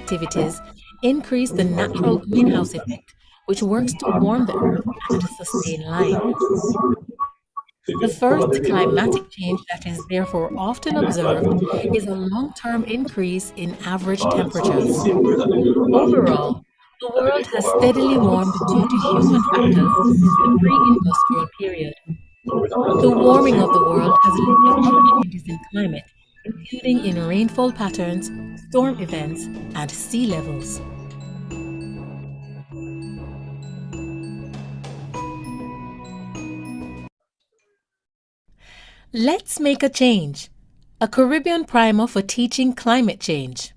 activities increase the natural greenhouse effect, which works to warm the earth and sustain life. The first climatic change that is therefore often observed is a long-term increase in average temperatures. Overall, the world has steadily warmed due to human factors since the pre-industrial period. The warming of the world has led to other changes in climate, including in rainfall patterns, storm events, and sea levels. Let's make a change. A Caribbean primer for teaching climate change.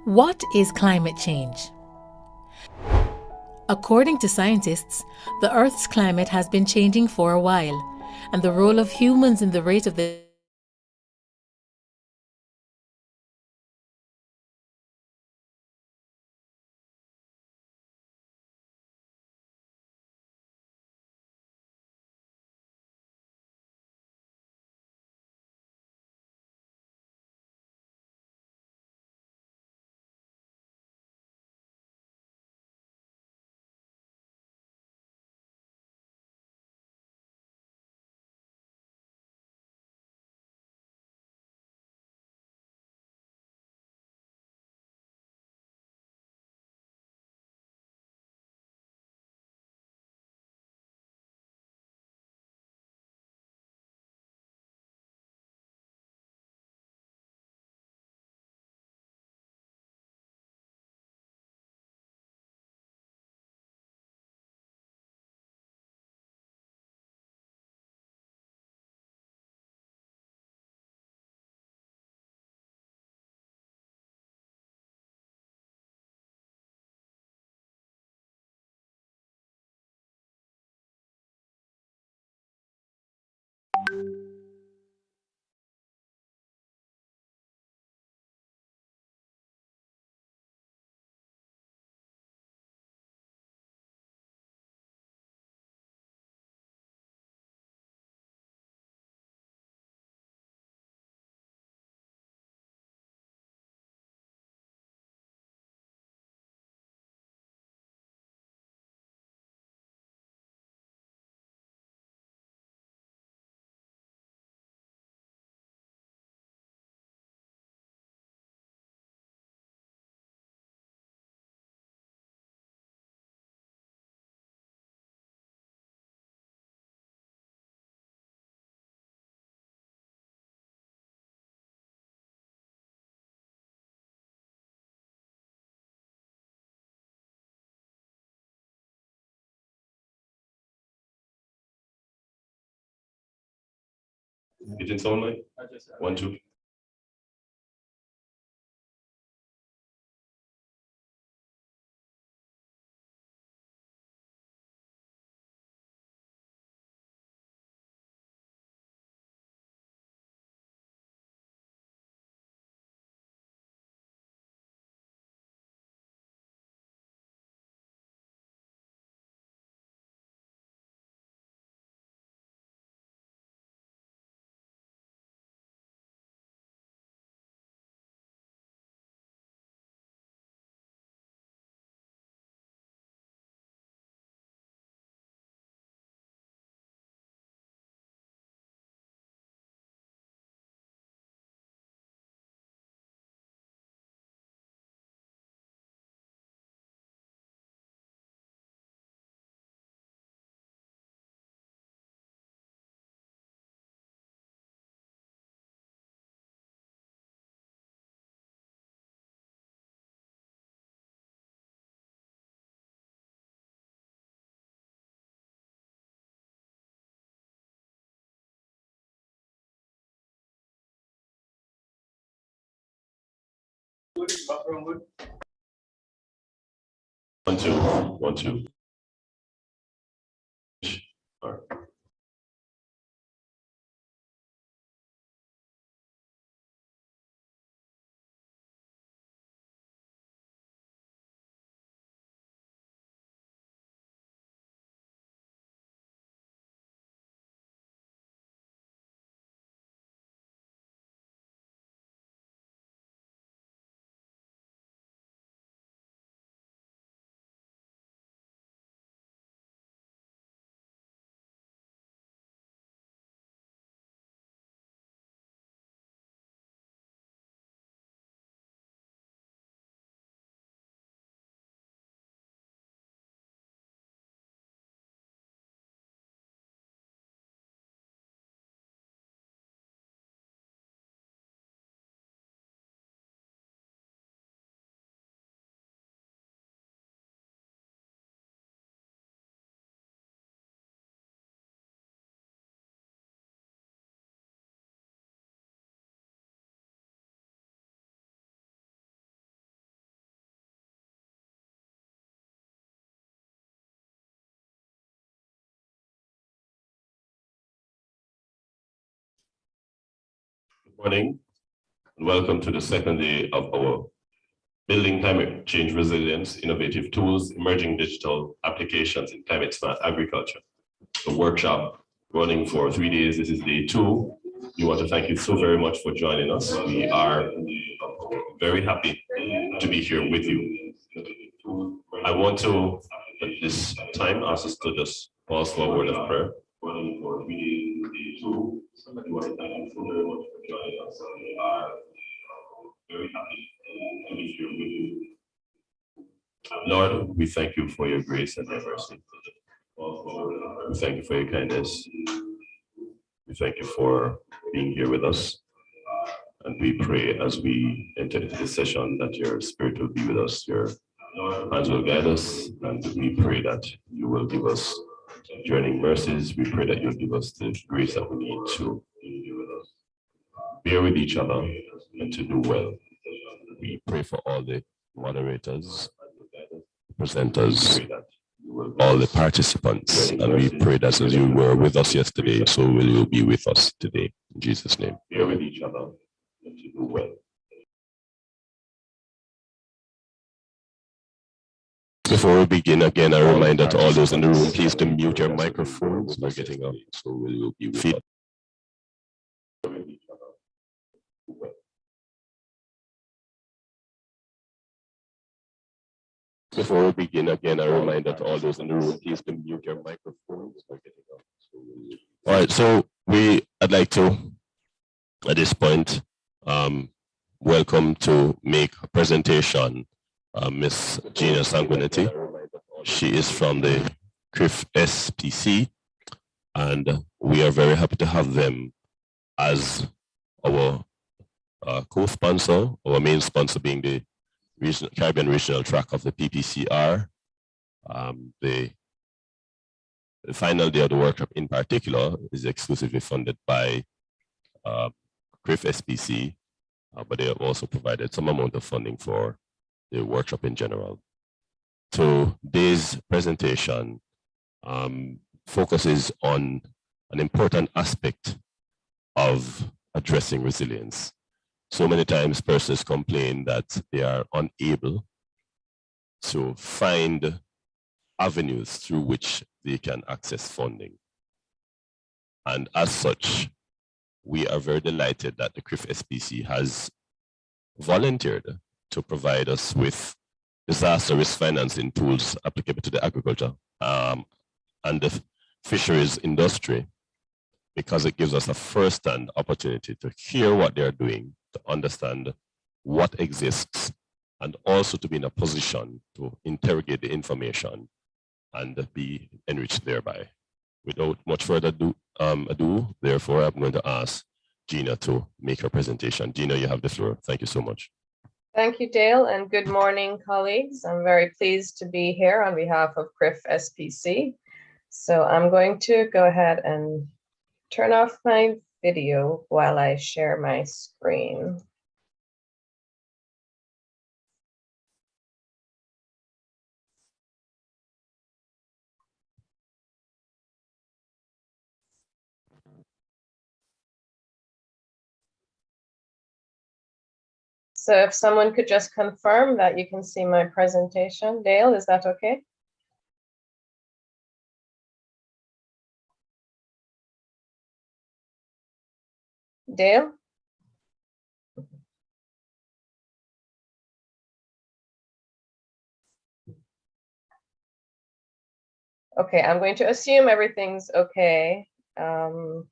What is climate change? According to scientists, the Earth's climate has been changing for a while, and the role of humans in the rate of the Pigeons only? 1, 2. One, two, 1, 2. All right. Morning, and welcome to the second day of our Building Climate Change Resilience, Innovative Tools, Emerging Digital Applications in Climate Smart Agriculture. The workshop running for 3 days. This is day 2. We want to thank you so very much for joining us. We are very happy to be here with you. I want to, at this time, ask us to just pause for a word of prayer. Running for 3 days, day 2. We want to thank you so very much for joining us. We are very happy to be here with you. Lord, we thank you for your grace and your mercy. We thank you for your kindness. We thank you for being here with us. And we pray as we enter into this session that your spirit will be with us, your hands will guide us, and we pray that you will give us journeying mercies. We pray that you'll give us the grace that we need to bear with each other and to do well. We pray for all the moderators, presenters, all the participants, and we pray that as you were with us yesterday, so will you be with us today. In Jesus' name. Bear with each other and to do well. Before we begin, again, a reminder to all those in the room, please to mute your microphones. We're getting up, so will you be with us. Before we begin, again, a reminder to all those in the room, please to mute your microphones. We're getting up, so will you. All right, so I'd like to, at this point, welcome to make a presentation Miss Gina Sanguinetti. She is from the CCRIF SPC, and we are very happy to have them as our co-sponsor, our main sponsor being the Caribbean Regional Track of the PPCR. The final day of the workshop in particular is exclusively funded by CCRIF SPC, but they have also provided some amount of funding for the workshop in general. Today's presentation focuses on an important aspect of addressing resilience. So many times persons complain that they are unable to find avenues through which they can access funding. And as such, we are very delighted that the CCRIF SPC has volunteered to provide us with disaster risk financing tools applicable to the agriculture and the fisheries industry, because it gives us a first-hand opportunity to hear what they're doing, to understand what exists, and also to be in a position to interrogate the information and be enriched thereby. Without much further ado, therefore, I'm going to ask Gina to make her presentation. Gina, you have the floor. Thank you so much. Thank you, Dale, and good morning, colleagues. I'm very pleased to be here on behalf of CCRIF SPC. So I'm going to go ahead and turn off my video while I share my screen. So if someone could just confirm that you can see my presentation. Dale, is that okay? Dale? Okay, I'm going to assume everything's okay. Let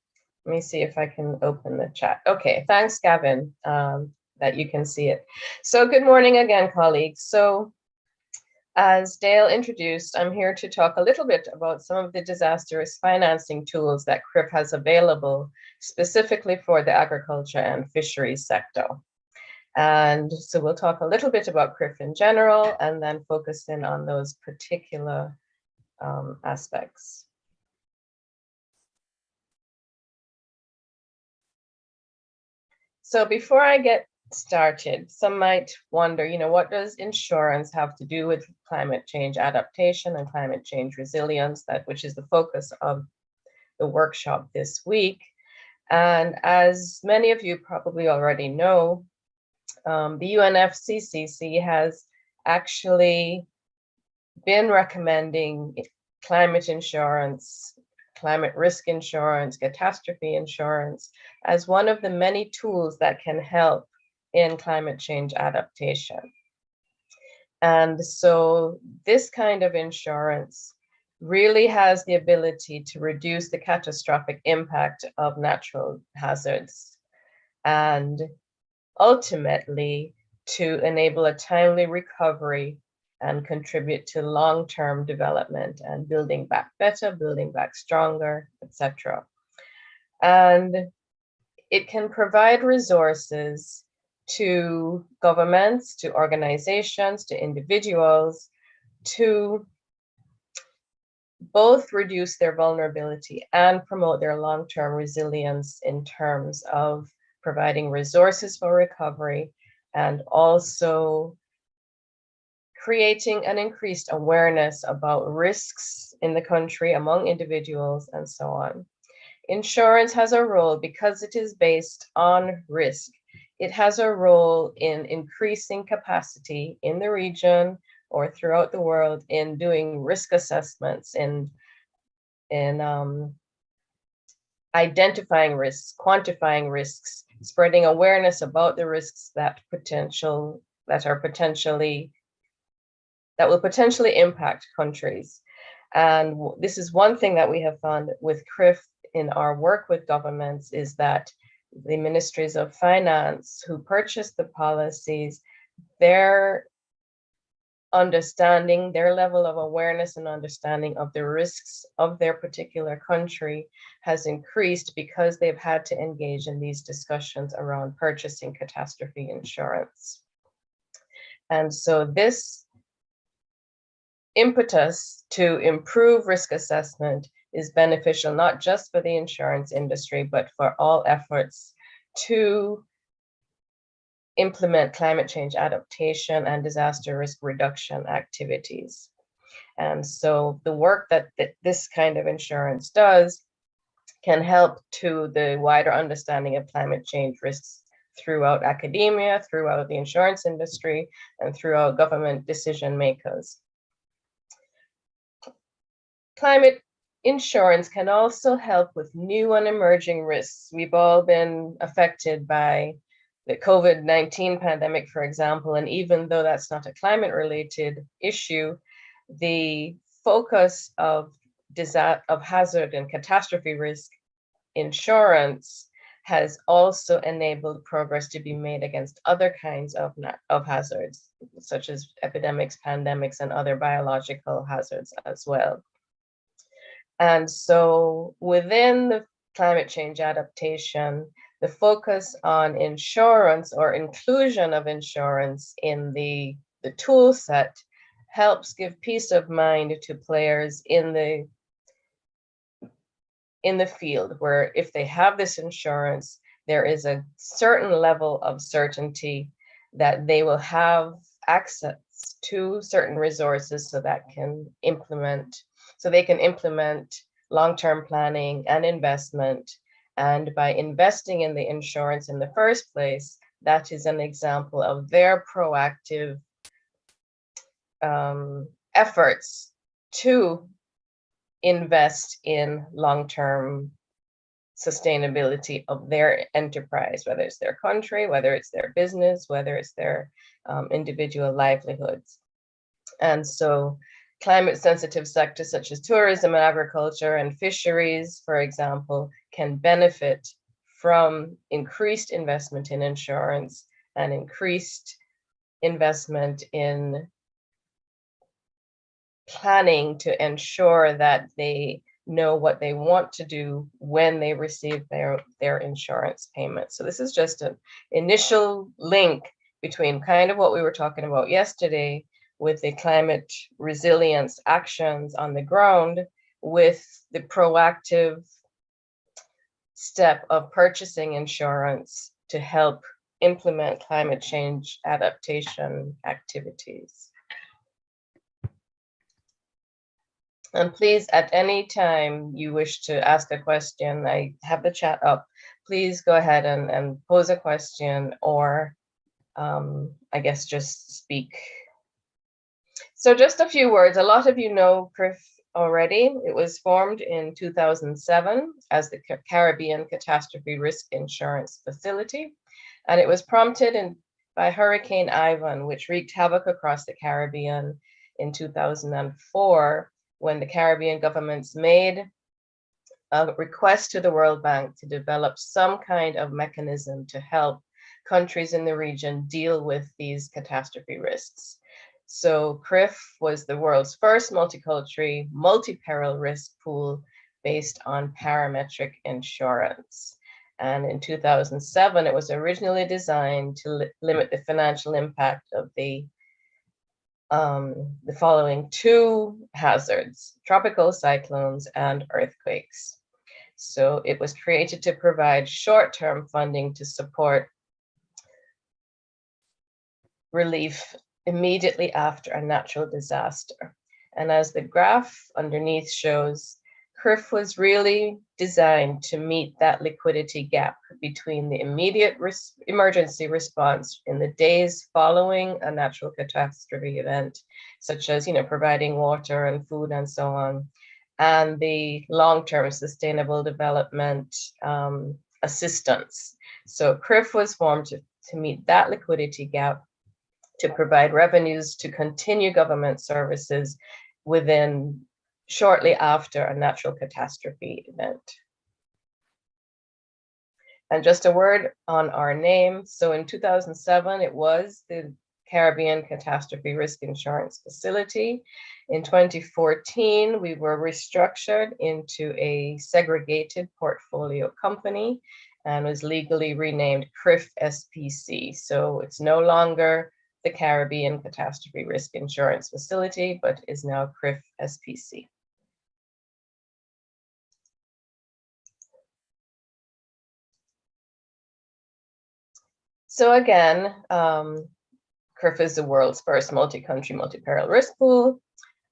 me see if I can open the chat. Okay, thanks, Gavin, that you can see it. So good morning again, colleagues. So as Dale introduced, I'm here to talk a little bit about some of the disaster risk financing tools that CCRIF has available specifically for the agriculture and fisheries sector. And so we'll talk a little bit about CCRIF in general and then focus in on those particular aspects. So before I get started, some might wonder, what does insurance have to do with climate change adaptation and climate change resilience, which is the focus of the workshop this week? And as many of you probably already know, the UNFCCC has actually been recommending climate insurance, climate risk insurance, catastrophe insurance as one of the many tools that can help in climate change adaptation. And so this kind of insurance really has the ability to reduce the catastrophic impact of natural hazards and ultimately to enable a timely recovery and contribute to long-term development and building back better, building back stronger, etc. And it can provide resources to governments, to organizations, to individuals to both reduce their vulnerability and promote their long-term resilience in terms of providing resources for recovery and also creating an increased awareness about risks in the country among individuals and so on. Insurance has a role because it is based on risk. It has a role in increasing capacity in the region or throughout the world in doing risk assessments, in identifying risks, quantifying risks, spreading awareness about the risks that will potentially impact countries. And this is one thing that we have found with CCRIF in our work with governments is that the ministries of finance who purchase the policies, their understanding, their level of awareness and understanding of the risks of their particular country has increased because they've had to engage in these discussions around purchasing catastrophe insurance. And so this impetus to improve risk assessment is beneficial not just for the insurance industry, but for all efforts to implement climate change adaptation and disaster risk reduction activities. And so the work that this kind of insurance does can help to the wider understanding of climate change risks throughout academia, throughout the insurance industry, and throughout government decision makers. Climate insurance can also help with new and emerging risks. We've all been affected by the COVID-19 pandemic, for example, and even though that's not a climate-related issue, the focus of hazard and catastrophe risk insurance has also enabled progress to be made against other kinds of hazards, such as epidemics, pandemics, and other biological hazards as well. And so within the climate change adaptation, the focus on insurance or inclusion of insurance in the tool set helps give peace of mind to players in the field, where if they have this insurance, there is a certain level of certainty that they will have access to certain resources so they can implement long-term planning and investment. And by investing in the insurance in the first place, that is an example of their proactive efforts to invest in long-term sustainability of their enterprise, whether it's their country, whether it's their business, whether it's their individual livelihoods. And so climate sensitive sectors such as tourism and agriculture and fisheries, for example, can benefit from increased investment in insurance and increased investment in planning to ensure that they know what they want to do when they receive their insurance payment. So this is just an initial link between kind of what we were talking about yesterday with the climate resilience actions on the ground with the proactive step of purchasing insurance to help implement climate change adaptation activities. And please, at any time you wish to ask a question, I have the chat up, please go ahead and pose a question, or I guess just speak. So just a few words. A lot of you know CCRIF already. It was formed in 2007 as the Caribbean Catastrophe Risk Insurance Facility, and it was prompted by Hurricane Ivan, which wreaked havoc across the Caribbean in 2004, when the Caribbean governments made a request to the World Bank to develop some kind of mechanism to help countries in the region deal with these catastrophe risks. So CCRIF was the world's first multi-country, multi-peril risk pool based on parametric insurance. And in 2007, it was originally designed to limit the financial impact of the following two hazards: tropical cyclones and earthquakes. So it was created to provide short-term funding to support relief immediately after a natural disaster. And as the graph underneath shows, CCRIF was really designed to meet that liquidity gap between the immediate emergency response in the days following a natural catastrophe event, such as, providing water and food and so on, and the long-term sustainable development assistance. So CCRIF was formed to meet that liquidity gap, to provide revenues to continue government services shortly after a natural catastrophe event. And just a word on our name. So in 2007, it was the Caribbean Catastrophe Risk Insurance Facility. In 2014, we were restructured into a segregated portfolio company and was legally renamed CCRIF SPC. So it's no longer the Caribbean Catastrophe Risk Insurance Facility, but is now CCRIF SPC. So again, CCRIF is the world's first multi-country, multi-peril risk pool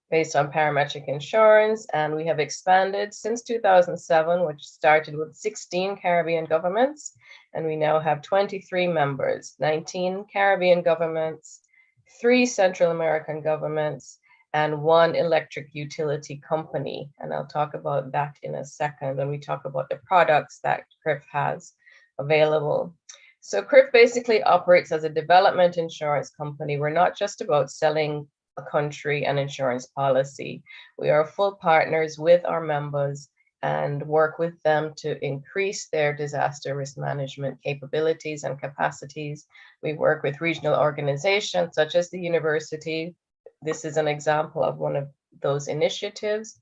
based on parametric insurance, and we have expanded since 2007, which started with 16 Caribbean governments, and we now have 23 members, 19 Caribbean governments, 3 Central American governments, and 1 electric utility company. And I'll talk about that in a second when we talk about the products that CCRIF has available. So CCRIF basically operates as a development insurance company. We're not just about selling a country an insurance policy. We are full partners with our members and work with them to increase their disaster risk management capabilities and capacities. We work with regional organizations such as the university. This is an example of one of those initiatives.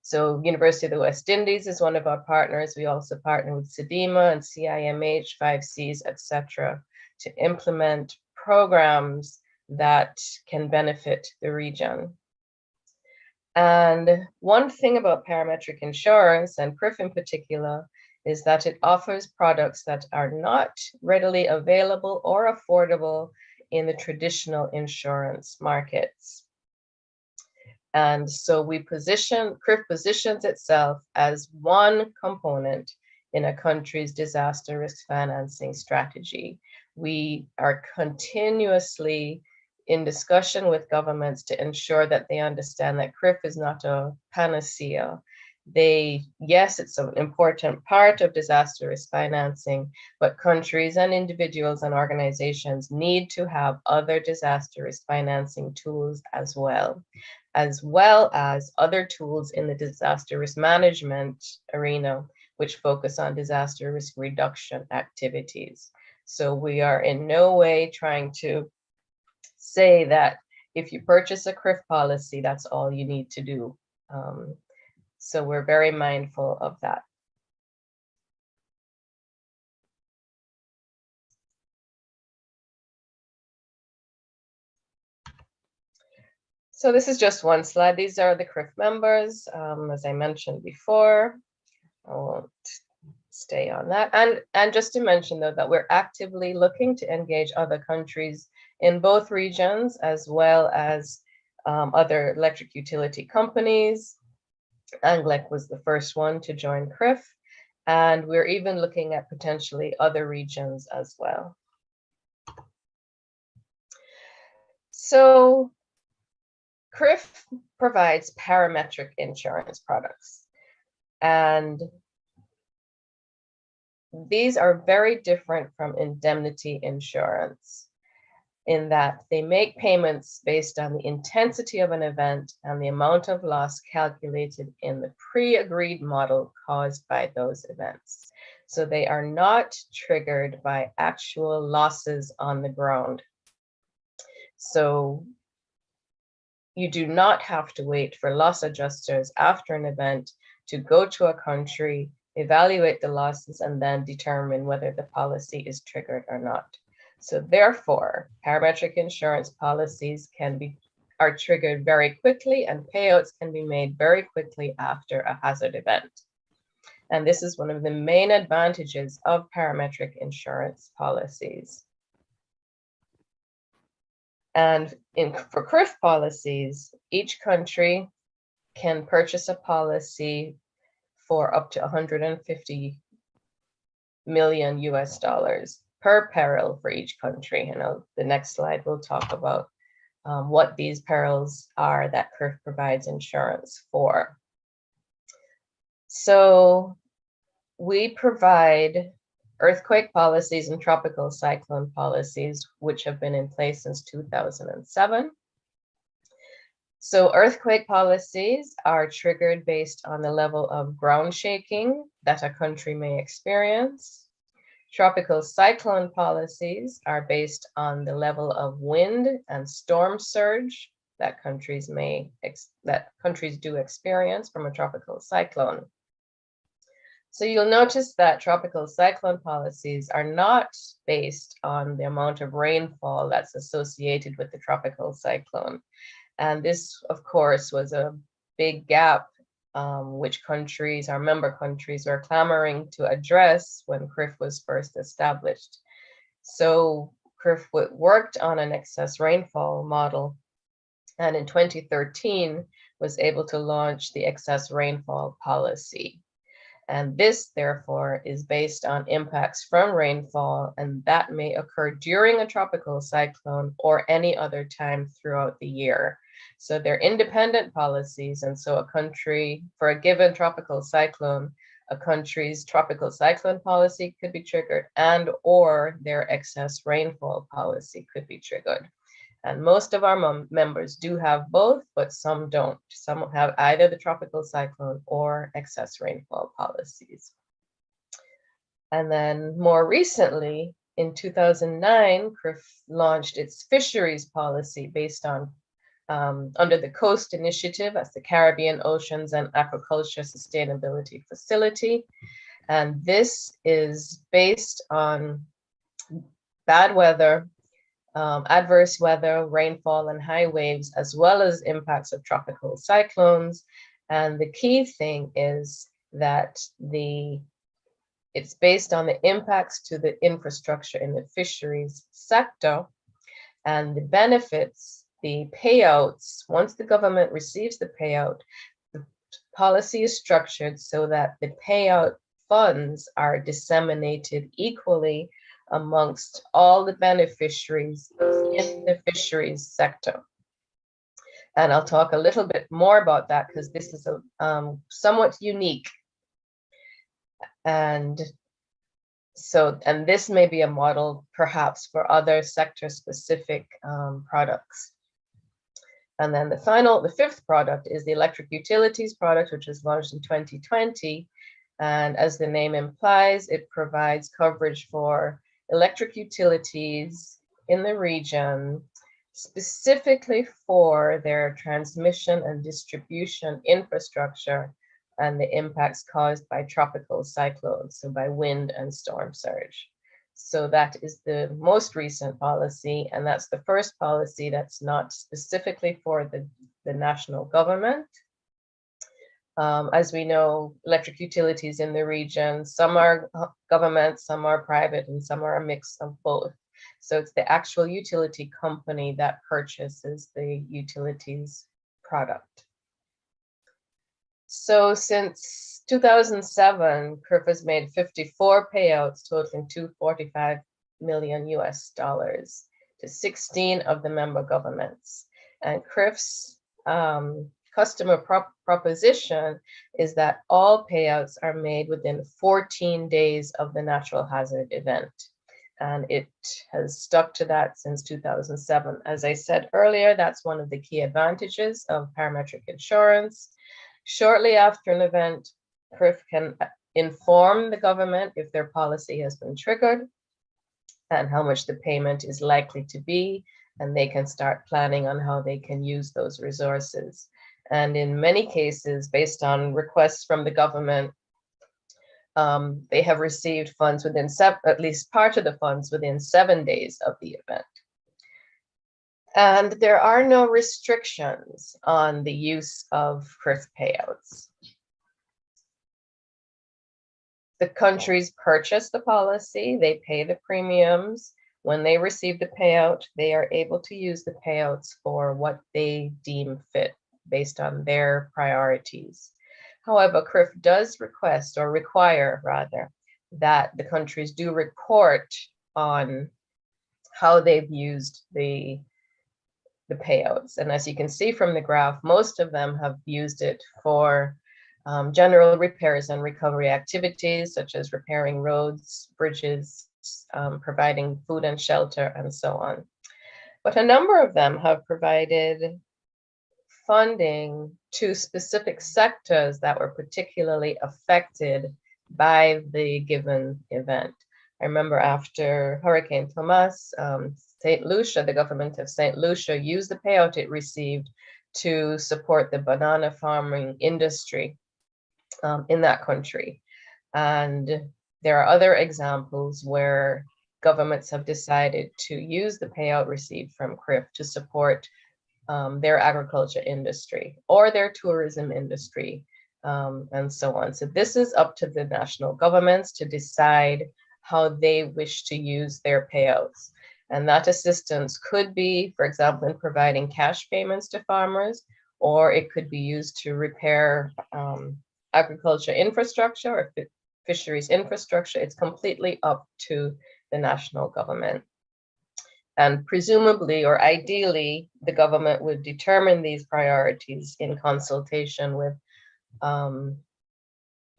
So University of the West Indies is one of our partners. We also partner with SEDEMA and CIMH, 5Cs, etc., to implement programs that can benefit the region. And one thing about parametric insurance, and CCRIF in particular, is that it offers products that are not readily available or affordable in the traditional insurance markets. And so CCRIF positions itself as one component in a country's disaster risk financing strategy. We are continuously in discussion with governments to ensure that they understand that CCRIF is not a panacea. Yes, it's an important part of disaster risk financing, but countries and individuals and organizations need to have other disaster risk financing tools as well as other tools in the disaster risk management arena, which focus on disaster risk reduction activities. So we are in no way trying to say that if you purchase a CCRIF policy, that's all you need to do. So we're very mindful of that. So this is just one slide. These are the CCRIF members, as I mentioned before. I won't stay on that. And just to mention, though, that we're actively looking to engage other countries in both regions, as well as other electric utility companies. ANGLEC was the first one to join CCRIF. And we're even looking at potentially other regions as well. So CCRIF provides parametric insurance products. And these are very different from indemnity insurance in that they make payments based on the intensity of an event and the amount of loss calculated in the pre-agreed model caused by those events. So they are not triggered by actual losses on the ground. So you do not have to wait for loss adjusters after an event to go to a country, evaluate the losses, and then determine whether the policy is triggered or not. So therefore, parametric insurance policies are triggered very quickly, and payouts can be made very quickly after a hazard event. And this is one of the main advantages of parametric insurance policies. And for CCRIF policies, each country can purchase a policy for up to 150 million US dollars per peril for each country. And the next slide will talk about what these perils are that CCRIF provides insurance for. So we provide earthquake policies and tropical cyclone policies, which have been in place since 2007. So earthquake policies are triggered based on the level of ground shaking that a country may experience. Tropical cyclone policies are based on the level of wind and storm surge that countries do experience from a tropical cyclone. So you'll notice that tropical cyclone policies are not based on the amount of rainfall that's associated with the tropical cyclone. And this, of course, was a big gap which our member countries were clamoring to address when CCRIF was first established. So CCRIF worked on an excess rainfall model, and in 2013 was able to launch the excess rainfall policy. And this, therefore, is based on impacts from rainfall, and that may occur during a tropical cyclone or any other time throughout the year. So they're independent policies, and so for a given tropical cyclone, a country's tropical cyclone policy could be triggered, and or their excess rainfall policy could be triggered. And most of our members do have both, but some don't. Some have either the tropical cyclone or excess rainfall policies. And then more recently, in 2009, CCRIF launched its fisheries policy based on under the Coast Initiative as the Caribbean Oceans and Aquaculture Sustainability Facility. And this is based on bad weather, adverse weather, rainfall, and high waves, as well as impacts of tropical cyclones. And the key thing is that it's based on the impacts to the infrastructure in the fisheries sector, and the benefits, the payouts. Once the government receives the payout, the policy is structured so that the payout funds are disseminated equally amongst all the beneficiaries in the fisheries sector. And I'll talk a little bit more about that because this is somewhat unique. And this may be a model perhaps for other sector-specific products. And then the fifth product is the electric utilities product, which was launched in 2020. And as the name implies, it provides coverage for electric utilities in the region, specifically for their transmission and distribution infrastructure and the impacts caused by tropical cyclones, so by wind and storm surge. So that is the most recent policy, and that's the first policy that's not specifically for the national government. As we know, electric utilities in the region, some are government, some are private, and some are a mix of both. So it's the actual utility company that purchases the utilities product. So since 2007, CRIF has made 54 payouts totaling $245 million to 16 of the member governments. And CRIF's customer proposition is that all payouts are made within 14 days of the natural hazard event. And it has stuck to that since 2007. As I said earlier, that's one of the key advantages of parametric insurance. Shortly after an event, CRIF can inform the government if their policy has been triggered and how much the payment is likely to be, and they can start planning on how they can use those resources. And in many cases, based on requests from the government, they have received funds within at least part of the funds within 7 days of the event. And there are no restrictions on the use of CRIF payouts. The countries purchase the policy, they pay the premiums. When they receive the payout, they are able to use the payouts for what they deem fit based on their priorities. However, CRIF does request, or require rather, that the countries do report on how they've used the payouts. And as you can see from the graph, most of them have used it for general repairs and recovery activities, such as repairing roads, bridges, providing food and shelter, and so on. But a number of them have provided funding to specific sectors that were particularly affected by the given event. I remember after Hurricane Thomas, St. Lucia, the government of St. Lucia used the payout it received to support the banana farming industry in that country. And there are other examples where governments have decided to use the payout received from CRIF to support their agriculture industry or their tourism industry, and so on. So this is up to the national governments to decide how they wish to use their payouts. And that assistance could be, for example, in providing cash payments to farmers, or it could be used to repair agriculture infrastructure or fisheries infrastructure. It's completely up to the national government. And presumably, or ideally, the government would determine these priorities in consultation with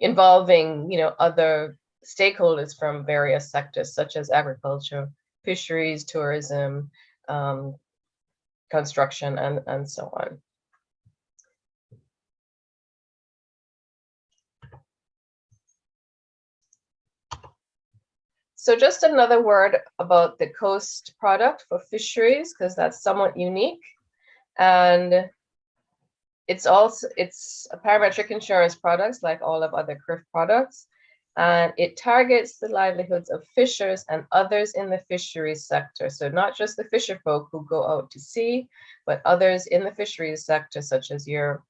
involving, other stakeholders from various sectors, such as agriculture, fisheries, tourism, construction, and so on. So just another word about the coast product for fisheries, because that's somewhat unique. And it's a parametric insurance products like all of other CRIF products. And it targets the livelihoods of fishers and others in the fisheries sector. So not just the fisher folk who go out to sea, but others in the fisheries sector, such as your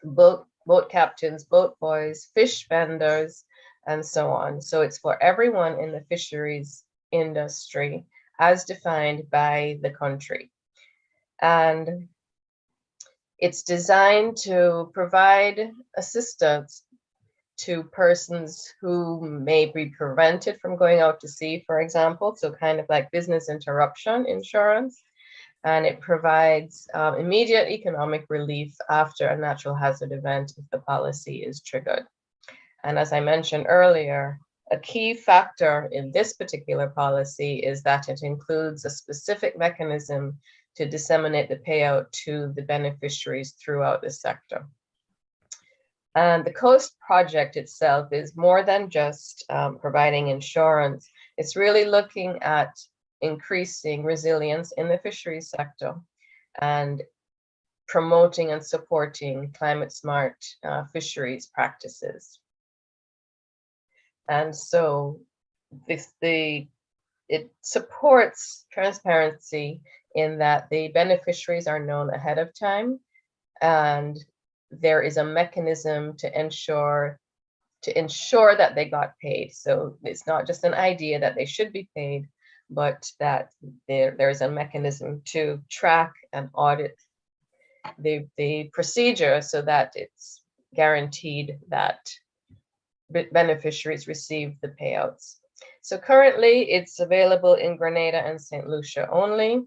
boat captains, boat boys, fish vendors, and so on. So it's for everyone in the fisheries industry as defined by the country. And it's designed to provide assistance to persons who may be prevented from going out to sea, for example, so kind of like business interruption insurance. And it provides immediate economic relief after a natural hazard event if the policy is triggered. And as I mentioned earlier, a key factor in this particular policy is that it includes a specific mechanism to disseminate the payout to the beneficiaries throughout the sector. And the COAST project itself is more than just providing insurance. It's really looking at increasing resilience in the fisheries sector and promoting and supporting climate smart fisheries practices. And so it supports transparency in that the beneficiaries are known ahead of time, and there is a mechanism to ensure that they got paid. So it's not just an idea that they should be paid, but that there's a mechanism to track and audit the procedure so that it's guaranteed that beneficiaries receive the payouts. So currently it's available in Grenada and St. Lucia only,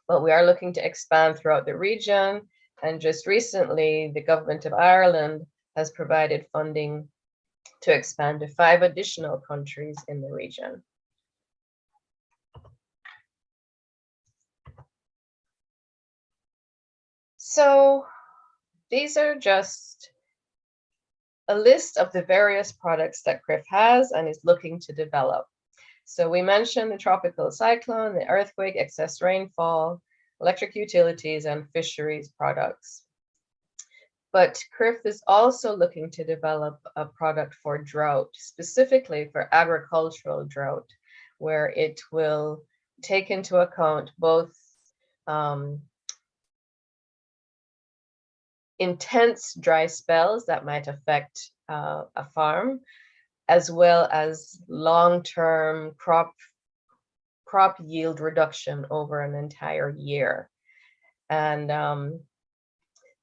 but we are looking to expand throughout the region. And just recently, the government of Ireland has provided funding to expand to 5 additional countries in the region. So these are just a list of the various products that CCRIF has and is looking to develop. So we mentioned the tropical cyclone, the earthquake, excess rainfall, electric utilities, and fisheries products. But CCRIF is also looking to develop a product for drought, specifically for agricultural drought, where it will take into account both intense dry spells that might affect a farm, as well as long-term crop yield reduction over an entire year. And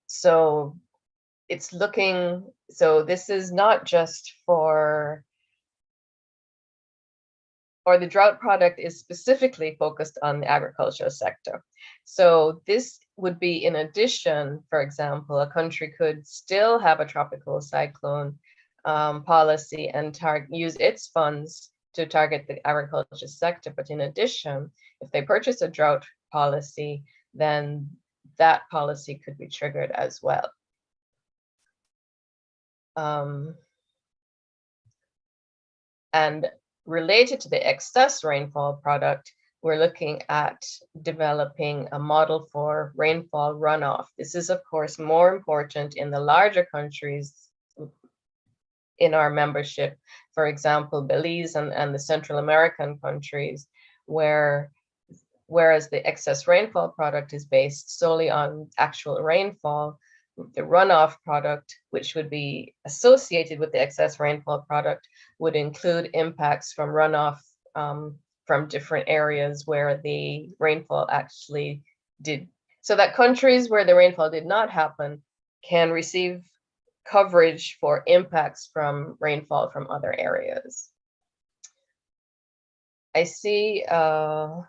so it's looking, so this is not just for, or the drought product is specifically focused on the agricultural sector. So this would be in addition. For example, a country could still have a tropical cyclone policy and use its funds to target the agriculture sector. But in addition, if they purchase a drought policy, then that policy could be triggered as well. And related to the excess rainfall product, we're looking at developing a model for rainfall runoff. This is, of course, more important in the larger countries in our membership, for example, Belize and the Central American countries, whereas the excess rainfall product is based solely on actual rainfall. The runoff product, which would be associated with the excess rainfall product, would include impacts from runoff from different areas where the rainfall actually did. So that countries where the rainfall did not happen can receive coverage for impacts from rainfall from other areas. I see a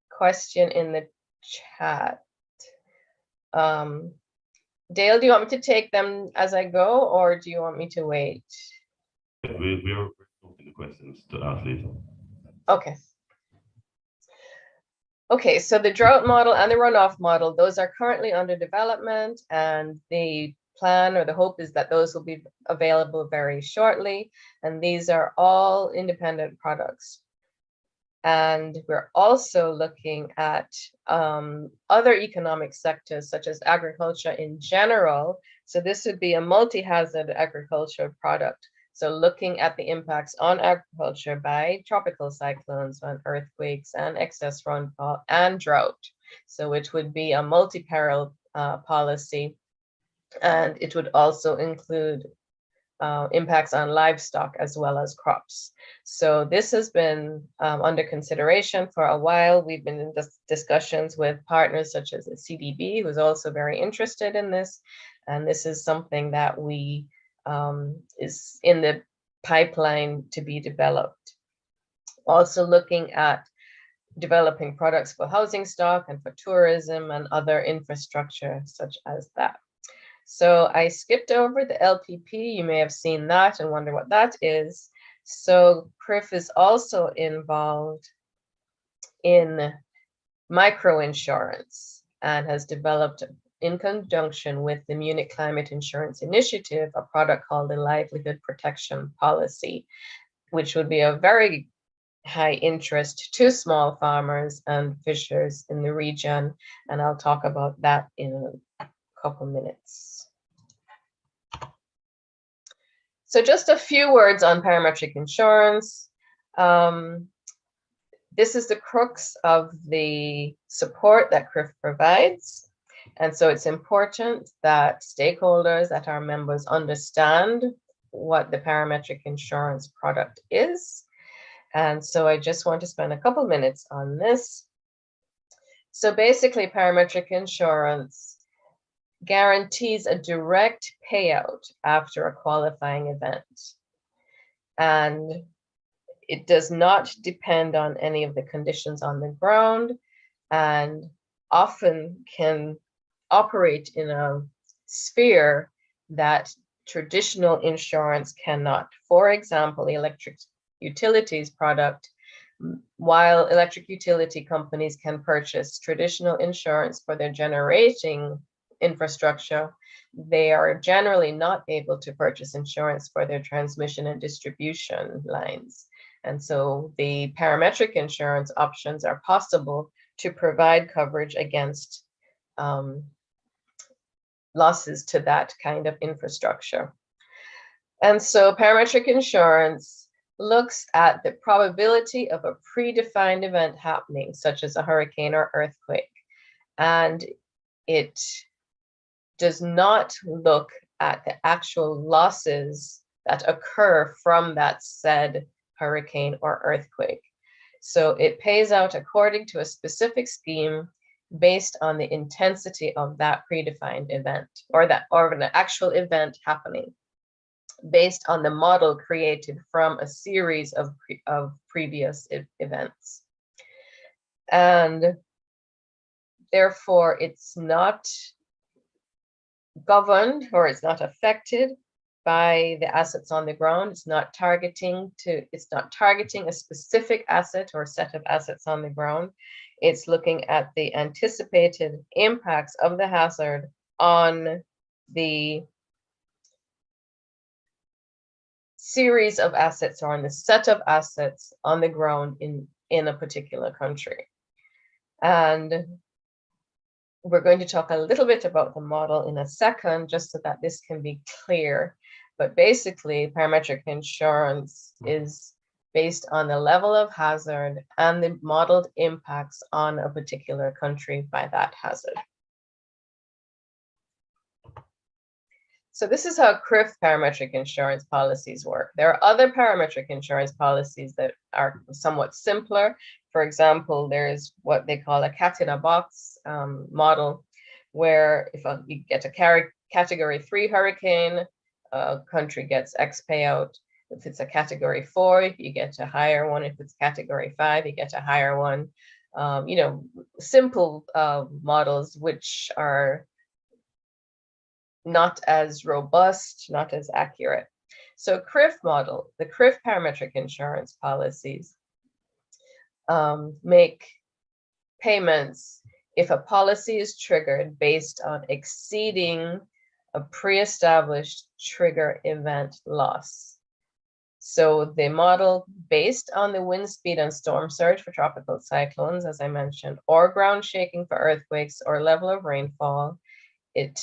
question in the chat. Dale, do you want me to take them as I go, or do you want me to wait? We're open the questions to ask later. Okay. Okay, so the drought model and the runoff model, those are currently under development, and the plan or the hope is that those will be available very shortly. And these are all independent products. And we're also looking at other economic sectors, such as agriculture in general. So this would be a multi-hazard agriculture product. So looking at the impacts on agriculture by tropical cyclones and earthquakes and excess rainfall and drought. So it would be a multi-peril policy. And it would also include impacts on livestock as well as crops. So this has been under consideration for a while. We've been in discussions with partners such as the CDB, who's also very interested in this. And this is something that we is in the pipeline to be developed. Also looking at developing products for housing stock and for tourism and other infrastructure such as that. So I skipped over the LPP. You may have seen that and wonder what that is. So CCRIF is also involved in microinsurance and has developed, in conjunction with the Munich Climate Insurance Initiative, a product called the Livelihood Protection Policy, which would be of very high interest to small farmers and fishers in the region. And I'll talk about that in a couple minutes. So just a few words on parametric insurance. This is the crux of the support that CCRIF provides. And so it's important that stakeholders, that our members understand what the parametric insurance product is. And so I just want to spend a couple minutes on this. So basically, parametric insurance guarantees a direct payout after a qualifying event. And it does not depend on any of the conditions on the ground, and often can operate in a sphere that traditional insurance cannot. For example, the electric utilities product, while electric utility companies can purchase traditional insurance for their generating infrastructure, they are generally not able to purchase insurance for their transmission and distribution lines. And so the parametric insurance options are possible to provide coverage against losses to that kind of infrastructure. And so parametric insurance looks at the probability of a predefined event happening, such as a hurricane or earthquake. And it does not look at the actual losses that occur from that said hurricane or earthquake. So it pays out according to a specific scheme based on the intensity of that predefined event, or an actual event happening, based on the model created from a series of previous events. And therefore, it's not governed, or it's not affected by the assets on the ground. It's not targeting a specific asset or set of assets on the ground. It's looking at the anticipated impacts of the hazard on the series of assets, or on the set of assets on the ground in a particular country. And we're going to talk a little bit about the model in a second, just so that this can be clear. But basically, parametric insurance is based on the level of hazard and the modeled impacts on a particular country by that hazard. So this is how CCRIF parametric insurance policies work. There are other parametric insurance policies that are somewhat simpler. For example, there's what they call a cat-in-a-box model, where if you get a category 3 hurricane, a country gets X payout. If it's a category 4, you get a higher one. If it's category 5, you get a higher one. Simple models which are not as robust, not as accurate. So CCRIF model, the CCRIF parametric insurance policies make payments if a policy is triggered based on exceeding a pre-established trigger event loss. So they model based on the wind speed and storm surge for tropical cyclones, as I mentioned, or ground shaking for earthquakes, or level of rainfall. It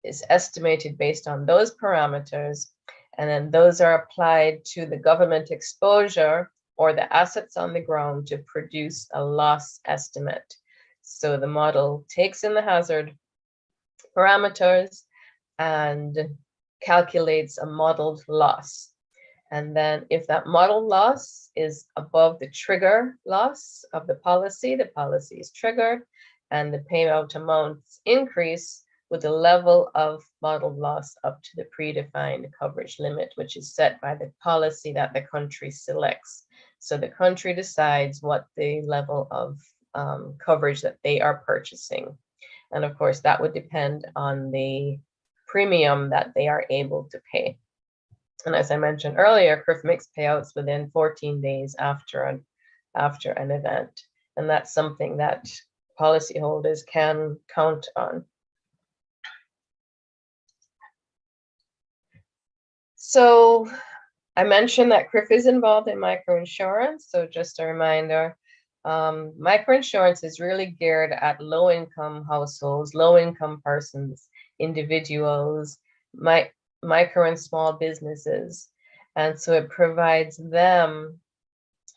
is estimated based on those parameters, and then those are applied to the government exposure or the assets on the ground to produce a loss estimate. So the model takes in the hazard parameters and calculates a modeled loss. And then if that model loss is above the trigger loss of the policy is triggered, and the payout amounts increase with the level of model loss up to the predefined coverage limit, which is set by the policy that the country selects. So the country decides what the level of coverage that they are purchasing. And of course, that would depend on the premium that they are able to pay. And as I mentioned earlier, CCRIF makes payouts within 14 days after an event. And that's something that policyholders can count on. So I mentioned that CCRIF is involved in microinsurance. So just a reminder, microinsurance is really geared at low-income households, low-income persons, individuals, micro and small businesses. And so it provides them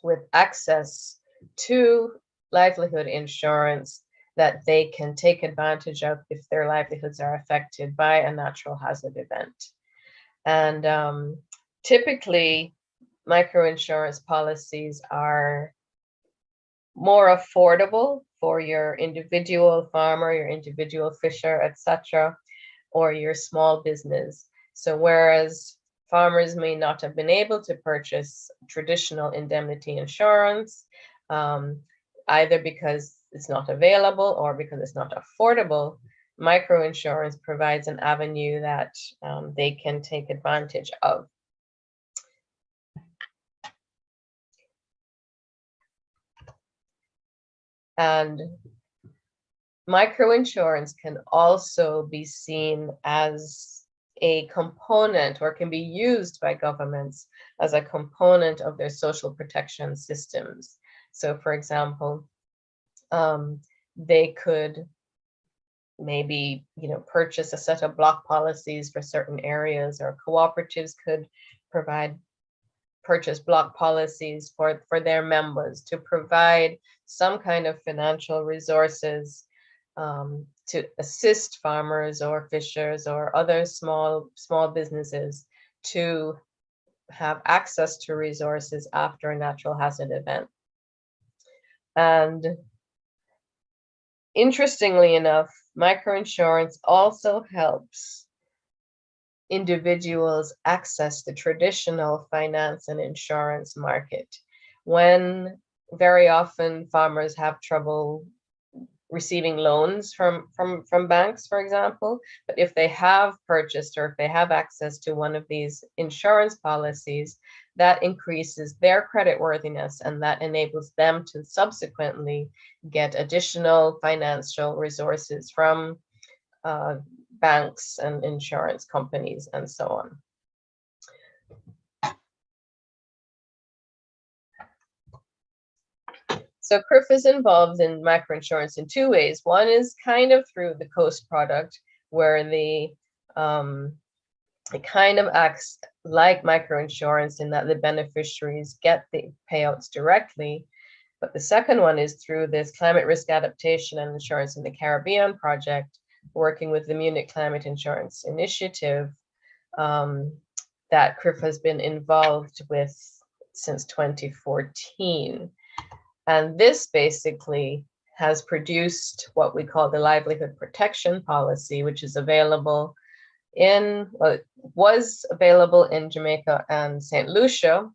with access to livelihood insurance that they can take advantage of if their livelihoods are affected by a natural hazard event. And typically, microinsurance policies are more affordable for your individual farmer, your individual fisher, etc., or your small business. So whereas farmers may not have been able to purchase traditional indemnity insurance, either because it's not available or because it's not affordable, microinsurance provides an avenue that they can take advantage of. And microinsurance can also be seen as a component, or can be used by governments as a component of their social protection systems. So for example, they could maybe, purchase a set of block policies for certain areas, or cooperatives could purchase block policies for their members to provide some kind of financial resources to assist farmers or fishers or other small businesses to have access to resources after a natural hazard event. And interestingly enough, microinsurance also helps individuals access the traditional finance and insurance market, when very often farmers have trouble receiving loans from banks, for example. But if they have purchased, or if they have access to one of these insurance policies, that increases their creditworthiness, and that enables them to subsequently get additional financial resources from banks and insurance companies and so on. So CCRIF is involved in microinsurance in two ways. One is kind of through the COAST product, where it kind of acts like microinsurance in that the beneficiaries get the payouts directly. But the second one is through this climate risk adaptation and insurance in the Caribbean project, working with the Munich Climate Insurance Initiative, that CCRIF has been involved with since 2014. And this basically has produced what we call the livelihood protection policy, which is available was available in Jamaica and St. Lucia,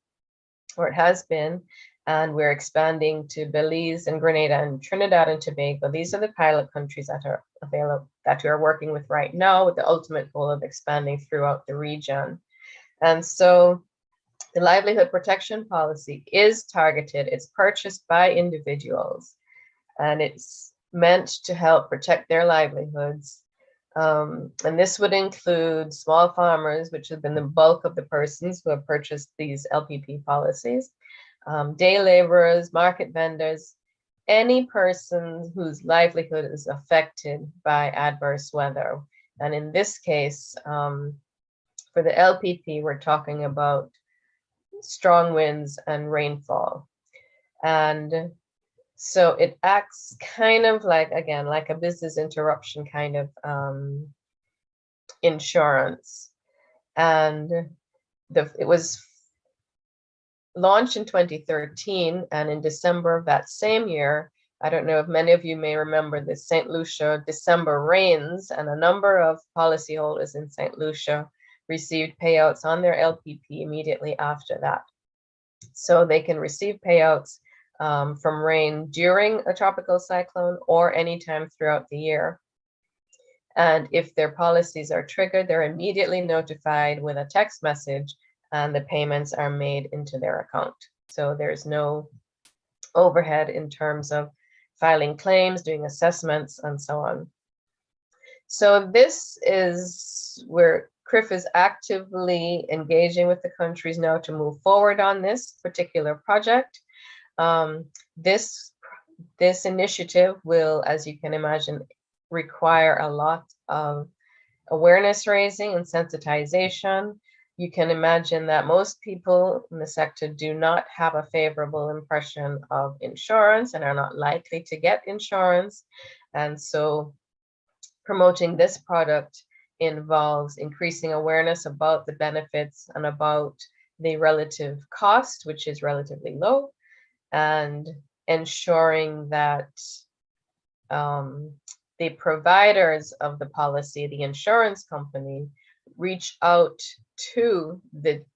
or it has been, and we're expanding to Belize and Grenada and Trinidad and Tobago. These are the pilot countries that are available, that we are working with right now, with the ultimate goal of expanding throughout the region. And so the livelihood protection policy is targeted, it's purchased by individuals, and it's meant to help protect their livelihoods. And this would include small farmers, which have been the bulk of the persons who have purchased these LPP policies, day laborers, market vendors, any person whose livelihood is affected by adverse weather. And in this case, for the LPP, we're talking about strong winds and rainfall. And so it acts kind of like, again, like a business interruption kind of insurance. And it was launched in 2013, and in December of that same year, I don't know if many of you may remember the St. Lucia December rains, and a number of policyholders in St. Lucia received payouts on their LPP immediately after that. So they can receive payouts from rain during a tropical cyclone or anytime throughout the year. And if their policies are triggered, they're immediately notified with a text message, and the payments are made into their account. So there's no overhead in terms of filing claims, doing assessments, and so on. So this is where CCRIF is actively engaging with the countries now to move forward on this particular project. This initiative will, as you can imagine, require a lot of awareness raising and sensitization. You can imagine that most people in the sector do not have a favorable impression of insurance and are not likely to get insurance. And so promoting this product involves increasing awareness about the benefits and about the relative cost, which is relatively low, and ensuring that the providers of the policy, the insurance company, reach out to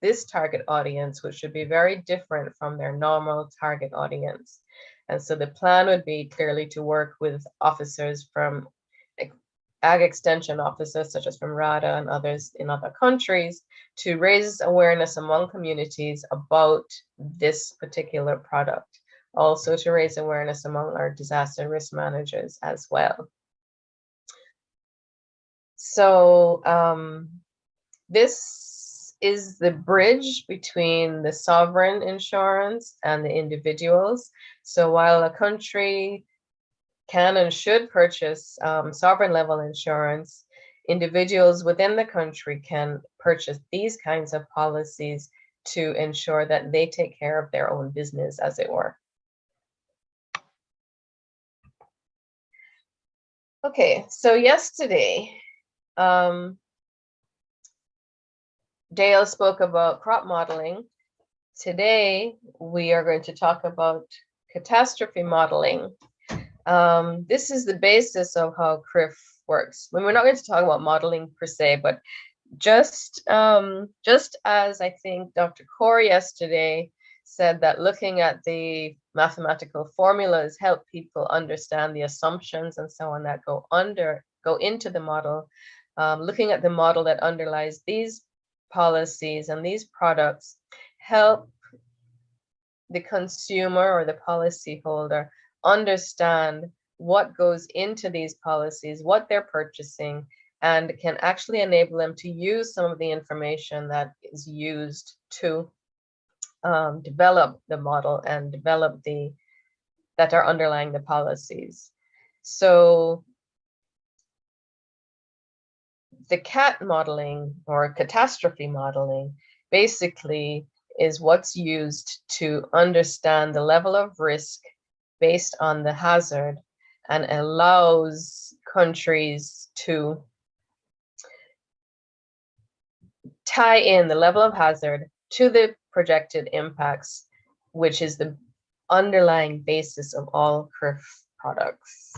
this target audience, which should be very different from their normal target audience. And so the plan would be clearly to work with officers from ag extension officers, such as from RADA and others in other countries, to raise awareness among communities about this particular product. Also to raise awareness among our disaster risk managers as well. So this is the bridge between the sovereign insurance and the individuals. So while a country can and should purchase sovereign level insurance, individuals within the country can purchase these kinds of policies to ensure that they take care of their own business, as it were. Okay, so yesterday, Dale spoke about crop modeling. Today, we are going to talk about catastrophe modeling. This is the basis of how CCRIF works. We're not going to talk about modeling per se, but just as I think Dr. Corr yesterday said that looking at the mathematical formulas help people understand the assumptions and so on that go into the model. Looking at the model that underlies these policies and these products help the consumer or the policyholder understand what goes into these policies, what they're purchasing, and can actually enable them to use some of the information that is used to develop the model and develop that are underlying the policies. So the CAT modeling or catastrophe modeling basically is what's used to understand the level of risk based on the hazard and allows countries to tie in the level of hazard to the projected impacts, which is the underlying basis of all CCRIF products.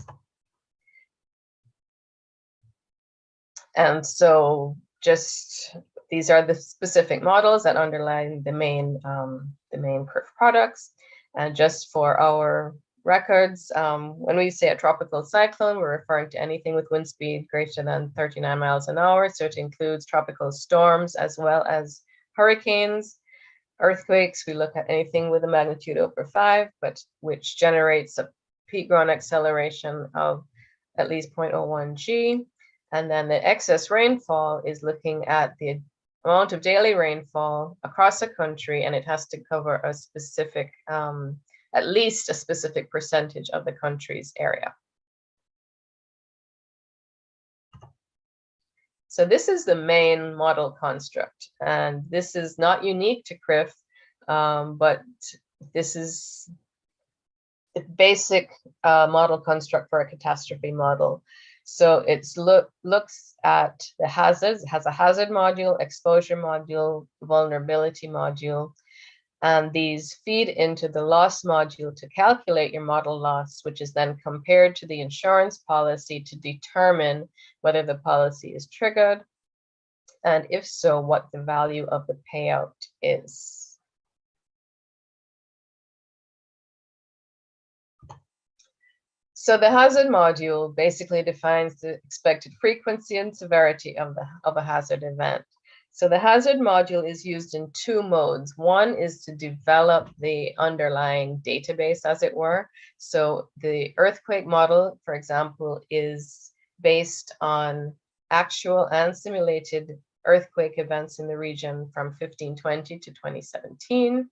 And so just these are the specific models that underlie the main CCRIF products. And just for our records, when we say a tropical cyclone, we're referring to anything with wind speed greater than 39 miles an hour. So it includes tropical storms as well as hurricanes. Earthquakes, we look at anything with a magnitude over 5, but which generates a peak ground acceleration of at least 0.01 G. And then the excess rainfall is looking at the amount of daily rainfall across the country, and it has to cover a specific, at least a specific percentage of the country's area. So this is the main model construct, and this is not unique to CCRIF, but this is the basic model construct for a catastrophe model. So it looks at the hazards. It has a hazard module, exposure module, vulnerability module, and these feed into the loss module to calculate your model loss, which is then compared to the insurance policy to determine whether the policy is triggered, and if so, what the value of the payout is. So the hazard module basically defines the expected frequency and severity of a hazard event. So the hazard module is used in 2 modes. One is to develop the underlying database, as it were. So the earthquake model, for example, is based on actual and simulated earthquake events in the region from 1520 to 2017.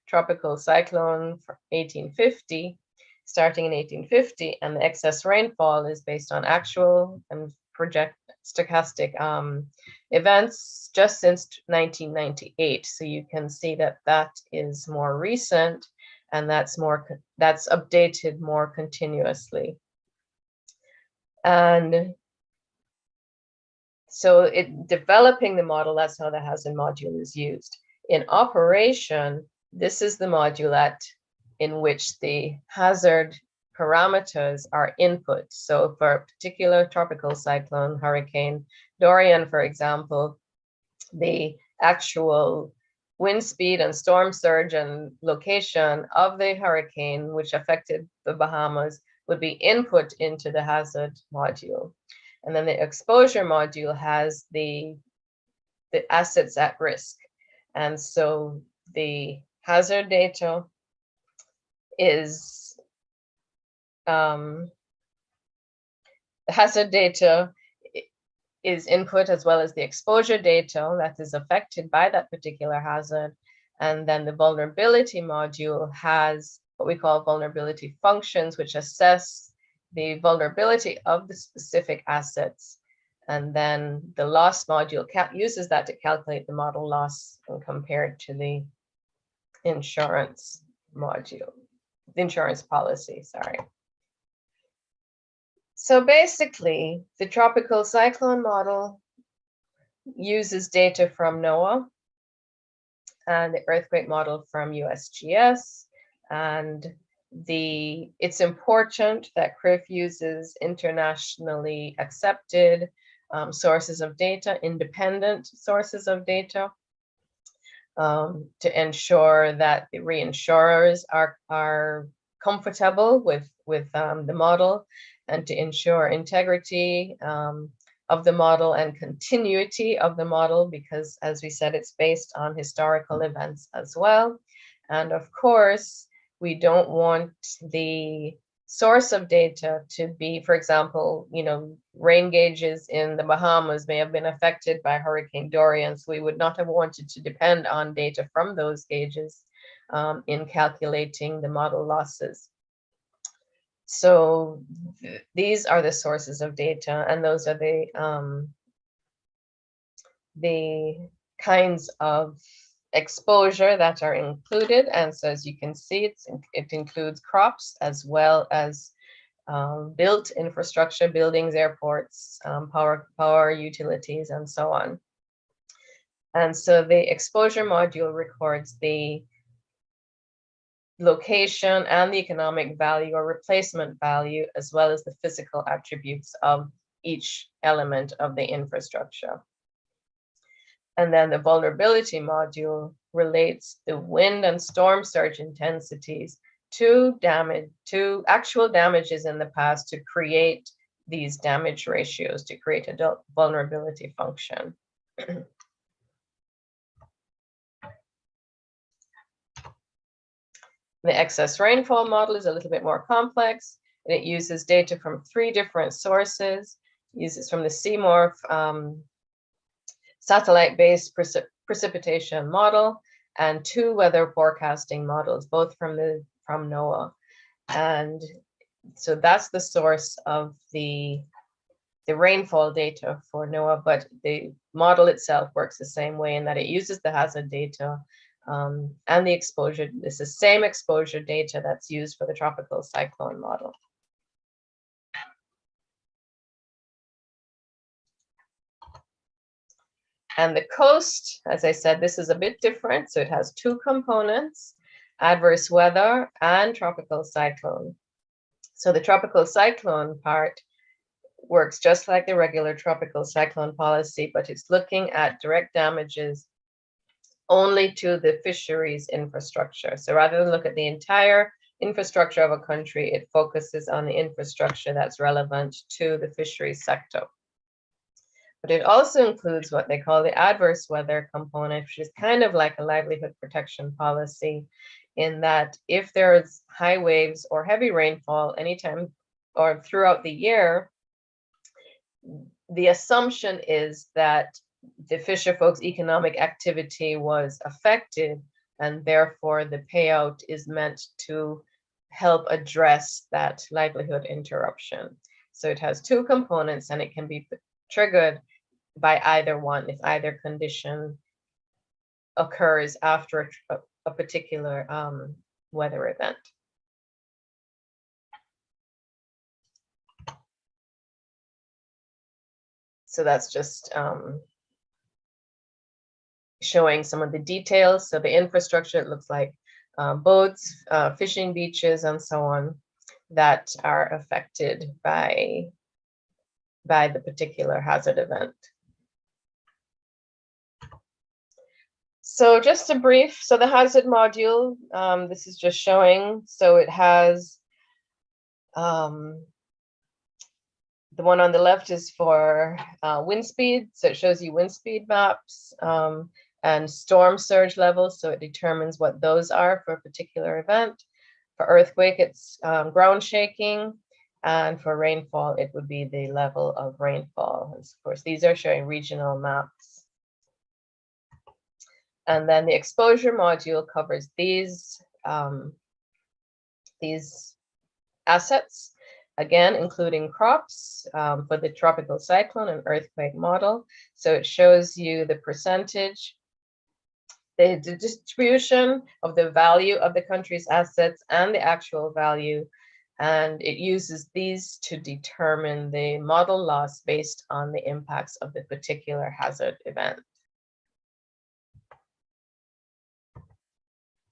Tropical cyclone from 1850. Starting in 1850, and the excess rainfall is based on actual and stochastic events just since 1998. So you can see that that is more recent, and that's updated more continuously. And so developing the model, that's how the hazard module is used. In operation, this is the module in which the hazard parameters are input. So for a particular tropical cyclone, Hurricane Dorian, for example, the actual wind speed and storm surge and location of the hurricane, which affected the Bahamas, would be input into the hazard module. And then the exposure module has the assets at risk. And so the hazard data is input, as well as the exposure data that is affected by that particular hazard. And then the vulnerability module has what we call vulnerability functions, which assess the vulnerability of the specific assets. And then the loss module uses that to calculate the model loss and compared to the insurance module, the insurance policy, sorry. So basically, the tropical cyclone model uses data from NOAA and the earthquake model from USGS. And it's important that CCRIF uses internationally accepted sources of data, independent sources of data, to ensure that the reinsurers are comfortable with the model, and to ensure integrity of the model and continuity of the model, because as we said, it's based on historical events as well. And of course, we don't want the source of data to be, for example, rain gauges in the Bahamas may have been affected by Hurricane Dorian, so we would not have wanted to depend on data from those gauges in calculating the model losses. So these are the sources of data, and those are the kinds of exposure that are included. And so as you can see, it includes crops as well as built infrastructure, buildings, airports, power utilities, and so on. And so the exposure module records the location and the economic value or replacement value, as well as the physical attributes of each element of the infrastructure. And then the vulnerability module relates the wind and storm surge intensities to actual damages in the past to create these damage ratios, to create a vulnerability function. The excess rainfall model is a little bit more complex, and it uses data from 3 different sources. It uses from the CMORPH satellite-based precipitation model and 2 weather forecasting models, both from NOAA. And so that's the source of the rainfall data for NOAA, but the model itself works the same way in that it uses the hazard data and the exposure. It's the same exposure data that's used for the tropical cyclone model. And the coast, as I said, this is a bit different. So it has 2 components, adverse weather and tropical cyclone. So the tropical cyclone part works just like the regular tropical cyclone policy, but it's looking at direct damages only to the fisheries infrastructure. So rather than look at the entire infrastructure of a country, it focuses on the infrastructure that's relevant to the fisheries sector. But it also includes what they call the adverse weather component, which is kind of like a livelihood protection policy, in that if there's high waves or heavy rainfall anytime or throughout the year, the assumption is that the fisher folks' economic activity was affected, and therefore the payout is meant to help address that livelihood interruption. So it has 2 components, and it can be triggered by either one if either condition occurs after a particular weather event. So that's just showing some of the details. So the infrastructure, it looks like boats, fishing beaches, and so on. that are affected by the particular hazard event. So just a brief, so the hazard module, this is just showing, so it has, the one on the left is for wind speed, so it shows you wind speed maps, and storm surge levels, so it determines what those are for a particular event. For earthquake, it's ground shaking, and for rainfall, it would be the level of rainfall. And of course, these are showing regional maps. And then the exposure module covers these assets, again, including crops for the tropical cyclone and earthquake model. So it shows you the percentage, the distribution of the value of the country's assets and the actual value. And it uses these to determine the model loss based on the impacts of the particular hazard event.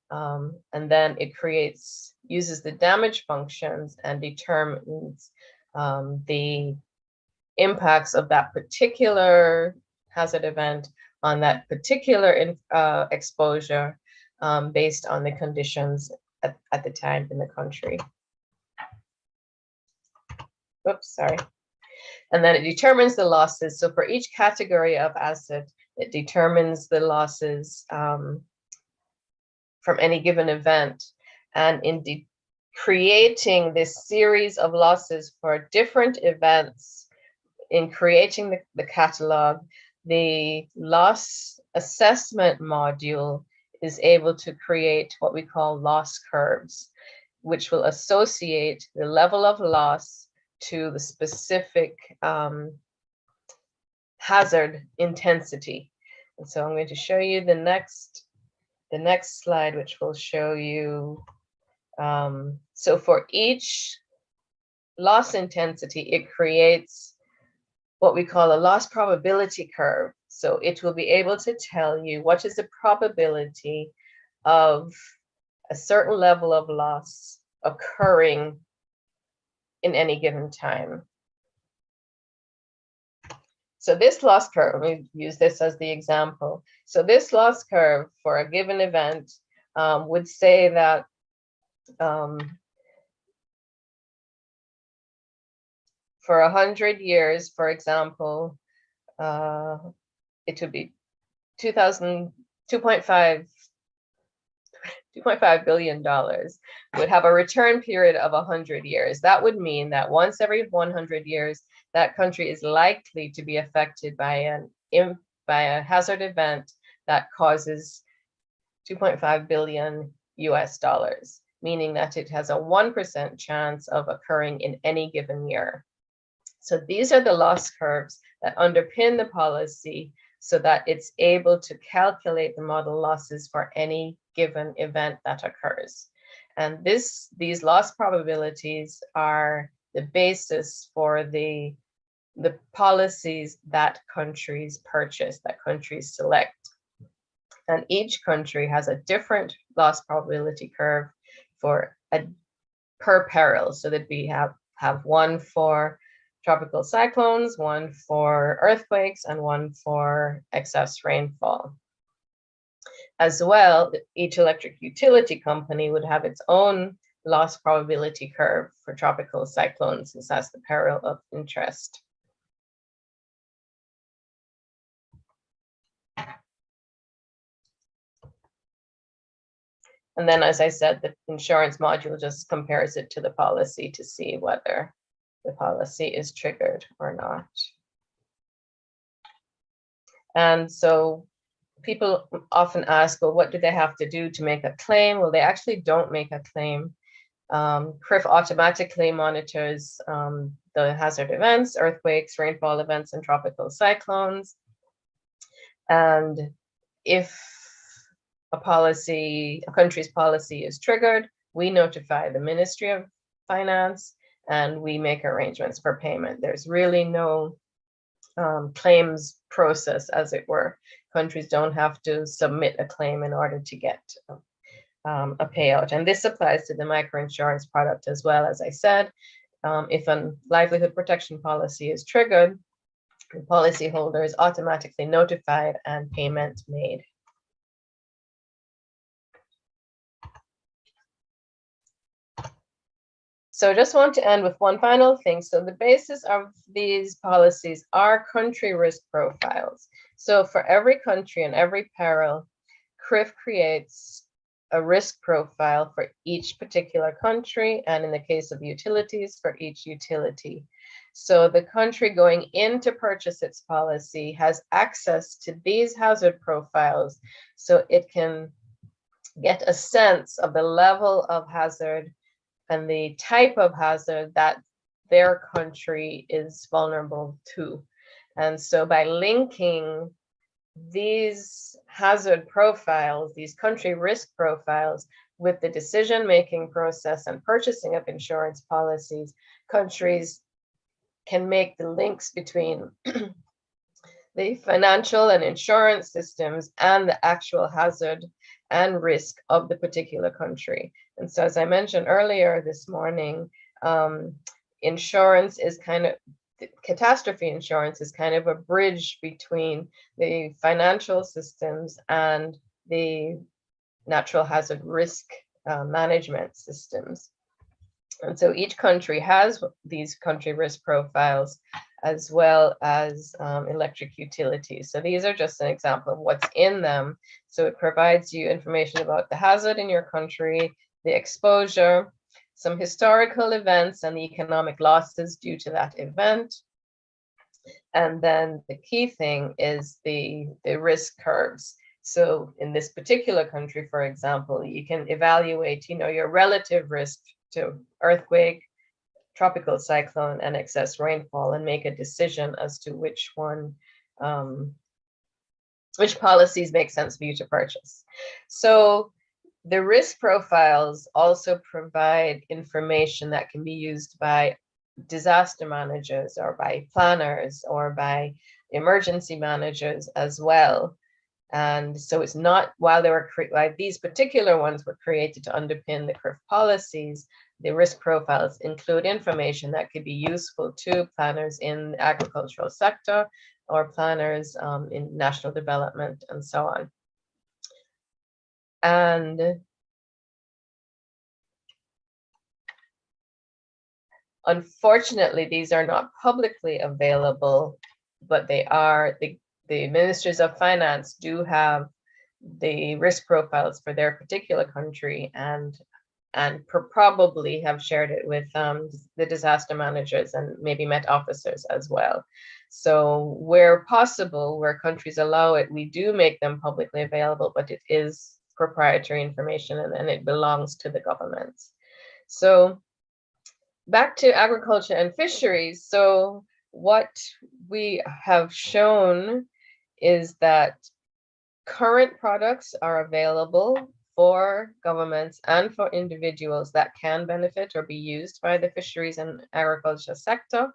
And then it uses the damage functions and determines the impacts of that particular hazard event on that particular exposure based on the conditions at the time in the country. Oops, sorry. And then it determines the losses. So for each category of asset, it determines the losses from any given event. And in creating this series of losses for different events, in creating the catalog, the loss assessment module is able to create what we call loss curves, which will associate the level of loss to the specific hazard intensity. And so I'm going to show you the next slide, which will show you, so for each loss intensity, it creates what we call a loss probability curve. So it will be able to tell you what is the probability of a certain level of loss occurring in any given time. So this loss curve, we use this as the example. So this loss curve for a given event would say that for 100 years, for example, it would be $2.5 billion would have a return period of 100 years. That would mean that once every 100 years, that country is likely to be affected by a hazard event that causes $2.5 billion US dollars, meaning that it has a 1% chance of occurring in any given year. So these are the loss curves that underpin the policy so that it's able to calculate the model losses for any given event that occurs. And these loss probabilities are the basis for the policies that countries purchase, that countries select. And each country has a different loss probability curve per peril, so that we have one for tropical cyclones, one for earthquakes, and one for excess rainfall. As well, each electric utility company would have its own loss probability curve for tropical cyclones, since that's the peril of interest. And then, as I said, the insurance module just compares it to the policy to see whether the policy is triggered or not. And so people often ask, well, what do they have to do to make a claim? Well, they actually don't make a claim. CCRIF automatically monitors the hazard events, earthquakes, rainfall events, and tropical cyclones. And if a country's policy is triggered, we notify the Ministry of Finance and we make arrangements for payment. There's really no claims process, as it were. Countries don't have to submit a claim in order to get a payout. And this applies to the microinsurance product as well. As I said, if a livelihood protection policy is triggered, the policyholder is automatically notified and payment made. So I just want to end with one final thing. So the basis of these policies are country risk profiles. So for every country and every peril, CCRIF creates a risk profile for each particular country, and in the case of utilities, for each utility. So the country going in to purchase its policy has access to these hazard profiles, so it can get a sense of the level of hazard and the type of hazard that their country is vulnerable to. And so by linking these hazard profiles, these country risk profiles, with the decision-making process and purchasing of insurance policies, countries can make the links between the financial and insurance systems and the actual hazard and risk of the particular country. And so, as I mentioned earlier this morning, insurance is kind of, catastrophe insurance is kind of a bridge between the financial systems and the natural hazard risk management systems. And so each country has these country risk profiles, as well as electric utilities. So these are just an example of what's in them. So it provides you information about the hazard in your country, the exposure, some historical events and the economic losses due to that event. And then the key thing is the risk curves. So in this particular country, for example, you can evaluate, your relative risk to earthquake, tropical cyclone, and excess rainfall, and make a decision as to which policies make sense for you to purchase. So the risk profiles also provide information that can be used by disaster managers or by planners or by emergency managers as well. And so it's not, while these particular ones were created to underpin the CCRIF policies, the risk profiles include information that could be useful to planners in the agricultural sector or planners in national development and so on. And unfortunately, these are not publicly available, but they are, the ministries of finance do have the risk profiles for their particular country and probably have shared it with the disaster managers and maybe Met officers as well. So where possible, where countries allow it, we do make them publicly available, but it is proprietary information and it belongs to the governments. So back to agriculture and fisheries. So what we have shown is that current products are available for governments and for individuals that can benefit or be used by the fisheries and agriculture sector,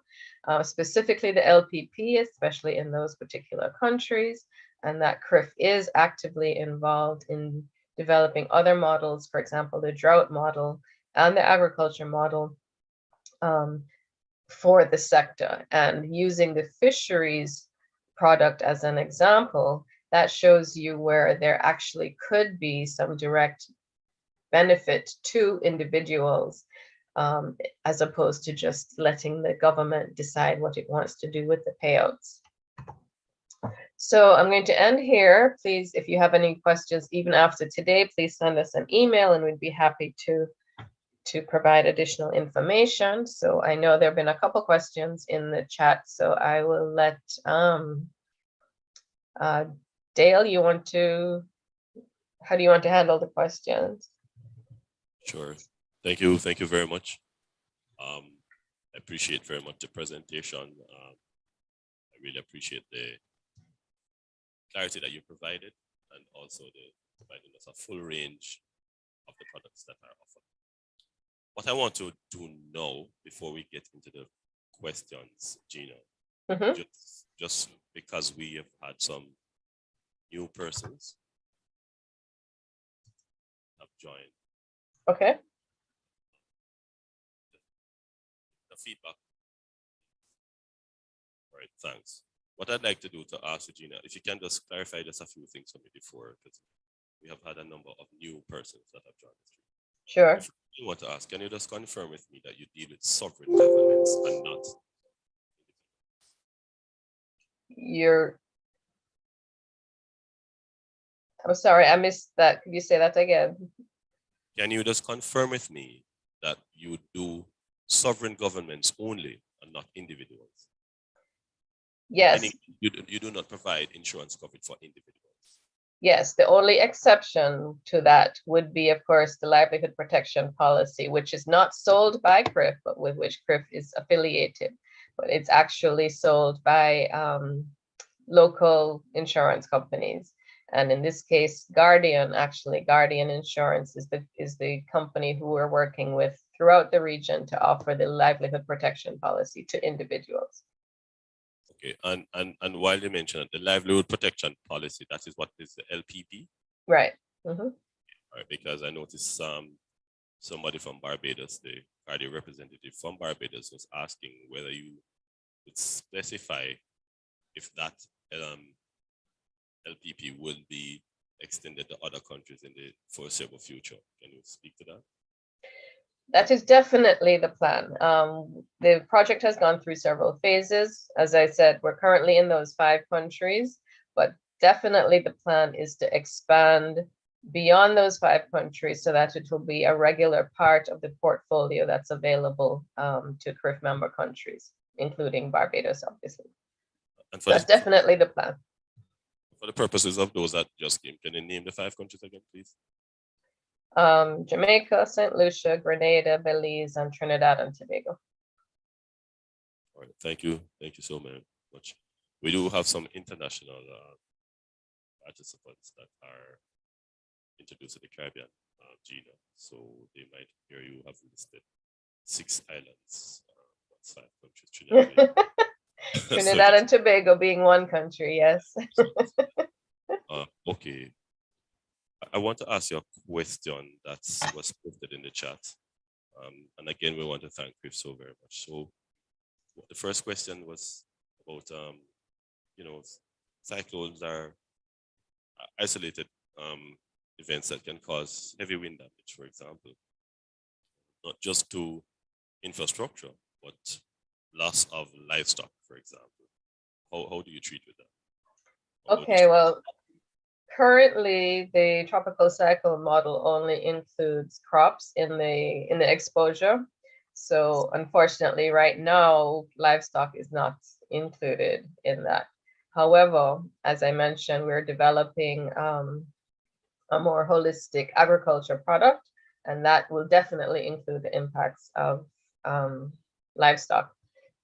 specifically the LPP, especially in those particular countries, and that CCRIF is actively involved in developing other models, for example, the drought model and the agriculture model for the sector. And using the fisheries product as an example, that shows you where there actually could be some direct benefit to individuals, as opposed to just letting the government decide what it wants to do with the payouts. So I'm going to end here. Please, if you have any questions, even after today, please send us an email and we'd be happy to provide additional information. So I know there have been a couple questions in the chat, so I will let Dale, how do you want to handle the questions? Sure. Thank you very much. I appreciate very much the presentation. I really appreciate the clarity that you provided and also providing us a full range of the products that are offered. What I want to do now, before we get into the questions, Gina, just because we have had some new persons, have joined. Okay. The feedback. All right, thanks. What I'd like to do to ask Regina, if you can just clarify just a few things for me before, because we have had a number of new persons that have joined the stream. Sure. If you want to ask, can you just confirm with me that you deal with sovereign governments and not? I'm sorry, I missed that. Could you say that again? Can you just confirm with me that you do sovereign governments only and not individuals? Yes. Meaning you do not provide insurance coverage for individuals. Yes, the only exception to that would be, of course, the livelihood protection policy, which is not sold by CCRIF, but with which CCRIF is affiliated. But it's actually sold by local insurance companies. And in this case, Guardian Insurance is the company who we're working with throughout the region to offer the livelihood protection policy to individuals. Okay, and while you mentioned the livelihood protection policy, that is what is the LPP? Right. Mm-hmm. All right, because I noticed somebody from Barbados, the party representative from Barbados, was asking whether you would specify if that LPP will be extended to other countries in the foreseeable future. Can you speak to that? That is definitely the plan. The project has gone through several phases. As I said, we're currently in those 5 countries, but definitely the plan is to expand beyond those 5 countries so that it will be a regular part of the portfolio that's available to CCRIF member countries, including Barbados, obviously. And that's definitely the plan. For the purposes of those that just came, can you name the 5 countries again, please? Jamaica, St. Lucia, Grenada, Belize, and Trinidad and Tobago. All right, thank you so much. We do have some international participants that are introduced to the Caribbean, Gina, so they might hear you have listed 6 islands, 5 countries, Trinidad. Trinidad and Tobago being one country, yes. Okay. I want to ask you a question that was posted in the chat. And again, we want to thank CCRIF so very much. So the first question was about, cyclones are isolated events that can cause heavy wind damage, for example, not just to infrastructure, but loss of livestock, for example. How do you treat with that? Okay, well, currently the tropical cyclone model only includes crops in the exposure. So unfortunately, right now, livestock is not included in that. However, as I mentioned, we're developing a more holistic agriculture product, and that will definitely include the impacts of livestock.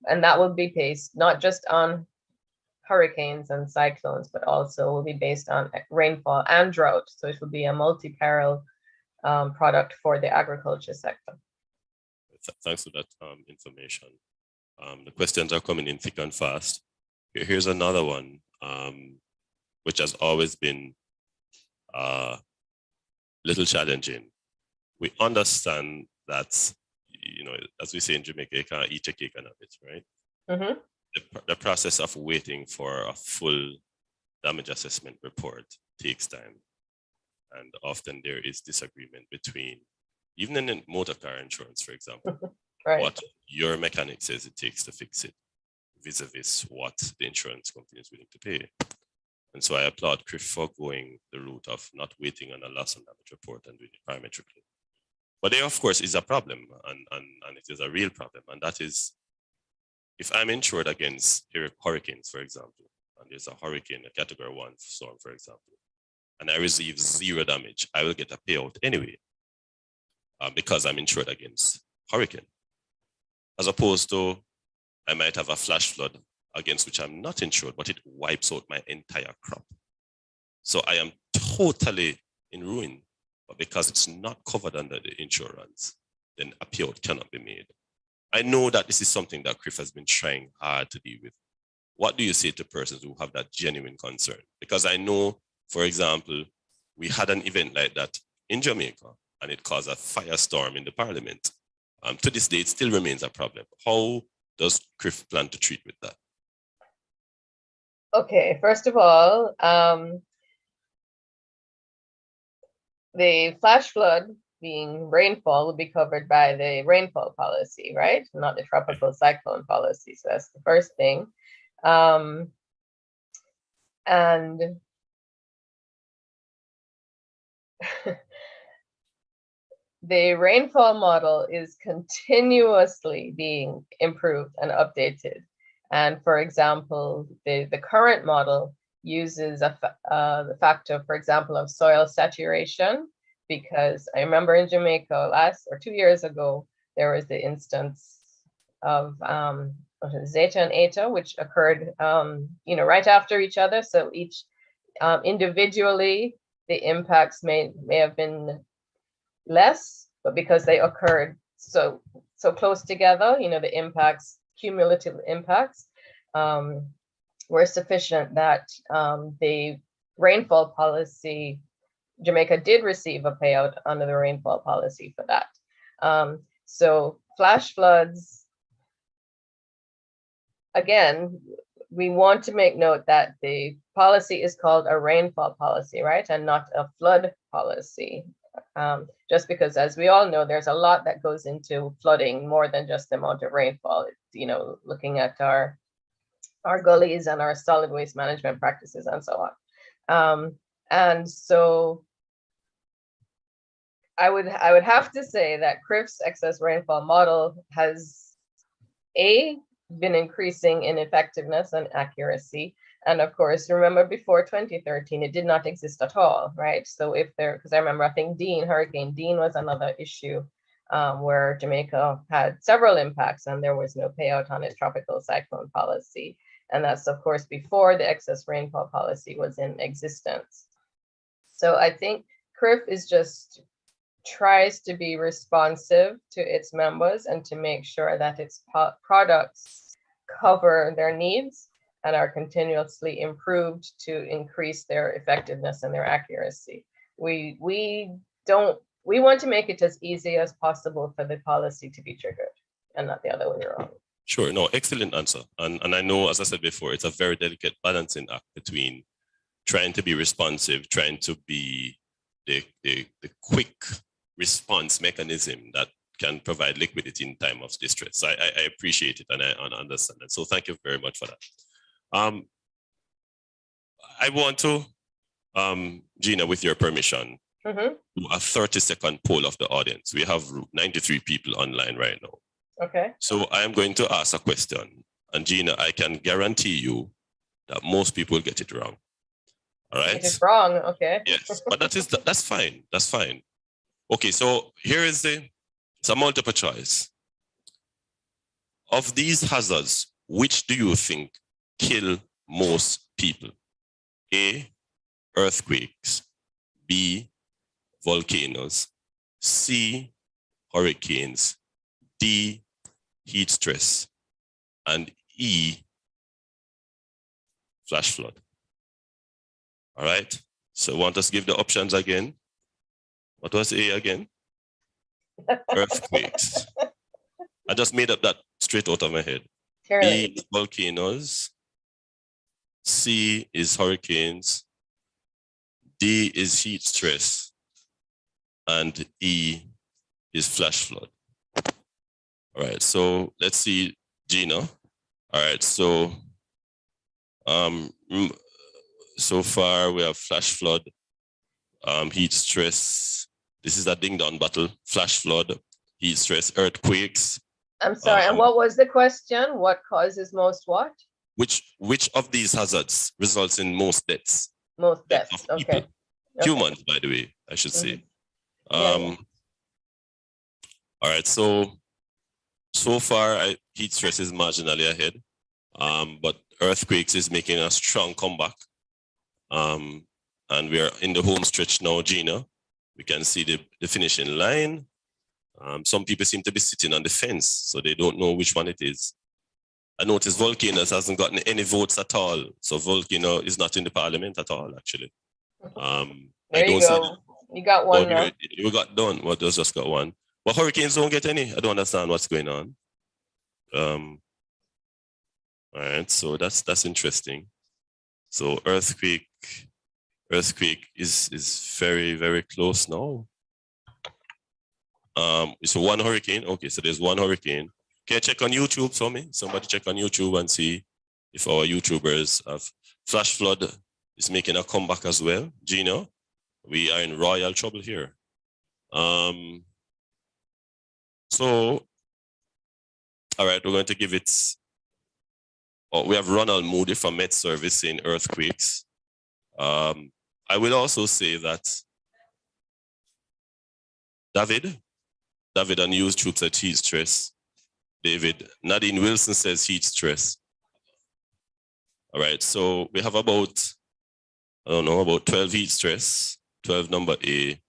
And that will be based not just on hurricanes and cyclones, but also will be based on rainfall and drought. So it will be a multi-peril product for the agriculture sector. Thanks for that information. The questions are coming in thick and fast. Here's another one, which has always been a little challenging. We understand that, as we say in Jamaica, you can't eat your cake and have it, right? Mm-hmm. The process of waiting for a full damage assessment report takes time. And often there is disagreement between, even in motor car insurance, for example, right, what your mechanic says it takes to fix it, vis-a-vis what the insurance company is willing to pay. And so I applaud CCRIF for going the route of not waiting on a loss and damage report and doing it parametrically. But there, of course, is a problem, and it is a real problem, and that is, if I'm insured against hurricanes, for example, and there's a hurricane, a category 1 storm, for example, and I receive 0 damage, I will get a payout anyway, because I'm insured against hurricane. As opposed to, I might have a flash flood against which I'm not insured, but it wipes out my entire crop. So I am totally in ruin, but because it's not covered under the insurance, then a payout cannot be made. I know that this is something that CCRIF has been trying hard to deal with. What do you say to persons who have that genuine concern? Because I know, for example, we had an event like that in Jamaica, and it caused a firestorm in the parliament. To this day, it still remains a problem. How does CCRIF plan to treat with that? Okay, first of all, the flash flood being rainfall will be covered by the rainfall policy, right? Not the tropical cyclone policy. So that's the first thing. And the rainfall model is continuously being improved and updated. And for example, the current model uses the factor, for example, of soil saturation, because I remember in Jamaica 2 years ago, there was the instance of Zeta and Eta, which occurred, right after each other. So each individually, the impacts may have been less, but because they occurred so close together, the impacts, cumulative impacts, were sufficient that the rainfall policy, Jamaica did receive a payout under the rainfall policy for that. So flash floods, again, we want to make note that the policy is called a rainfall policy, right? And not a flood policy. Just because, as we all know, there's a lot that goes into flooding, more than just the amount of rainfall. Looking at our gullies and our solid waste management practices and so on. And so I would have to say that CCRIF's excess rainfall model has been increasing in effectiveness and accuracy. And of course, remember before 2013, it did not exist at all, right? So because I remember, I think Hurricane Dean was another issue where Jamaica had several impacts and there was no payout on its tropical cyclone policy. And that's of course before the excess rainfall policy was in existence. So I think CCRIF is just tries to be responsive to its members and to make sure that its products cover their needs and are continuously improved to increase their effectiveness and their accuracy. We want to make it as easy as possible for the policy to be triggered and not the other way around. Sure, no, excellent answer. And I know, as I said before, it's a very delicate balancing act between trying to be responsive, trying to be the quick response mechanism that can provide liquidity in time of distress. So I appreciate it and I understand it. So thank you very much for that. I want to, Gina, with your permission, do a 30-second poll of the audience. We have 93 people online right now. Okay. So I am going to ask a question, and Gina, I can guarantee you that most people get it wrong. All right. Get it wrong. Okay. Yes, but that's fine. That's fine. Okay, so here is it's a multiple choice. Of these hazards, which do you think kill most people? A, earthquakes. B, volcanoes. C, hurricanes. D, heat stress. And E, flash flood. All right, so want us to give the options again? What was A again? Earthquakes. I just made up that straight out of my head. B is volcanoes. C is hurricanes. D is heat stress. And E is flash flood. All right, so let's see, Gina. All right, so so far we have flash flood, heat stress. This is a ding-dong battle. Flash flood, heat stress, earthquakes. I'm sorry, and what was the question? What causes most what? Which of these hazards results in most deaths? Most deaths, okay. Humans, by the way, I should say. Yeah. All right, so far, heat stress is marginally ahead, but earthquakes is making a strong comeback. And we are in the home stretch now, Gina. We can see the finishing line. Some people seem to be sitting on the fence, so they don't know which one it is. I noticed volcanoes hasn't gotten any votes at all. So volcano is not in the parliament at all, actually. There you go. You got Oh, one now. you got done. Well, there's just got one. But hurricanes don't get any. I don't understand what's going on. All right, so that's interesting. So earthquake is very, very close now. It's one hurricane. Okay, so there's one hurricane. Can you check on YouTube for me? Somebody check on YouTube and see if our YouTubers have. Flash flood is making a comeback as well. Gino, we are in royal trouble here. So, all right, we're going to give it. Oh, we have Ronald Moody from Met Service in earthquakes. I will also say that David unused troops at heat stress. David, Nadine Wilson says heat stress. All right, so we have about, I don't know, about 12 heat stress, 12 number A.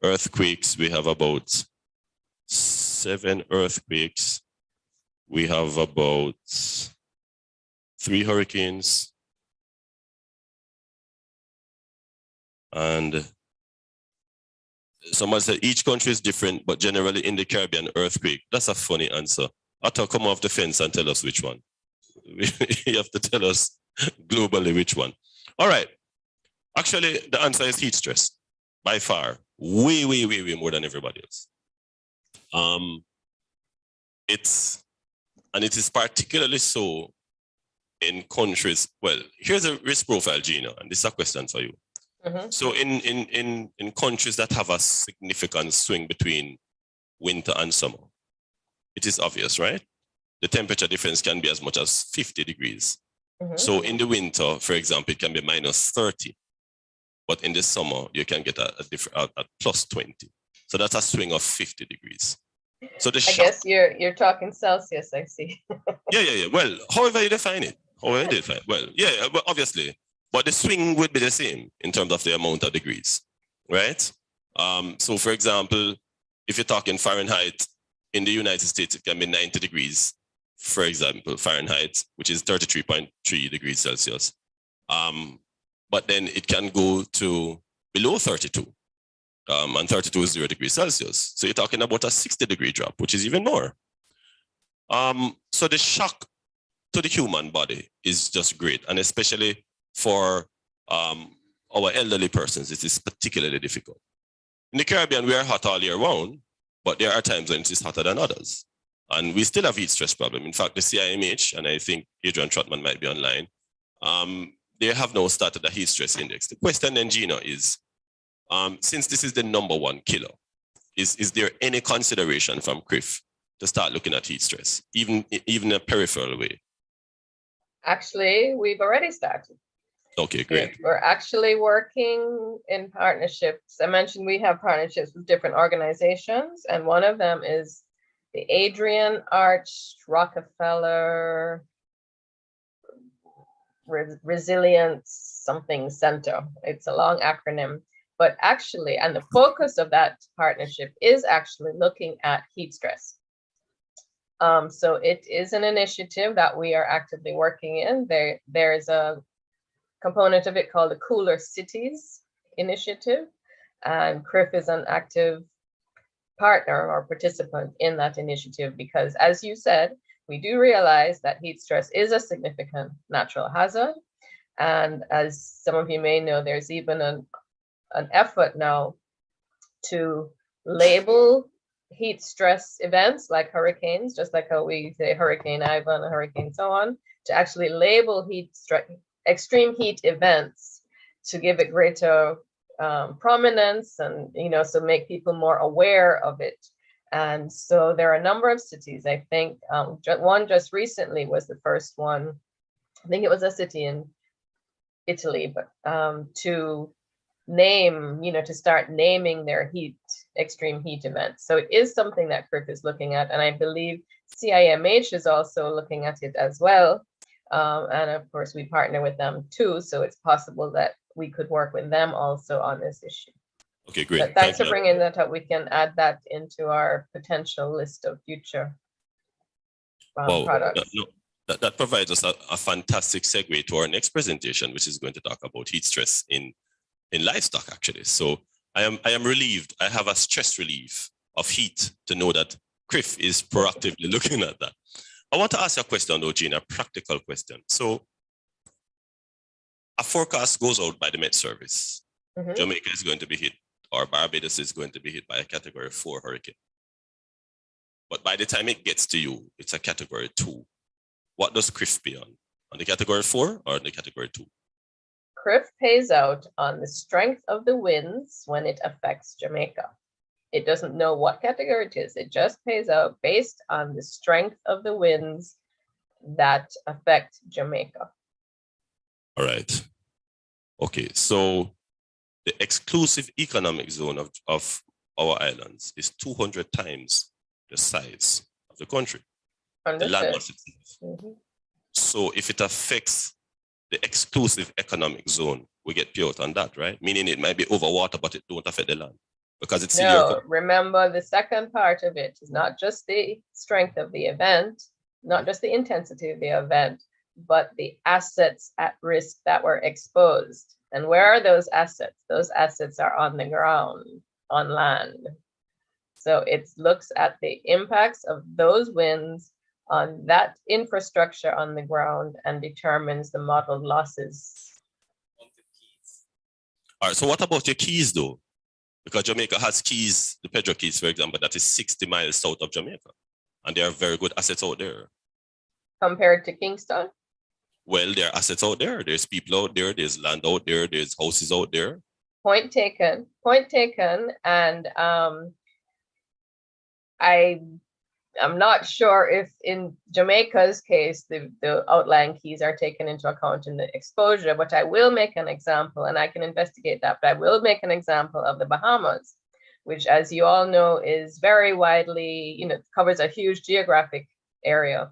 Earthquakes, we have about 7 earthquakes. We have about 3 hurricanes. And someone said each country is different, but generally in the Caribbean, earthquake. That's a funny answer. Atta, come off the fence and tell us which one. You have to tell us globally which one. All right. Actually, the answer is heat stress by far. Way, way, way, way more than everybody else. It is particularly so in countries. Well, here's a risk profile, Gina, and this is a question for you. So in countries that have a significant swing between winter and summer, it is obvious, right? The temperature difference can be as much as 50 degrees. So in the winter, for example, it can be -30. But in the summer, you can get a plus 20. So that's a swing of 50 degrees. So the shock, I guess you're talking Celsius, I see. yeah. Well, however you define it. Well, yeah, but obviously. But the swing would be the same in terms of the amount of degrees, right? So for example, if you're talking Fahrenheit, in the United States, it can be 90 degrees, for example, Fahrenheit, which is 33.3 degrees Celsius. But then it can go to below 32, and 32 is 0 degrees Celsius. So you're talking about a 60-degree drop, which is even more. So the shock to the human body is just great, and especially for our elderly persons, it is particularly difficult. In the Caribbean, we are hot all year round, but there are times when it is hotter than others. And we still have heat stress problem. In fact, the CIMH, and I think Adrian Trotman might be online, they have now started a heat stress index. The question then, Gina, is, since this is the #1 killer, is there any consideration from CCRIF to start looking at heat stress, even in a peripheral way? Actually, we've already started. Okay, great. We're actually working in partnerships. I mentioned we have partnerships with different organizations, and one of them is the Adrian Arch Rockefeller Resilience something center. It's a long acronym, but actually, and the focus of that partnership is actually looking at heat stress. So it is an initiative that we are actively working in. There's a component of it called the Cooler Cities Initiative, and CCRIF is an active partner or participant in that initiative because, as you said, we do realize that heat stress is a significant natural hazard. And as some of you may know, there's even an effort now to label heat stress events like hurricanes, just like how we say Hurricane Ivan, Hurricane so on, to actually label extreme heat events to give it greater prominence and, so make people more aware of it. And so there are a number of cities, I think one just recently was the first one. I think it was a city in Italy, but to name, to start naming their extreme heat events. So it is something that CCRIF is looking at. And I believe CIMH is also looking at it as well. And of course, we partner with them too. So it's possible that we could work with them also on this issue. Okay, great. But thanks for bringing that up. We can add that into our potential list of future products. That provides us a fantastic segue to our next presentation, which is going to talk about heat stress in livestock, actually. So I am relieved. I have a stress relief of heat to know that CCRIF is proactively looking at that. I want to ask you a question though, Gina, a practical question. So a forecast goes out by the Met Service. Jamaica is going to be hit, or Barbados is going to be hit by a Category 4 hurricane. But by the time it gets to you, it's a Category 2. What does CCRIF pay on? On the Category 4 or on the Category 2? CCRIF pays out on the strength of the winds when it affects Jamaica. It doesn't know what category it is. It just pays out based on the strength of the winds that affect Jamaica. All right. Okay, so the exclusive economic zone of our islands is 200 times the size of the country. The land mass itself. So if it affects the exclusive economic zone, we get payout on that, right? Meaning it might be over water, but it don't affect the land because it's no. Remember, the second part of it is not just the strength of the event, not just the intensity of the event, but the assets at risk that were exposed. And where are those assets? Those assets are on the ground, on land. So it looks at the impacts of those winds on that infrastructure on the ground and determines the modeled losses. All right, so what about your keys though? Because Jamaica has keys, the Pedro Keys, for example, that is 60 miles south of Jamaica. And there are very good assets out there. Compared to Kingston? Well, there are assets out there. There's people out there. There's land out there. There's houses out there. Point taken. Point taken. And I'm not sure if in Jamaica's case, the outlying keys are taken into account in the exposure, but I will make an example, and I can investigate that, but I will make an example of the Bahamas, which, as you all know, is very widely, covers a huge geographic area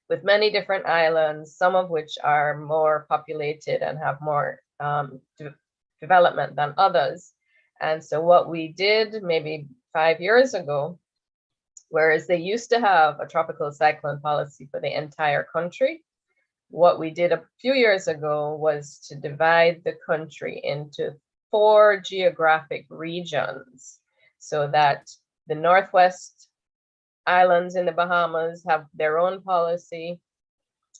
with many different islands, some of which are more populated and have more development than others. And so what we did maybe 5 years ago, whereas they used to have a tropical cyclone policy for the entire country, what we did a few years ago was to divide the country into 4 geographic regions so that the Northwest islands in the Bahamas have their own policy,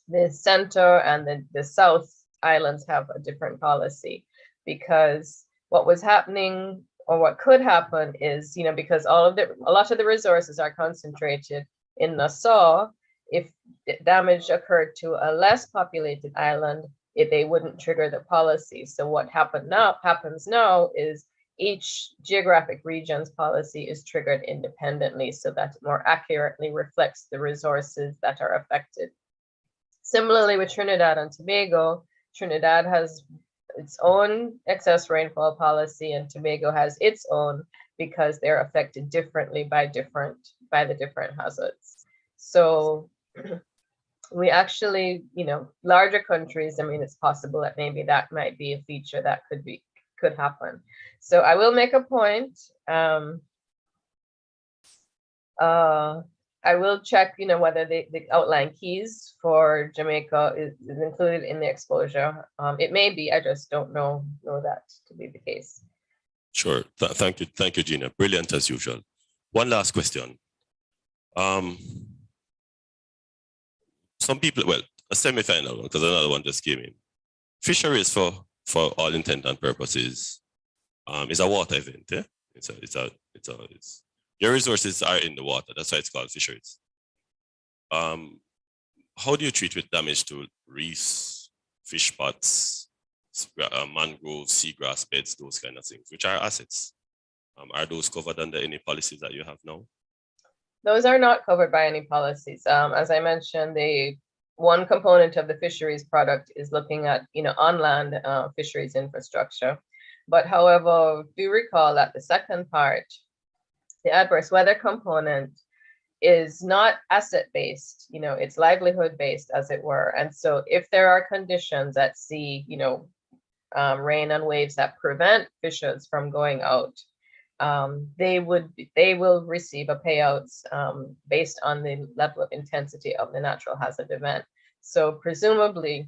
the center and the South islands have a different policy, because what was happening, or what could happen is, because a lot of the resources are concentrated in Nassau, if damage occurred to a less populated island, they wouldn't trigger the policy. So what happens now is each geographic region's policy is triggered independently so that it more accurately reflects the resources that are affected. Similarly with Trinidad and Tobago, Trinidad has its own excess rainfall policy and Tobago has its own, because they're affected differently by the different hazards. So we actually, larger countries, it's possible that maybe that might be a feature that could happen. So I will make a point. I will check, whether the outlying keys for Jamaica is included in the exposure. It may be, I just don't know that to be the case. Sure, thank you, Gina. Brilliant as usual. One last question. Some people, well, a semi-final one, because another one just came in. Fisheries, for all intent and purposes, is a water event. Yeah? Your resources are in the water. That's why it's called fisheries. How do you treat with damage to reefs, fish pots, mangroves, seagrass beds, those kind of things, which are assets? Are those covered under any policies that you have now? Those are not covered by any policies. As I mentioned, the one component of the fisheries product is looking at, on land fisheries infrastructure. But however, do recall that the second part, the adverse weather component, is not asset-based, it's livelihood-based, as it were. And so if there are conditions at sea, rain and waves that prevent fishers from going out, they will receive a payouts based on the level of intensity of the natural hazard event. So presumably,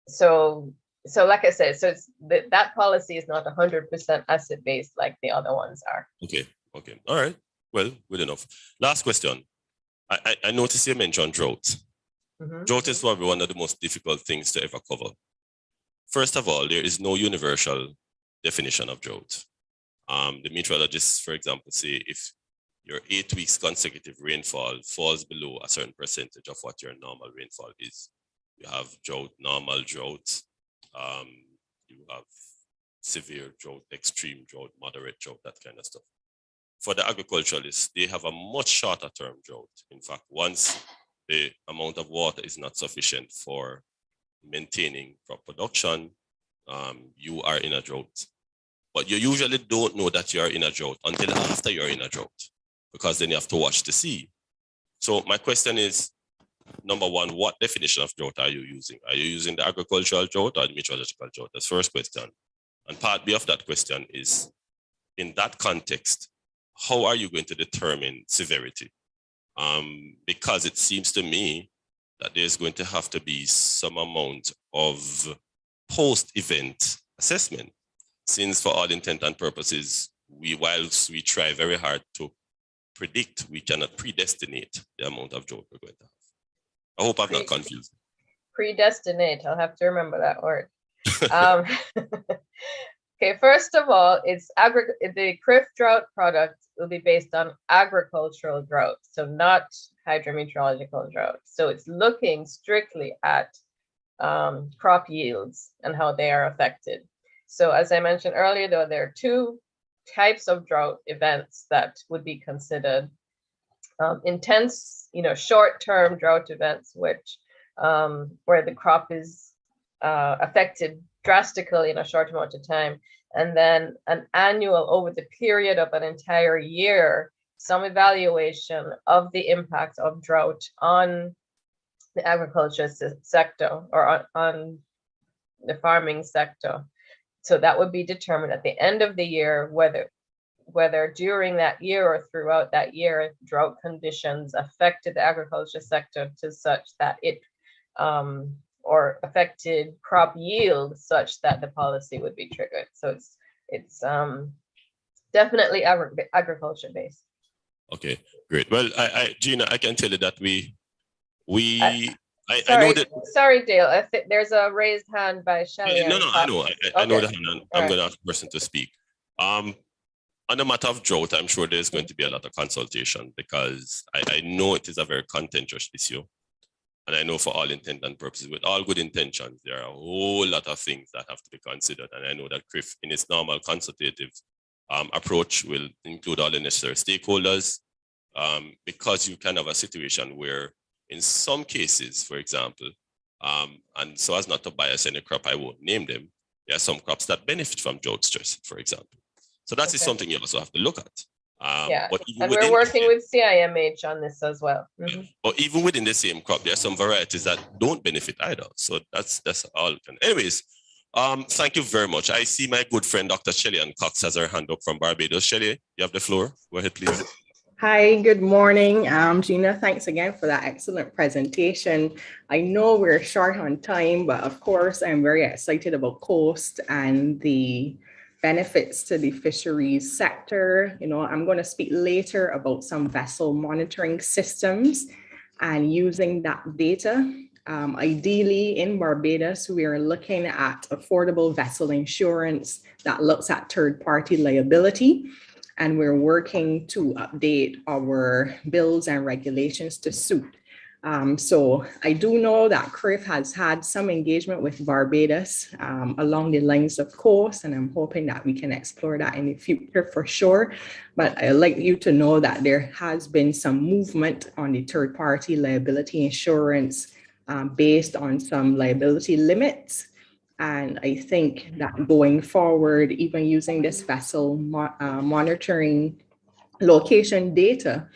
so so like I said, so it's that policy is not 100% asset based like the other ones are. Okay. Okay. All right. Well, good enough. Last question. I noticed you mentioned drought. Drought is probably one of the most difficult things to ever cover. First of all, there is no universal definition of drought. The meteorologists, for example, say if your 8 weeks consecutive rainfall falls below a certain percentage of what your normal rainfall is, you have drought, normal drought, you have severe drought, extreme drought, moderate drought, that kind of stuff. For the agriculturalists, they have a much shorter term drought. In fact, once the amount of water is not sufficient for maintaining crop production, you are in a drought. But you usually don't know that you are in a drought until after you're in a drought, because then you have to watch to see. So my question is, number one, what definition of drought are you using? Are you using the agricultural drought or the meteorological drought? That's the first question. And part B of that question is, in that context, how are you going to determine severity? Because it seems to me that there's going to have to be some amount of post-event assessment, since for all intent and purposes, whilst we try very hard to predict, we cannot predestinate the amount of drought we're going to have. I hope I'm not confused. Predestinate, I'll have to remember that word. Okay, first of all, the CCRIF drought product will be based on agricultural drought, so not hydrometeorological drought. So it's looking strictly at crop yields and how they are affected. So as I mentioned earlier, though, there are two types of drought events that would be considered. Intense, short-term drought events, which where the crop is affected drastically in a short amount of time, and then an annual, over the period of an entire year, some evaluation of the impact of drought on the agriculture sector or on the farming sector. So that would be determined at the end of the year, whether during that year or throughout that year, drought conditions affected the agriculture sector to such that it or affected crop yield such that the policy would be triggered. So it's definitely agriculture based. Okay, great. Well, Gina, I can tell you that I sorry, know that. Sorry, Dale. I think there's a raised hand by Shelley. No, I know. I know that. I'm going to ask a person to speak. On the matter of drought, I'm sure there's going to be a lot of consultation, because I know it is a very contentious issue. And I know, for all intent and purposes, with all good intentions, there are a whole lot of things that have to be considered. And I know that CCRIF, in its normal consultative approach, will include all the necessary stakeholders, because you can have a situation where, in some cases, for example, and so as not to bias any crop, I won't name them, there are some crops that benefit from drought stress, for example. So that is something you also have to look at. But and we're working with CIMH on this as well. But even within the same crop, there are some varieties that don't benefit either. So that's all. Anyways, thank you very much. I see my good friend, Dr. Shelley Ann Cox, has her hand up from Barbados. Shelley, you have the floor. Go ahead, please. Hi, good morning. Gina, thanks again for that excellent presentation. I know we're short on time, but of course, I'm very excited about coast and the benefits to the fisheries sector. I'm going to speak later about some vessel monitoring systems and using that data. Ideally, in Barbados, we are looking at affordable vessel insurance that looks at third-party liability. And we're working to update our bills and regulations to suit. So I do know that CCRIF has had some engagement with Barbados along the lines of course, and I'm hoping that we can explore that in the future for sure. But I'd like you to know that there has been some movement on the third-party liability insurance based on some liability limits. And I think that going forward, even using this vessel monitoring location data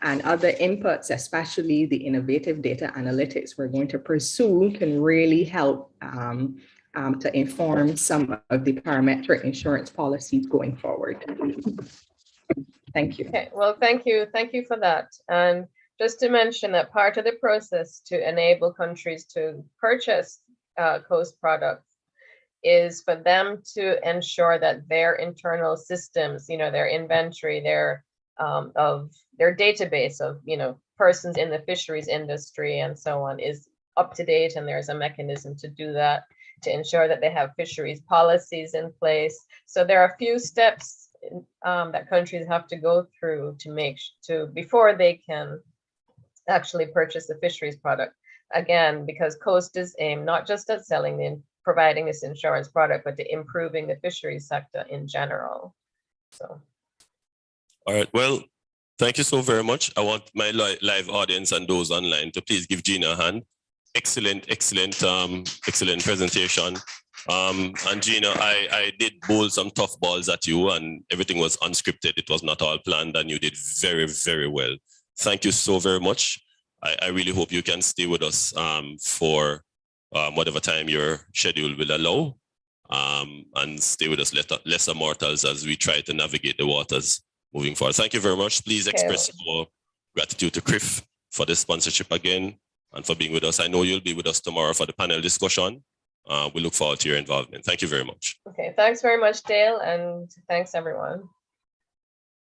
and other inputs, especially the innovative data analytics we're going to pursue, can really help to inform some of the parametric insurance policies going forward. Thank you. Okay, well, thank you. Thank you for that. And just to mention that part of the process to enable countries to purchase coast products is for them to ensure that their internal systems, their inventory, their database of, persons in the fisheries industry and so on is up to date, and there's a mechanism to do that, to ensure that they have fisheries policies in place. So there are a few steps that countries have to go through before they can actually purchase the fisheries product. Again, because COAST is aimed not just at providing this insurance product, but to improving the fisheries sector in general. So. All right, well, thank you so very much. I want my live audience and those online to please give Gina a hand. Excellent presentation. And Gina, I did bowl some tough balls at you, and everything was unscripted. It was not all planned, and you did very, very well. Thank you so very much. I really hope you can stay with us for whatever time your schedule will allow, and stay with us lesser mortals as we try to navigate the waters moving forward. Thank you very much. Please express your gratitude to CCRIF for the sponsorship again and for being with us. I know you'll be with us tomorrow for the panel discussion. We look forward to your involvement. Thank you very much. Okay, thanks very much, Dale, and thanks everyone.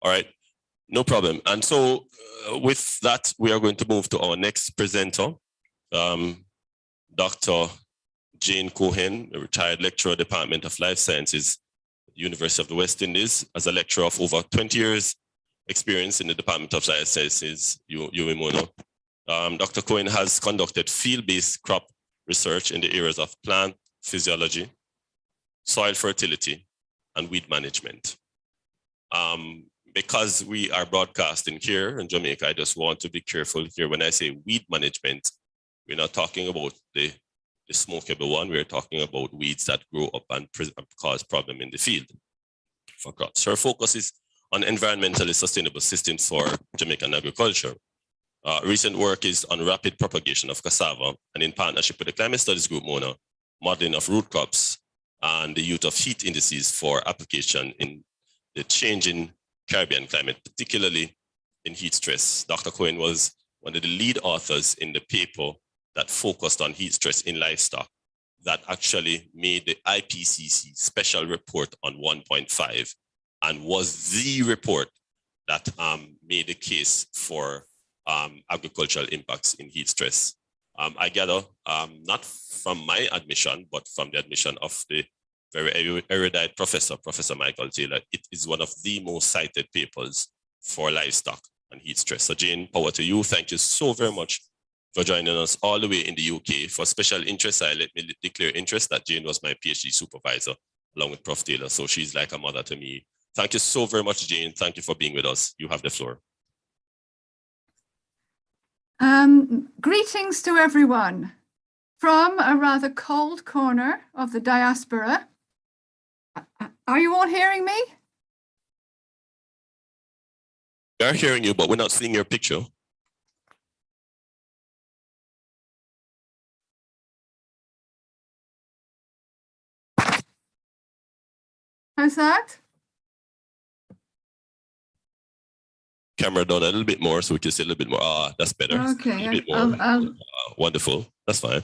All right, no problem. And so with that, we are going to move to our next presenter, Dr. Jane Cohen, a retired lecturer, Department of Life Sciences, University of the West Indies, as a lecturer of over 20 years experience in the Department of Life Sciences, UMONO. Dr. Cohen has conducted field-based crop research in the areas of plant physiology, soil fertility, and weed management. Because we are broadcasting here in Jamaica, I just want to be careful here. When I say weed management, we're not talking about the smokable one. We're talking about weeds that grow up and cause problem in the field for crops. So our focus is on environmentally sustainable systems for Jamaican agriculture. Recent work is on rapid propagation of cassava, and in partnership with the Climate Studies Group, MONA, modeling of root crops and the use of heat indices for application in the changing Caribbean climate, particularly in heat stress. Dr. Cohen was one of the lead authors in the paper that focused on heat stress in livestock that actually made the IPCC special report on 1.5 and was the report that made the case for agricultural impacts in heat stress. I gather, not from my admission, but from the admission of the very erudite professor, Professor Michael Taylor, it is one of the most cited papers for livestock and heat stress. So Jane, power to you. Thank you so very much for joining us all the way in the UK. For special interest, let me declare interest that Jane was my PhD supervisor along with Prof. Taylor. So she's like a mother to me. Thank you so very much, Jane. Thank you for being with us. You have the floor. Greetings to everyone from a rather cold corner of the diaspora. Are you all hearing me? We are hearing you, but we're not seeing your picture. How's that? Camera down a little bit more so we can see a little bit more. Ah, that's better. Okay, Wonderful. That's fine.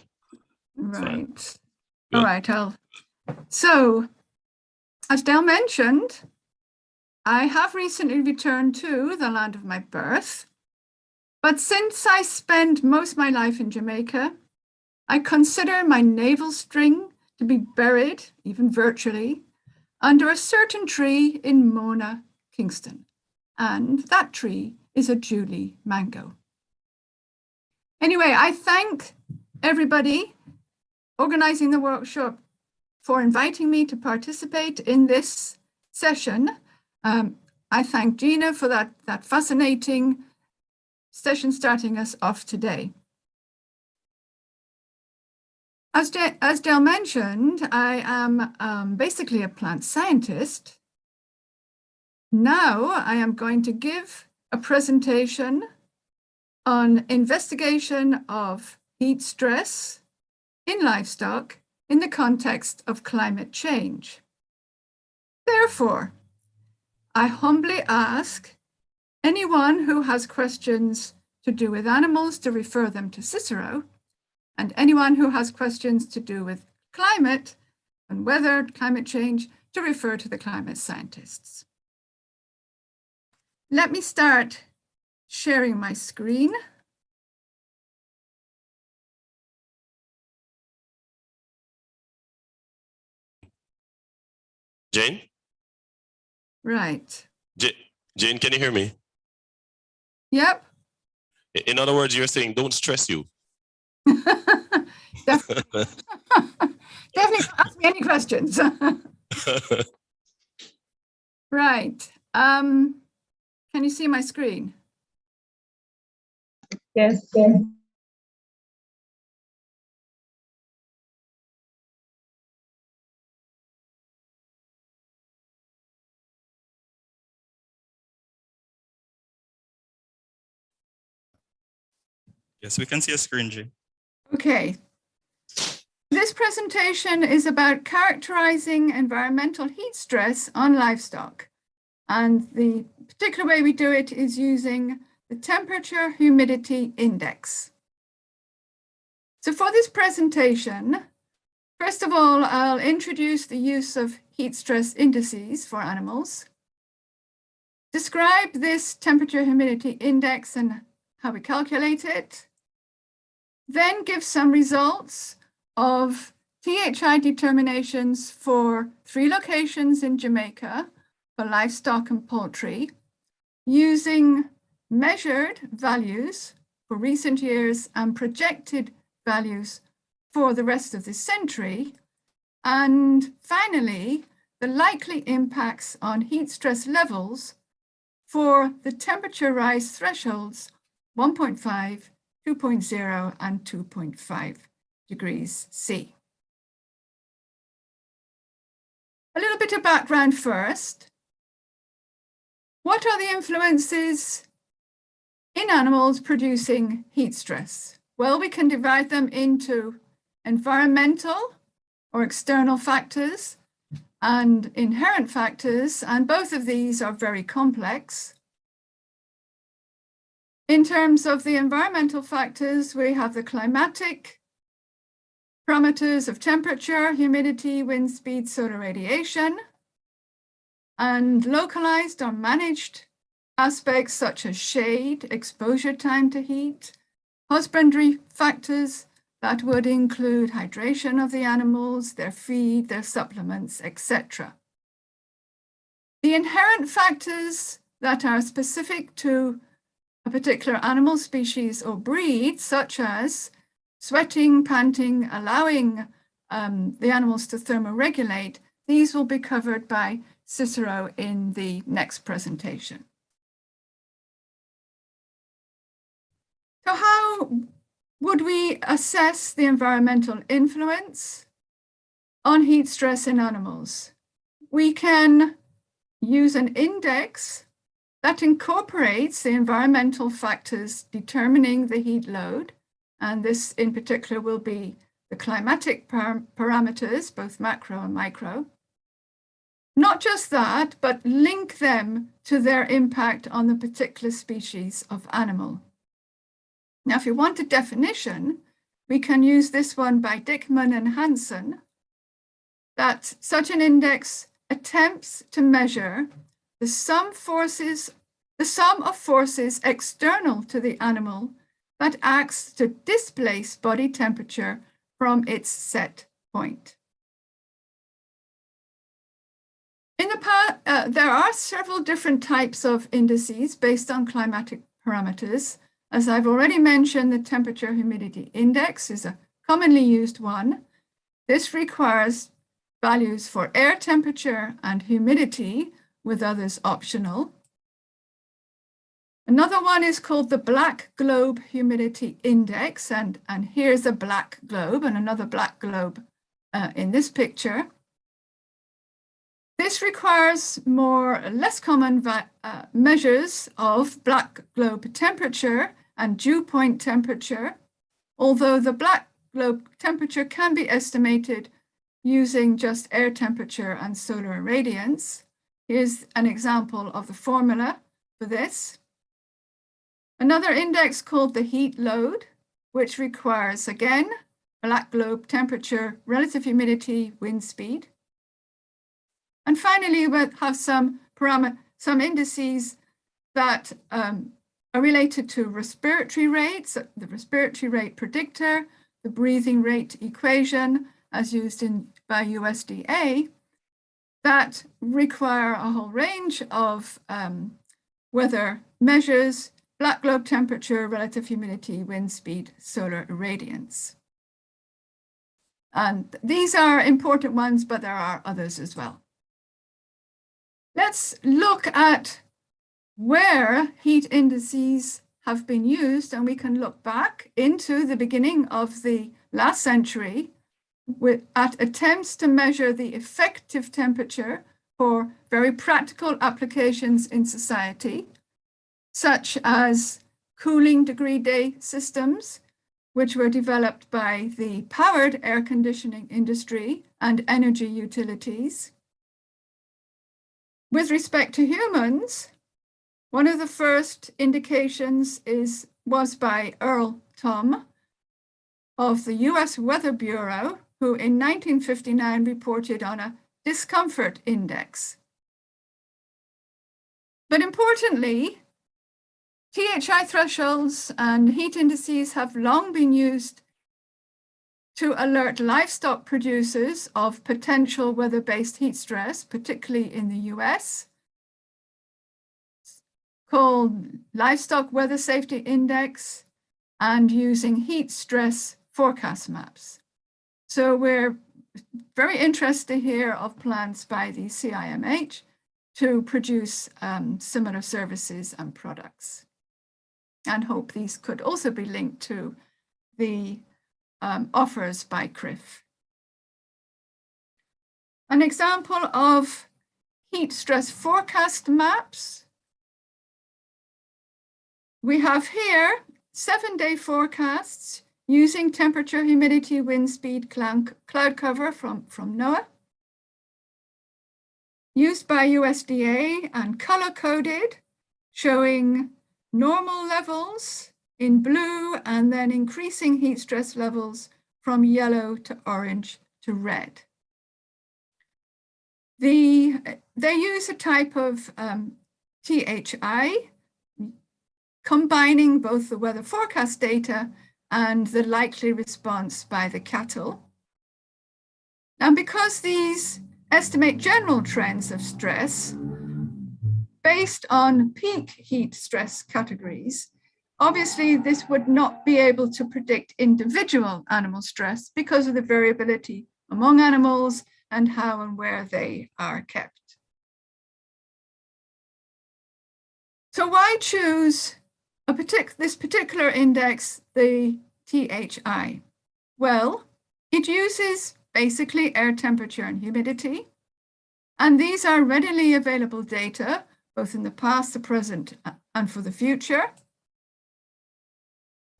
Right. All right. So, as Dale mentioned, I have recently returned to the land of my birth, but since I spent most of my life in Jamaica, I consider my navel string to be buried, even virtually, under a certain tree in Mona, Kingston. And that tree is a Julie mango. Anyway, I thank everybody organizing the workshop for inviting me to participate in this session. I thank Gina for that fascinating session starting us off today. As Dale mentioned, I am basically a plant scientist. Now I am going to give a presentation on investigation of heat stress in livestock in the context of climate change. Therefore, I humbly ask anyone who has questions to do with animals to refer them to Cicero, and anyone who has questions to do with climate, and weather, climate change, to refer to the climate scientists. Let me start sharing my screen. Jane? Right. Jane, can you hear me? Yep. In other words, you're saying don't stress you. Definitely ask me any questions. Right. Can you see my screen? Yes. Yes, we can see a screen, Jane. Okay. This presentation is about characterizing environmental heat stress on livestock. And the particular way we do it is using the temperature humidity index. So for this presentation, first of all, I'll introduce the use of heat stress indices for animals, describe this temperature humidity index and how we calculate it, then give some results of THI determinations for 3 locations in Jamaica for livestock and poultry, using measured values for recent years and projected values for the rest of this century. And finally, the likely impacts on heat stress levels for the temperature rise thresholds 1.5, 2.0, and 2.5 degrees C. A little bit of background first. What are the influences in animals producing heat stress? Well, we can divide them into environmental or external factors and inherent factors, and both of these are very complex. In terms of the environmental factors, we have the climatic parameters of temperature, humidity, wind speed, solar radiation, and localized or managed aspects such as shade, exposure time to heat, husbandry factors that would include hydration of the animals, their feed, their supplements, etc. The inherent factors that are specific to a particular animal species or breed, such as sweating, panting, allowing the animals to thermoregulate, these will be covered by Cicero in the next presentation. So how would we assess the environmental influence on heat stress in animals? We can use an index that incorporates the environmental factors determining the heat load, and this in particular will be the climatic parameters, both macro and micro. Not just that, but link them to their impact on the particular species of animal. Now, if you want a definition, we can use this one by Dickman and Hansen, that such an index attempts to measure the sum of forces external to the animal that acts to displace body temperature from its set point. In the past, there are several different types of indices based on climatic parameters. As I've already mentioned, the temperature humidity index is a commonly used one. This requires values for air temperature and humidity, with others optional. Another one is called the Black Globe Humidity Index, and here's a black globe and another black globe in this picture. This requires less common measures of black globe temperature and dew point temperature, although the black globe temperature can be estimated using just air temperature and solar irradiance. Here's an example of the formula for this. Another index called the heat load, which requires, again, black globe temperature, relative humidity, wind speed. And finally, we'll have some indices that are related to respiratory rates, the respiratory rate predictor, the breathing rate equation as used by USDA, that require a whole range of weather measures: black globe temperature, relative humidity, wind speed, solar irradiance. And these are important ones, but there are others as well. Let's look at where heat indices have been used, and we can look back into the beginning of the last century at attempts to measure the effective temperature for very practical applications in society, such as cooling degree day systems, which were developed by the powered air conditioning industry and energy utilities. With respect to humans, one of the first indications was by Earl Tom of the US Weather Bureau, who in 1959 reported on a discomfort index. But importantly, THI thresholds and heat indices have long been used to alert livestock producers of potential weather-based heat stress, particularly in the US, called Livestock Weather Safety Index, and using heat stress forecast maps. So we're very interested here of plans by the CIMH to produce similar services and products, and hope these could also be linked to the offers by CCRIF. An example of heat stress forecast maps. We have here 7-day forecasts using temperature, humidity, wind speed, cloud cover from NOAA, used by USDA and color-coded, showing normal levels in blue and then increasing heat stress levels from yellow to orange to red. They use a type of THI, combining both the weather forecast data and the likely response by the cattle. And because these estimate general trends of stress based on peak heat stress categories, obviously this would not be able to predict individual animal stress because of the variability among animals and how and where they are kept. So why choose this particular index, the THI? Well, it uses basically air temperature and humidity, and these are readily available data, both in the past, the present, and for the future.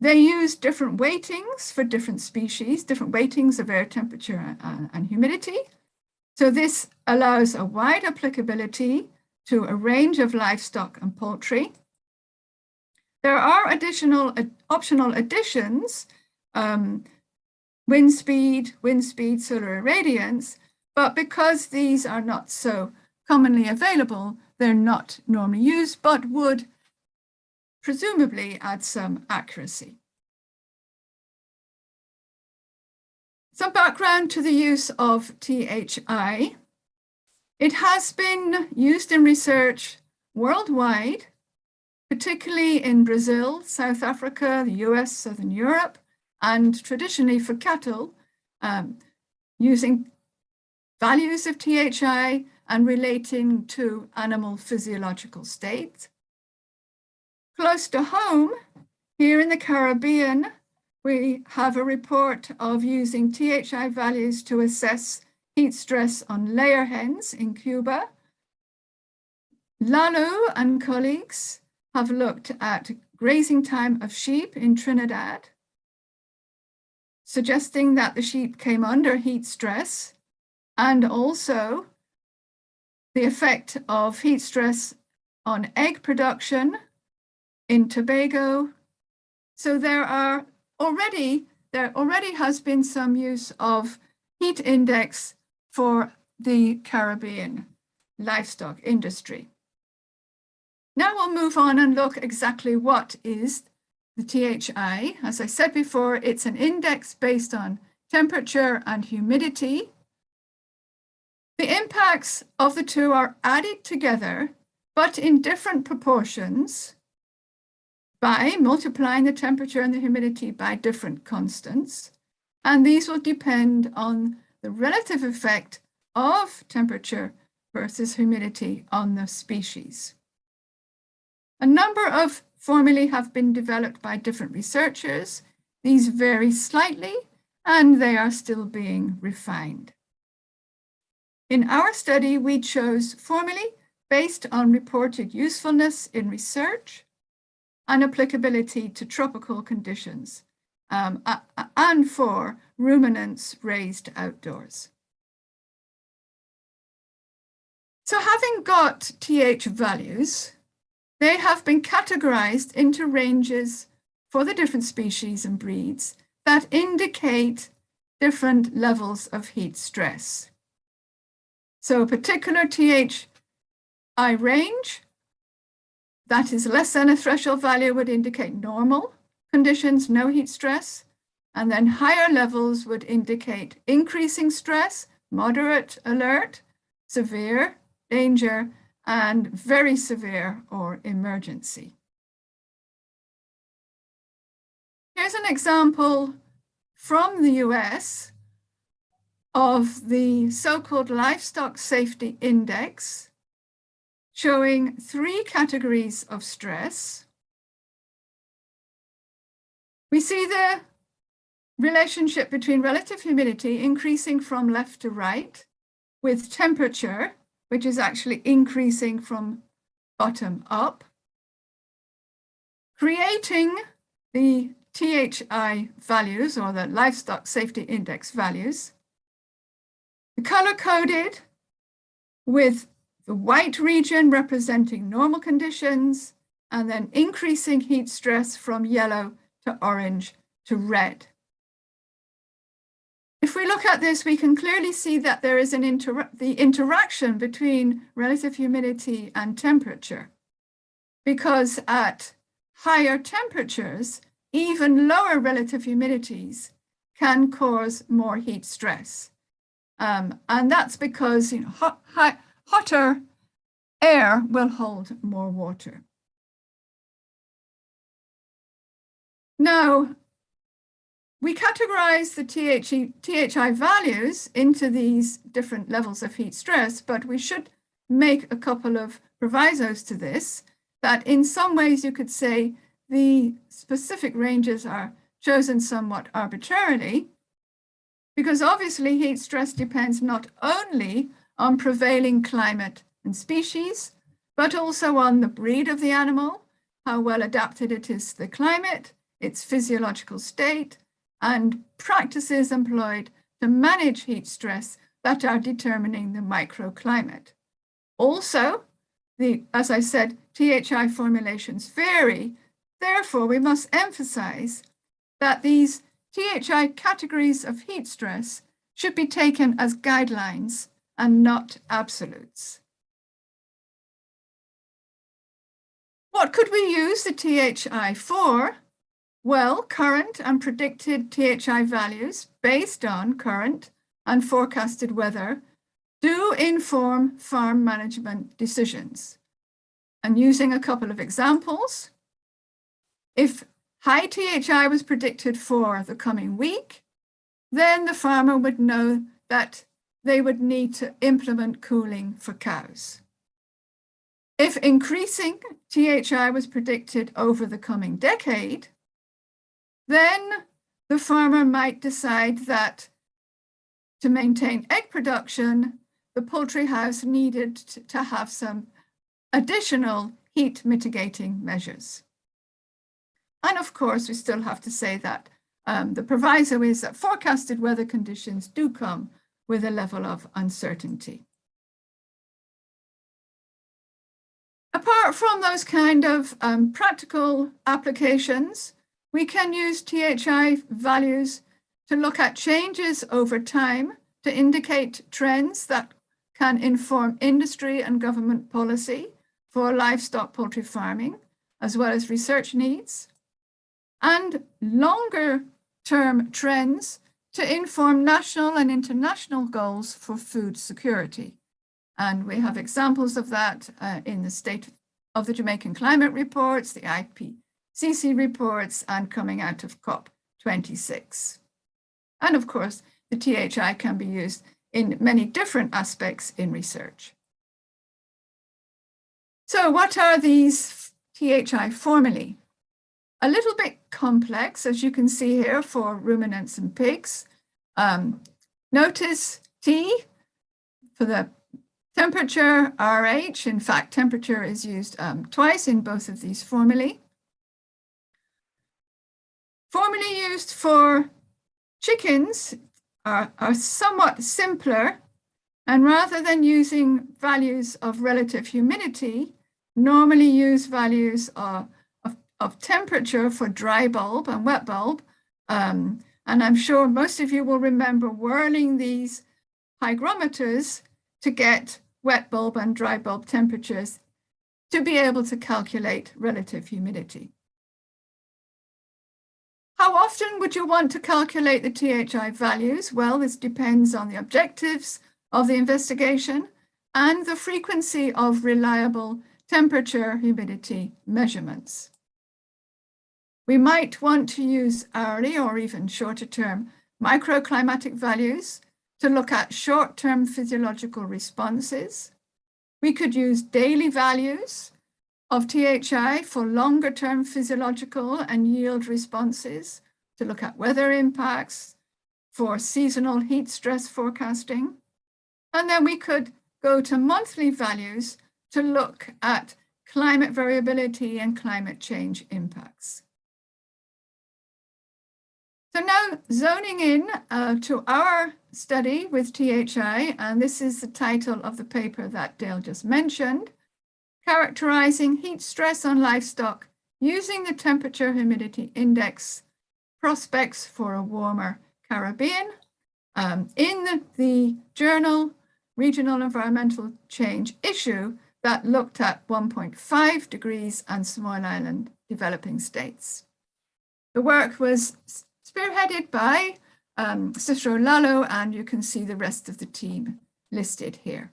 They use different weightings for different species, different weightings of air temperature and humidity. So this allows a wide applicability to a range of livestock and poultry. There are optional additions, wind speed, solar irradiance, but because these are not so commonly available, they're not normally used, but would presumably add some accuracy. Some background to the use of THI. It has been used in research worldwide, particularly in Brazil, South Africa, the US, Southern Europe, and traditionally for cattle, using values of THI and relating to animal physiological states. Close to home, here in the Caribbean, we have a report of using THI values to assess heat stress on layer hens in Cuba. Lalo and colleagues have looked at grazing time of sheep in Trinidad, suggesting that the sheep came under heat stress, and also the effect of heat stress on egg production in Tobago. So there are already there already has been some use of heat index for the Caribbean livestock industry. Now we'll move on and look exactly what is the THI. As I said before, it's an index based on temperature and humidity. The impacts of the two are added together, but in different proportions by multiplying the temperature and the humidity by different constants. And these will depend on the relative effect of temperature versus humidity on the species. A number of formulae have been developed by different researchers. These vary slightly, and they are still being refined. In our study, we chose formulae based on reported usefulness in research and applicability to tropical conditions, and for ruminants raised outdoors. So having got TH values, they have been categorized into ranges for the different species and breeds that indicate different levels of heat stress. So a particular THI range that is less than a threshold value would indicate normal conditions, no heat stress, and then higher levels would indicate increasing stress, moderate alert, severe danger, and very severe or emergency. Here's an example from the US of the so-called Livestock Safety Index, showing 3 categories of stress. We see the relationship between relative humidity increasing from left to right, with temperature, which is actually increasing from bottom up, creating the THI values, or the Livestock Safety Index values, color-coded with the white region representing normal conditions, and then increasing heat stress from yellow to orange to red. If we look at this, we can clearly see that there is the interaction between relative humidity and temperature, because at higher temperatures, even lower relative humidities can cause more heat stress. And that's because hotter air will hold more water. Now, we categorize the THI values into these different levels of heat stress, but we should make a couple of provisos to this, that in some ways you could say the specific ranges are chosen somewhat arbitrarily, because obviously heat stress depends not only on prevailing climate and species, but also on the breed of the animal, how well adapted it is to the climate, its physiological state, and practices employed to manage heat stress that are determining the microclimate. Also, as I said, THI formulations vary. Therefore, we must emphasize that these THI categories of heat stress should be taken as guidelines and not absolutes. What could we use the THI for? Well, current and predicted THI values based on current and forecasted weather do inform farm management decisions. And using a couple of examples, if high THI was predicted for the coming week, then the farmer would know that they would need to implement cooling for cows. If increasing THI was predicted over the coming decade, then the farmer might decide that to maintain egg production, the poultry house needed to have some additional heat mitigating measures. And of course, we still have to say that the proviso is that forecasted weather conditions do come with a level of uncertainty. Apart from those kind of practical applications, we can use THI values to look at changes over time to indicate trends that can inform industry and government policy for livestock poultry farming, as well as research needs, and longer term trends to inform national and international goals for food security. And we have examples of that in the State of the Jamaican Climate Reports, the IPCC reports, and coming out of COP26. And of course, the THI can be used in many different aspects in research. So what are these THI formulae? A little bit complex, as you can see here, for ruminants and pigs. Notice T for the temperature, RH. In fact, temperature is used twice in both of these formulae. Formulae used for chickens are somewhat simpler, and rather than using values of relative humidity, normally use values of temperature for dry bulb and wet bulb. And I'm sure most of you will remember whirling these hygrometers to get wet bulb and dry bulb temperatures to be able to calculate relative humidity. How often would you want to calculate the THI values? Well, this depends on the objectives of the investigation and the frequency of reliable temperature humidity measurements. We might want to use hourly or even shorter term microclimatic values to look at short-term physiological responses. We could use daily values of THI for longer-term physiological and yield responses to look at weather impacts, for seasonal heat stress forecasting. And then we could go to monthly values to look at climate variability and climate change impacts. So now zoning in to our study with THI, and this is the title of the paper that Dale just mentioned, characterizing heat stress on livestock using the temperature humidity index, prospects for a warmer Caribbean, in the journal Regional Environmental Change issue that looked at 1.5 degrees and small island developing states. The work was spearheaded by Cicero Lalo, and you can see the rest of the team listed here.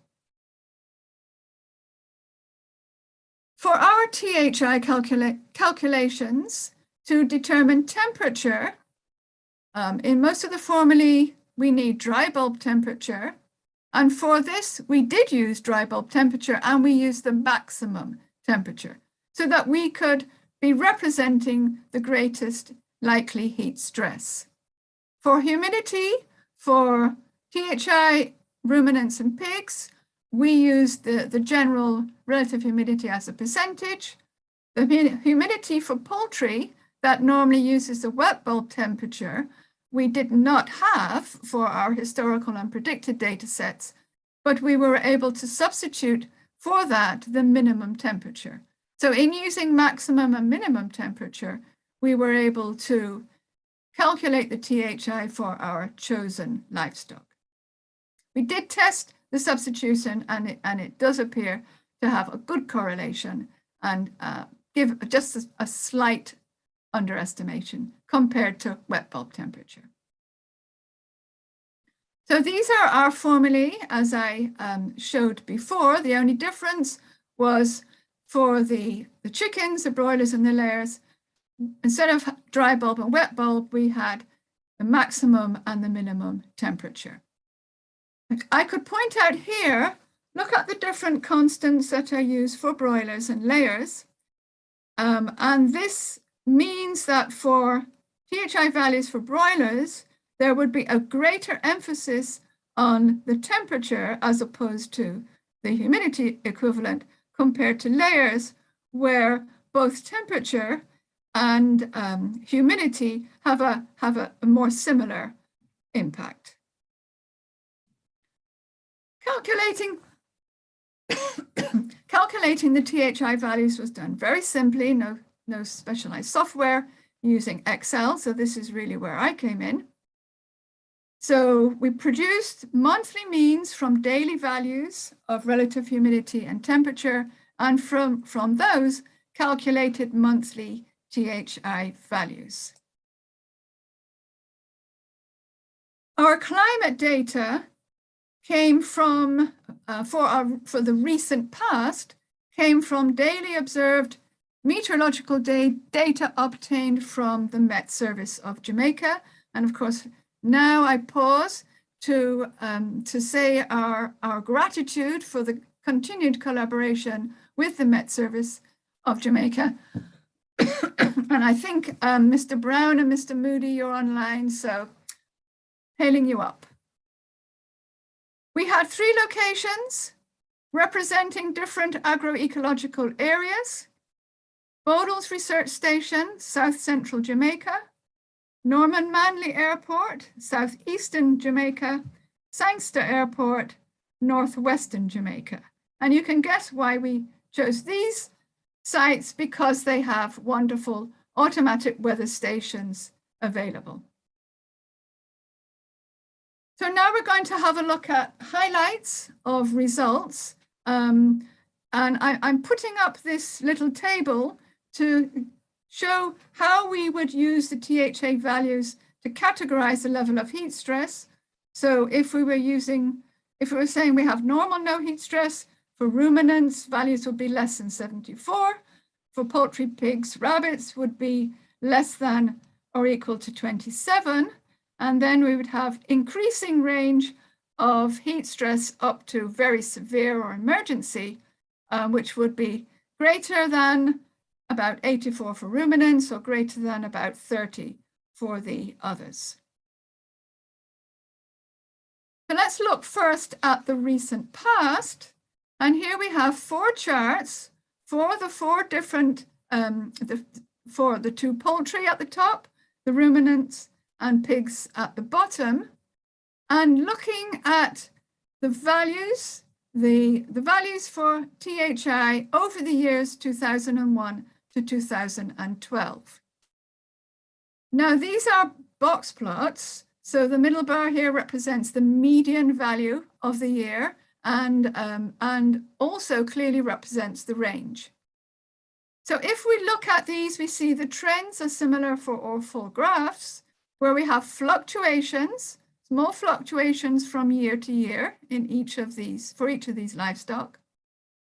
For our THI calculations to determine temperature, in most of the formulae, we need dry bulb temperature. And for this, we did use dry bulb temperature, and we used the maximum temperature so that we could be representing the greatest likely heat stress. For humidity, for THI ruminants and pigs, we use the general relative humidity as a percentage. The humidity for poultry that normally uses the wet bulb temperature, we did not have for our historical and predicted data sets, but we were able to substitute for that the minimum temperature. So in using maximum and minimum temperature, we were able to calculate the THI for our chosen livestock. We did test the substitution, and it does appear to have a good correlation and give just a slight underestimation compared to wet bulb temperature. So these are our formulae, as I showed before. The only difference was for the chickens, the broilers and the layers, instead of dry bulb and wet bulb, we had the maximum and the minimum temperature. I could point out here, look at the different constants that are used for broilers and layers. And this means that for THI values for broilers, there would be a greater emphasis on the temperature as opposed to the humidity equivalent compared to layers, where both temperature and humidity have a more similar impact. Calculating the THI values was done very simply, no specialized software. using Excel. So this is really where I came in. So we produced monthly means from daily values of relative humidity and temperature, and from those calculated monthly THI values. Our climate data came from, for the recent past, came from daily observed meteorological data obtained from the Met Service of Jamaica. And of course, now I pause to say our gratitude for the continued collaboration with the Met Service of Jamaica. And I think Mr. Brown and Mr. Moody, you're online, so hailing you up. We had 3 locations representing different agroecological areas: Bodles Research Station, South Central Jamaica; Norman Manley Airport, Southeastern Jamaica; Sangster Airport, Northwestern Jamaica. And you can guess why we chose these sites, because they have wonderful automatic weather stations available. So now we're going to have a look at highlights of results. And I'm putting up this little table to show how we would use the THA values to categorize the level of heat stress. So if we were saying we have normal no heat stress, for ruminants, values would be less than 74. For poultry, pigs, rabbits would be less than or equal to 27. And then we would have increasing range of heat stress up to very severe or emergency, which would be greater than about 84 for ruminants or greater than about 30 for the others. So let's look first at the recent past. And here we have 4 charts for the 4 different, for the 2 poultry at the top, the ruminants, and pigs at the bottom, and looking at the values, the values for THI over the years 2001 to 2012. Now these are box plots, so the middle bar here represents the median value of the year, and also clearly represents the range. So if we look at these, we see the trends are similar for all 4 graphs, where we have fluctuations, small fluctuations from year to year in each of these, for each of these livestock.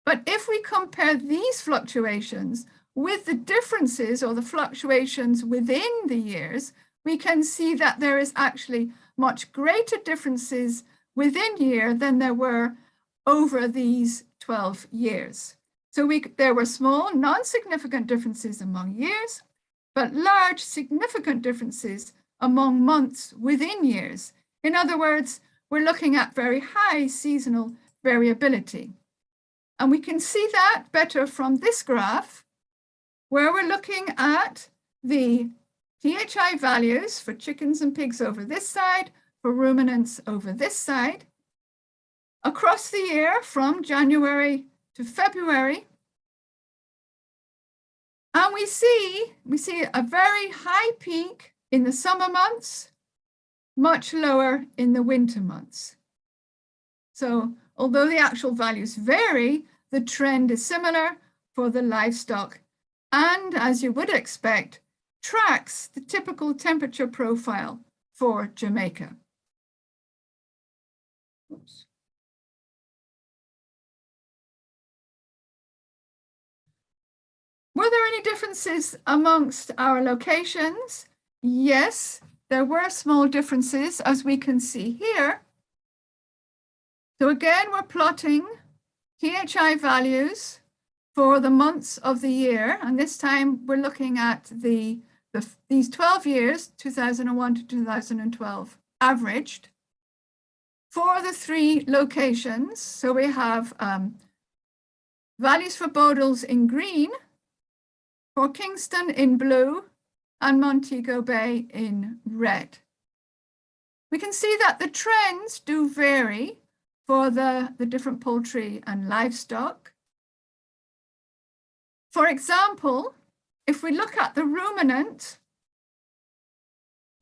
But if we compare these fluctuations with the differences or the fluctuations within the years, we can see that there is actually much greater differences within year than there were over these 12 years. So there were small, non-significant differences among years, but large, significant differences among months within years. In other words, we're looking at very high seasonal variability. And we can see that better from this graph, where we're looking at the THI values for chickens and pigs over this side, for ruminants over this side, across the year from January to February. And we see a very high peak in the summer months, much lower in the winter months. So although the actual values vary, the trend is similar for the livestock, and as you would expect, tracks the typical temperature profile for Jamaica. Oops. Were there any differences amongst our locations? Yes, there were small differences, as we can see here. So again, we're plotting THI values for the months of the year. And this time we're looking at these 12 years, 2001 to 2012, averaged for the 3 locations. So we have values for Bodles in green, for Kingston in blue, and Montego Bay in red. We can see that the trends do vary for the different poultry and livestock. For example, if we look at the ruminant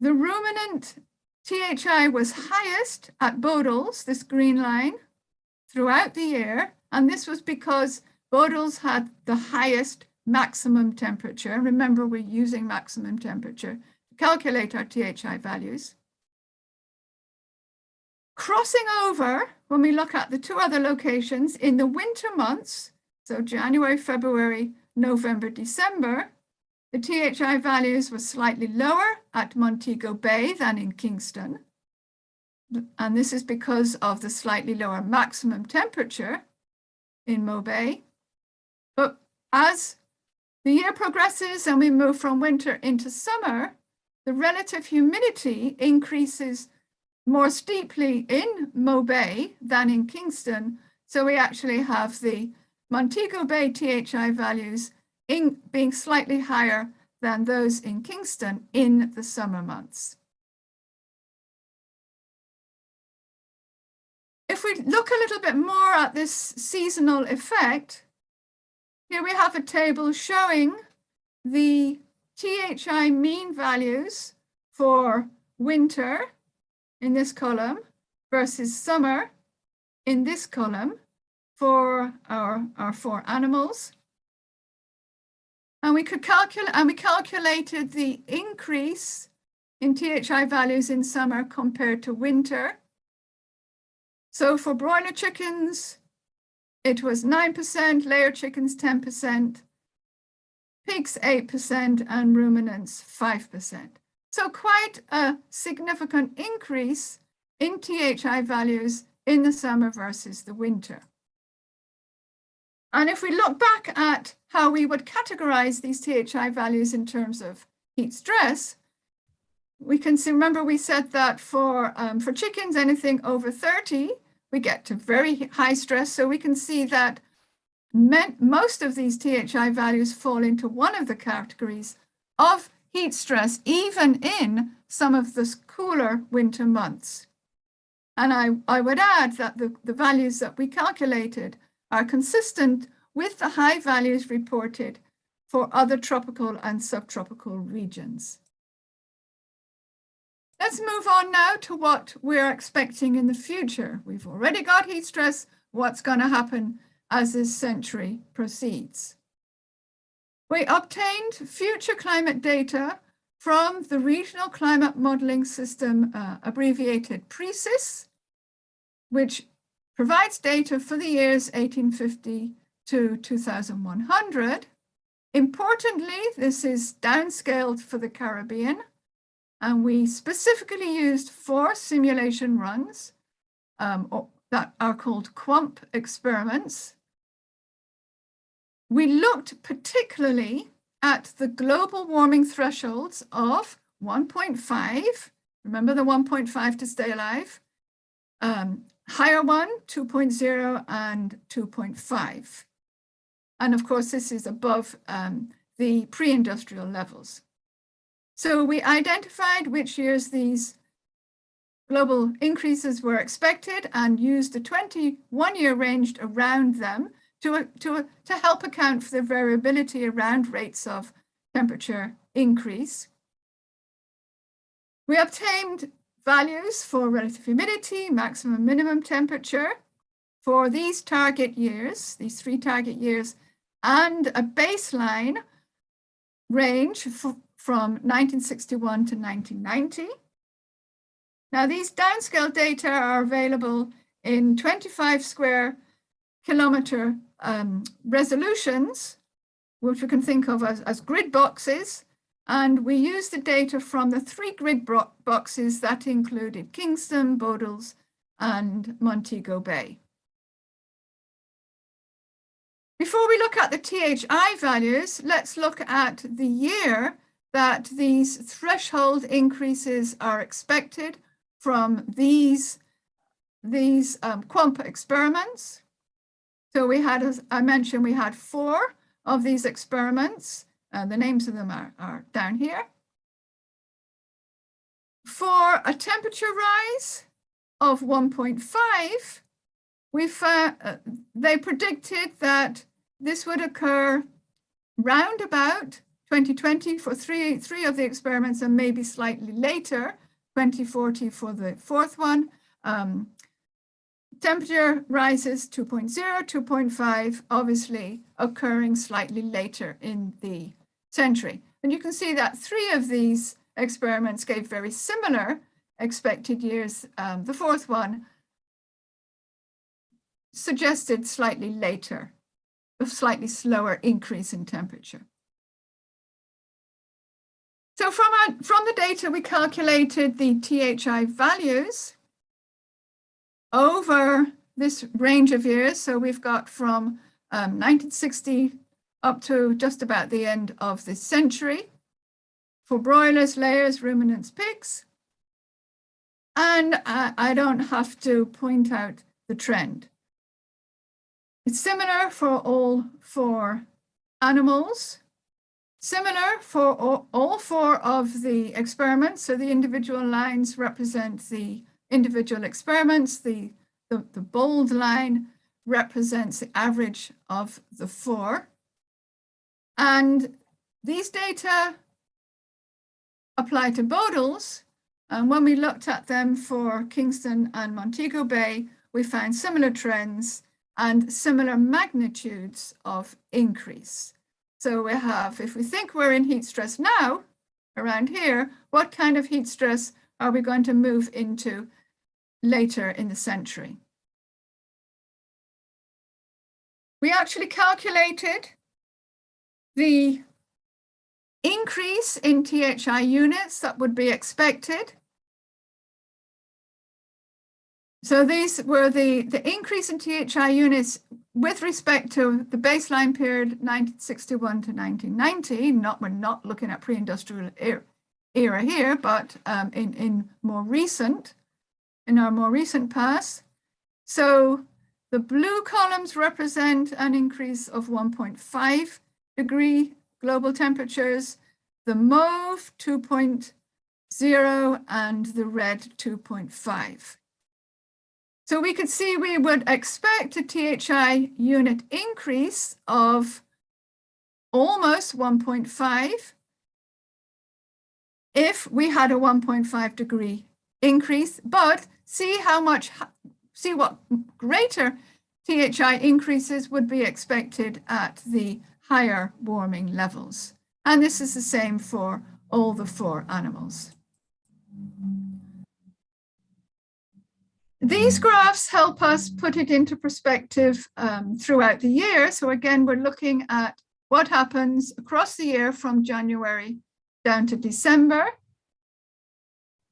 the ruminant THI was highest at Bodles, this green line, throughout the year. And this was because Bodles had the highest maximum temperature. Remember, we're using maximum temperature to calculate our THI values. Crossing over, when we look at the two other locations in the winter months, so January, February, November, December, the THI values were slightly lower at Montego Bay than in Kingston. And this is because of the slightly lower maximum temperature in Mo Bay. But as the year progresses and we move from winter into summer, the relative humidity increases more steeply in Mo Bay than in Kingston. So we actually have the Montego Bay THI values being slightly higher than those in Kingston in the summer months. If we look a little bit more at this seasonal effect, here we have a table showing the THI mean values for winter in this column versus summer in this column for our four animals. And we calculated the increase in THI values in summer compared to winter. So for broiler chickens, it was 9%, layer chickens 10%, pigs 8%, and ruminants 5%. So quite a significant increase in THI values in the summer versus the winter. And if we look back at how we would categorize these THI values in terms of heat stress, we can see, remember we said that for chickens, anything over 30, we get to very high stress. So we can see that most of these THI values fall into one of the categories of heat stress, even in some of the cooler winter months. And I would add that the values that we calculated are consistent with the high values reported for other tropical and subtropical regions. Let's move on now to what we're expecting in the future. We've already got heat stress. What's going to happen as this century proceeds? We obtained future climate data from the Regional Climate Modeling System, abbreviated PRECIS, which provides data for the years 1850 to 2100. Importantly, this is downscaled for the Caribbean, and we specifically used 4 simulation runs that are called QUAMP experiments. We looked particularly at the global warming thresholds of 1.5, remember the 1.5 to stay alive, higher one, 2.0, and 2.5. And of course, this is above the pre-industrial levels. So we identified which years these global increases were expected and used a 21-year range around them to help account for the variability around rates of temperature increase. We obtained values for relative humidity, maximum minimum temperature for these target years, these 3 target years, and a baseline range from 1961 to 1990. Now, these downscale data are available in 25 square kilometer resolutions, which we can think of as grid boxes. And we use the data from the 3 grid boxes that included Kingston, Bodles, and Montego Bay. Before we look at the THI values, let's look at the year that these threshold increases are expected from these QUAMP experiments. So we had, as I mentioned, we had 4 of these experiments. The names of them are down here. For a temperature rise of 1.5, we found they predicted that this would occur round about 2020 for three of the experiments, and maybe slightly later, 2040 for the fourth one. Temperature rises 2.0, 2.5, obviously occurring slightly later in the century. And you can see that 3 of these experiments gave very similar expected years. The fourth one suggested slightly later, a slightly slower increase in temperature. So from the data, we calculated the THI values over this range of years. So we've got from 1960 up to just about the end of the century for broilers, layers, ruminants, pigs. And I don't have to point out the trend. It's similar for all 4 animals, similar for all 4 of the experiments. So the individual lines represent the individual experiments. The bold line represents the average of the 4. And these data apply to Bodles. And when we looked at them for Kingston and Montego Bay, we found similar trends and similar magnitudes of increase. So we have, if we think we're in heat stress now, around here, what kind of heat stress are we going to move into later in the century? We actually calculated the increase in THI units that would be expected. So these were the increase in THI units with respect to the baseline period 1961 to 1990. We're not looking at pre-industrial era here, but in our more recent past. So the blue columns represent an increase of 1.5 degree global temperatures, the mauve 2.0 and the red 2.5. So we could see we would expect a THI unit increase of almost 1.5 if we had a 1.5 degree increase, but see what greater THI increases would be expected at the higher warming levels. And this is the same for all the 4 animals. These graphs help us put it into perspective throughout the year. So again, we're looking at what happens across the year from January down to December.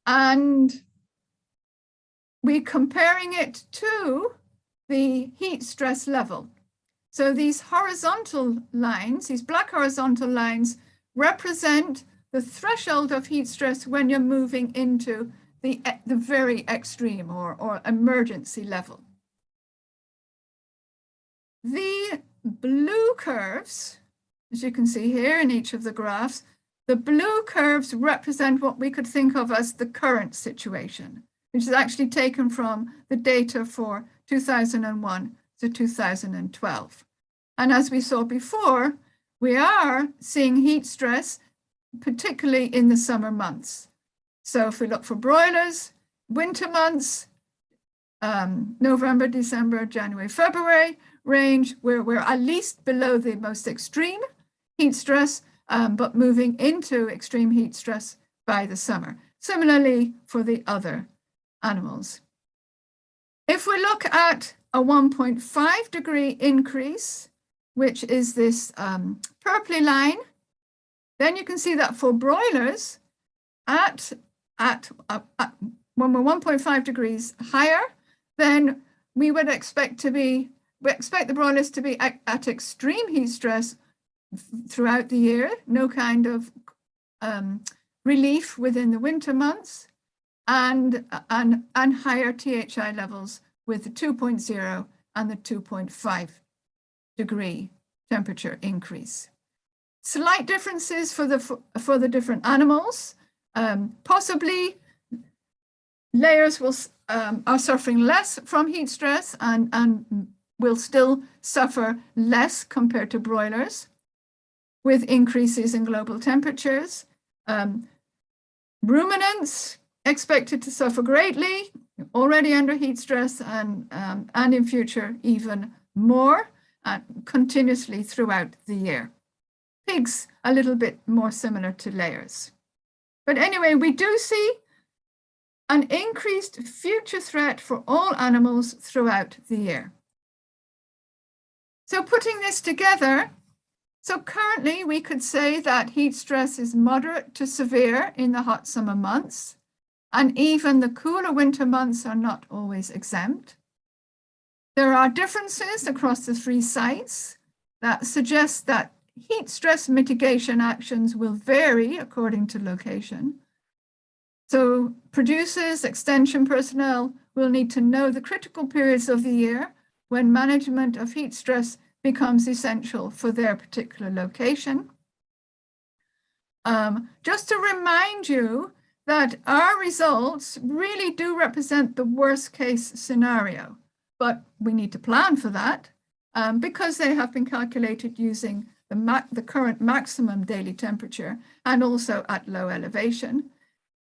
And we're comparing it to the heat stress level. So these horizontal lines, these black horizontal lines, represent the threshold of heat stress when you're moving into the very extreme or emergency level. The blue curves, as you can see here in each of the graphs, the blue curves represent what we could think of as the current situation, which is actually taken from the data for 2001 to 2012. And as we saw before, we are seeing heat stress, particularly in the summer months. So if we look for broilers, winter months, November, December, January, February range, we're at least below the most extreme heat stress, but moving into extreme heat stress by the summer. Similarly for the other animals. If we look at a 1.5 degree increase, which is this purpley line, then you can see that for broilers, when we're 1.5 degrees higher, then we would expect the broilers to be at extreme heat stress throughout the year, no kind of relief within the winter months, and higher THI levels with the 2.0 and the 2.5 degree temperature increase. Slight differences for the different animals. Possibly layers are suffering less from heat stress and will still suffer less compared to broilers. with increases in global temperatures. Ruminants expected to suffer greatly, already under heat stress, and in future even more, continuously throughout the year. Pigs, a little bit more similar to layers. But anyway, we do see an increased future threat for all animals throughout the year. So putting this together, so currently we could say that heat stress is moderate to severe in the hot summer months, and even the cooler winter months are not always exempt. There are differences across the 3 sites that suggest that heat stress mitigation actions will vary according to location. So producers, extension personnel will need to know the critical periods of the year when management of heat stress becomes essential for their particular location. Just to remind you that our results really do represent the worst case scenario, but we need to plan for that because they have been calculated using the current maximum daily temperature and also at low elevation.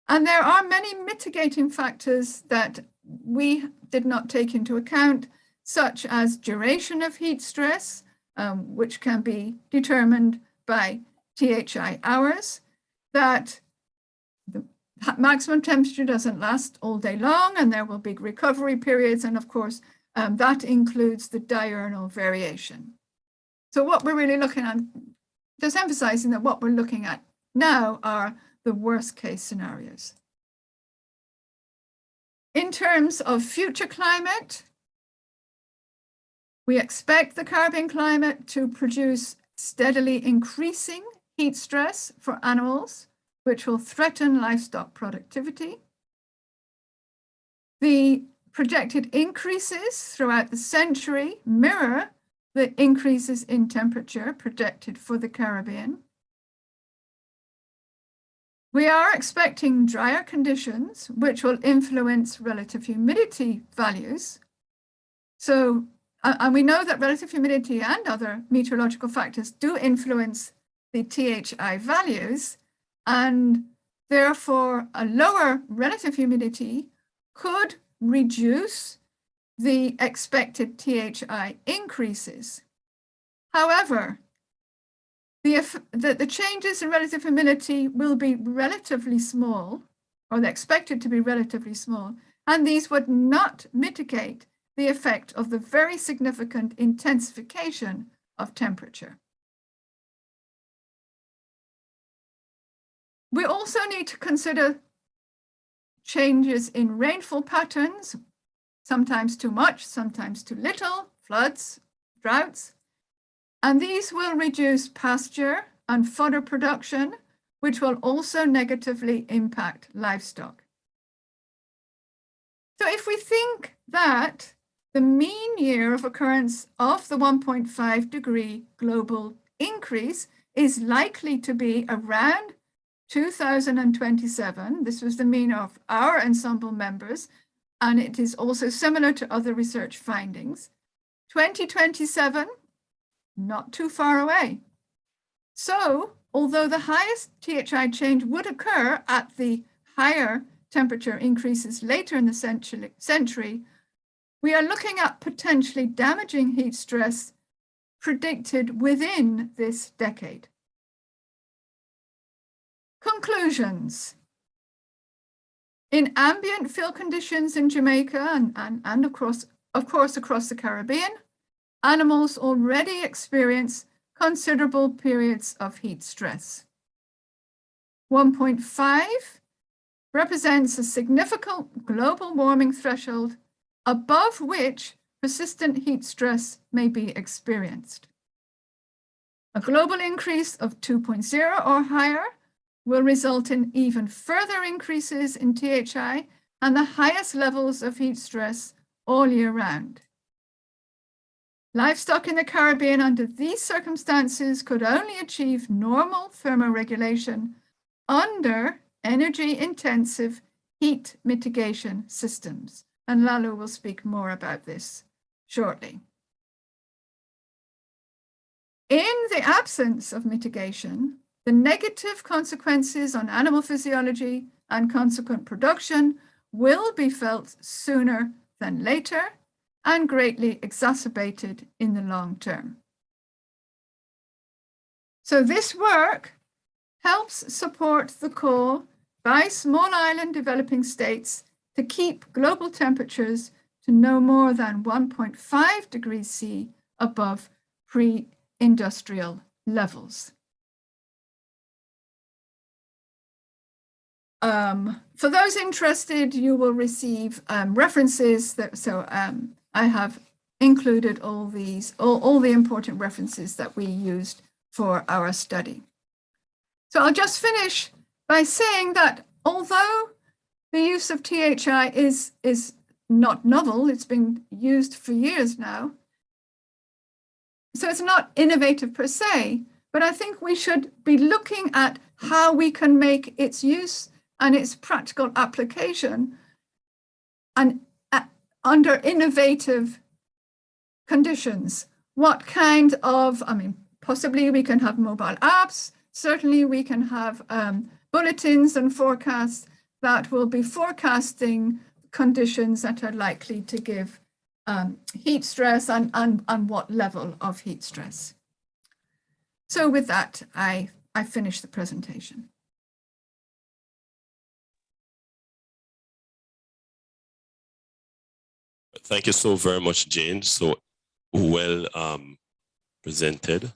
And there are many mitigating factors that we did not take into account, such as duration of heat stress, which can be determined by THI hours, that the maximum temperature doesn't last all day long, and there will be recovery periods, and of course, that includes the diurnal variation. So what we're really looking at, just emphasizing that what we're looking at now are the worst case scenarios. In terms of future climate, we expect the Caribbean climate to produce steadily increasing heat stress for animals, which will threaten livestock productivity. The projected increases throughout the century mirror the increases in temperature projected for the Caribbean. We are expecting drier conditions, which will influence relative humidity values. So, and we know that relative humidity and other meteorological factors do influence the THI values, and therefore a lower relative humidity could reduce the expected THI increases. However, the changes in relative humidity will be relatively small, or they're expected to be relatively small, and these would not mitigate the effect of the very significant intensification of temperature. We also need to consider changes in rainfall patterns, sometimes too much, sometimes too little, floods, droughts, and these will reduce pasture and fodder production, which will also negatively impact livestock. So if we think that the mean year of occurrence of the 1.5 degree global increase is likely to be around 2027, this was the mean of our ensemble members, and it is also similar to other research findings. 2027, not too far away. So, although the highest THI change would occur at the higher temperature increases later in the century, we are looking at potentially damaging heat stress predicted within this decade. Conclusions. In ambient field conditions in Jamaica and of course across the Caribbean, animals already experience considerable periods of heat stress. 1.5 represents a significant global warming threshold above which persistent heat stress may be experienced. A global increase of 2.0 or higher will result in even further increases in THI and the highest levels of heat stress all year round. Livestock in the Caribbean under these circumstances could only achieve normal thermoregulation under energy-intensive heat mitigation systems. And Lalo will speak more about this shortly. In the absence of mitigation, the negative consequences on animal physiology and consequent production will be felt sooner than later and greatly exacerbated in the long term. So this work helps support the call by small island developing states to keep global temperatures to no more than 1.5 degrees C above pre-industrial levels. For those interested, you will receive references. I have included all the important references that we used for our study. So I'll just finish by saying that although the use of THI is not novel, it's been used for years now, so it's not innovative per se, but I think we should be looking at how we can make its use and its practical application and under innovative conditions. What kind of, possibly we can have mobile apps, certainly we can have bulletins and forecasts that will be forecasting conditions that are likely to give heat stress and what level of heat stress. So with that, I finish the presentation. Thank you so very much, Jane. So well presented.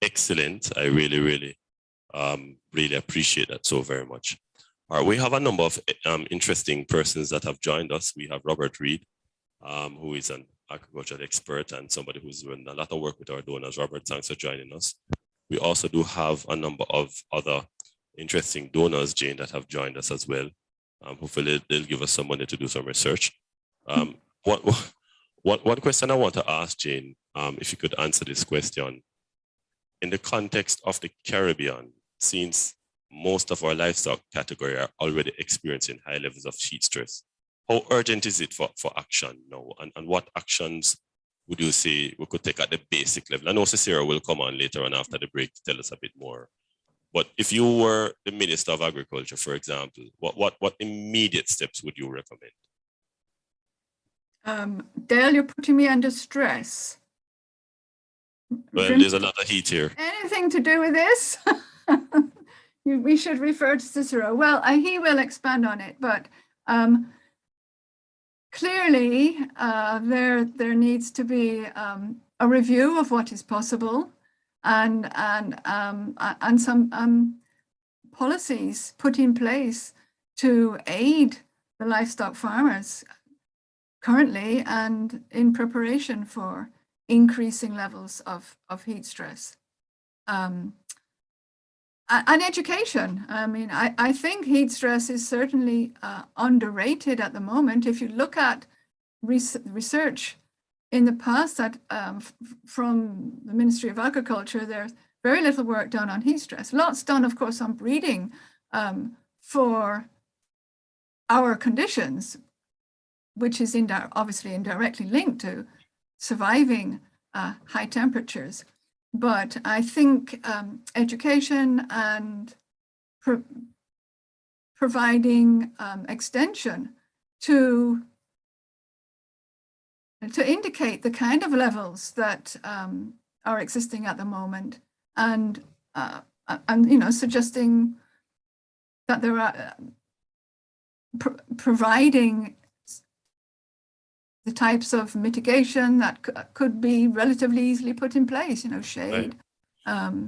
Excellent. I really appreciate that so very much. All right, we have a number of interesting persons that have joined us. We have Robert Reed, who is an agricultural expert and somebody who's doing a lot of work with our donors. Robert, thanks for joining us. We also do have a number of other interesting donors, Jane, that have joined us as well. Hopefully they'll give us some money to do some research. One question I want to ask, Jane, if you could answer this question. In the context of the Caribbean, since most of our livestock category are already experiencing high levels of heat stress, how urgent is it for action now? And what actions would you say we could take at the basic level? I know Cecilia will come on later on after the break to tell us a bit more. But if you were the Minister of Agriculture, for example, what immediate steps would you recommend? Dale, you're putting me under stress. Well, there's a lot of heat here. Anything to do with this? We should refer to Cicero. Well, he will expand on it, but clearly there needs to be a review of what is possible and some policies put in place to aid the livestock farmers currently and in preparation for increasing levels of heat stress. And education. I think heat stress is certainly underrated at the moment. If you look at research in the past that from the Ministry of Agriculture, there's very little work done on heat stress. Lots done, of course, on breeding for our conditions, which is obviously indirectly linked to surviving high temperatures. But I think education and providing extension to indicate the kind of levels that are existing at the moment, and suggesting that there are providing the types of mitigation that could be relatively easily put in place, shade, right.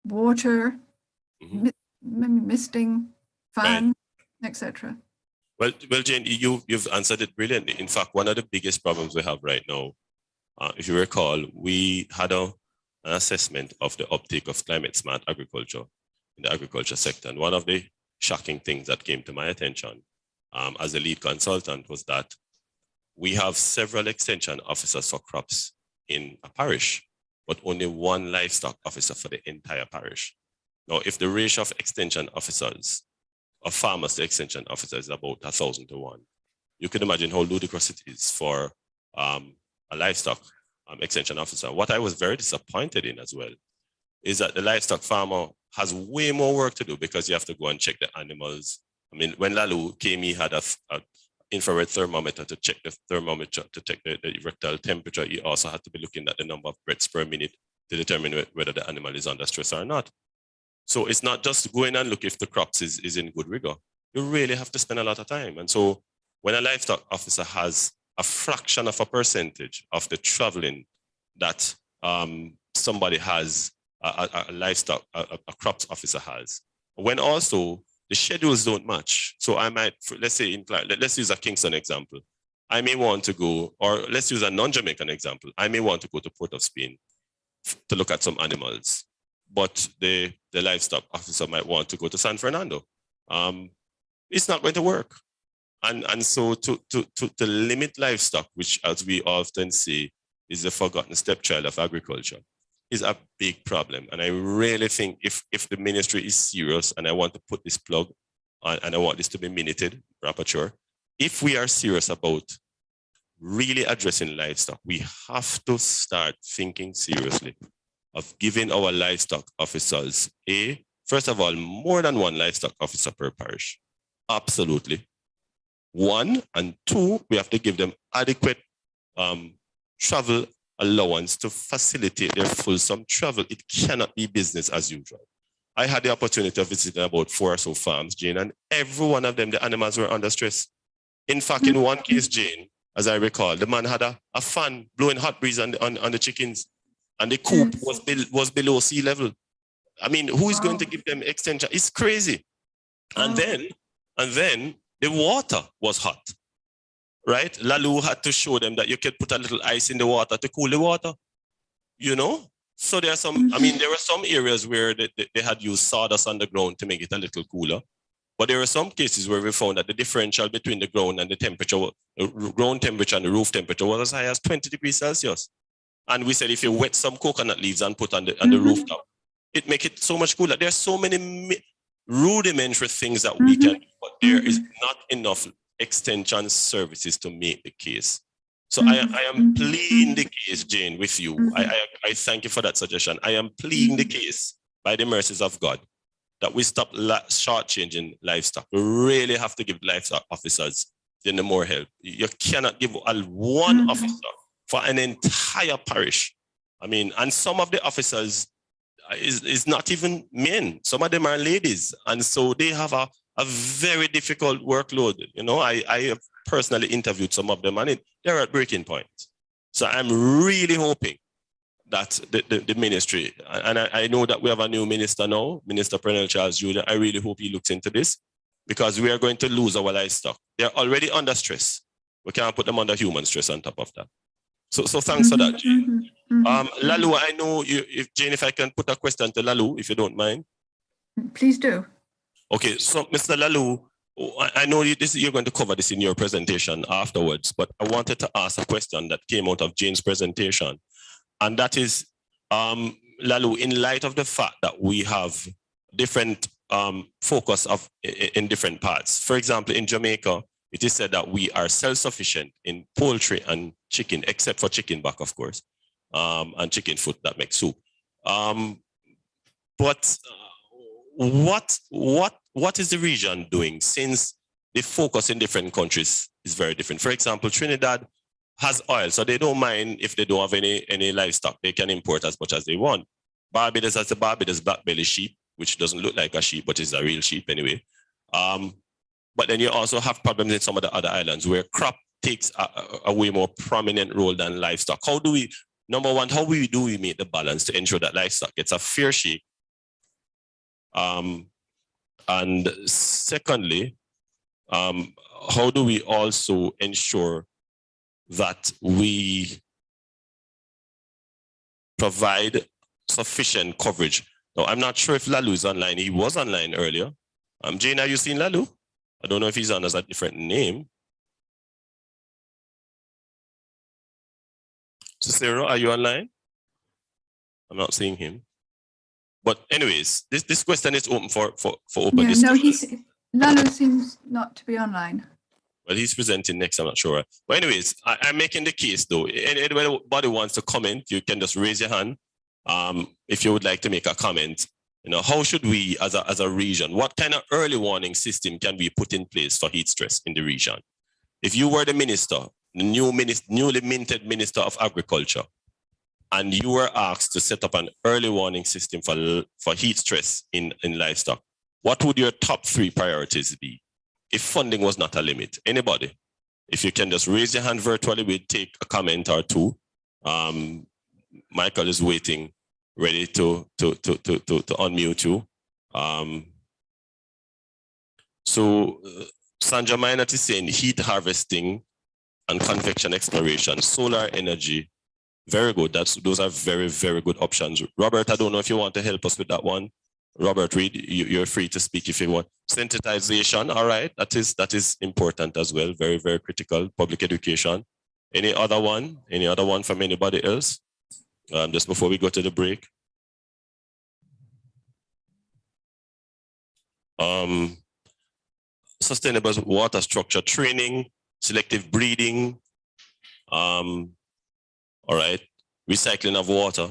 Water, misting, fan, right. Etc. Well, Jane, you've answered it brilliantly. In fact, one of the biggest problems we have right now, if you recall, we had an assessment of the uptake of climate-smart agriculture in the agriculture sector. And one of the shocking things that came to my attention as a lead consultant was that we have several extension officers for crops in a parish, but only one livestock officer for the entire parish. Now, if the ratio of extension officers, of farmers to extension officers is about 1,000 to 1, you can imagine how ludicrous it is for a livestock extension officer. What I was very disappointed in as well is that the livestock farmer has way more work to do because you have to go and check the animals. I mean, when Lalu came, he had a infrared thermometer to check the thermometer, to check the rectal temperature. He also had to be looking at the number of breaths per minute to determine whether the animal is under stress or not. So it's not just going and look if the crops is in good rigor. You really have to spend a lot of time. And so when a livestock officer has a fraction of a percentage of the traveling that somebody has, a livestock, a crops officer has, when also the schedules don't match. So I might, let's say, let's use a Kingston example. I may want to go, or let's use a non-Jamaican example. I may want to go to Port of Spain to look at some animals, but the livestock officer might want to go to San Fernando. It's not going to work. And so to limit livestock, which as we often say is the forgotten stepchild of agriculture, is a big problem. And I really think if the ministry is serious, and I want to put this plug on, and I want this to be minuted, rapporteur, if we are serious about really addressing livestock, we have to start thinking seriously of giving our livestock officers first of all, more than one livestock officer per parish. Absolutely. 1, and 2, we have to give them adequate travel allowance to facilitate their fulsome travel. It cannot be business as usual. I had the opportunity of visiting about 4 or so farms, Jane, and every one of them, the animals were under stress. In fact, in one case, Jane, as I recall, the man had a fan blowing hot breeze on the chickens, and the coop was below sea level. I mean, who is going to give them extension? It's crazy. And then the water was hot, right? Lalu had to show them that you could put a little ice in the water to cool the water, you know? So there are some, I mean, there were some areas where they had used sawdust on the ground to make it a little cooler. But there are some cases where we found that the differential between the ground and the temperature, the ground temperature and the roof temperature was as high as 20 degrees Celsius. And we said, if you wet some coconut leaves and put on the rooftop, it make it so much cooler. There's so many rudimentary things that we can do, but there is not enough extension services to make the case. So I am pleading the case, Jane, with you. I thank you for that suggestion. I am pleading the case by the mercies of God that we stop shortchanging livestock. We really have to give livestock officers more help. You cannot give one officer for an entire parish. I mean, and some of the officers is not even men. Some of them are ladies. And so they have a very difficult workload. You know, I have personally interviewed some of them and they're at breaking point. So I'm really hoping that the ministry, and I know that we have a new minister now, Minister Pernell Charles Jr. I really hope he looks into this because we are going to lose our livestock. They're already under stress. We can't put them under human stress on top of that. So thanks for that, Jane. Lalu, I know Jane, if I can put a question to Lalu, if you don't mind. Please do. Okay, so Mr. Lalu, I know you're going to cover this in your presentation afterwards, but I wanted to ask a question that came out of Jane's presentation. And that is, Lalu, in light of the fact that we have different focus in different parts. For example, in Jamaica, it is said that we are self-sufficient in poultry and chicken, except for chicken back, of course, and chicken foot that makes soup. But what is the region doing since the focus in different countries is very different? For example, Trinidad has oil, so they don't mind if they don't have any livestock. They can import as much as they want. Barbados has the Barbados black belly sheep, which doesn't look like a sheep, but is a real sheep anyway. But then you also have problems in some of the other islands where crop takes a way more prominent role than livestock. How do we, number one, how do we make the balance to ensure that livestock gets a fair share? And secondly, how do we also ensure that we provide sufficient coverage? Now, I'm not sure if Lalu is online. He was online earlier. Jane, have you seen Lalu? I don't know if he's on as a different name. Cicero, are you online? I'm not seeing him. But anyways, this question is open for open discussion. No, Lalu seems not to be online. Well, he's presenting next, I'm not sure. But anyways, I'm making the case though. Anybody wants to comment, you can just raise your hand. If you would like to make a comment, how should we as a region, what kind of early warning system can we put in place for heat stress in the region? If you were the minister, the newly minted Minister of Agriculture, and you were asked to set up an early warning system for heat stress in livestock, what would your top 3 priorities be if funding was not a limit? Anybody? If you can just raise your hand virtually, we'll take a comment or 2. Michael is waiting, ready to unmute you. Sandra Minot is saying heat harvesting and convection exploration, solar energy. Very good. Those are very, very good options. Robert, I don't know if you want to help us with that one. Robert Reed, you're free to speak if you want. Sensitization, all right. That is important as well. Very, very critical. Public education. Any other one? Any other one from anybody else? Just before we go to the break. Sustainable water structure training, selective breeding, all right, recycling of water.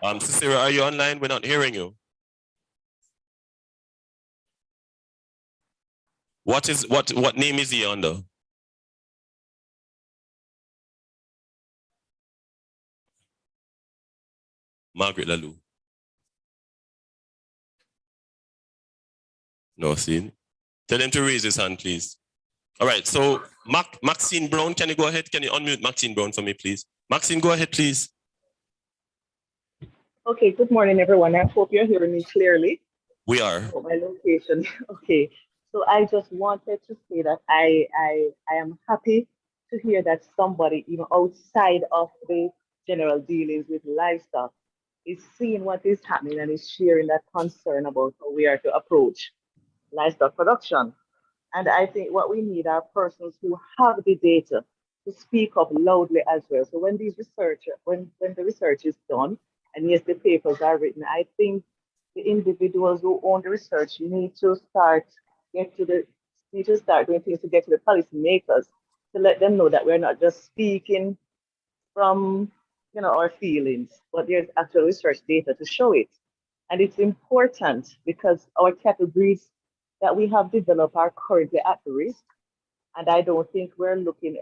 Cicera, are you online? We're not hearing you. What name is he under? Margaret Lalou. No, see. Tell him to raise his hand, please. All right, so Maxine Brown, can you go ahead? Can you unmute Maxine Brown for me, please? Maxine, go ahead, please. Okay, good morning, everyone. I hope you're hearing me clearly. We are. Oh, my location. Okay, so I just wanted to say that I am happy to hear that somebody, outside of the general dealings with livestock is seeing what is happening and is sharing that concern about how we are to approach livestock production. And I think what we need are persons who have the data to speak up loudly as well. So when the research is done, and yes, the papers are written, I think the individuals who own the research need to start doing things to get to the policymakers to let them know that we're not just speaking from our feelings, but there's actual research data to show it. And it's important because our cattle breeds that we have developed are currently at risk. And I don't think we're looking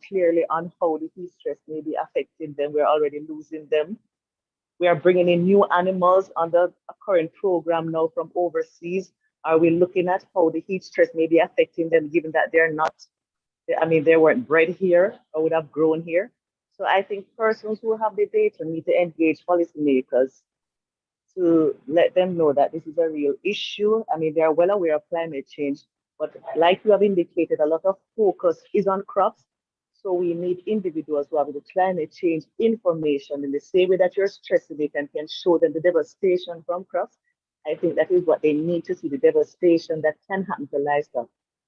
clearly on how the heat stress may be affecting them. We're already losing them. We are bringing in new animals under a current program now from overseas. Are we looking at how the heat stress may be affecting them, given that they weren't bred here or would have grown here? So I think persons who have the data need to engage policymakers to let them know that this is a real issue. They are well aware of climate change, but like you have indicated, a lot of focus is on crops. So we need individuals who have the climate change information in the same way that you're stressing it and can show them the devastation from crops. I think that is what they need to see, the devastation that can happen to livestock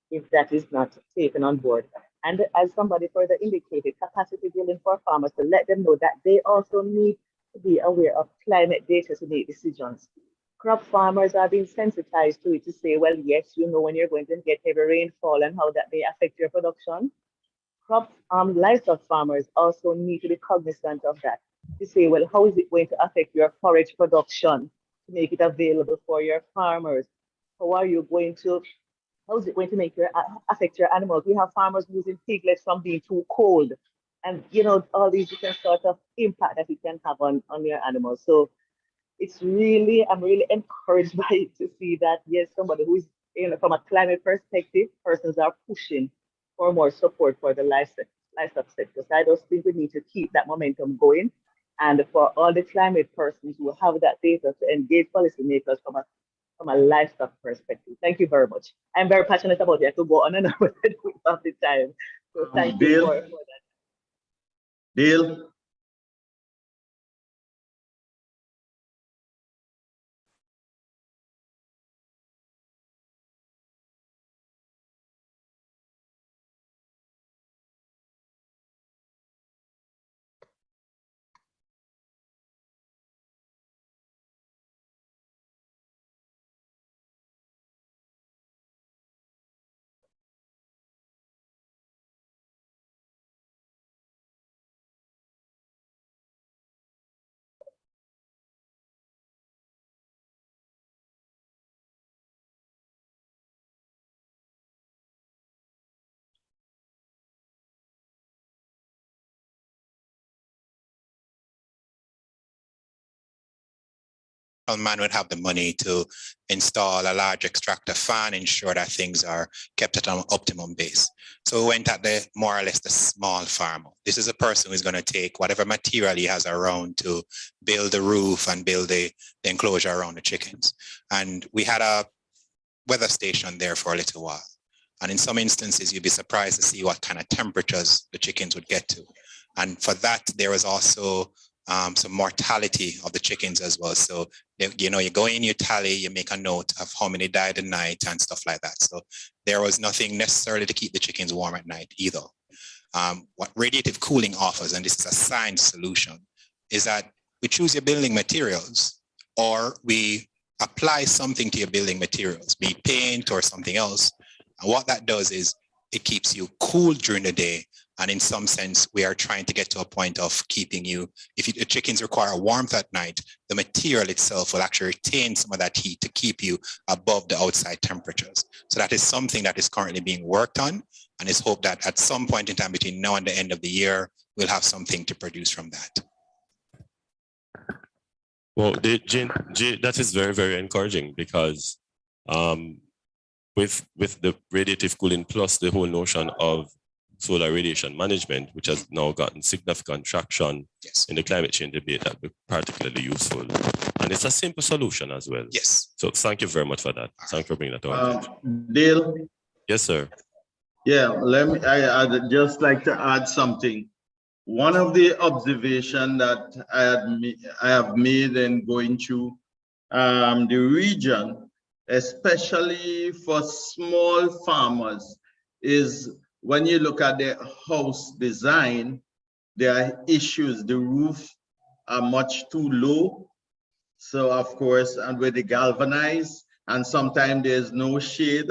if that is not taken on board. And as somebody further indicated, capacity building for farmers to let them know that they also need to be aware of climate data to make decisions. Crop farmers are being sensitized to it to say, well, yes, when you're going to get heavy rainfall and how that may affect your production. Livestock farmers also need to be cognizant of that, to say, well, how is it going to affect your forage production to make it available for your farmers? How is it going to affect your animals? We have farmers losing piglets from being too cold, and all these different sort of impact that it can have on your animals. So I'm really encouraged by it to see that, yes, somebody who is, from a climate perspective, persons are pushing for more support for the livestock sector. So I just think we need to keep that momentum going. And for all the climate persons who have that data to engage policymakers from a livestock perspective. Thank you very much. I'm very passionate about it. I could go on and on with it all the time. So thank you for that. Dale. man would have the money to install a large extractor fan, ensure that things are kept at an optimum base. So we went at the more or less the small farmer. This is a person who's going to take whatever material he has around to build the roof and build the enclosure around the chickens. And we had a weather station there for a little while. And in some instances, you'd be surprised to see what kind of temperatures the chickens would get to. And for that, there was also some mortality of the chickens as well. So, you know, you go in, you tally, you make a note of how many died at night and stuff like that. So there was nothing necessarily to keep the chickens warm at night either. What radiative cooling offers, and this is a science solution, is that we choose your building materials, or we apply something to your building materials, be it paint or something else. And what that does is it keeps you cool during the day. And in some sense, we are trying to get to a point of keeping you, if the chickens require warmth at night, the material itself will actually retain some of that heat to keep you above the outside temperatures. So that is something that is currently being worked on, and it's hoped that at some point in time between now and the end of the year, we'll have something to produce from that. Well, that is very, very encouraging, because with the radiative cooling plus the whole notion of solar radiation management, which has now gotten significant traction in the climate change debate, that would be particularly useful. And it's a simple solution as well. Yes. So thank you very much for that. Thank you for bringing that to our attention. Dale? Yes, sir. Yeah, I'd just like to add something. One of the observations that I have made in going through the region, especially for small farmers, is when you look at the house design, there are issues. The roofs are much too low. So of course, and with the galvanized, and sometimes there's no shade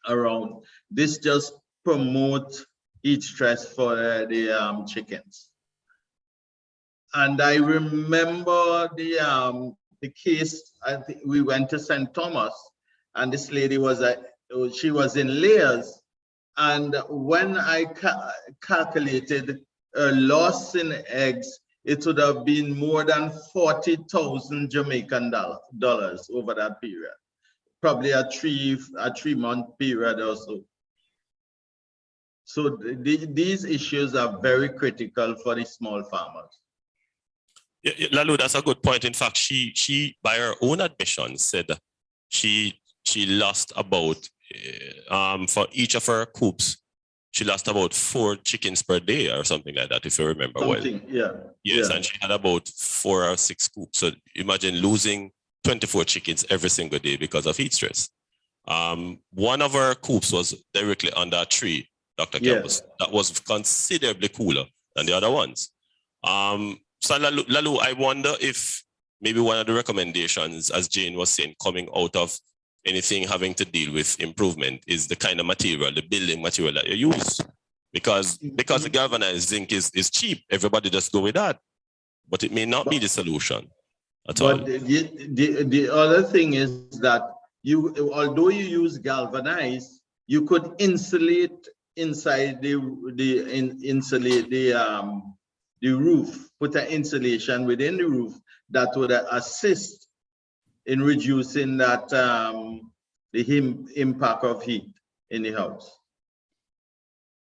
around. This just promotes heat stress for the chickens. And I remember the case, I think we went to St. Thomas, and this lady she was in layers. And when I calculated a loss in eggs, it would have been more than 40,000 Jamaican dollars over that period, probably a 3-month period or so. So these issues are very critical for the small farmers. Yeah, Lalu, that's a good point. In fact, she by her own admission said she lost about for each of her coops, she lost about 4 chickens per day or something like that, if you remember well. Yeah. Yes, yeah. and she had about 4 or 6 coops. So imagine losing 24 chickens every single day because of heat stress. One of her coops was directly under a tree, Dr. Campus, that was considerably cooler than the other ones. So Lalu, I wonder if maybe one of the recommendations, as Jane was saying, coming out of anything having to deal with improvement is the kind of material, the building material that you use. Because the galvanized zinc is cheap, everybody just go with that. But it may not be the solution at all. But the other thing is that although you use galvanized, you could insulate inside the roof, put an insulation within the roof that would assist in reducing that the impact of heat in the house.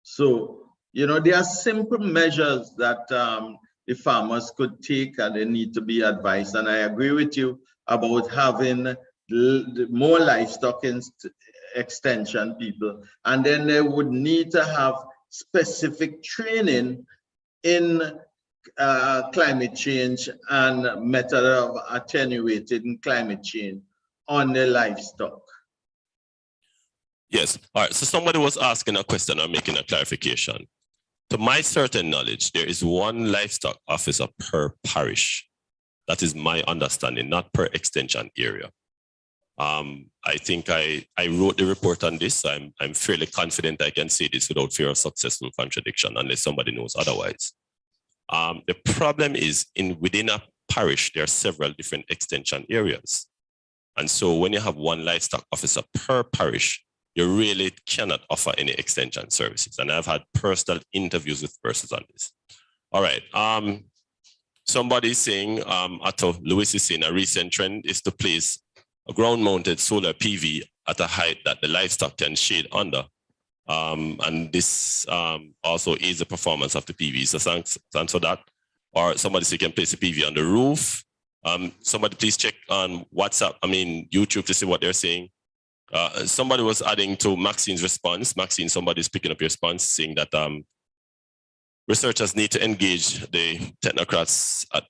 So, you know, there are simple measures that the farmers could take, and they need to be advised. And I agree with you about having more livestock extension people. And then they would need to have specific training in climate change and method of attenuating climate change on the livestock. Yes. All right. So somebody was asking a question or making a clarification. To my certain knowledge, there is one livestock officer per parish. That is my understanding, not per extension area. I think I wrote the report on this. I'm fairly confident I can say this without fear of successful contradiction, unless somebody knows otherwise. The problem is within a parish, there are several different extension areas. And so when you have one livestock officer per parish, you really cannot offer any extension services. And I've had personal interviews with persons on this. All right. somebody saying, Atto Lewis is saying a recent trend is to place a ground-mounted solar PV at a height that the livestock can shade under. And this also aids the performance of the PV. So thanks for that. Or somebody say can place a PV on the roof. Somebody please check on WhatsApp, YouTube to see what they're saying. Somebody was adding to Maxine's response. Maxine, somebody's picking up your response saying that researchers need to engage the technocrats at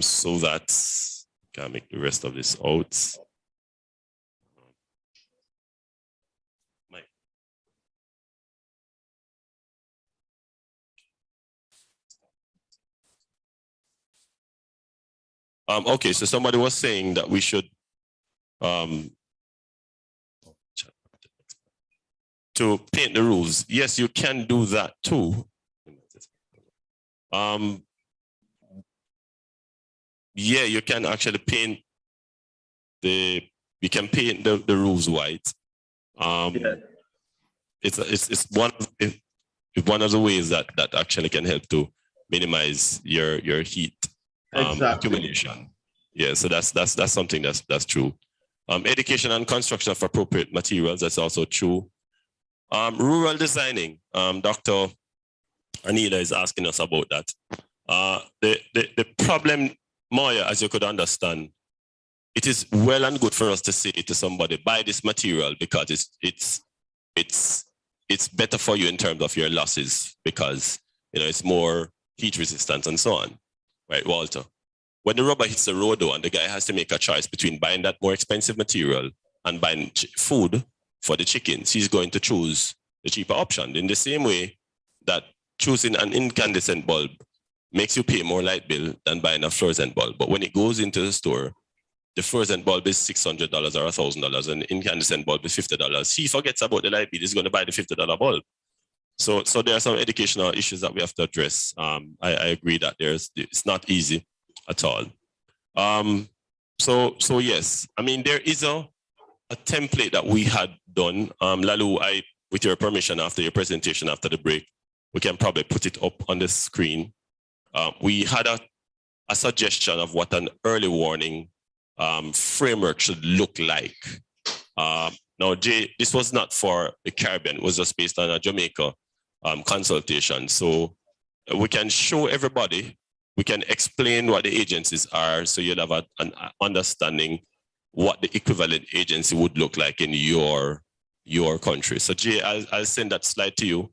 so that can make the rest of this out. Okay, so somebody was saying that we should to paint the roofs. Yes, you can do that too. Yeah, you can actually paint the roofs white. Yeah. It's one of the ways that actually can help to minimize your heat accumulation. Yeah, so that's something that's true. Education and construction of appropriate materials, that's also true. Rural designing, Dr. Anila is asking us about that. The problem, Moya, as you could understand, it is well and good for us to say to somebody, buy this material because it's better for you in terms of your losses because it's more heat resistant and so on. Right, Walter? When the rubber hits the road though, and the guy has to make a choice between buying that more expensive material and buying food for the chickens, he's going to choose the cheaper option. In the same way that choosing an incandescent bulb makes you pay more light bill than buying a fluorescent bulb. But when it goes into the store, the fluorescent bulb is $600 or $1,000 and the incandescent bulb is $50. He forgets about the light bill, he's going to buy the $50 bulb. So there are some educational issues that we have to address. I agree that it's not easy at all. So yes, there is a template that we had done. Lalu, with your permission, after your presentation, after the break, we can probably put it up on the screen. We had a suggestion of what an early warning framework should look like. Now, Jay, this was not for the Caribbean, it was just based on a Jamaica consultation. So we can show everybody, we can explain what the agencies are, so you'll have an understanding what the equivalent agency would look like in your country. So Jay, I'll send that slide to you.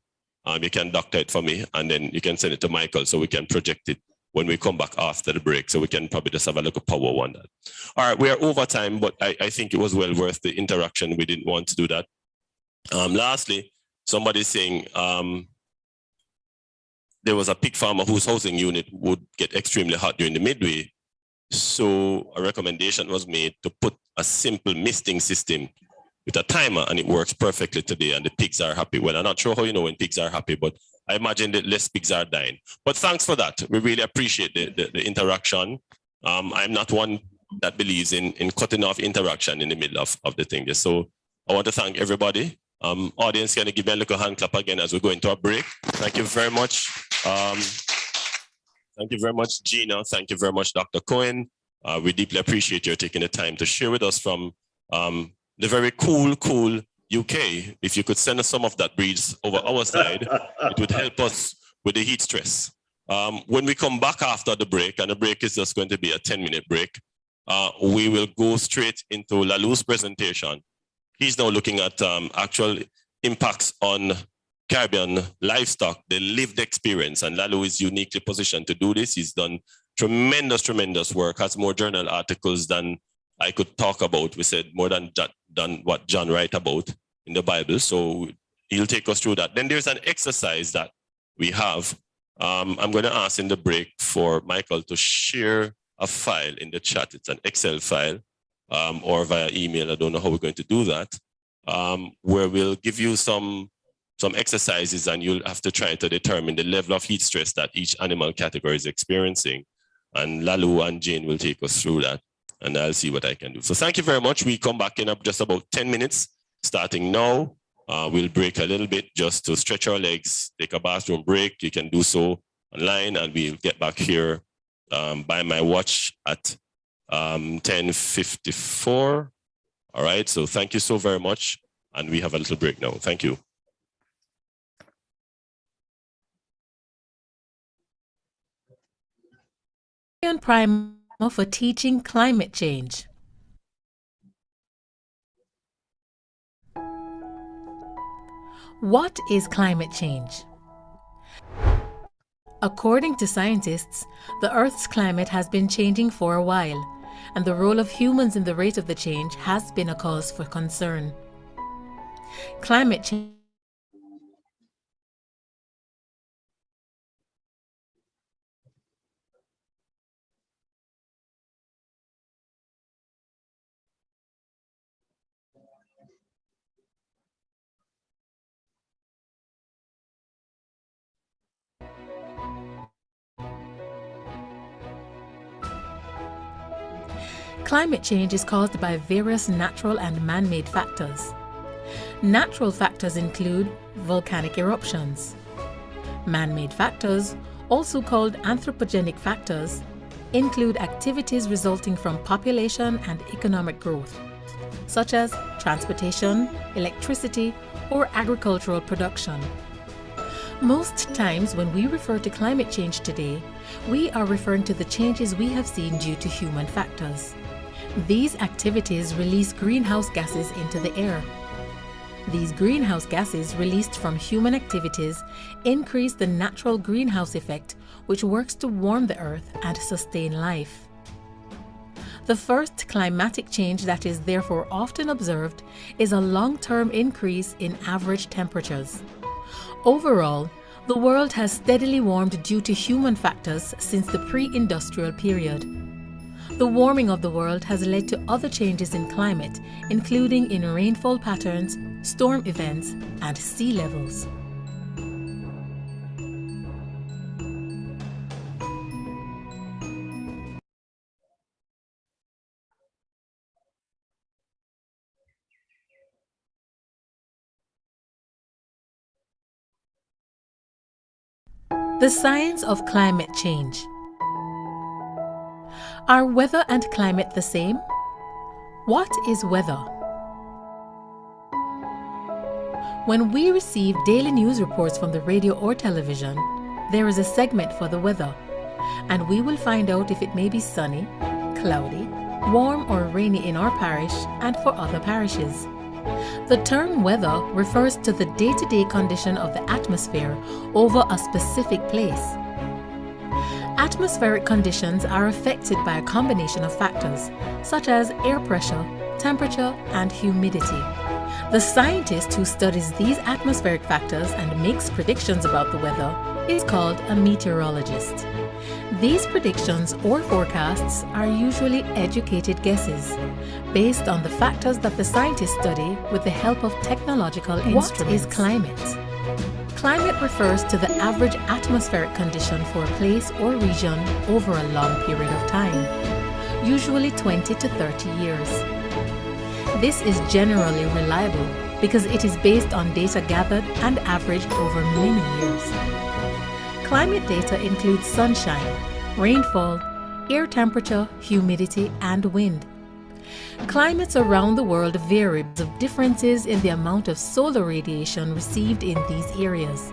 You can doctor it for me, and then you can send it to Michael so we can project it when we come back after the break. So we can probably just have a look at power on that. All right, we are over time, but I think it was well worth the interaction. We didn't want to do that. Lastly, somebody's saying there was a pig farmer whose housing unit would get extremely hot during the midway. So a recommendation was made to put a simple misting system with a timer, and it works perfectly today, and the pigs are happy. Well, I'm not sure how you know when pigs are happy, but I imagine that less pigs are dying. But thanks for that. We really appreciate the interaction. I'm not one that believes in cutting off interaction in the middle of the thing. So I want to thank everybody. Audience, can you give me a little hand clap again as we go into a break? Thank you very much. Thank you very much, Gina. Thank you very much, Dr. Cohen. We deeply appreciate your taking the time to share with us from the very cool UK. If you could send us some of that breeze over our side, it would help us with the heat stress. When we come back after the break, and the break is just going to be a 10-minute break, we will go straight into Lalu's presentation. He's now looking at actual impacts on Caribbean livestock, the lived experience, and Lalu is uniquely positioned to do this. He's done tremendous work, has more journal articles than I could talk about. We said more than what John write about in the Bible. So he'll take us through that. Then there's an exercise that we have. I'm going to ask in the break for Michael to share a file in the chat. It's an Excel file or via email. I don't know how we're going to do that, where we'll give you some exercises, and you'll have to try to determine the level of heat stress that each animal category is experiencing. And Lalu and Jane will take us through that, and I'll see what I can do. So thank you very much. We come back in just about 10 minutes, starting now. We'll break a little bit just to stretch our legs, take a bathroom break. You can do so online, and we'll get back here by my watch at 10:54. All right, so thank you so very much. And we have a little break now. Thank you. Primer for teaching climate change. What is climate change? According to scientists, the Earth's climate has been changing for a while, and the role of humans in the rate of the change has been a cause for concern. Climate change Climate change is caused by various natural and man-made factors. Natural factors include volcanic eruptions. Man-made factors, also called anthropogenic factors, include activities resulting from population and economic growth, such as transportation, electricity, or agricultural production. Most times when we refer to climate change today, we are referring to the changes we have seen due to human factors. These activities release greenhouse gases into the air. These greenhouse gases released from human activities increase the natural greenhouse effect, which works to warm the earth and sustain life. The first climatic change that is therefore often observed is a long-term increase in average temperatures. Overall, the world has steadily warmed due to human factors since the pre-industrial period. The warming of the world has led to other changes in climate, including in rainfall patterns, storm events, and sea levels. The science of climate change. Are weather and climate the same? What is weather? When we receive daily news reports from the radio or television, there is a segment for the weather, and we will find out if it may be sunny, cloudy, warm or rainy in our parish and for other parishes. The term weather refers to the day-to-day condition of the atmosphere over a specific place. Atmospheric conditions are affected by a combination of factors, such as air pressure, temperature, and humidity. The scientist who studies these atmospheric factors and makes predictions about the weather is called a meteorologist. These predictions or forecasts are usually educated guesses, based on the factors that the scientists study with the help of technological instruments. What is climate? Climate refers to the average atmospheric condition for a place or region over a long period of time, usually 20 to 30 years. This is generally reliable because it is based on data gathered and averaged over many years. Climate data includes sunshine, rainfall, air temperature, humidity, and wind. Climates around the world vary because of differences in the amount of solar radiation received in these areas.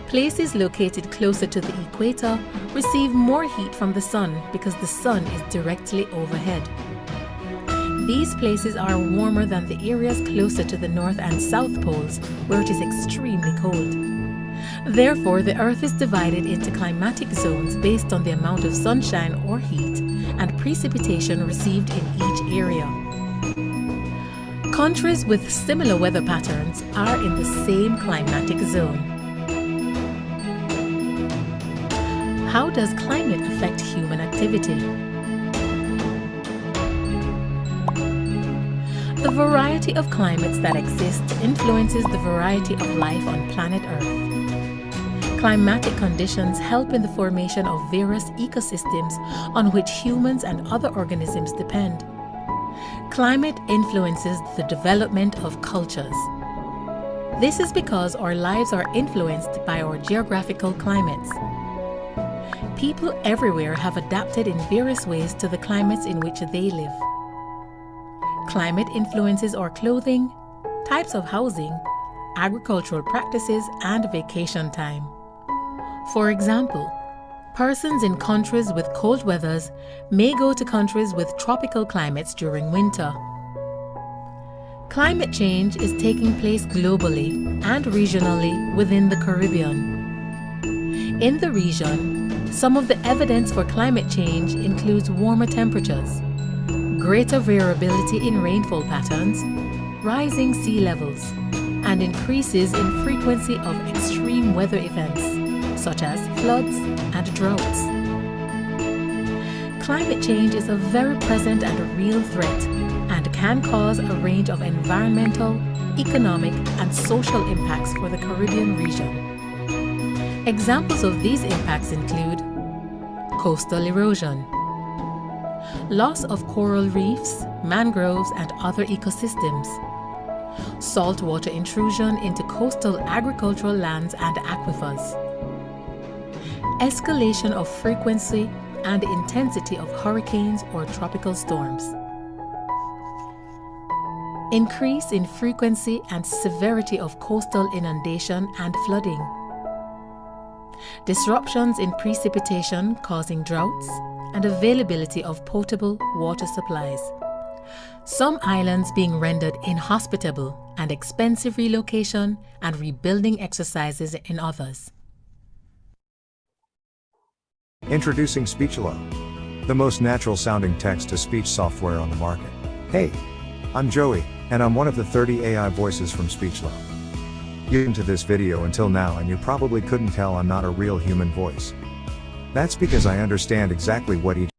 Places located closer to the equator receive more heat from the sun because the sun is directly overhead. These places are warmer than the areas closer to the north and south poles, where it is extremely cold. Therefore, the Earth is divided into climatic zones based on the amount of sunshine or heat and precipitation received in each area. Countries with similar weather patterns are in the same climatic zone. How does climate affect human activity? The variety of climates that exist influences the variety of life on planet Earth. Climatic conditions help in the formation of various ecosystems on which humans and other organisms depend. Climate influences the development of cultures. This is because our lives are influenced by our geographical climates. people everywhere have adapted in various ways to the climates in which they live. Climate influences our clothing, types of housing, agricultural practices, and vacation time. For example, persons in countries with cold weathers may go to countries with tropical climates during winter. Climate change is taking place globally and regionally within the Caribbean. In the region, some of the evidence for climate change includes warmer temperatures, greater variability in rainfall patterns, rising sea levels, and increases in frequency of extreme weather events, such as floods and droughts. Climate change is a very present and a real threat and can cause a range of environmental, economic, and social impacts for the Caribbean region. Examples of these impacts include coastal erosion, loss of coral reefs, mangroves, and other ecosystems, saltwater intrusion into coastal agricultural lands and aquifers, escalation of frequency and intensity of hurricanes or tropical storms, increase in frequency and severity of coastal inundation and flooding, disruptions in precipitation causing droughts, and availability of potable water supplies. Some islands being rendered inhospitable and expensive relocation and rebuilding exercises in others. Introducing SpeechLo, the most natural sounding text-to-speech software on the market. Hey, I'm Joey, and I'm one of the 30 AI voices from SpeechLo. You listened to this video until now and you probably couldn't tell I'm not a real human voice. That's because I understand exactly what each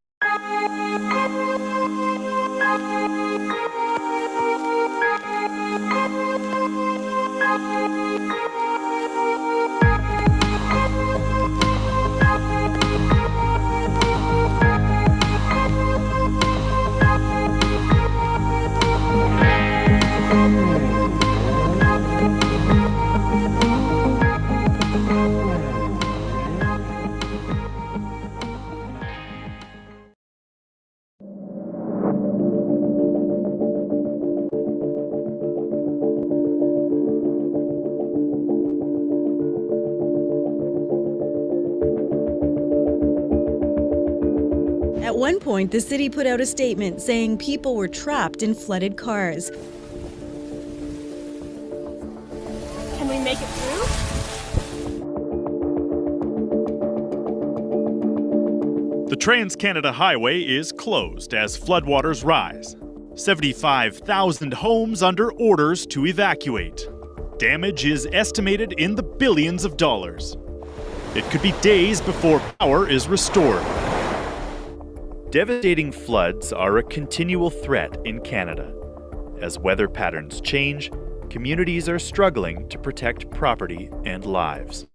At one point, the city put out a statement saying people were trapped in flooded cars. Can we make it through? The Trans-Canada Highway is closed as floodwaters rise. 75,000 homes under orders to evacuate. Damage is estimated in the billions of dollars. It could be days before power is restored. Devastating floods are a continual threat in Canada. As weather patterns change, communities are struggling to protect property and lives.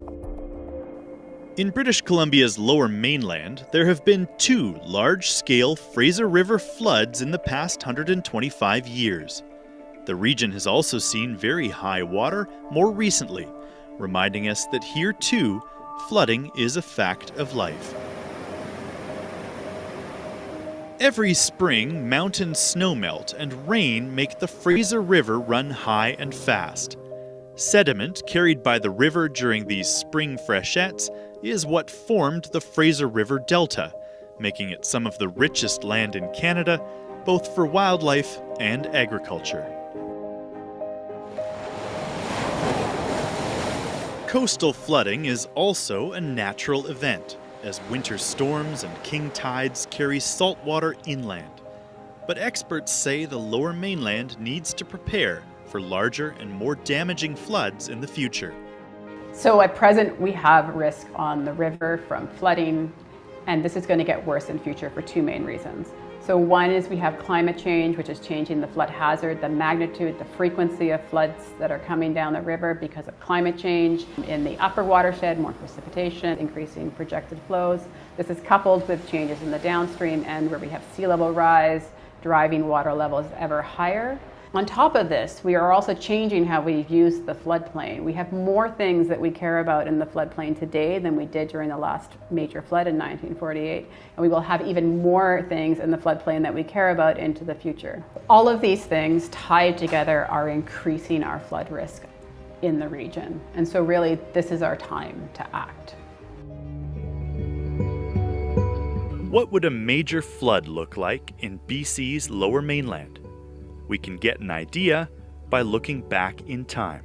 In British Columbia's lower mainland, there have been 2 large-scale Fraser River floods in the past 125 years. The region has also seen very high water more recently, reminding us that here too, flooding is a fact of life. Every spring, mountain snowmelt and rain make the Fraser River run high and fast. Sediment carried by the river during these spring freshets is what formed the Fraser River Delta, making it some of the richest land in Canada, both for wildlife and agriculture. Coastal flooding is also a natural event, as winter storms and king tides carry salt water inland. But experts say the lower mainland needs to prepare for larger and more damaging floods in the future. So at present, we have risk on the river from flooding, and this is going to get worse in future for 2 main reasons. So one is we have climate change, which is changing the flood hazard, the magnitude, the frequency of floods that are coming down the river because of climate change. In the upper watershed, more precipitation, increasing projected flows. This is coupled with changes in the downstream end where we have sea level rise, driving water levels ever higher. On top of this, we are also changing how we use the floodplain. We have more things that we care about in the floodplain today than we did during the last major flood in 1948. And we will have even more things in the floodplain that we care about into the future. All of these things tied together are increasing our flood risk in the region. And so really, this is our time to act. What would a major flood look like in BC's Lower Mainland? We can get an idea by looking back in time.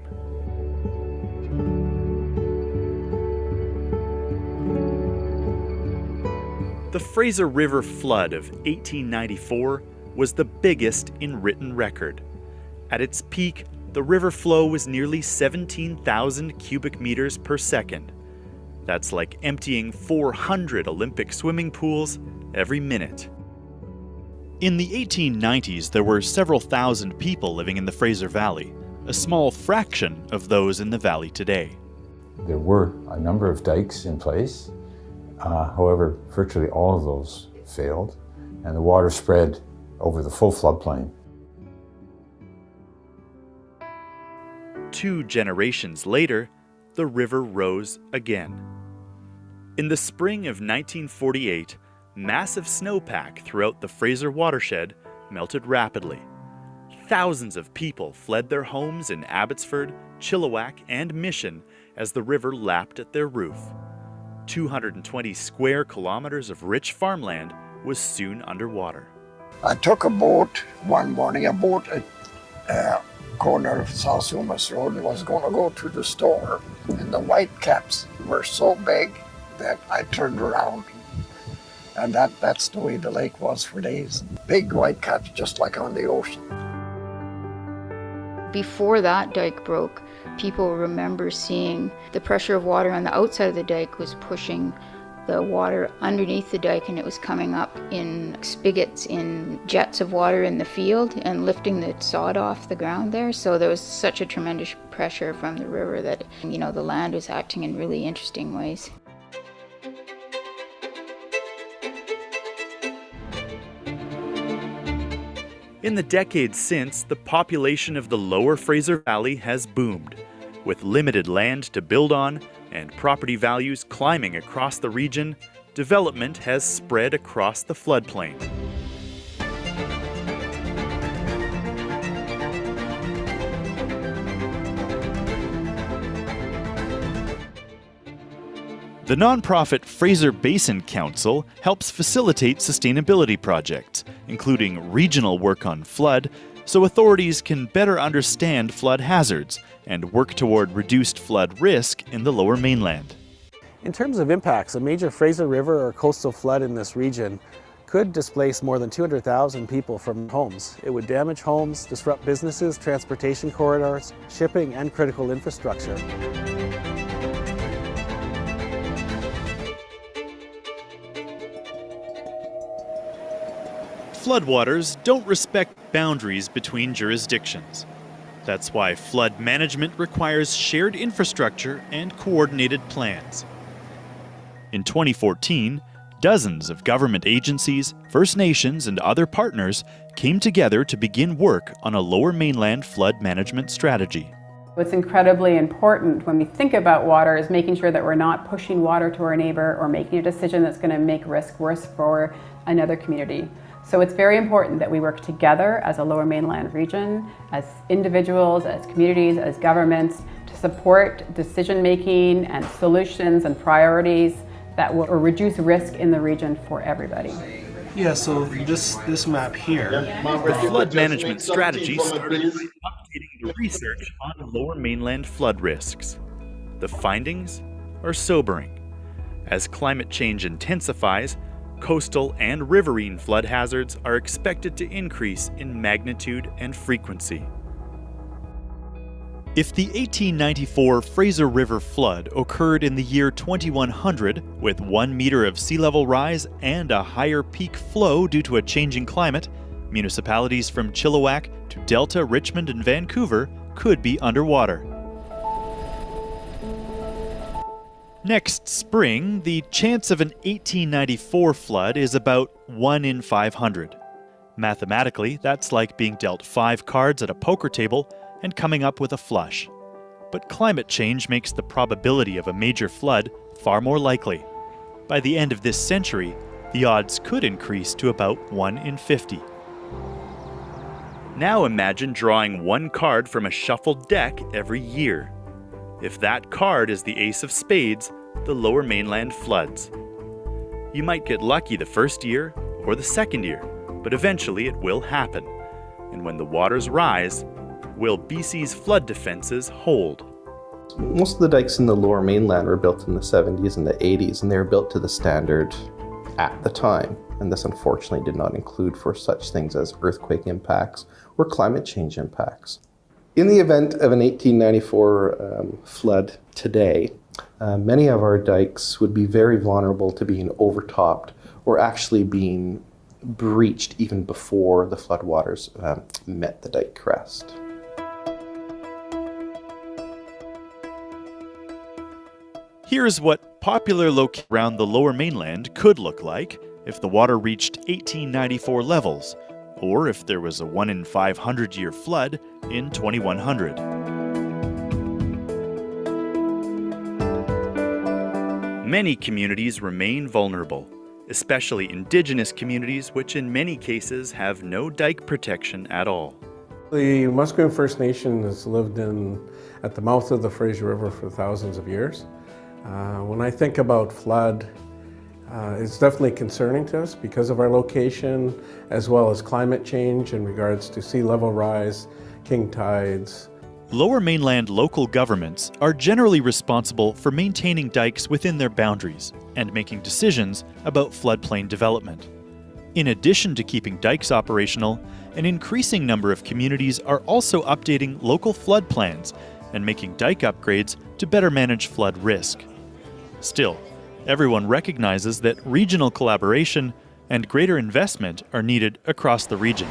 The Fraser River flood of 1894 was the biggest in written record. At its peak, the river flow was nearly 17,000 cubic meters per second. That's like emptying 400 Olympic swimming pools every minute. In the 1890s, there were several thousand people living in the Fraser Valley, a small fraction of those in the valley today. There were a number of dikes in place. However, virtually all of those failed, and the water spread over the full floodplain. 2 generations later, the river rose again. In the spring of 1948, massive snowpack throughout the Fraser watershed melted rapidly. Thousands of people fled their homes in Abbotsford, Chilliwack, and Mission as the river lapped at their roof. 220 square kilometers of rich farmland was soon underwater. I took a boat one morning, at corner of South Sumas Road, and was going to go to the store, and the whitecaps were so big that I turned around. And that's the way the lake was for days. Big whitecaps, just like on the ocean. Before that dike broke, people remember seeing the pressure of water on the outside of the dike was pushing the water underneath the dike, and it was coming up in spigots, in jets of water in the field and lifting the sod off the ground there. So there was such a tremendous pressure from the river that, the land was acting in really interesting ways. In the decades since, the population of the Lower Fraser Valley has boomed. With limited land to build on and property values climbing across the region, development has spread across the floodplain. The nonprofit Fraser Basin Council helps facilitate sustainability projects, including regional work on flood, so authorities can better understand flood hazards and work toward reduced flood risk in the Lower Mainland. In terms of impacts, a major Fraser River or coastal flood in this region could displace more than 200,000 people from homes. It would damage homes, disrupt businesses, transportation corridors, shipping, and critical infrastructure. Floodwaters don't respect boundaries between jurisdictions. That's why flood management requires shared infrastructure and coordinated plans. In 2014, dozens of government agencies, First Nations, and other partners came together to begin work on a Lower Mainland flood management strategy. What's incredibly important when we think about water is making sure that we're not pushing water to our neighbor or making a decision that's going to make risk worse for another community. So it's very important that we work together as a Lower Mainland region, as individuals, as communities, as governments, to support decision-making and solutions and priorities that will reduce risk in the region for everybody. Yeah, so this map here. The flood management strategy started by updating the research on Lower Mainland flood risks. The findings are sobering. As climate change intensifies, coastal and riverine flood hazards are expected to increase in magnitude and frequency. If the 1894 Fraser River flood occurred in the year 2100 with 1 meter of sea level rise and a higher peak flow due to a changing climate, municipalities from Chilliwack to Delta, Richmond, and Vancouver could be underwater. Next spring, the chance of an 1894 flood is about 1 in 500. Mathematically, that's like being dealt 5 cards at a poker table and coming up with a flush. But climate change makes the probability of a major flood far more likely. By the end of this century, the odds could increase to about 1 in 50. Now imagine drawing 1 card from a shuffled deck every year. If that card is the ace of spades, the Lower Mainland floods. You might get lucky the first year or the second year, but eventually it will happen. And when the waters rise, will BC's flood defenses hold? Most of the dikes in the Lower Mainland were built in the 70s and the 80s, and they were built to the standard at the time. And this unfortunately did not include for such things as earthquake impacts or climate change impacts. In the event of an 1894 flood today, many of our dikes would be very vulnerable to being overtopped or actually being breached even before the floodwaters met the dike crest. Here's what popular locations around the Lower Mainland could look like if the water reached 1894 levels, or if there was a 1 in 500 year flood in 2100. Many communities remain vulnerable, especially indigenous communities which in many cases have no dike protection at all. The Musqueam First Nation has lived at the mouth of the Fraser River for thousands of years. When I think about flood, it's definitely concerning to us because of our location, as well as climate change in regards to sea level rise, king tides. Lower Mainland local governments are generally responsible for maintaining dikes within their boundaries and making decisions about floodplain development. In addition to keeping dikes operational, an increasing number of communities are also updating local flood plans and making dike upgrades to better manage flood risk. Still, everyone recognizes that regional collaboration and greater investment are needed across the region.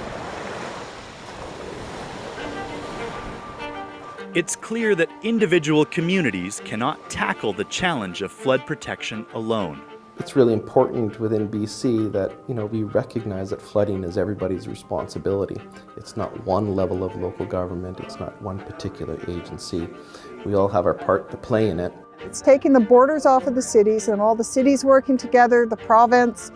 It's clear that individual communities cannot tackle the challenge of flood protection alone. It's really important within BC that we recognize that flooding is everybody's responsibility. It's not one level of local government, it's not one particular agency. We all have our part to play in it. It's taking the borders off of the cities and all the cities working together, the province,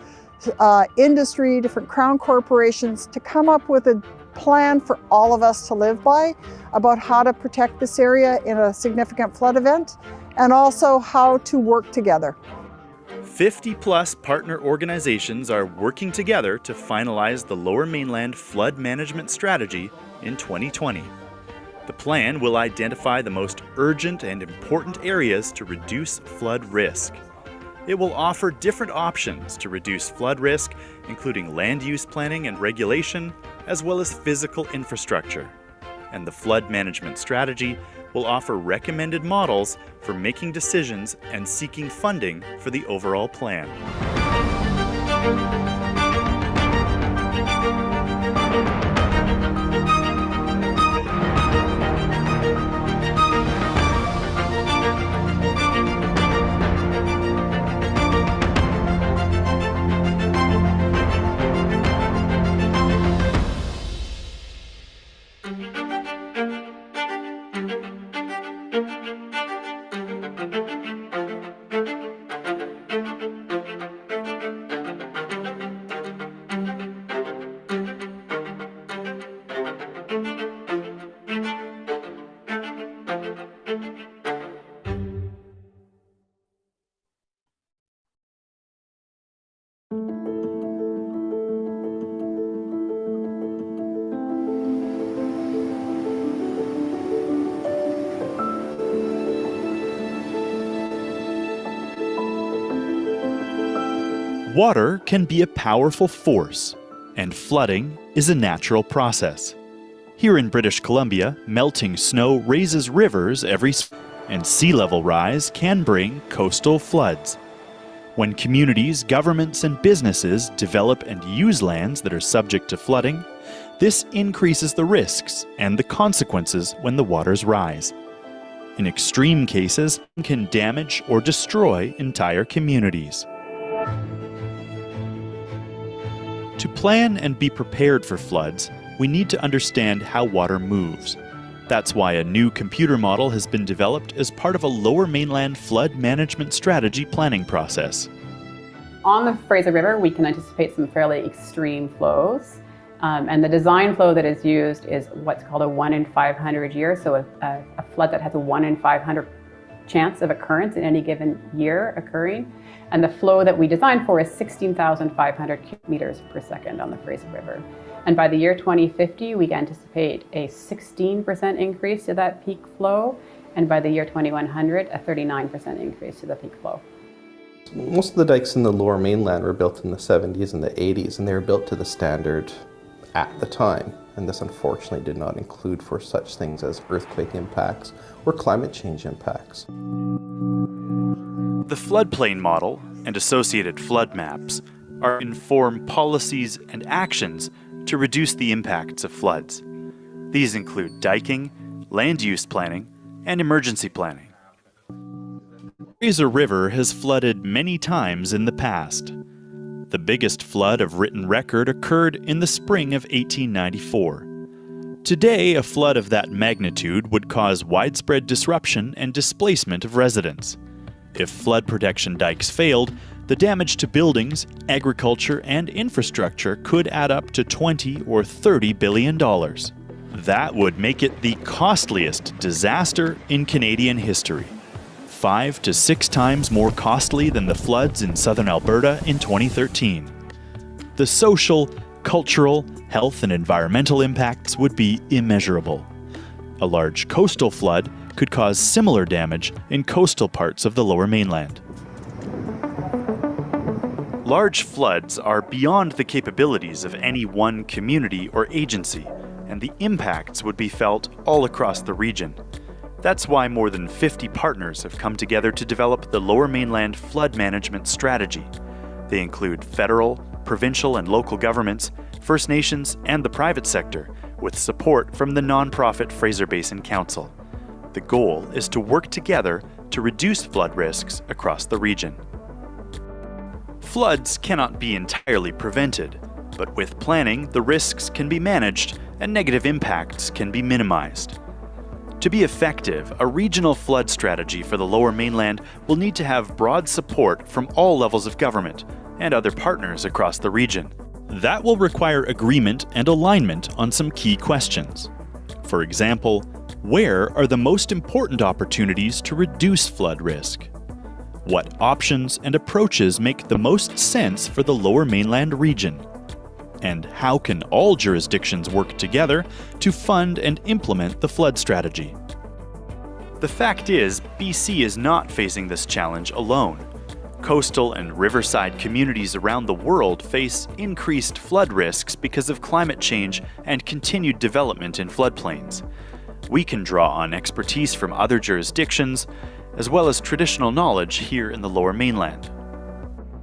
industry, different crown corporations, to come up with a plan for all of us to live by about how to protect this area in a significant flood event, and also how to work together. 50-plus partner organizations are working together to finalize the Lower Mainland Flood Management Strategy in 2020. The plan will identify the most urgent and important areas to reduce flood risk. It will offer different options to reduce flood risk, including land use planning and regulation, as well as physical infrastructure. And the flood management strategy will offer recommended models for making decisions and seeking funding for the overall plan. Water can be a powerful force, and flooding is a natural process. Here in British Columbia, melting snow raises rivers every spring, and sea level rise can bring coastal floods. When communities, governments, and businesses develop and use lands that are subject to flooding, this increases the risks and the consequences when the waters rise. In extreme cases, it can damage or destroy entire communities. To plan and be prepared for floods, we need to understand how water moves. That's why a new computer model has been developed as part of a Lower Mainland flood management strategy planning process. On the Fraser River, we can anticipate some fairly extreme flows. And the design flow that is used is what's called a 1 in 500 year, so a flood that has a 1 in 500 chance of occurrence in any given year occurring. And the flow that we designed for is 16,500 cubic meters per second on the Fraser River. And by the year 2050, we anticipate a 16% increase to that peak flow. And by the year 2100, a 39% increase to the peak flow. Most of the dikes in the Lower Mainland were built in the 70s and the 80s, and they were built to the standard at the time. And this unfortunately did not include for such things as earthquake impacts or climate change impacts. The floodplain model and associated flood maps are inform policies and actions to reduce the impacts of floods. These include diking, land use planning, and emergency planning. Fraser River has flooded many times in the past. The biggest flood of written record occurred in the spring of 1894. Today, a flood of that magnitude would cause widespread disruption and displacement of residents. If flood protection dikes failed, the damage to buildings, agriculture, and infrastructure could add up to $20 or $30 billion. That would make it the costliest disaster in Canadian history. 5 to 6 times more costly than the floods in southern Alberta in 2013. The social, cultural, health, and environmental impacts would be immeasurable. A large coastal flood could cause similar damage in coastal parts of the Lower Mainland. Large floods are beyond the capabilities of any one community or agency, and the impacts would be felt all across the region. That's why more than 50 partners have come together to develop the Lower Mainland Flood Management Strategy. They include federal, provincial, and local governments, First Nations, and the private sector, with support from the nonprofit Fraser Basin Council. The goal is to work together to reduce flood risks across the region. Floods cannot be entirely prevented, but with planning, the risks can be managed and negative impacts can be minimized. To be effective, a regional flood strategy for the Lower Mainland will need to have broad support from all levels of government and other partners across the region. That will require agreement and alignment on some key questions. For example, where are the most important opportunities to reduce flood risk? What options and approaches make the most sense for the Lower Mainland region? And how can all jurisdictions work together to fund and implement the flood strategy? The fact is, BC is not facing this challenge alone. Coastal and riverside communities around the world face increased flood risks because of climate change and continued development in floodplains. We can draw on expertise from other jurisdictions, as well as traditional knowledge here in the Lower Mainland.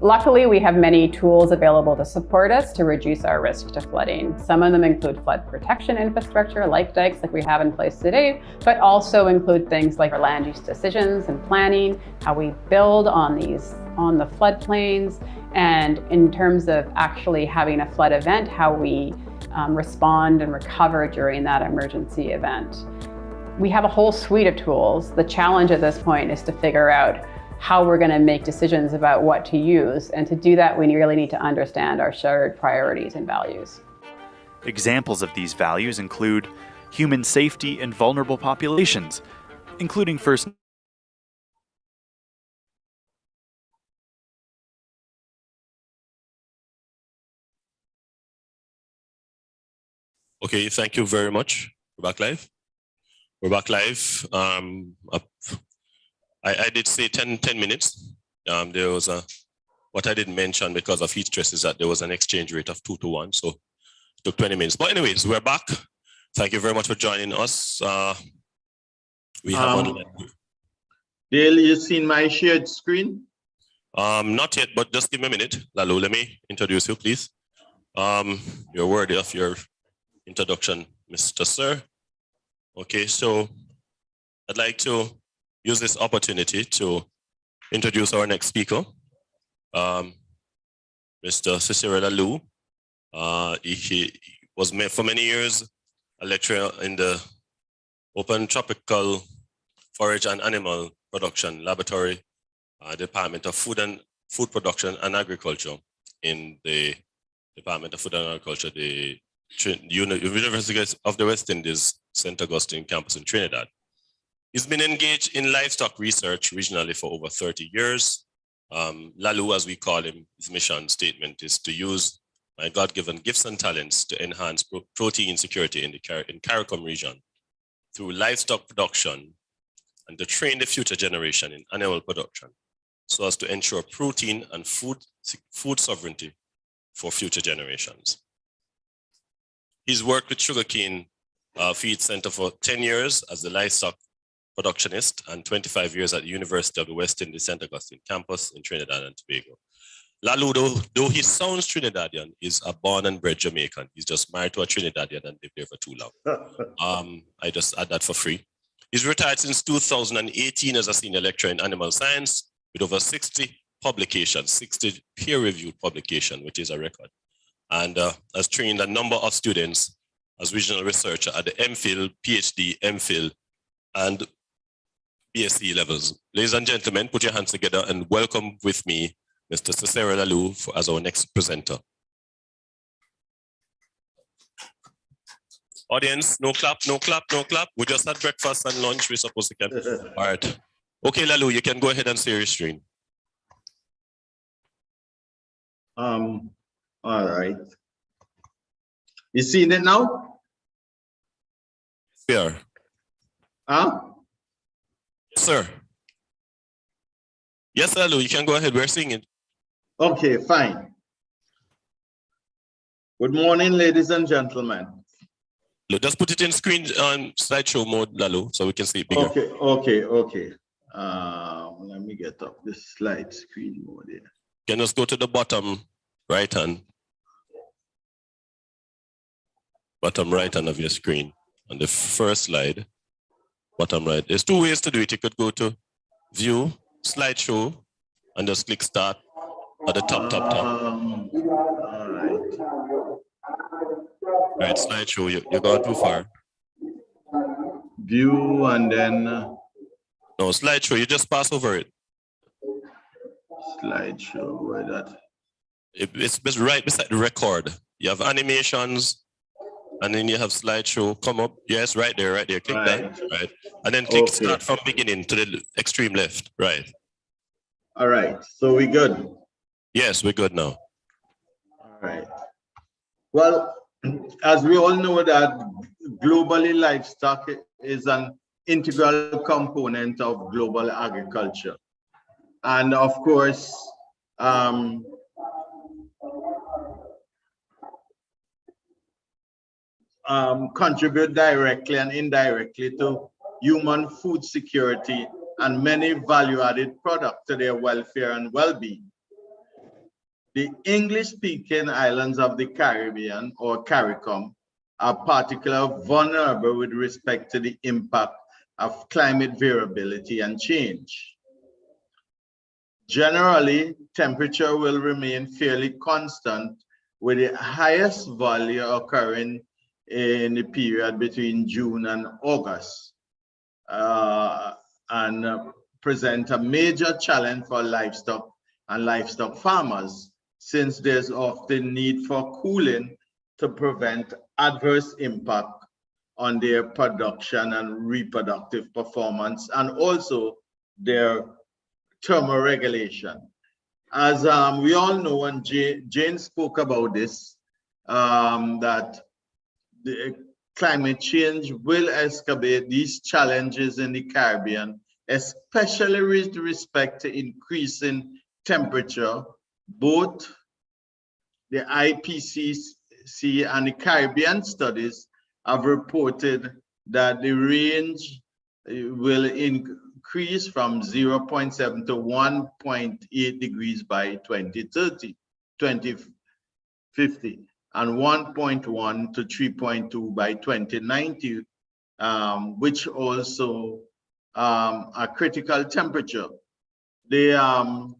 Luckily, we have many tools available to support us to reduce our risk to flooding. Some of them include flood protection infrastructure, like dikes like we have in place today, but also include things like our land use decisions and planning, how we build on the floodplains, and in terms of actually having a flood event, how we respond and recover during that emergency event. We have a whole suite of tools. The challenge at this point is to figure out how we're going to make decisions about what to use. And to do that, we really need to understand our shared priorities and values. Examples of these values include human safety and vulnerable populations, including First Okay, thank you very much. We're back live. We're back live. I did say 10 minutes. There was what I didn't mention because of heat stress is that there was an exchange rate of 2 to 1, so it took 20 minutes. But anyways, we're back. Thank you very much for joining us. We have Dale, you seen my shared screen? Not yet, but just give me a minute. Lalo, let me introduce you, please. You're worthy of your introduction, Mr. Sir. Okay, so I'd like to use this opportunity to introduce our next speaker, Mr. CCRIF. He was for many years a lecturer in the Open Tropical Forage and Animal Production Laboratory, Department of Food Production and Agriculture in the Department of Food and Agriculture, the University of the West Indies, St. Augustine campus in Trinidad. He's been engaged in livestock research regionally for over 30 years. Lalu, as we call him, his mission statement is to use my God-given gifts and talents to enhance protein security in the CARICOM region through livestock production and to train the future generation in animal production so as to ensure protein and food sovereignty for future generations. He's worked with Sugarcane Feed Center for 10 years as the livestock productionist and 25 years at the University of the West Indies St. Augustine campus in Trinidad and Tobago. Lalu, though he sounds Trinidadian, is a born and bred Jamaican. He's just married to a Trinidadian and lived there for too long. I just add that for free. He's retired since 2018 as a senior lecturer in animal science with over 60 publications, 60 peer-reviewed publications, which is a record, and has trained a number of students as regional researcher at the MPhil, PhD, MPhil, and BSc levels. Ladies and gentlemen, put your hands together and welcome with me Mr. Cicero Lalu as our next presenter. Audience, no clap, no clap, no clap. We just had breakfast and lunch. We're supposed to get. All right. Okay, Lalu, you can go ahead and share your screen. All right. You seeing it now? Yeah. Huh? Yes, sir. Yes, Lalu, you can go ahead. We're seeing it. Okay, fine. Good morning, ladies and gentlemen. Look, just put it in screen on slideshow mode, Lalu, so we can see it bigger. Okay. Let me get up this slide screen mode here. Can just go to the bottom right hand of your screen on the first slide. Bottom right. There's two ways to do it. You could go to View, Slideshow, and just click Start at the top. All right. Right, slideshow, you're going too far. View and then... No, slideshow, you just pass over it. Slideshow, where that? It's right beside the record. You have animations, and then you have slideshow come up. Yes, right there. Click that, right? And then click Start from beginning to the extreme left, right? All right, so we good? Yes, we're good now. All right. Well, as we all know that globally livestock is an integral component of global agriculture. And of course, contribute directly and indirectly to human food security and many value-added products to their welfare and well-being. The English-speaking islands of the Caribbean, or CARICOM, are particularly vulnerable with respect to the impact of climate variability and change. Generally, temperature will remain fairly constant, with the highest value occurring in the period between June and August, and present a major challenge for livestock and livestock farmers, since there's often need for cooling to prevent adverse impact on their production and reproductive performance, and also their thermoregulation. As we all know, and Jane spoke about this, that the climate change will exacerbate these challenges in the Caribbean, especially with respect to increasing temperature. Both the IPCC and the Caribbean studies have reported that the range will increase from 0.7 to 1.8 degrees by 2050, and 1.1 to 3.2 by 2090, which also a critical temperature. The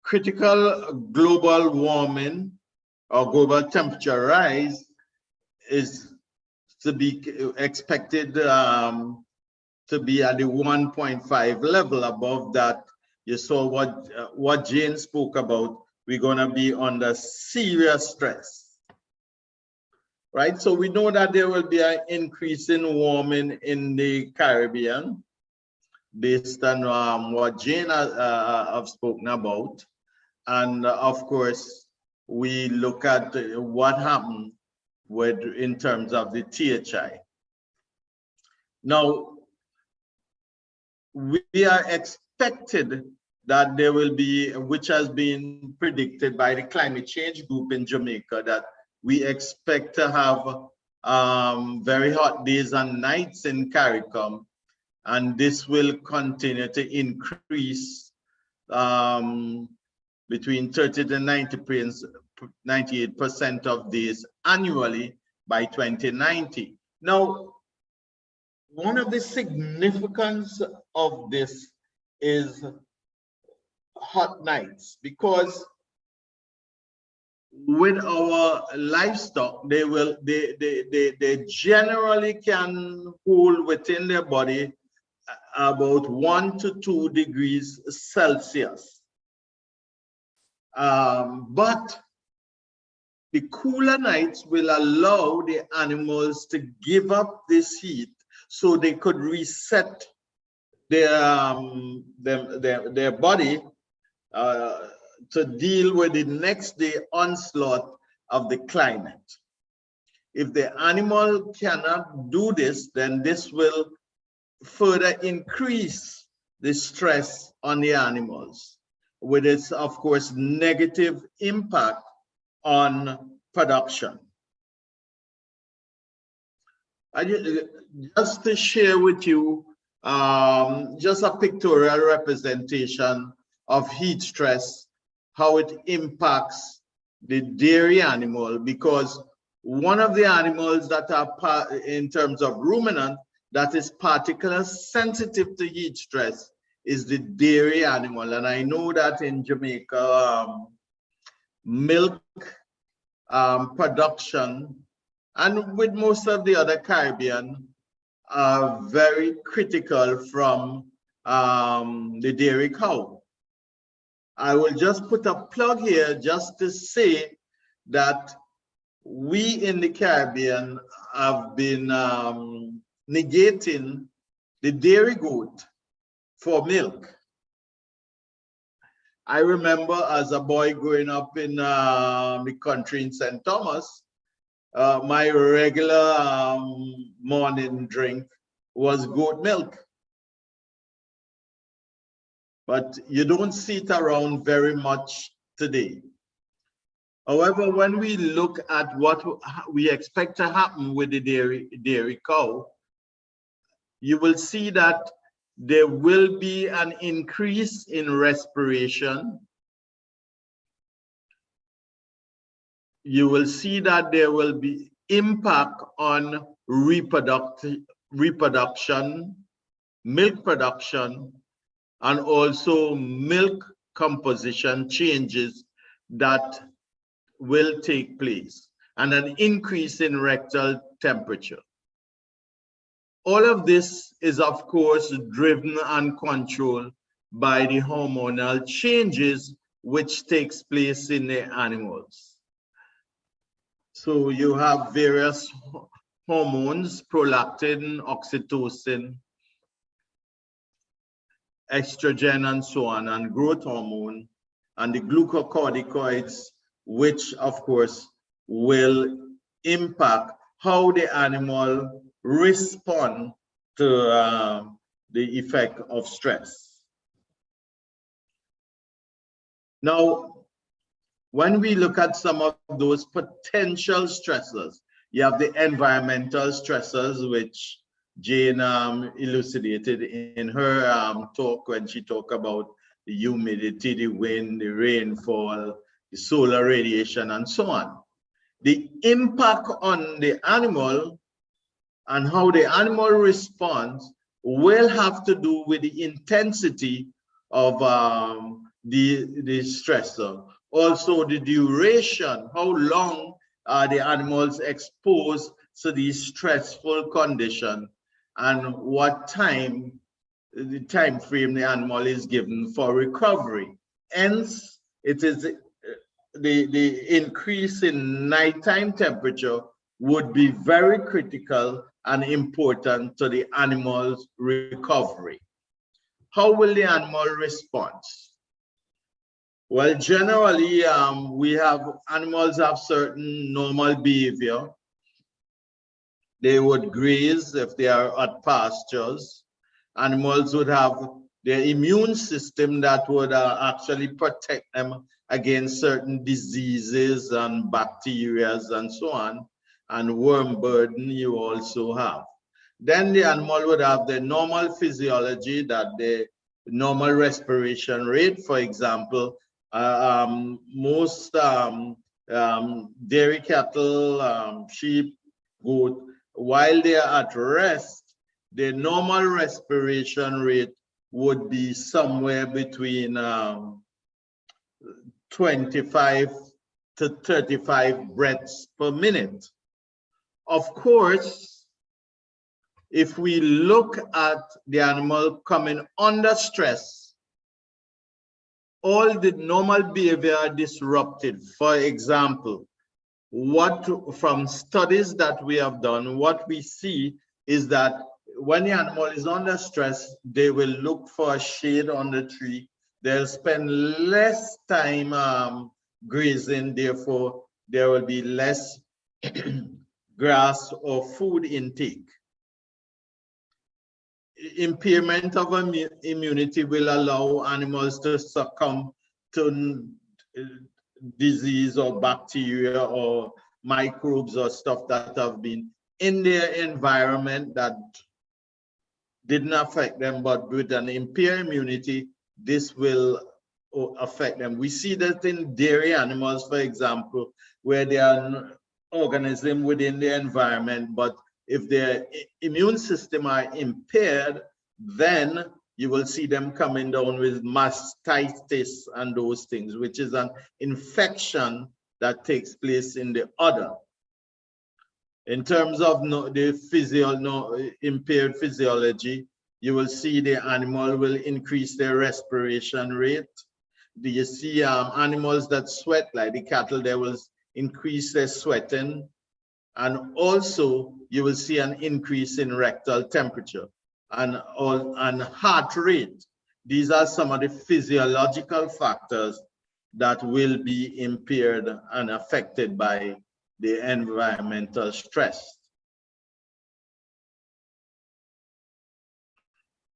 critical global warming or global temperature rise is to be expected to be at the 1.5 level. Above that, you saw what Jane spoke about. We're going to be under serious stress, right? So we know that there will be an increase in warming in the Caribbean based on what Jane have spoken about. And of course, we look at what happened in terms of the THI. Now, we are expected that there will be, which has been predicted by the climate change group in Jamaica, that we expect to have very hot days and nights in CARICOM, and this will continue to increase between 30 to 98% of days annually by 2090. Now, one of the significance of this is hot nights, because with our livestock, they generally can hold within their body about 1 to 2 degrees Celsius. But the cooler nights will allow the animals to give up this heat so they could reset their body to deal with the next day onslaught of the climate. If the animal cannot do this, then this will further increase the stress on the animals, with its, of course, negative impact on production. Just to share with you just a pictorial representation of heat stress, how it impacts the dairy animal, because one of the animals that are in terms of ruminant that is particularly sensitive to heat stress is the dairy animal. And I know that in Jamaica, milk production, and with most of the other Caribbean, are very critical from the dairy cow. I will just put a plug here just to say that we in the Caribbean have been negating the dairy goat for milk. I remember as a boy growing up in the country in St. Thomas, my regular morning drink was goat milk. But you don't see it around very much today. However, when we look at what we expect to happen with the dairy cow, you will see that there will be an increase in respiration. You will see that there will be impact on reproduction, milk production, and also milk composition changes that will take place, and an increase in rectal temperature. All of this is, of course, driven and controlled by the hormonal changes which takes place in the animals. So you have various hormones, prolactin, oxytocin, estrogen, and so on, and growth hormone, and the glucocorticoids, which of course will impact how the animal respond to the effect of stress. Now, when we look at some of those potential stressors, you have the environmental stressors, which Jane elucidated in her talk when she talked about the humidity, the wind, the rainfall, the solar radiation, and so on. The impact on the animal and how the animal responds will have to do with the intensity of the stressor. Also the duration, how long are the animals exposed to these stressful conditions, and what time, the time frame the animal is given for recovery. Hence, it is the increase in nighttime temperature would be very critical and important to the animal's recovery. How will the animal respond? Well, generally, animals have certain normal behavior. They would graze if they are at pastures. Animals would have their immune system that would actually protect them against certain diseases and bacteria and so on. And worm burden you also have. Then the animal would have the normal physiology, that the normal respiration rate. For example, most dairy cattle, sheep, goat, while they are at rest, the normal respiration rate would be somewhere between 25 to 35 breaths per minute. Of course, if we look at the animal coming under stress, all the normal behavior are disrupted. For example, from studies that we have done, what we see is that when the animal is under stress, they will look for a shade on the tree. They'll spend less time grazing, therefore there will be less grass or food intake. Impairment of immunity will allow animals to succumb to disease or bacteria or microbes or stuff that have been in their environment that didn't affect them, but with an impaired immunity, this will affect them. We see that in dairy animals, for example, where they are an organism within the environment, but if their immune system are impaired, then you will see them coming down with mastitis and those things, which is an infection that takes place in the udder. In terms of the impaired physiology, you will see the animal will increase their respiration rate. Do you see animals that sweat, like the cattle, they will increase their sweating. And also you will see an increase in rectal temperature and heart rate. These are some of the physiological factors that will be impaired and affected by the environmental stress.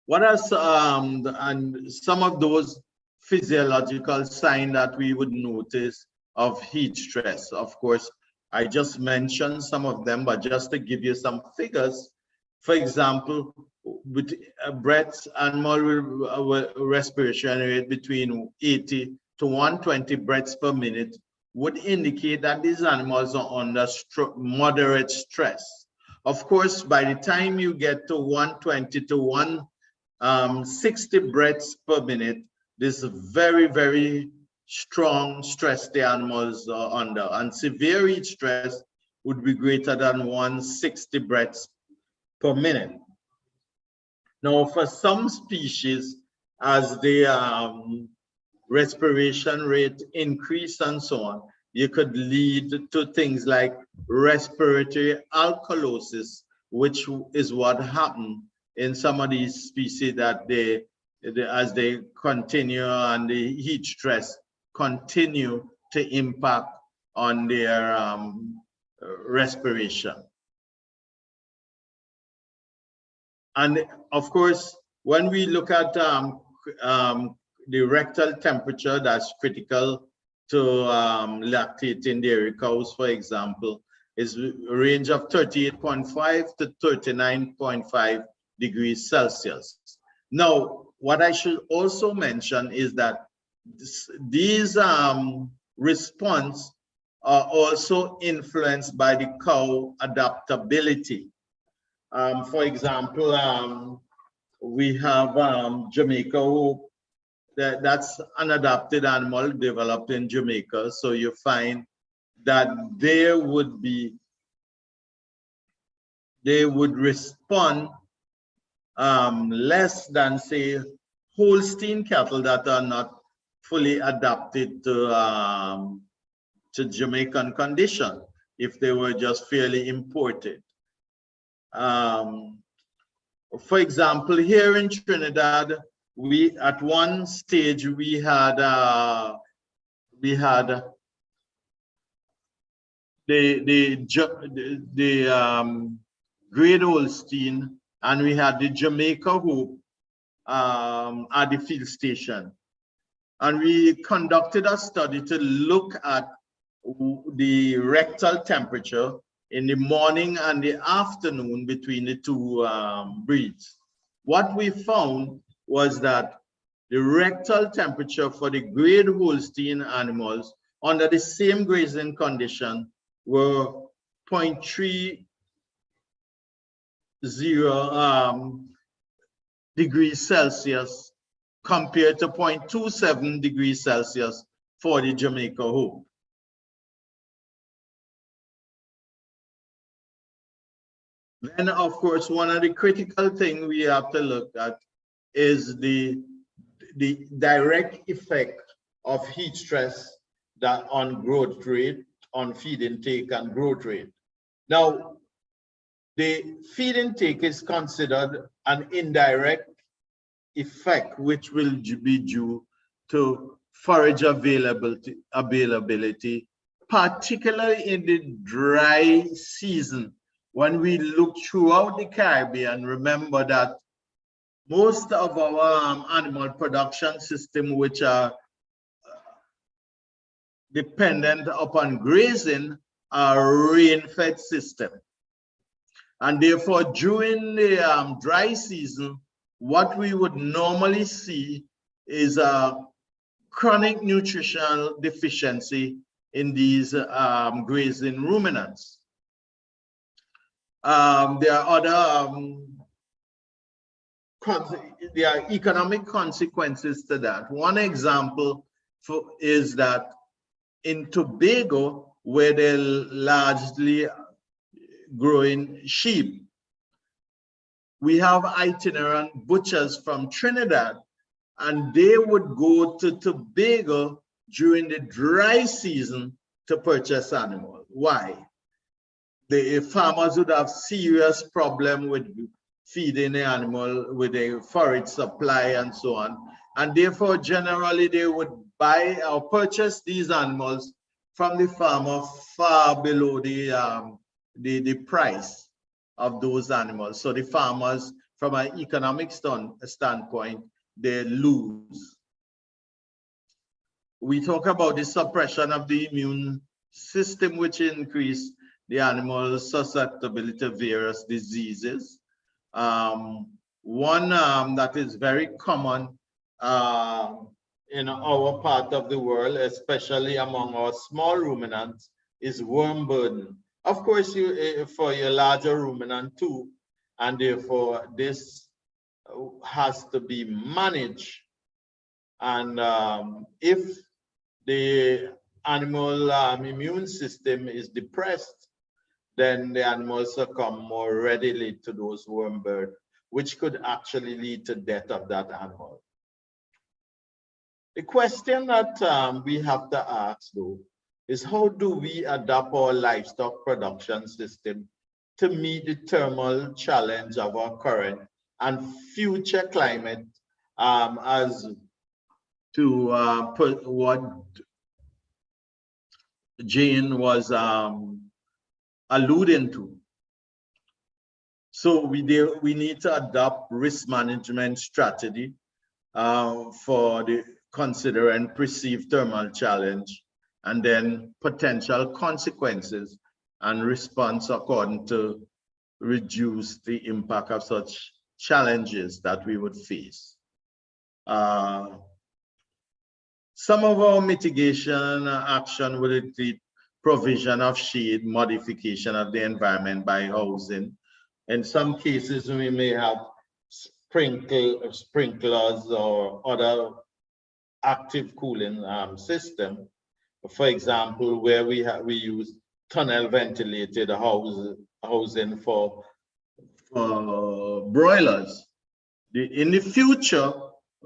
What are some of those physiological signs that we would notice of heat stress? Of course, I just mentioned some of them, but just to give you some figures, for example, with breaths, animal respiration rate between 80 to 120 breaths per minute would indicate that these animals are under moderate stress. Of course, by the time you get to 120 to 160 breaths per minute, this is very, very strong stress the animals are under, and severe heat stress would be greater than 160 breaths per minute. Now, for some species, as the respiration rate increase and so on, you could lead to things like respiratory alkalosis, which is what happened in some of these species, that as they continue and the heat stress continue to impact on their respiration. And of course, when we look at the rectal temperature, that's critical to lactating dairy cows, for example, is a range of 38.5 to 39.5 degrees Celsius. Now, what I should also mention is that these response are also influenced by the cow adaptability. For example, we have Jamaica, who that's an adapted animal developed in Jamaica. So you find that they would respond less than, say, Holstein cattle that are not fully adapted to Jamaican condition if they were just fairly imported. For example, here in Trinidad, we at one stage we had the Great Holstein, and we had the Jamaica Hope at the field station. And we conducted a study to look at the rectal temperature in the morning and the afternoon between the two breeds. What we found was that the rectal temperature for the Great Holstein animals under the same grazing condition were 0.30 degrees Celsius compared to 0.27 degrees Celsius for the Jamaica Hope. Then, of course, one of the critical things we have to look at is the direct effect of heat stress that on growth rate, on feed intake and growth rate. Now, the feed intake is considered an indirect effect, which will be due to forage availability, particularly in the dry season. When we look throughout the Caribbean, remember that most of our animal production system, which are dependent upon grazing, are rain-fed system. And therefore, during the dry season, what we would normally see is a chronic nutritional deficiency in these grazing ruminants. There are economic consequences to that. One example is that in Tobago, where they're largely growing sheep, we have itinerant butchers from Trinidad, and they would go to Tobago during the dry season to purchase animals. Why? The farmers would have serious problem with feeding the animal, with the forage supply and so on. And therefore, generally, they would buy or purchase these animals from the farmer far below the price of those animals. So the farmers, from an economic standpoint, they lose. We talk about the suppression of the immune system, which increase the animal's susceptibility to various diseases. One that is very common in our part of the world, especially among our small ruminants, is worm burden. Of course, for your larger ruminant too, and therefore this has to be managed. And if the animal immune system is depressed, then the animals succumb more readily to those worm burden, which could actually lead to death of that animal. The question that we have to ask, though, is how do we adapt our livestock production system to meet the thermal challenge of our current and future climate, as to put what Jane was alluding to. So we need to adopt risk management strategy for the considering perceived thermal challenge, and then potential consequences and response according to reduce the impact of such challenges that we would face. Some of our mitigation action would include provision of shade, modification of the environment by housing. In some cases, we may have sprinklers or other active cooling system. For example, where we use tunnel ventilated housing for broilers. In the future,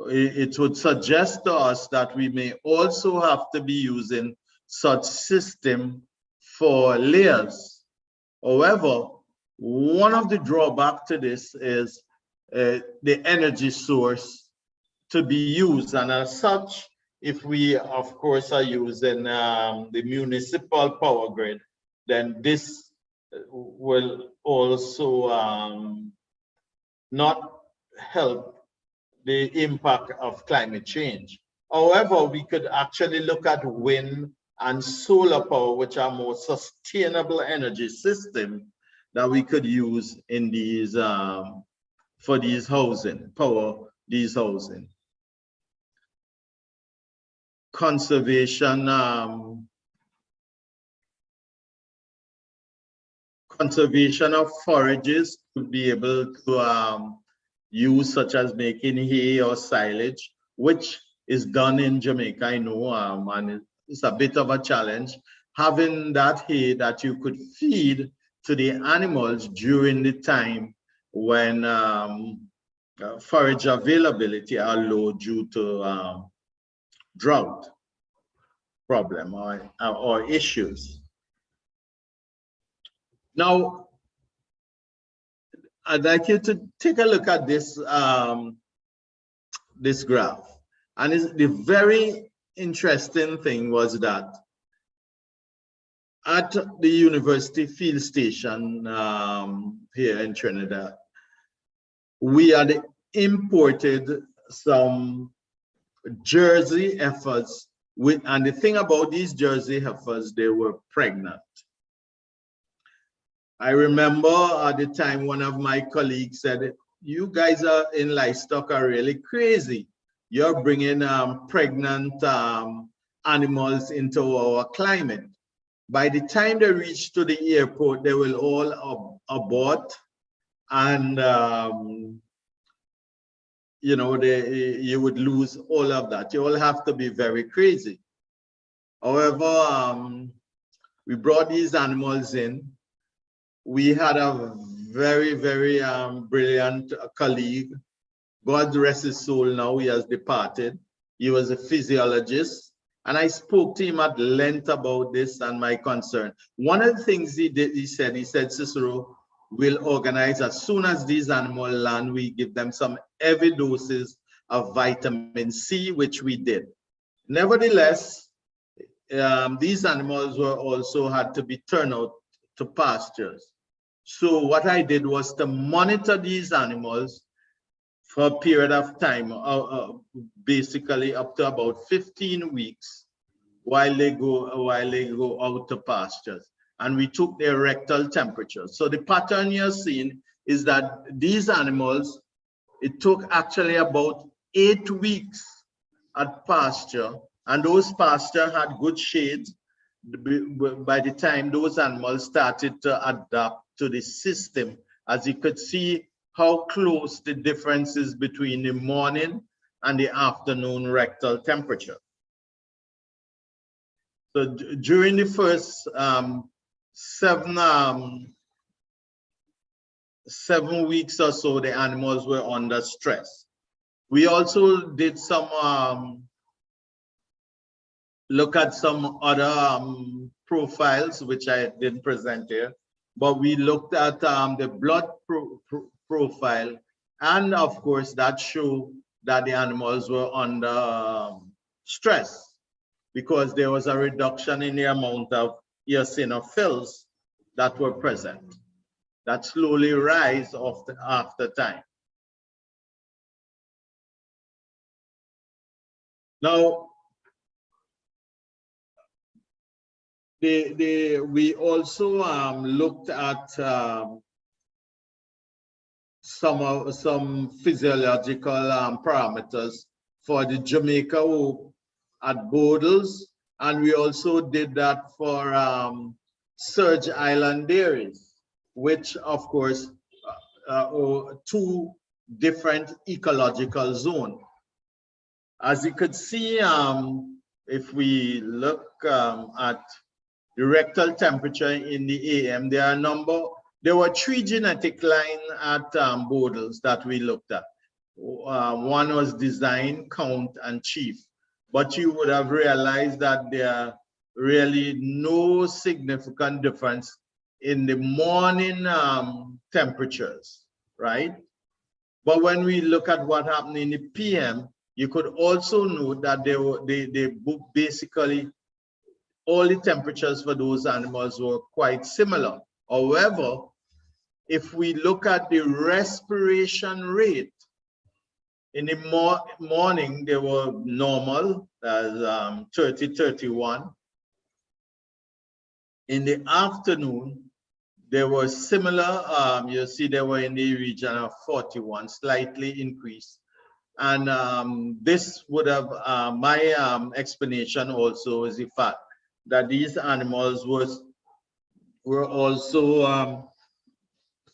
it would suggest to us that we may also have to be using such system for layers. However, one of the drawbacks to this is the energy source to be used, and as such, if we of course are using the municipal power grid, then this will also not help the impact of climate change. However, we could actually look at wind and solar power, which are more sustainable energy systems that we could use in these for these housing, power these housing. Conservation of forages to be able to use, such as making hay or silage, which is done in Jamaica, I know, and it's a bit of a challenge. Having that hay that you could feed to the animals during the time when forage availability are low due to drought problem or issues. Now, I'd like you to take a look at this this graph, and the very interesting thing was that at the university field station here in Trinidad, we had imported some Jersey heifers and the thing about these Jersey heifers, they were pregnant. I remember at the time one of my colleagues said, "You guys are in livestock are really crazy. You're bringing pregnant animals into our climate." By the time they reach to the airport, they will all abort, and you know, you would lose all of that. You all have to be very crazy. However, we brought these animals in. We had a very, very brilliant colleague. God rest his soul now, he has departed. He was a physiologist, and I spoke to him at length about this and my concern. One of the things he did, he said, "Cicero, we'll organize as soon as these animals land, we give them some heavy doses of vitamin C," which we did. Nevertheless, these animals were also had to be turned out to pastures. So what I did was to monitor these animals for a period of time, basically up to about 15 weeks, while they go out to pastures. And we took their rectal temperature. So the pattern you're seeing is that these animals, it took actually about 8 weeks at pasture, and those pastures had good shade. By the time those animals started to adapt to the system, as you could see how close the difference is between the morning and the afternoon rectal temperature. So during the first 7 weeks or so, the animals were under stress. We also did some look at some other profiles, which I didn't present here, but we looked at the blood profile, and of course that showed that the animals were under stress because there was a reduction in the amount of eosinophils that were present that slowly rise after time. Now, we also looked at some physiological parameters for the Jamaica at Bodles, and we also did that for Surge Island dairies, which of course are two different ecological zones. As you could see, if we look at the rectal temperature in the AM, there were 3 genetic lines at Bodles that we looked at. One was design, count, and chief. But you would have realized that there are really no significant difference in the morning temperatures, right? But when we look at what happened in the PM, you could also note that they basically all the temperatures for those animals were quite similar. However, if we look at the respiration rate, in the morning, they were normal, as 30-31. In the afternoon, they were similar. You see they were in the region of 41, slightly increased. And this would have, my explanation also is the fact that these animals were also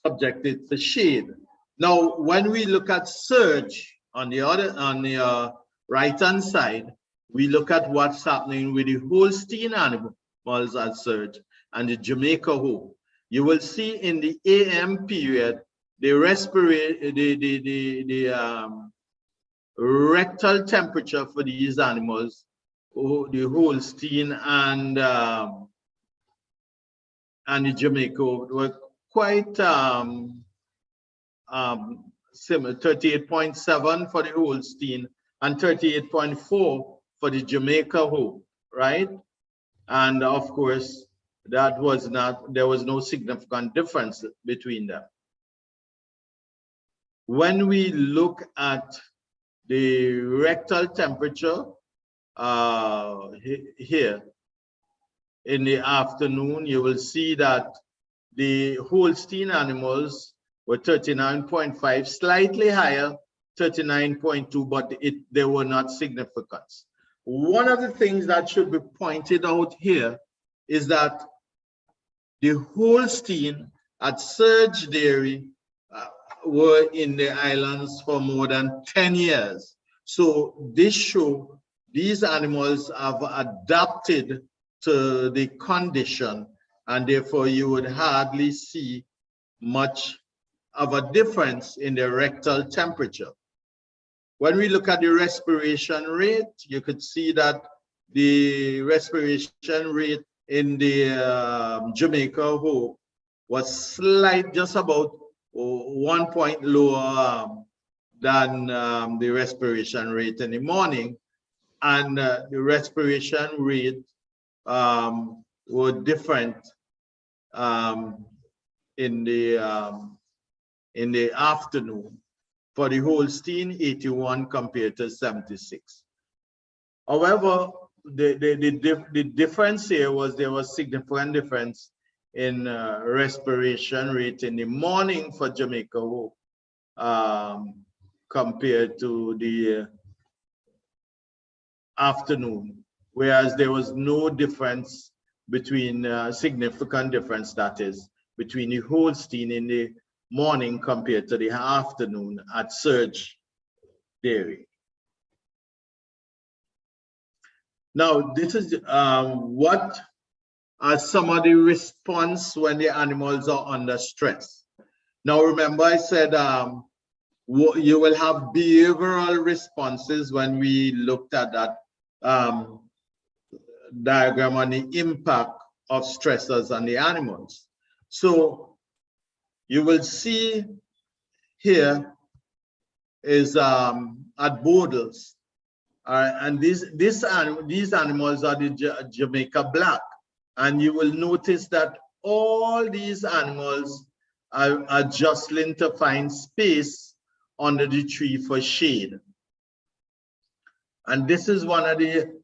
subjected to shade. Now, when we look at surge, on the right-hand side, we look at what's happening with the Holstein animals at surge and the Jamaica whole. You will see in the AM period, the rectal temperature for these animals, the Holstein and the Jamaica, were quite similar, 38.7 for the Holstein and 38.4 for the Jamaica whole, right? And of course, there was no significant difference between them. When we look at the rectal temperature here in the afternoon, you will see that the Holstein animals were 39.5, slightly higher, 39.2, but they were not significant. One of the things that should be pointed out here is that the Holstein at Surge Dairy were in the islands for more than 10 years. So this shows these animals have adapted to the condition, and therefore you would hardly see much of a difference in the rectal temperature. When we look at the respiration rate, you could see that the respiration rate in the Jamaica whole was slight, just about 1 point lower than the respiration rate in the morning, and the respiration rate were different in the afternoon. For the Holstein, 81 compared to 76. However, the difference here was there was significant difference in respiration rate in the morning for Jamaica compared to the afternoon, whereas there was no difference between significant difference, that is, between the Holstein in the morning compared to the afternoon at Surge Dairy. Now, this is what are some of the response when the animals are under stress. Now, remember I said you will have behavioral responses when we looked at that diagram on the impact of stressors on the animals. So you will see here is at Bodles, and these animals are the Jamaica black, and you will notice that all these animals are jostling to find space under the tree for shade, and this is one of the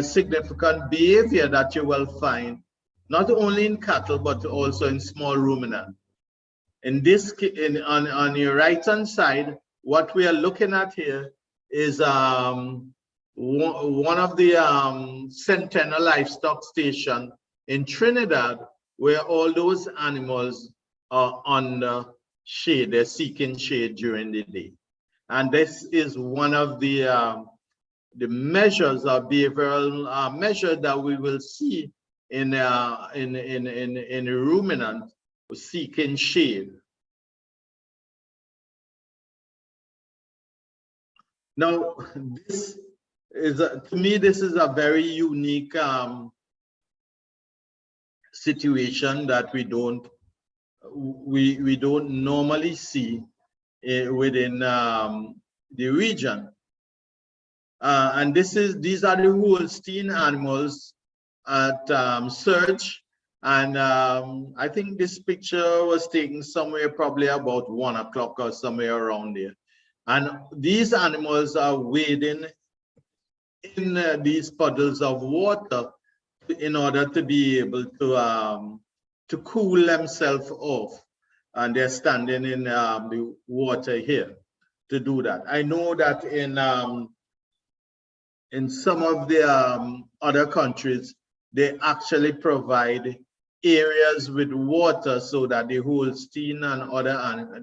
significant behavior that you will find not only in cattle but also in small ruminant. In this, on your right-hand side, what we are looking at here is one of the Centennial Livestock Station in Trinidad, where all those animals are under shade. They're seeking shade during the day. And this is one of the measures of behavioral measures that we will see in a ruminant seeking shade. Now, this is to me, this is a very unique situation that we don't normally see within the region. And these are the Holstein animals at search. And I think this picture was taken somewhere probably about 1 o'clock or somewhere around there. And these animals are wading in these puddles of water in order to be able to cool themselves off. And they're standing in the water here to do that. I know that in some of the other countries, they actually provide areas with water so that the Holstein and other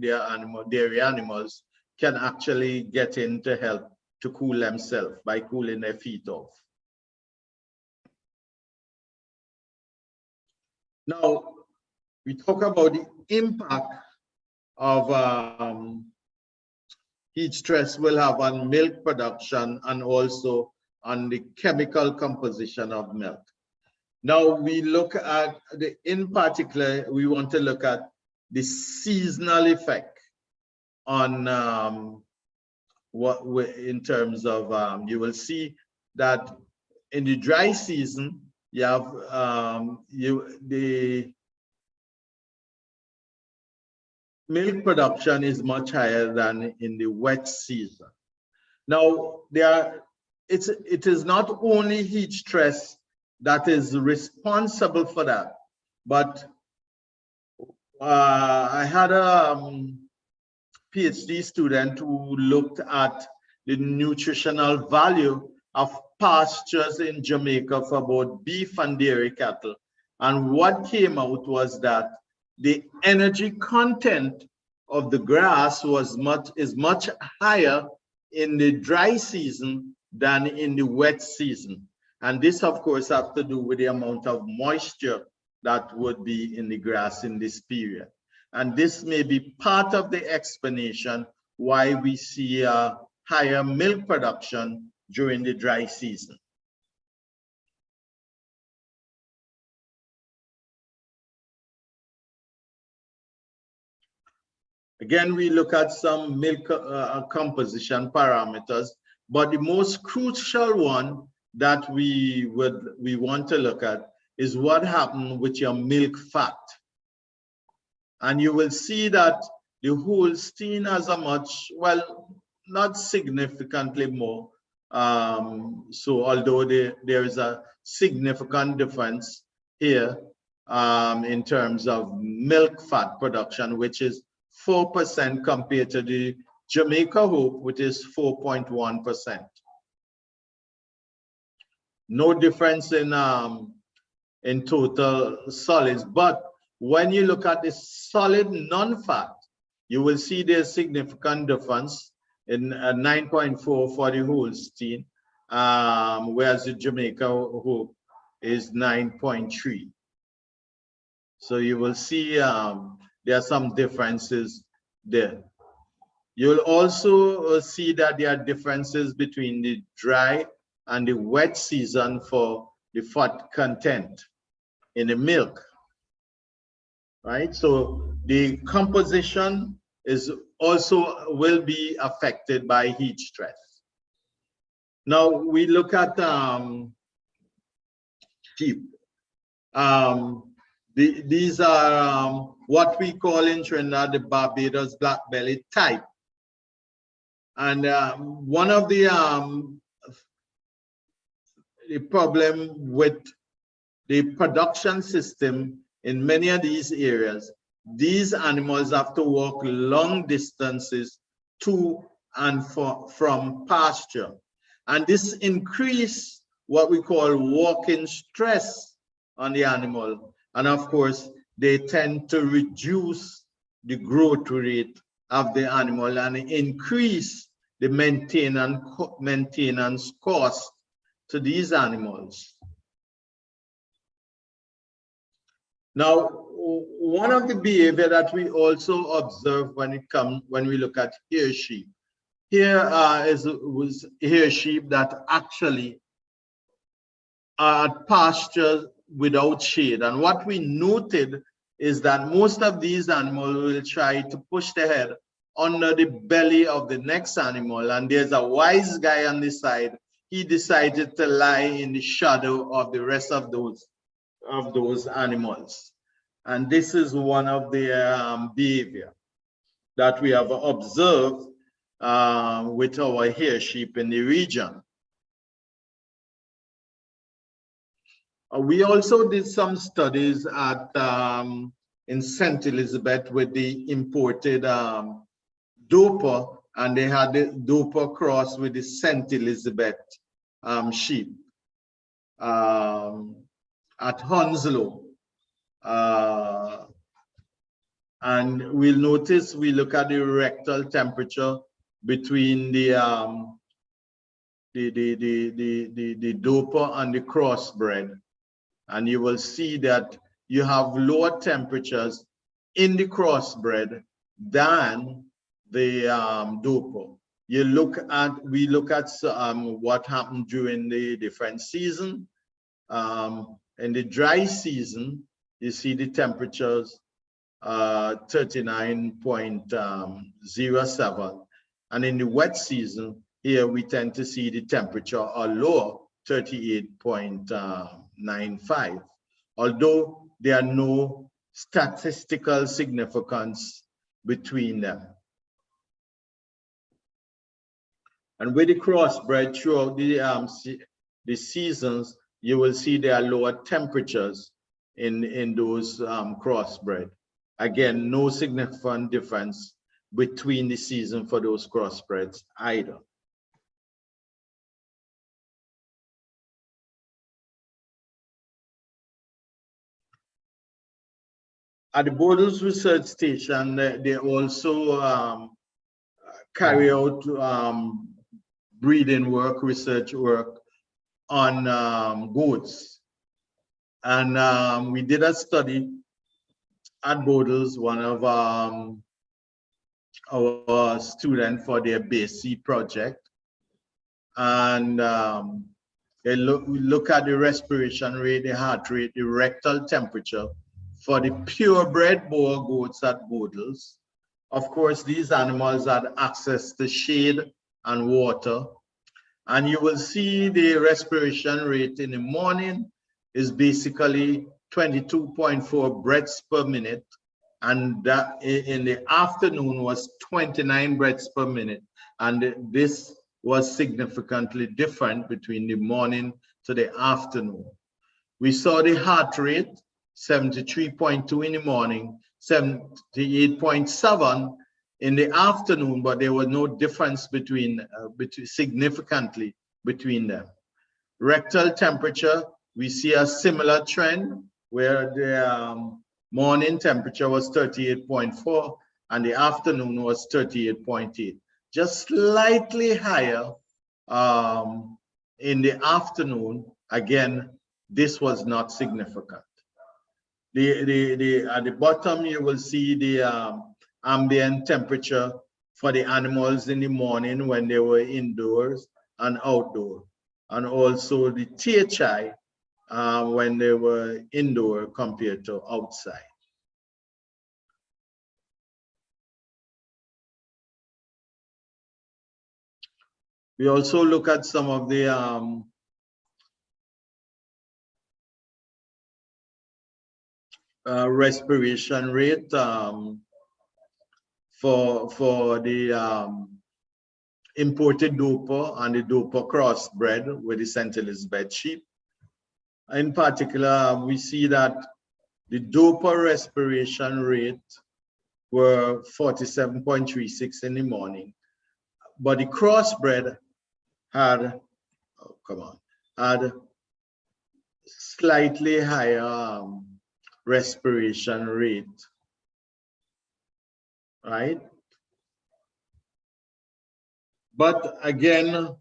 dairy animals can actually get in to help to cool themselves by cooling their feet off. Now, we talk about the impact of heat stress will have on milk production and also on the chemical composition of milk. Now we look at in particular, we want to look at the seasonal effect on in terms of you will see that in the dry season you have the milk production is much higher than in the wet season. Now it is not only heat stress that is responsible for that, but I had a PhD student who looked at the nutritional value of pastures in Jamaica for both beef and dairy cattle. And what came out was that the energy content of the grass is much higher in the dry season than in the wet season. And this, of course, has to do with the amount of moisture that would be in the grass in this period. And this may be part of the explanation why we see a higher milk production during the dry season. Again, we look at some milk composition parameters, but the most crucial one that we want to look at is what happened with your milk fat. And you will see that the Holstein has a much, well, not significantly more. So although there is a significant difference here in terms of milk fat production, which is 4% compared to the Jamaica Hope, which is 4.1%. No difference in total solids, but when you look at the solid non-fat, you will see there's significant difference in 9.4 for the Holstein, whereas the Jamaica Hope is 9.3. So you will see there are some differences there. You'll also see that there are differences between the dry and the wet season for the fat content in the milk, right? So the composition is also will be affected by heat stress. Now we look at sheep. These are what we call in Trinidad the Barbados black belly type. And one of the problem with the production system in many of these areas, these animals have to walk long distances to and from pasture. And this increase what we call walking stress on the animal. And of course, they tend to reduce the growth rate of the animal and increase the maintenance cost to these animals. Now, one of the behavior that we also observe when we look at hair sheep. Here was hair sheep that actually are at pasture without shade. And what we noted is that most of these animals will try to push their head under the belly of the next animal. And there's a wise guy on the side. He decided to lie in the shadow of the rest of those animals. And this is one of the behavior that we have observed with our hair sheep in the region. We also did some studies at in St. Elizabeth with the imported Doper, and they had the Doper cross with the St. Elizabeth sheep at Hounslow. And we'll notice, we look at the rectal temperature between the Doper and the crossbred. And you will see that you have lower temperatures in the crossbred than the Doper. We look at what happened during the different season. In the dry season, you see the temperatures 39.07, and in the wet season, here we tend to see the temperature are lower, 38.95, although there are no statistical significance between them. And with the crossbred throughout the seasons, you will see there are lower temperatures in those crossbred. Again, no significant difference between the season for those crossbreds either. At the Borders Research Station, they also carry out breeding work, research work on goats. And we did a study at Borders, one of our students for their BC project. And we look at the respiration rate, the heart rate, the rectal temperature for the purebred Boer goats at Borders. Of course, these animals had access to shade and water. And you will see the respiration rate in the morning is basically 22.4 breaths per minute. And that in the afternoon was 29 breaths per minute. And this was significantly different between the morning to the afternoon. We saw the heart rate, 73.2 in the morning, 78.7 in the afternoon, but there was no difference significantly between them. Rectal temperature, we see a similar trend where the morning temperature was 38.4 and the afternoon was 38.8. Just slightly higher in the afternoon. Again, this was not significant. At the bottom, you will see the ambient temperature for the animals in the morning when they were indoors and outdoor, and also the THI when they were indoor compared to outside. We also look at some of the respiration rate for the imported Doper and the Doper crossbred with the St. Elizabeth sheep. In particular, we see that the Doper respiration rate were 47.36 in the morning, but the crossbred had, had slightly higher respiration rate, right? But again,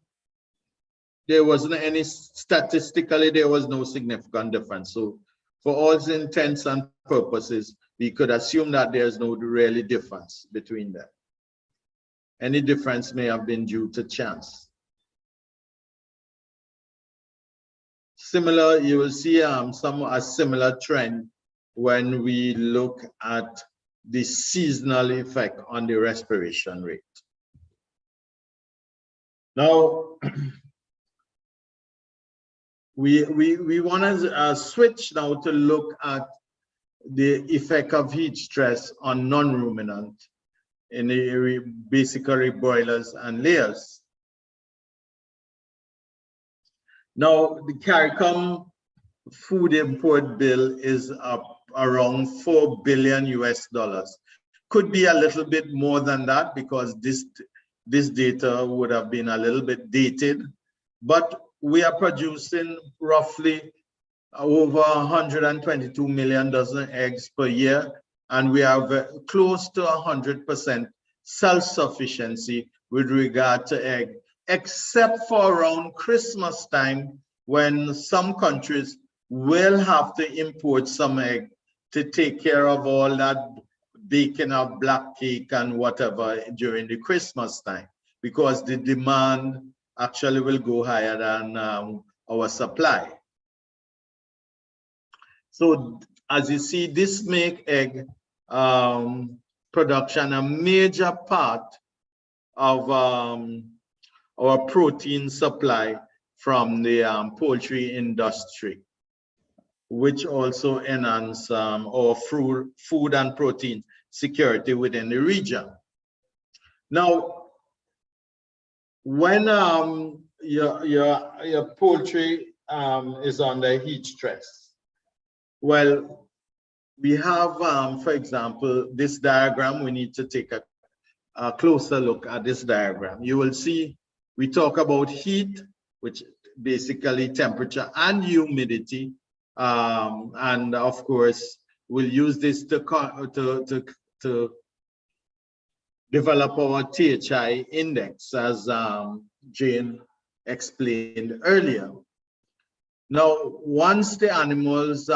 there wasn't any, statistically, there was no significant difference. So for all intents and purposes, we could assume that there's no really difference between them. Any difference may have been due to chance. Similar, you will see a similar trend when we look at the seasonal effect on the respiration rate. Now, we want to switch now to look at the effect of heat stress on non-ruminant in the basically broilers and layers. Now, the CARICOM food import bill is up around $4 billion US. Could be a little bit more than that because this data would have been a little bit dated, but we are producing roughly over 122 million dozen eggs per year, and we are close to 100% self-sufficiency with regard to egg, except for around Christmas time when some countries will have to import some egg to take care of all that baking of black cake and whatever during the Christmas time, because the demand actually will go higher than our supply. So as you see, this make egg production a major part of our protein supply from the poultry industry, which also enhance our food and protein security within the region. Now, when your poultry is under heat stress, well, we have, for example, this diagram. We need to take a closer look at this diagram. You will see we talk about heat, which basically temperature and humidity, and of course we'll use this to develop our THI index, as Jane explained earlier. Now, once the animals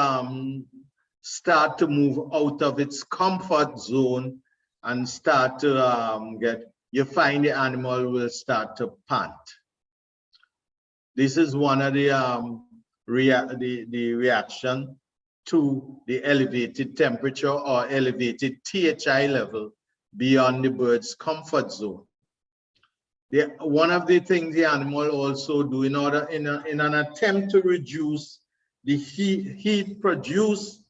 start to move out of its comfort zone and start to you find the animal will start to pant. This is one of the reaction to the elevated temperature or elevated THI level beyond the bird's comfort zone. One of the things the animal also do in an attempt to reduce the heat produced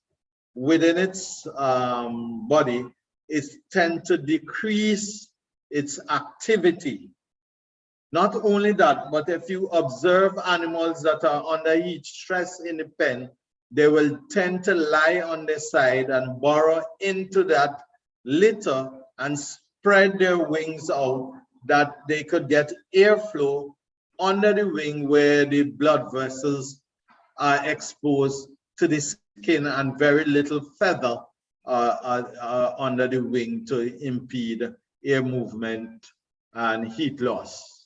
within its body is tend to decrease its activity. Not only that, but if you observe animals that are under heat stress in the pen, they will tend to lie on their side and burrow into that litter and spread their wings out, that they could get airflow under the wing where the blood vessels are exposed to the skin and very little feather under the wing to impede air movement and heat loss.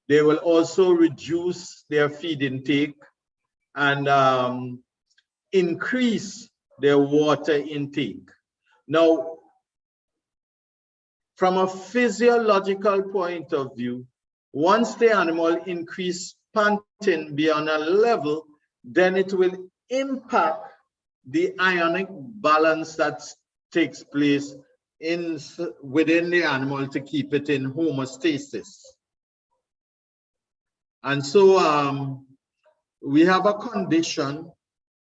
They will also reduce their feed intake and increase their water intake. Now, from a physiological point of view, once the animal increase panting beyond a level, then it will impact the ionic balance that takes place within the animal to keep it in homeostasis. And so we have a condition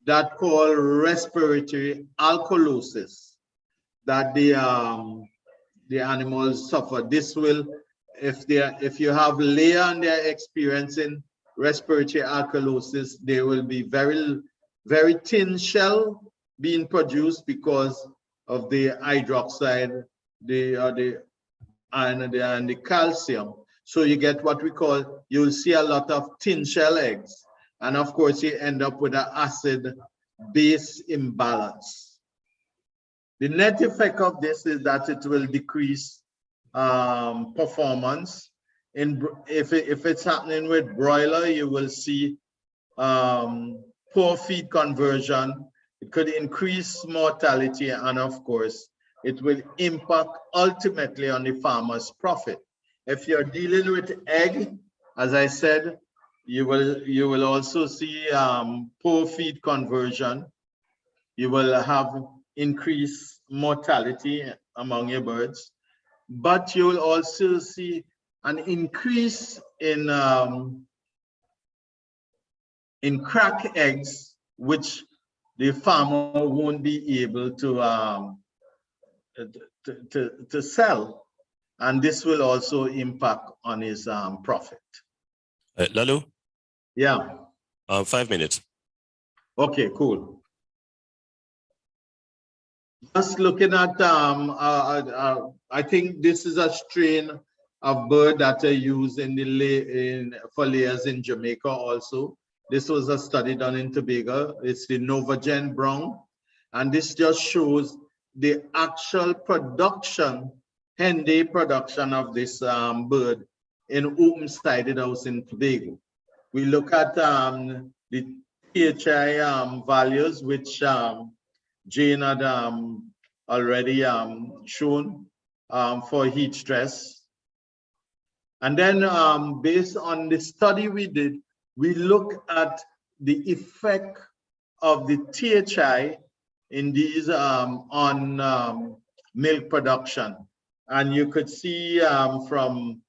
that called respiratory alkalosis that the animals suffer. This will, if you have layer and they're experiencing respiratory alkalosis, there will be very, very thin shell being produced because of the hydroxide, and the calcium. So you get what we call, you'll see a lot of thin shell eggs. And of course, you end up with an acid-base imbalance. The net effect of this is that it will decrease performance if it's happening with broiler, you will see poor feed conversion. It could increase mortality, and of course, it will impact ultimately on the farmer's profit. If you're dealing with egg, as I said, you will also see poor feed conversion. You will have increased mortality among your birds, but you will also see an increase in crack eggs, which the farmer won't be able to sell, and this will also impact on his profit. Lalu? Yeah. 5 minutes. Okay, cool. Just looking at, I think this is a strain of bird that are used for layers in Jamaica also. This was a study done in Tobago. It's the Novagen Brown. And this just shows the actual production, hen-day production of this bird in open-sided house in Tobago. We look at the THI values, which Jane had already shown for heat stress. And then based on the study we did, we look at the effect of the THI in these on milk production. And you could see from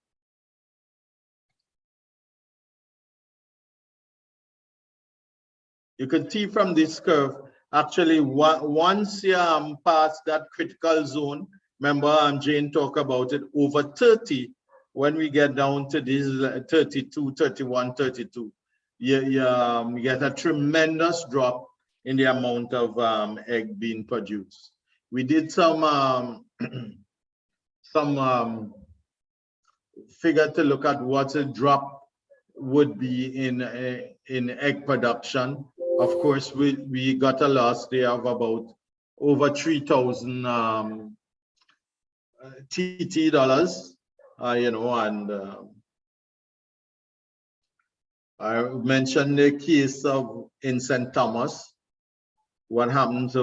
this curve, actually, once you pass that critical zone, remember Jane talked about it, over 30, when we get down to these 32, 31, 32, you get a tremendous drop in the amount of egg being produced. We did some figure to look at what a drop would be in egg production. Of course, we got a loss there of about over 3,000 TT dollars, you know, and I mentioned the case of in St. Thomas. What happened to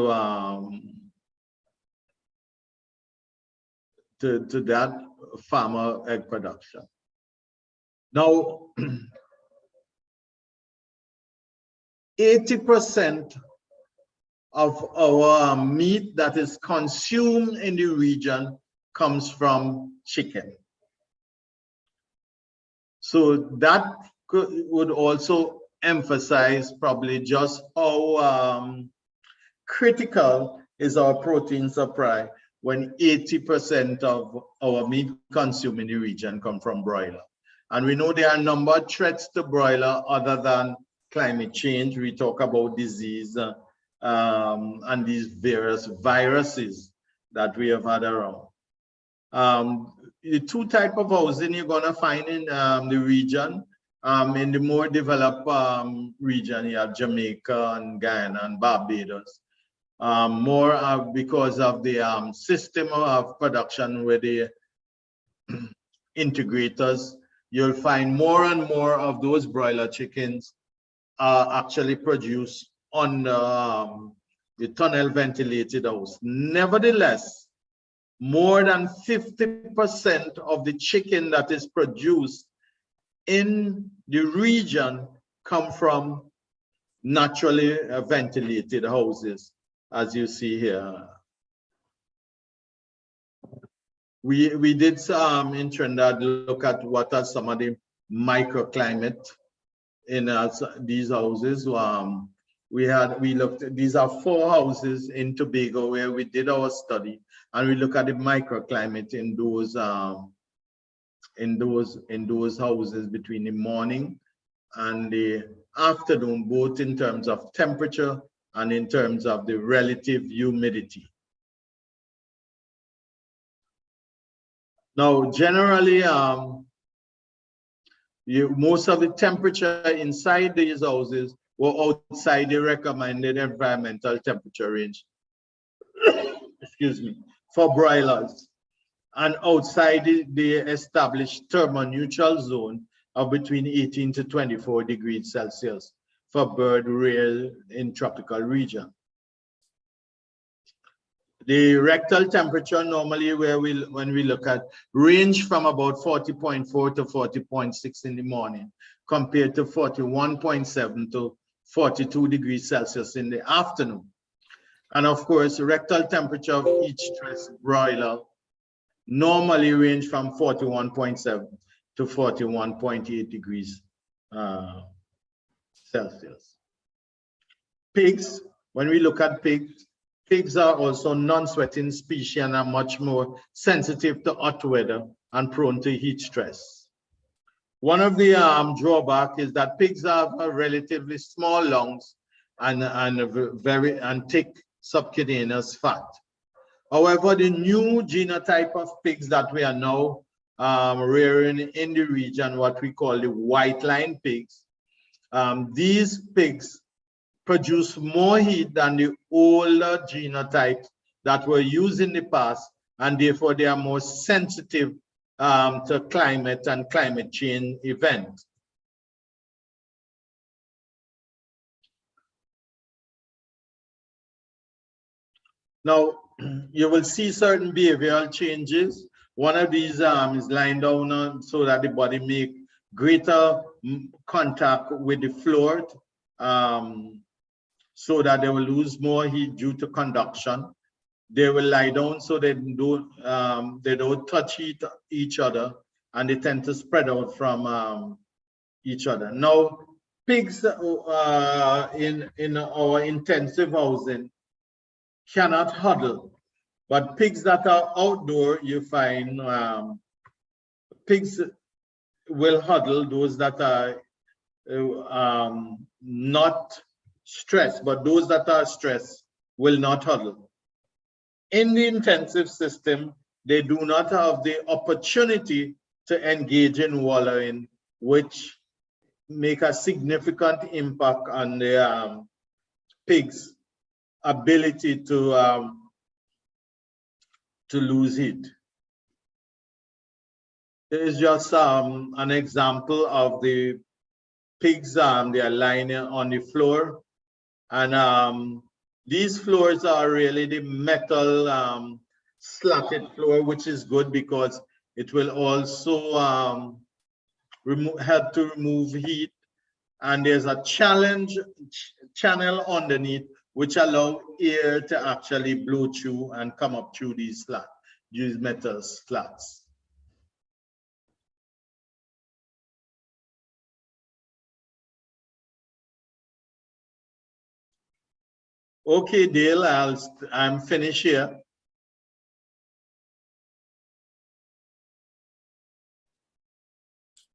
that farmer egg production? Now, 80% of our meat that is consumed in the region comes from chicken. So that would also emphasize probably just how critical is our protein supply when 80% of our meat consumed in the region come from broiler. And we know there are a number of threats to broiler other than climate change. We talk about disease and these various viruses that we have had around. The two types of housing you're going to find in the region, in the more developed region, you have Jamaica and Guyana and Barbados. More because of the system of production with the integrators, you'll find more and more of those broiler chickens are actually produced on the tunnel ventilated house. Nevertheless, more than 50% of the chicken that is produced in the region come from naturally ventilated houses, as you see here. We did in Trinidad look at what are some of the microclimate in these houses. We looked at, these are 4 houses in Tobago where we did our study, and we look at the microclimate in those houses between the morning and the afternoon, both in terms of temperature and in terms of the relative humidity. Now, generally, most of the temperature inside these houses were outside the recommended environmental temperature range, excuse me, for broilers. and outside the established thermoneutral zone of between 18 to 24 degrees Celsius for bird reared in tropical region. The rectal temperature normally when we look at range from about 40.4 to 40.6 in the morning compared to 41.7 to 42 degrees Celsius in the afternoon. And of course, the rectal temperature of each stress broiler normally range from 41.7 to 41.8 degrees Celsius. Pigs, when we look at pigs, pigs are also non-sweating species and are much more sensitive to hot weather and prone to heat stress. One of the drawbacks is that pigs have a relatively small lungs and thick subcutaneous fat. However, the new genotype of pigs that we are now rearing in the region, what we call the white line pigs, these pigs produce more heat than the older genotypes that were used in the past, and therefore they are more sensitive to climate and climate change events. Now, you will see certain behavioral changes. One of these is lying down so that the body make greater contact with the floor, so that they will lose more heat due to conduction. They will lie down so they don't touch each other, and they tend to spread out from each other. Now, pigs in our intensive housing cannot huddle, but pigs that are outdoor, you find pigs will huddle. Those that are not stressed, but those that are stressed will not huddle. In the intensive system, they do not have the opportunity to engage in wallowing, which make a significant impact on the pigs' ability to lose heat. There is just an example of the pigs. They are lying on the floor, and these floors are really the metal slatted floor, which is good because it will also help to remove heat. And there's a channel underneath which allow air to actually blow through and come up through these metal slats. Okay, Dale, I'm finished here.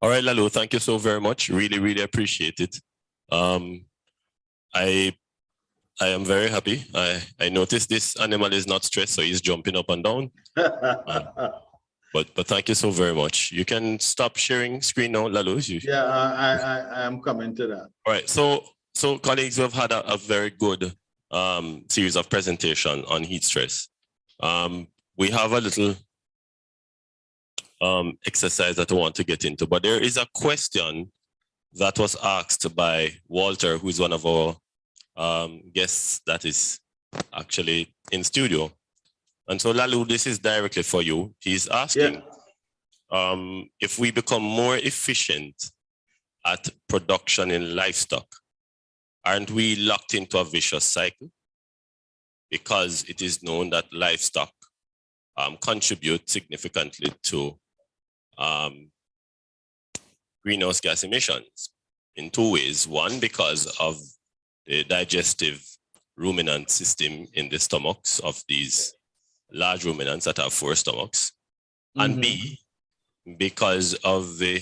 All right, Lalo, thank you so very much. Really, really appreciate it. I am very happy. I noticed this animal is not stressed, so he's jumping up and down. But thank you so very much. You can stop sharing screen now, Lalo. Yeah, I am coming to that. All right, so colleagues, we've had a very good series of presentation on heat stress. We have a little exercise that I want to get into, but there is a question that was asked by Walter, who is one of our guests that is actually in studio. And so Lalu, this is directly for you. He's asking if we become more efficient at production in livestock, aren't we locked into a vicious cycle? Because it is known that livestock contribute significantly to greenhouse gas emissions in two ways. One, because of the digestive ruminant system in the stomachs of these large ruminants that have 4 stomachs. And B, because of the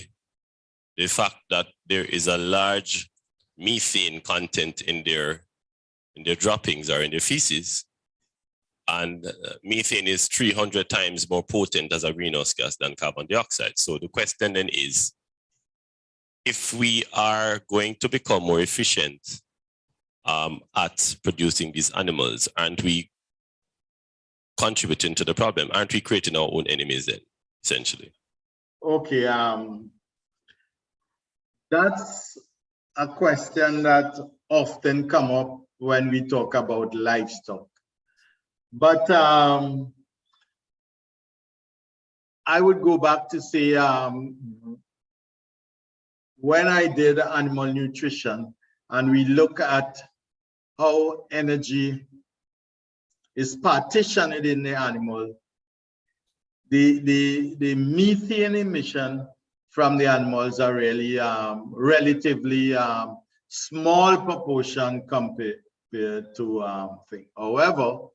fact that there is a large methane content in their droppings or in their feces. And methane is 300 times more potent as a greenhouse gas than carbon dioxide. So the question then is, if we are going to become more efficient at producing these animals, aren't we contributing to the problem? Aren't we creating our own enemies then, essentially? Okay, that's a question that often come up when we talk about livestock. But I would go back to say, when I did animal nutrition and we look at how energy is partitioned in the animal, the methane emission from the animals are really relatively small proportion compared to things. However,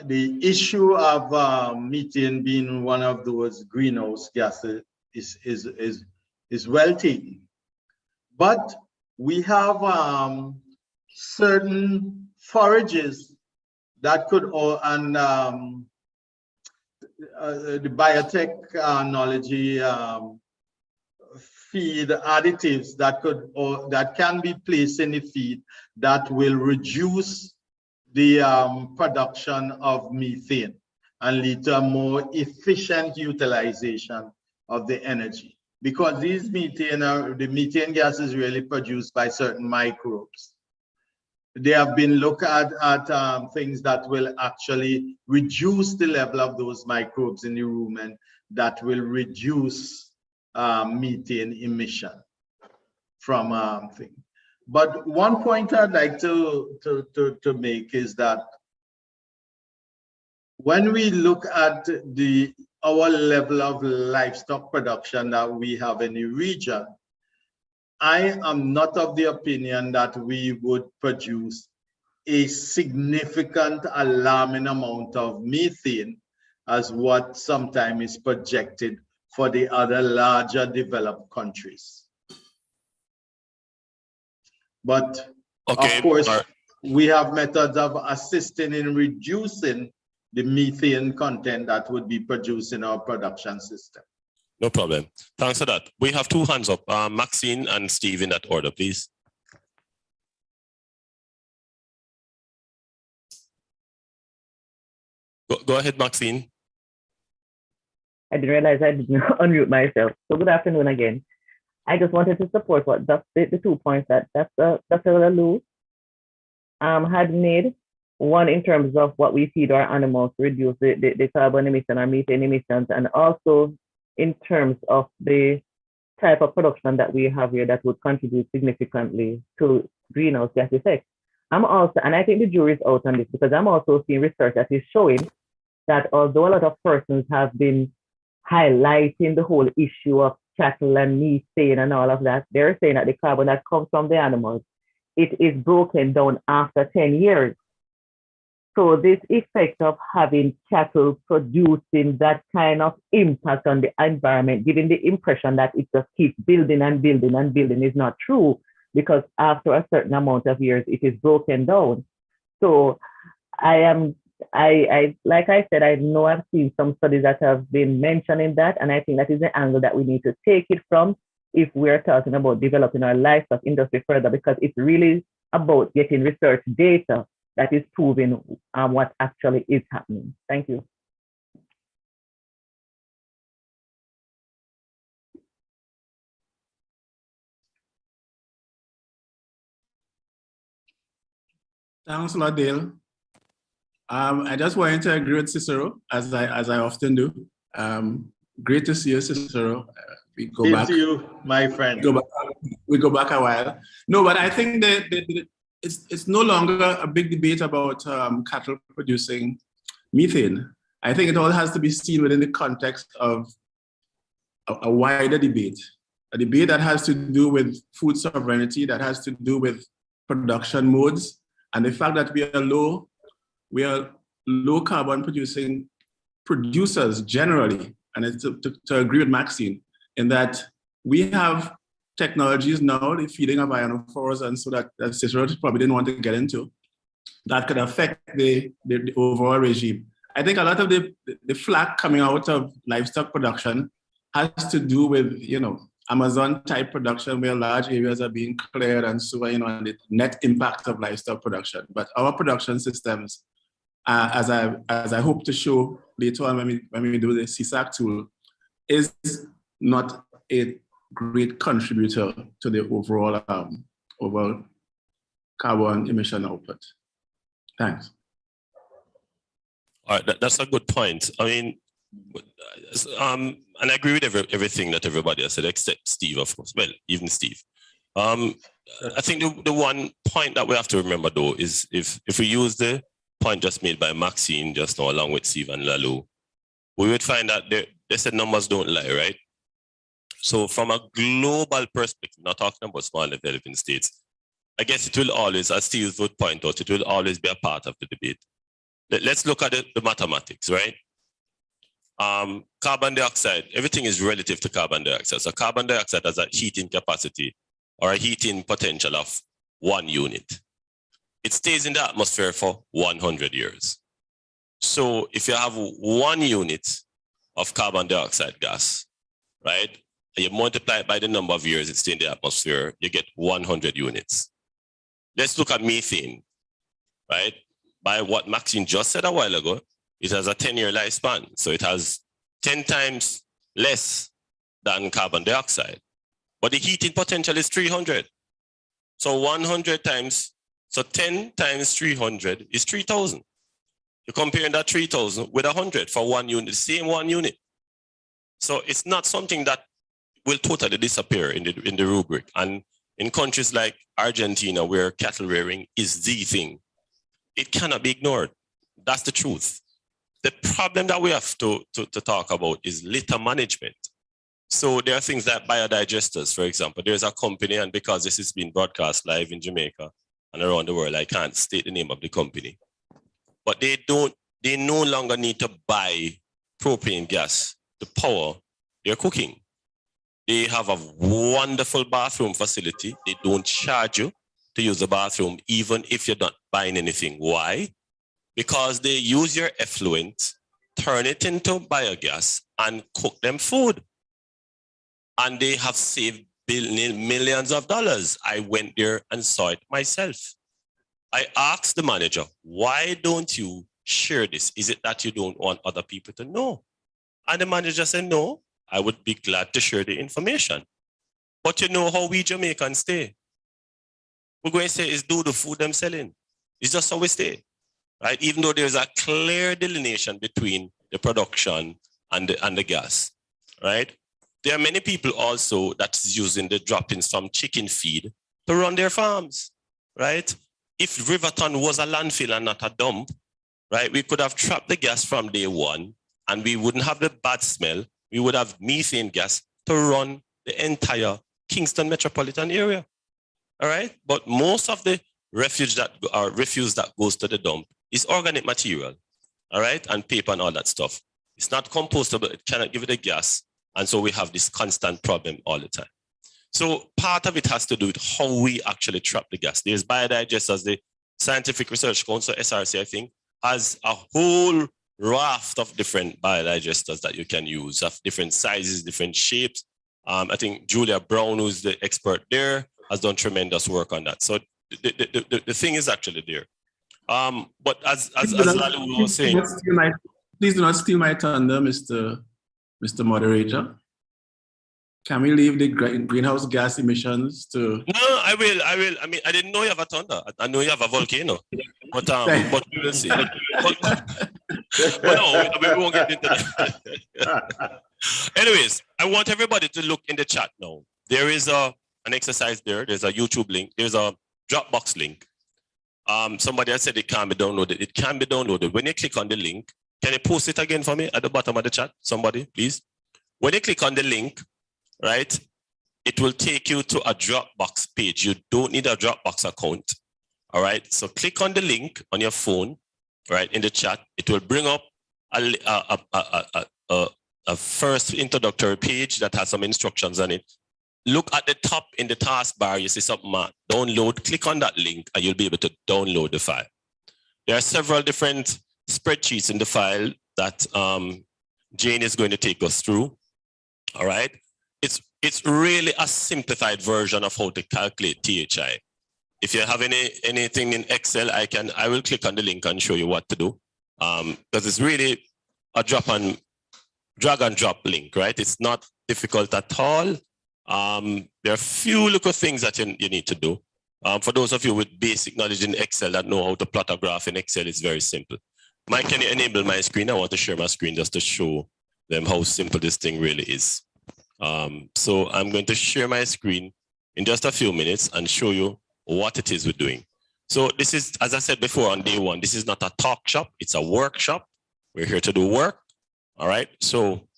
the issue of methane being one of those greenhouse gases is well taken. But we have certain forages that could, and the biotechnology feed additives that could, or that can be placed in the feed that will reduce the production of methane and lead to a more efficient utilization of the energy. Because these methane the methane gas is really produced by certain microbes. They have been looked at things that will actually reduce the level of those microbes in the room, and that will reduce methane emission from things. But one point I'd like to make is that when we look at our level of livestock production that we have in the region, I am not of the opinion that we would produce a significant alarming amount of methane as what sometimes is projected for the other larger developed countries. But okay, of course, we have methods of assisting in reducing the methane content that would be produced in our production system. No problem. Thanks for that. We have two hands up, Maxine and Steve, in that order, please. Go ahead, Maxine. I didn't realize I didn't unmute myself. So good afternoon again. I just wanted to support what the 2 points that Dr. Lou had made. One, in terms of what we feed our animals to reduce the carbon emission or methane emissions, and also in terms of the type of production that we have here that would contribute significantly to greenhouse gas effects. I'm also, and I think the jury is out on this, because I'm also seeing research that is showing that although a lot of persons have been highlighting the whole issue of cattle and methane and all of that, they're saying that the carbon that comes from the animals, it is broken down after 10 years. So this effect of having cattle producing that kind of impact on the environment, giving the impression that it just keeps building and building and building, is not true, because after a certain amount of years, it is broken down. So like I said, I know I've seen some studies that have been mentioning that, and I think that is the angle that we need to take it from if we're talking about developing our livestock industry further, because it's really about getting research data that is proving what actually is happening. Thank you. Thanks a lot, Dale. I just wanted to agree with Cicero, as I often do. Great to see you, Cicero. We go Same back. to you, my friend. We go back a while. No, but I think that it's no longer a big debate about cattle producing methane. I think it all has to be seen within the context of a wider debate, a debate that has to do with food sovereignty, that has to do with production modes, and the fact that we are low carbon producing producers generally. And it's to agree with Maxine in that we have technologies now, the feeding of ionophores, and so that Cicero probably didn't want to get into, that could affect the overall regime. I think a lot of the flack coming out of livestock production has to do with, Amazon type production where large areas are being cleared and so on, and the net impact of livestock production. But our production systems as I hope to show later on when we do the CSAC tool, is not a great contributor to the overall carbon emission output. Thanks. All right, that's a good point. I mean, and I agree with everything that everybody has said, except Steve, of course. Well, even Steve. I think the one point that we have to remember, though, is if we use the point just made by Maxine just now, along with Steve and Lalu, we would find that they said numbers don't lie, right? So from a global perspective, not talking about small developing states, I guess it will always, as Steve would point out, it will always be a part of the debate. Let's look at the mathematics, right? Carbon dioxide, everything is relative to carbon dioxide. So carbon dioxide has a heating capacity or a heating potential of 1 unit. It stays in the atmosphere for 100 years. So if you have 1 unit of carbon dioxide gas, right, and you multiply it by the number of years it stays in the atmosphere, you get 100 units. Let's look at methane, right? By what Maxine just said a while ago, it has a 10-year lifespan. So it has 10 times less than carbon dioxide. But the heating potential is 300. So 100 times, so 10 times 300 is 3,000. You're comparing that 3,000 with 100 for 1 unit, the same 1 unit. So it's not something that will totally disappear in the rubric. And in countries like Argentina, where cattle rearing is the thing, it cannot be ignored. That's the truth. The problem that we have to talk about is litter management. So there are things like biodigesters, for example. There's a company, and because this is being broadcast live in Jamaica and around the world, I can't state the name of the company. But they no longer need to buy propane gas to power their cooking. They have a wonderful bathroom facility. They don't charge you to use the bathroom, even if you're not buying anything. Why? Because they use your effluent, turn it into biogas, and cook them food. And they have saved millions of dollars. I went there and saw it myself. I asked the manager, why don't you share this? Is it that you don't want other people to know? And the manager said, no, I would be glad to share the information. But you know how we Jamaicans stay. We're going to say is do the food them selling. It's just how we stay, right? Even though there's a clear delineation between the production and the gas, right? There are many people also that's using the droppings from chicken feed to run their farms, right? If Riverton was a landfill and not a dump, right, we could have trapped the gas from day one and we wouldn't have the bad smell. We would have methane gas to run the entire Kingston metropolitan area, all right? But most of the refuse that goes to the dump is organic material, all right? And paper and all that stuff. It's not compostable, it cannot give it a gas. And so we have this constant problem all the time. So part of it has to do with how we actually trap the gas. There's biodigesters, the Scientific Research Council, SRC, I think, has a whole raft of different biodigesters that you can use, of different sizes, different shapes. I think Julia Brown, who's the expert there, has done tremendous work on that. So the thing is actually there. But as Lalu was saying, please do not steal my thunder, Mr. Moderator. Can we leave the greenhouse gas emissions to? No, I will. I mean, I didn't know you have a thunder. I know you have a volcano, but we will see. But no, we won't get into that. Anyways, I want everybody to look in the chat now. There is an exercise there. There's a YouTube link. There's a Dropbox link. Somebody has said it can't be downloaded. It can be downloaded. When you click on the link, can you post it again for me at the bottom of the chat? Somebody, please. When you click on the link, right, it will take you to a Dropbox page. You don't need a Dropbox account. All right. So click on the link on your phone, right, in the chat. It will bring up a first introductory page that has some instructions on it. Look at the top in the taskbar. You see something, download. Click on that link and you'll be able to download the file. There are several different spreadsheets in the file that Jane is going to take us through. All right. It's really a simplified version of how to calculate THI. If you have anything in Excel, I will click on the link and show you what to do. because it's really a drag and drop link, right? It's not difficult at all. There are a few little things that you need to do. For those of you with basic knowledge in Excel that know how to plot a graph in Excel, it's very simple. Mike, can you enable my screen? I want to share my screen just to show them how simple this thing really is. So I'm going to share my screen in just a few minutes and show you what it is we're doing. So this is, as I said before on day one, this is not a talk shop, it's a workshop. We're here to do work, all right? So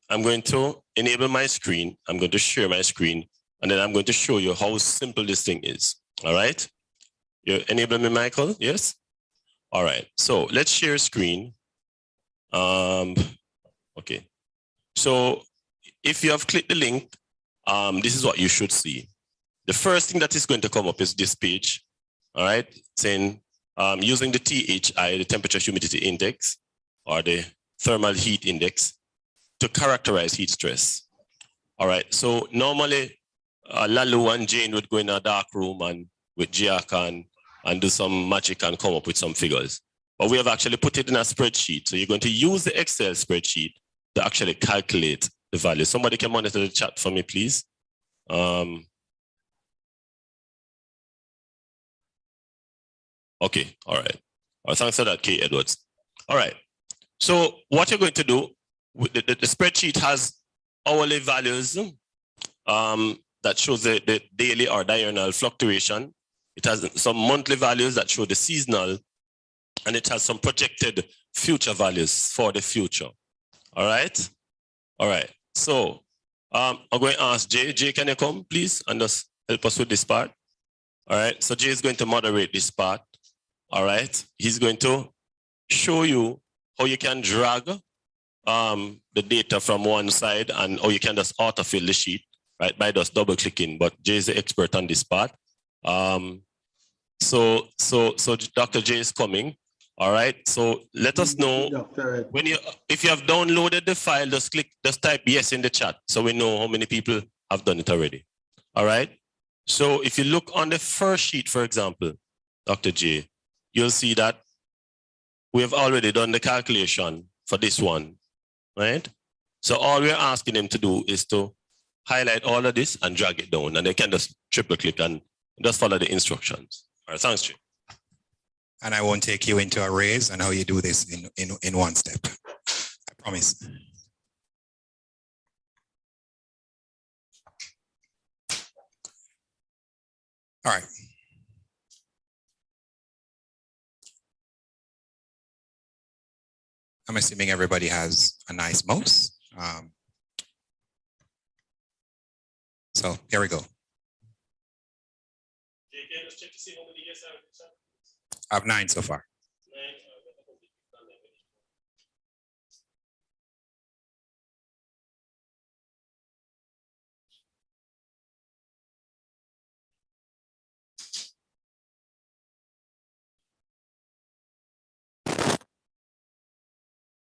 I'm going to enable my screen, I'm going to share my screen, and then I'm going to show you how simple this thing is, all right? You enable me, Michael, yes? All right, so let's share screen. Okay, so if you have clicked the link, this is what you should see. The first thing that is going to come up is this page, all right, saying using the THI, the temperature humidity index, or the thermal heat index, to characterize heat stress. All right, so normally Lalu and Jane would go in a dark room and with Jack and do some magic and come up with some figures. But we have actually put it in a spreadsheet. So you're going to use the Excel spreadsheet to actually calculate the value. Somebody can monitor the chat for me, please. Okay, all right. Thanks for that, Kay Edwards. All right, so what you're going to do, the spreadsheet has hourly values that shows the daily or diurnal fluctuation. It has some monthly values that show the seasonal, and it has some projected future values for the future. All right? All right, so I'm going to ask Jay. Jay, can you come, please, and just help us with this part? All right, so Jay is going to moderate this part. All right, he's going to show you how you can drag the data from one side and how you can just autofill the sheet, right, by just double clicking. But Jay is the expert on this part. So Dr. Jay is coming. All right, so let us know when if you have downloaded the file, just type yes in the chat so we know how many people have done it already. All right, so if you look on the first sheet, for example, Dr. J, you'll see that we have already done the calculation for this one, right? So all we're asking them to do is to highlight all of this and drag it down, and they can just triple click and just follow the instructions. All right, thanks, Jay. And I won't take you into arrays and how you do this in one step. I promise. All right. I'm assuming everybody has a nice mouse. So here we go. I have 9 so far.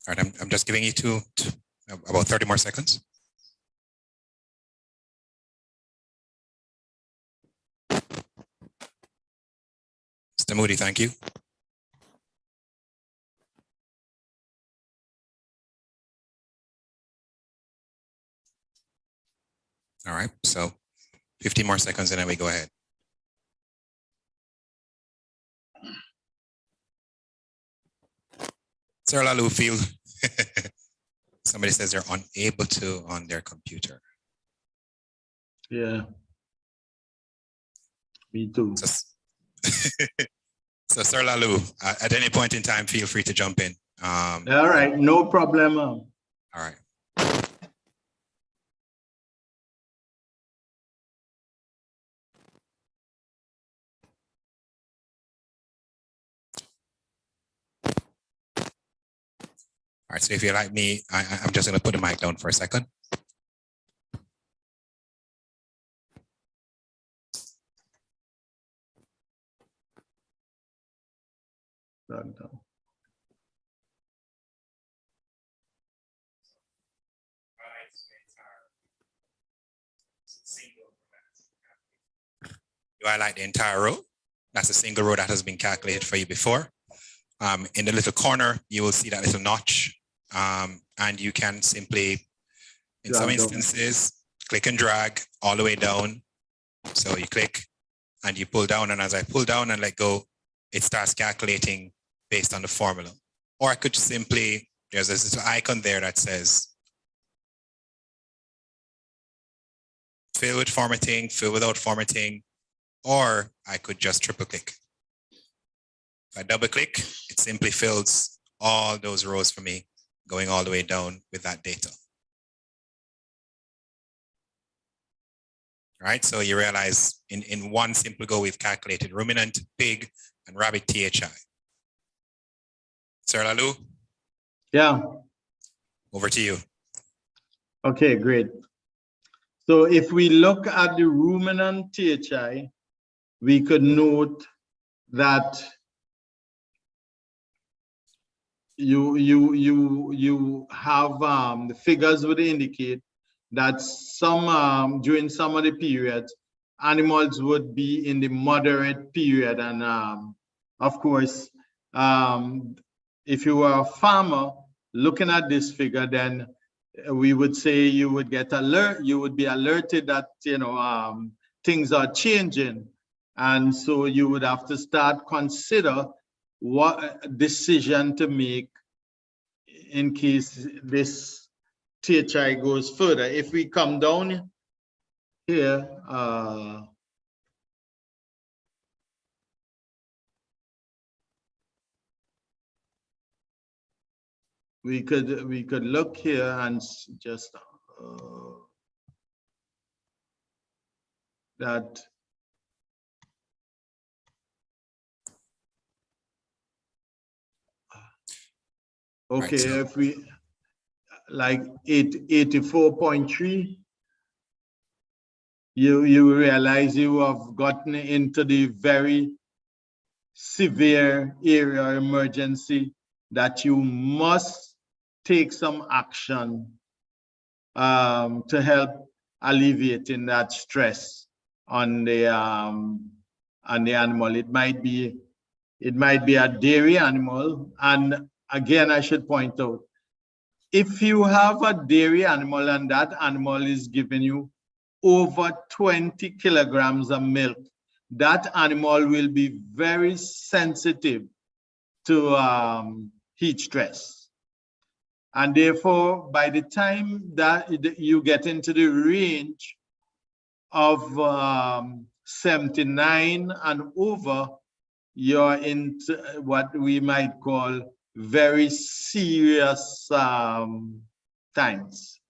All right, I'm just giving you about 30 more seconds. Mr. Moody, thank you. All right, so 15 more seconds and then we go ahead. Sir Lalu, field. Somebody says they're unable to on their computer. Yeah. Me too. So Sir Lalu, at any point in time, feel free to jump in. All right, no problem. All right. All right, so if you're like me, I'm just gonna put the mic down for a second. You highlight the entire row. That's a single row that has been calculated for you before. In the little corner, you will see that little notch, and you can simply, in some instances, click and drag all the way down. So you click and you pull down, and as I pull down and let go, it starts calculating based on the formula. Or I could simply, there's this little icon there that says fill with formatting, fill without formatting, or I could just triple click. If I double click, it simply fills all those rows for me, going all the way down with that data. Right, so you realize in one simple go, we've calculated ruminant, pig, and rabbit THI. Sir Lalu? Yeah. Over to you. Okay, great. So if we look at the ruminant THI, we could note that you have the figures would indicate that some during some of the periods, animals would be in the moderate period, and of course, if you were a farmer looking at this figure, then we would say you would get alert. You would be alerted that things are changing, and so you would have to start consider what decision to make in case this THI goes further. If we come down here, we could look here and just that okay, right, so if we like 84.3, you realize you have gotten into the very severe area emergency that you must take some action to help alleviating that stress on the animal. It might be a dairy animal, and again, I should point out, if you have a dairy animal and that animal is giving you over 20 kilograms of milk, that animal will be very sensitive to heat stress. And therefore, by the time that you get into the range of 79 and over, you're into what we might call very serious times.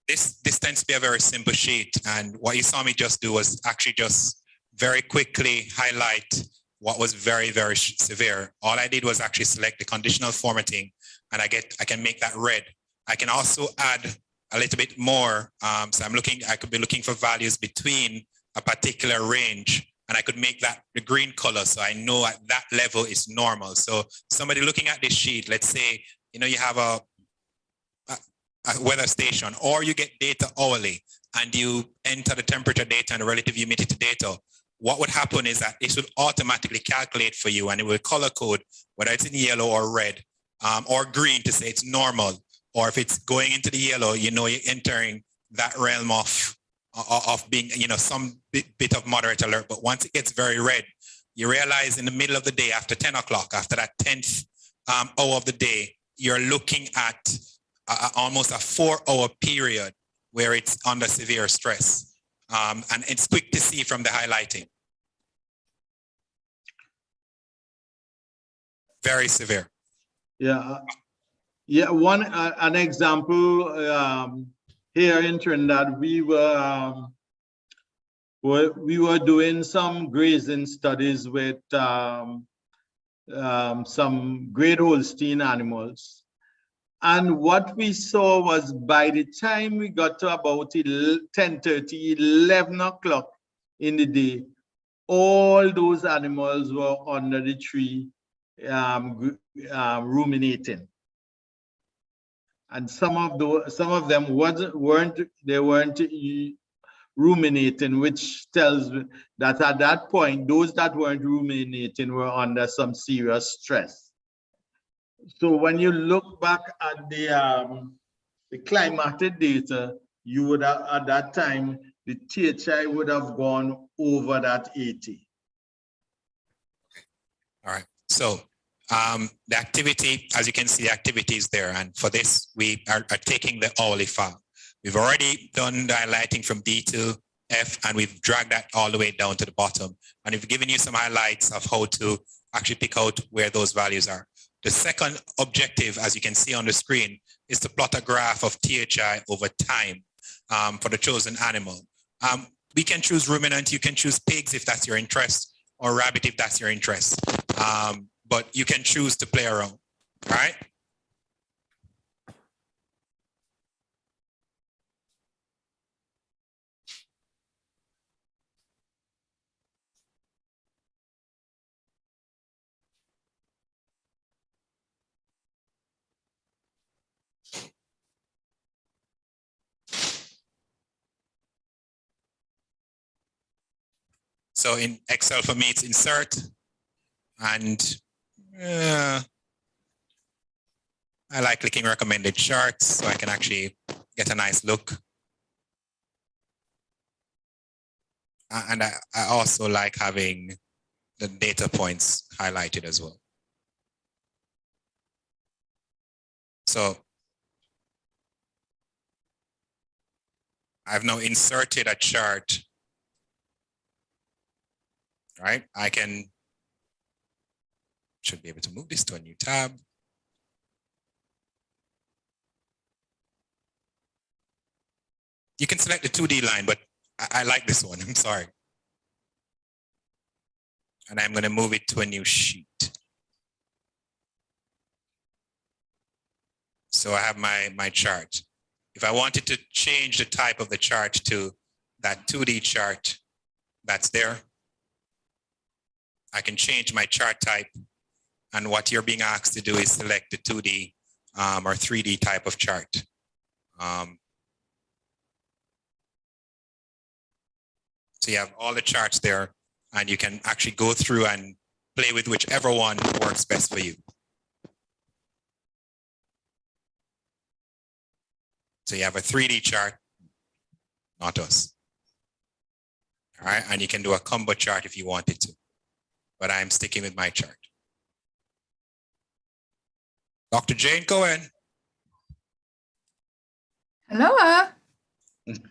This tends to be a very simple sheet, and what you saw me just do was actually just very quickly highlight what was very, very severe. All I did was actually select the conditional formatting, and I can make that red. I can also add a little bit more. So I could be looking for values between a particular range, and I could make that the green color, so I know at that level is normal. So somebody looking at this sheet, let's say, you have a weather station, or you get data hourly, and you enter the temperature data and the relative humidity data, what would happen is that it would automatically calculate for you, and it will color code, whether it's in yellow or red or green, to say it's normal. Or if it's going into the yellow, you're entering that realm of being, some bit of moderate alert. But once it gets very red, you realize in the middle of the day, after 10 o'clock, after that 10th hour of the day, you're looking at almost a 4-hour period where it's under severe stress. And it's quick to see from the highlighting. Very severe. Yeah. Yeah, an example here in Trinidad, we were doing some grazing studies with some Great Holstein animals. And what we saw was, by the time we got to about 10:30, 11 o'clock in the day, all those animals were under the tree ruminating. And some of them weren't ruminating, which tells that at that point, those that weren't ruminating were under some serious stress. So when you look back at the climatic data, you would have, at that time, the THI would have gone over that 80. All right. So the activity, as you can see, the activity is there. And for this, we are taking the hourly file. We've already done the highlighting from D to F, and we've dragged that all the way down to the bottom. And we've given you some highlights of how to actually pick out where those values are. The second objective, as you can see on the screen, is to plot a graph of THI over time for the chosen animal. We can choose ruminant, you can choose pigs if that's your interest, or rabbit if that's your interest. But you can choose to play around, all right? So in Excel for me, it's insert, and I like clicking recommended charts so I can actually get a nice look. And I also like having the data points highlighted as well. So I've now inserted a chart, right? I should be able to move this to a new tab. You can select the 2D line, but I like this one, I'm sorry. And I'm going to move it to a new sheet. So I have my chart. If I wanted to change the type of the chart to that 2D chart that's there, I can change my chart type. And what you're being asked to do is select the 2D or 3D type of chart. So you have all the charts there, and you can actually go through and play with whichever one works best for you. So you have a 3D chart, not us. All right, and you can do a combo chart if you wanted to, but I'm sticking with my chart. Dr. Jane Cohen. Hello.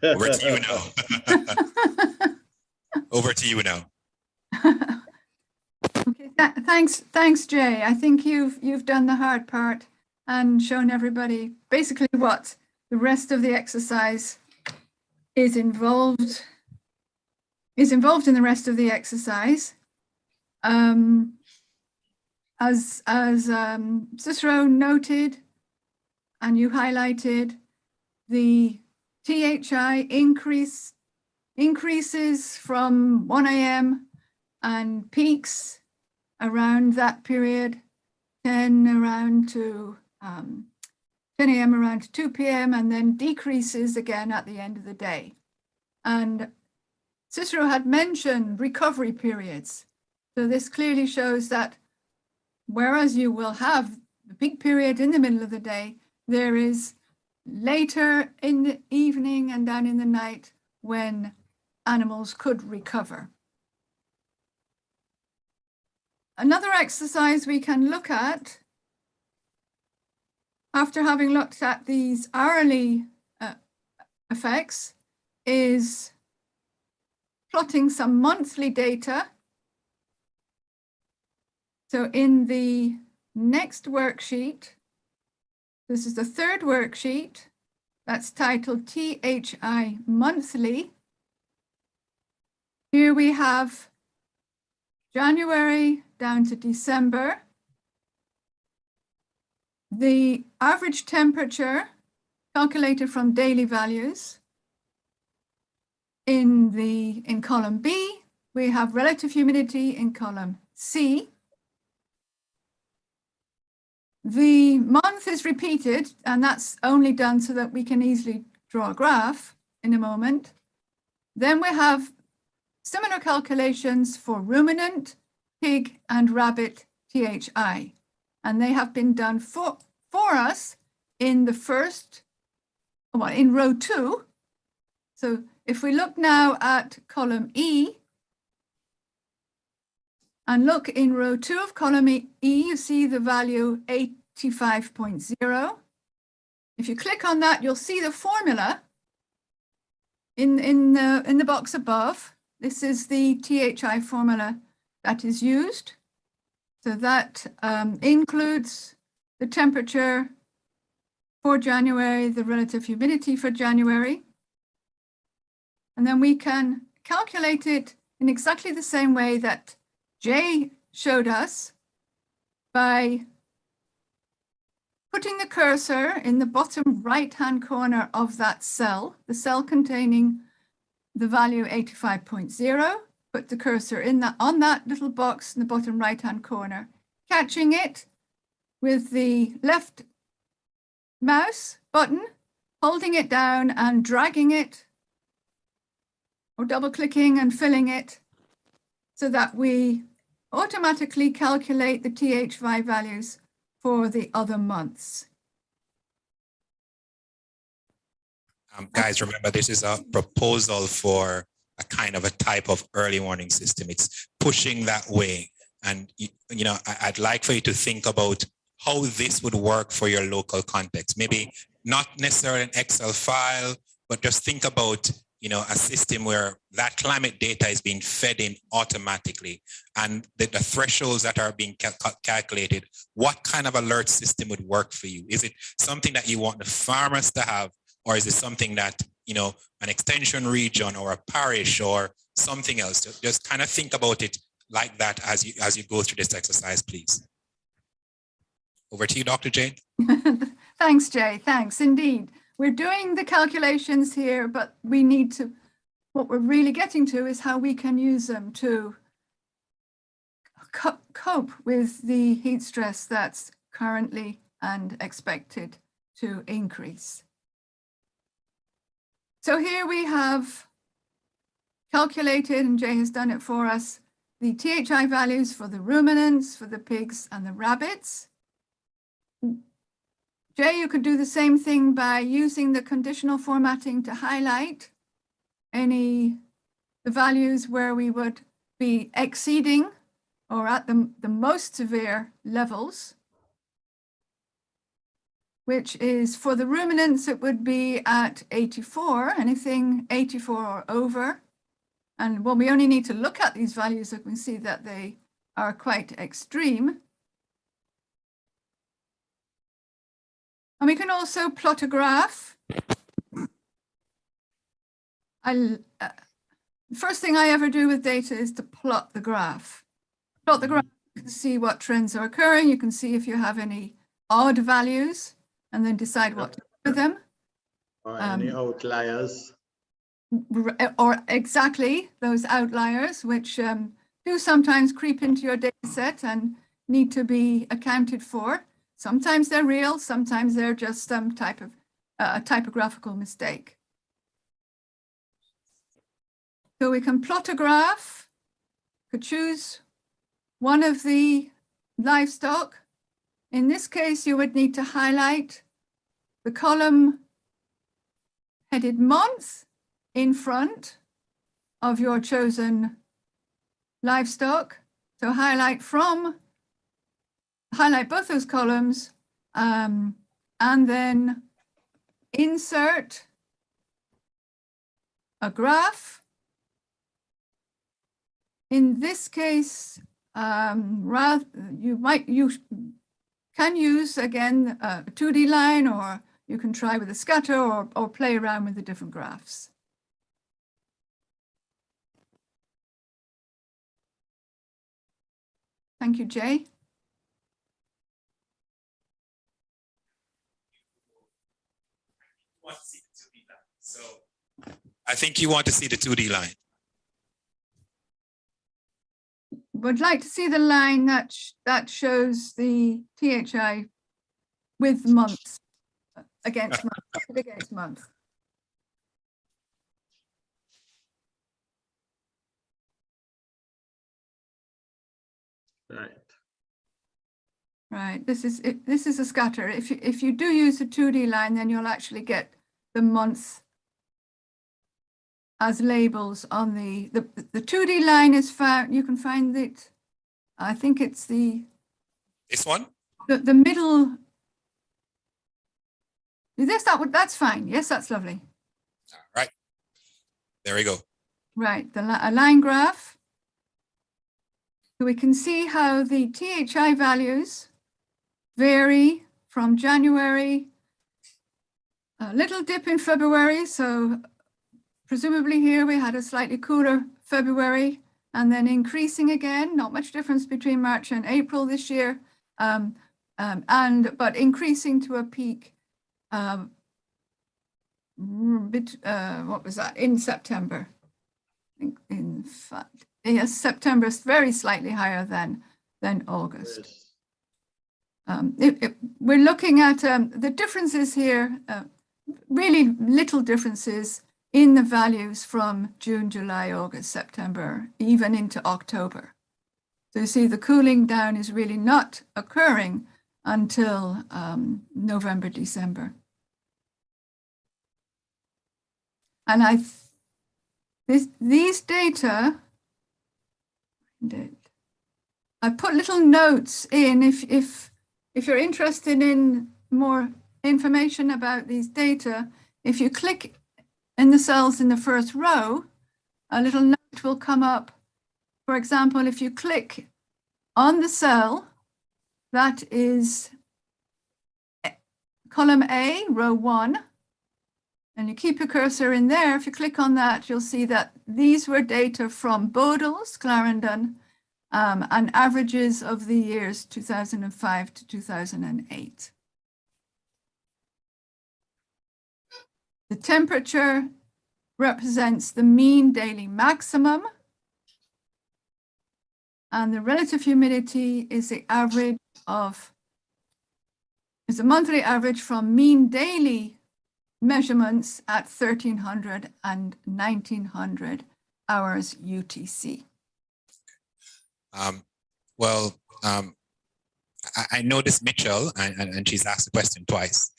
Over to you now. Over to you now. Okay, thanks, Jay. I think you've done the hard part and shown everybody basically what the rest of the exercise is involved in the rest of the exercise. As Cicero noted, and you highlighted, the THI increases from 1 a.m. and peaks around that period, 10 around to 10 a.m. around to 2 p.m. and then decreases again at the end of the day. And Cicero had mentioned recovery periods. So this clearly shows that whereas you will have the peak period in the middle of the day, there is later in the evening and down in the night when animals could recover. Another exercise we can look at, after having looked at these hourly effects, is plotting some monthly data. So in the next worksheet, this is the third worksheet, that's titled THI Monthly. Here we have January down to December. The average temperature calculated from daily values. In column B, we have relative humidity in column C. The month is repeated, and that's only done so that we can easily draw a graph in a moment. Then we have similar calculations for ruminant, pig, and rabbit THI. And they have been done for us in the first, well, in row 2. So if we look now at column E, and look in row 2 of column E, you see the value 85.0. If you click on that, you'll see the formula in the box above. This is the THI formula that is used. So that includes the temperature for January, the relative humidity for January. And then we can calculate it in exactly the same way that Jay showed us by putting the cursor in the bottom right-hand corner of that cell, the cell containing the value 85.0, put the cursor on that little box in the bottom right-hand corner, catching it with the left mouse button, holding it down and dragging it, or double-clicking and filling it, so that we automatically calculate the THI values for the other months. Guys, remember, this is a proposal for a kind of a type of early warning system. It's pushing that way. And, you know, I'd like for you to think about how this would work for your local context. Maybe not necessarily an Excel file, but just think about, you know, a system where that climate data is being fed in automatically, and the thresholds that are being calculated. What kind of alert system would work for you? Is it something that you want the farmers to have, or is it something that, you know, an extension region or a parish or something else? Just kind of think about it like that as you go through this exercise, please. Over to you, Dr. Jane. Thanks, Jay. Thanks, indeed. We're doing the calculations here, but we need to, what we're really getting to is how we can use them to cope with the heat stress that's currently and expected to increase. So here we have calculated, and Jay has done it for us, the THI values for the ruminants, for the pigs and the rabbits. Jay, you could do the same thing by using the conditional formatting to highlight the values where we would be exceeding or at the most severe levels, which is for the ruminants, it would be at 84, anything 84 or over. And well, we only need to look at these values so we can see that they are quite extreme. And we can also plot a graph. The first thing I ever do with data is to plot the graph. Plot the graph, you can see what trends are occurring. You can see if you have any odd values and then decide what to do with them. Or any outliers. Or exactly those outliers, which do sometimes creep into your data set and need to be accounted for. Sometimes they're real, sometimes they're just some type of a typographical mistake. So we can plot a graph, could choose one of the livestock. In this case, you would need to highlight the column headed month in front of your chosen livestock. So highlight both those columns and then insert a graph. In this case, you can use again a 2D line, or you can try with a scatter or play around with the different graphs. Thank you, Jay. So I think you want to see the 2D line. Would like to see the line that shows the THI with months against month. Right. Right. This is it. This is a scatter. If you do use a 2D line, then you'll actually get the months as labels on the 2D line is found. You can find it. I think it's this one. The middle. That's fine. Yes, that's lovely. All right. There we go. Right. A line graph. So we can see how the THI values vary from January. A little dip in February. So presumably here we had a slightly cooler February, and then increasing again. Not much difference between March and April this year, but increasing to a peak. What was that in September? In fact, yes, September is very slightly higher than August. We're looking at the differences here. Really little differences in the values from June, July, August, September, even into October. So you see the cooling down is really not occurring until November, December. And these data, I put little notes in if you're interested in more information about these data. If you click in the cells in the first row, a little note will come up. For example, if you click on the cell, that is column A, row 1, and you keep your cursor in there, if you click on that, you'll see that these were data from Bodles, Clarendon, and averages of the years 2005 to 2008. The temperature represents the mean daily maximum, and the relative humidity is the average is a monthly average from mean daily measurements at 1300 and 1900 hours UTC. I noticed Mitchell, and she's asked the question twice,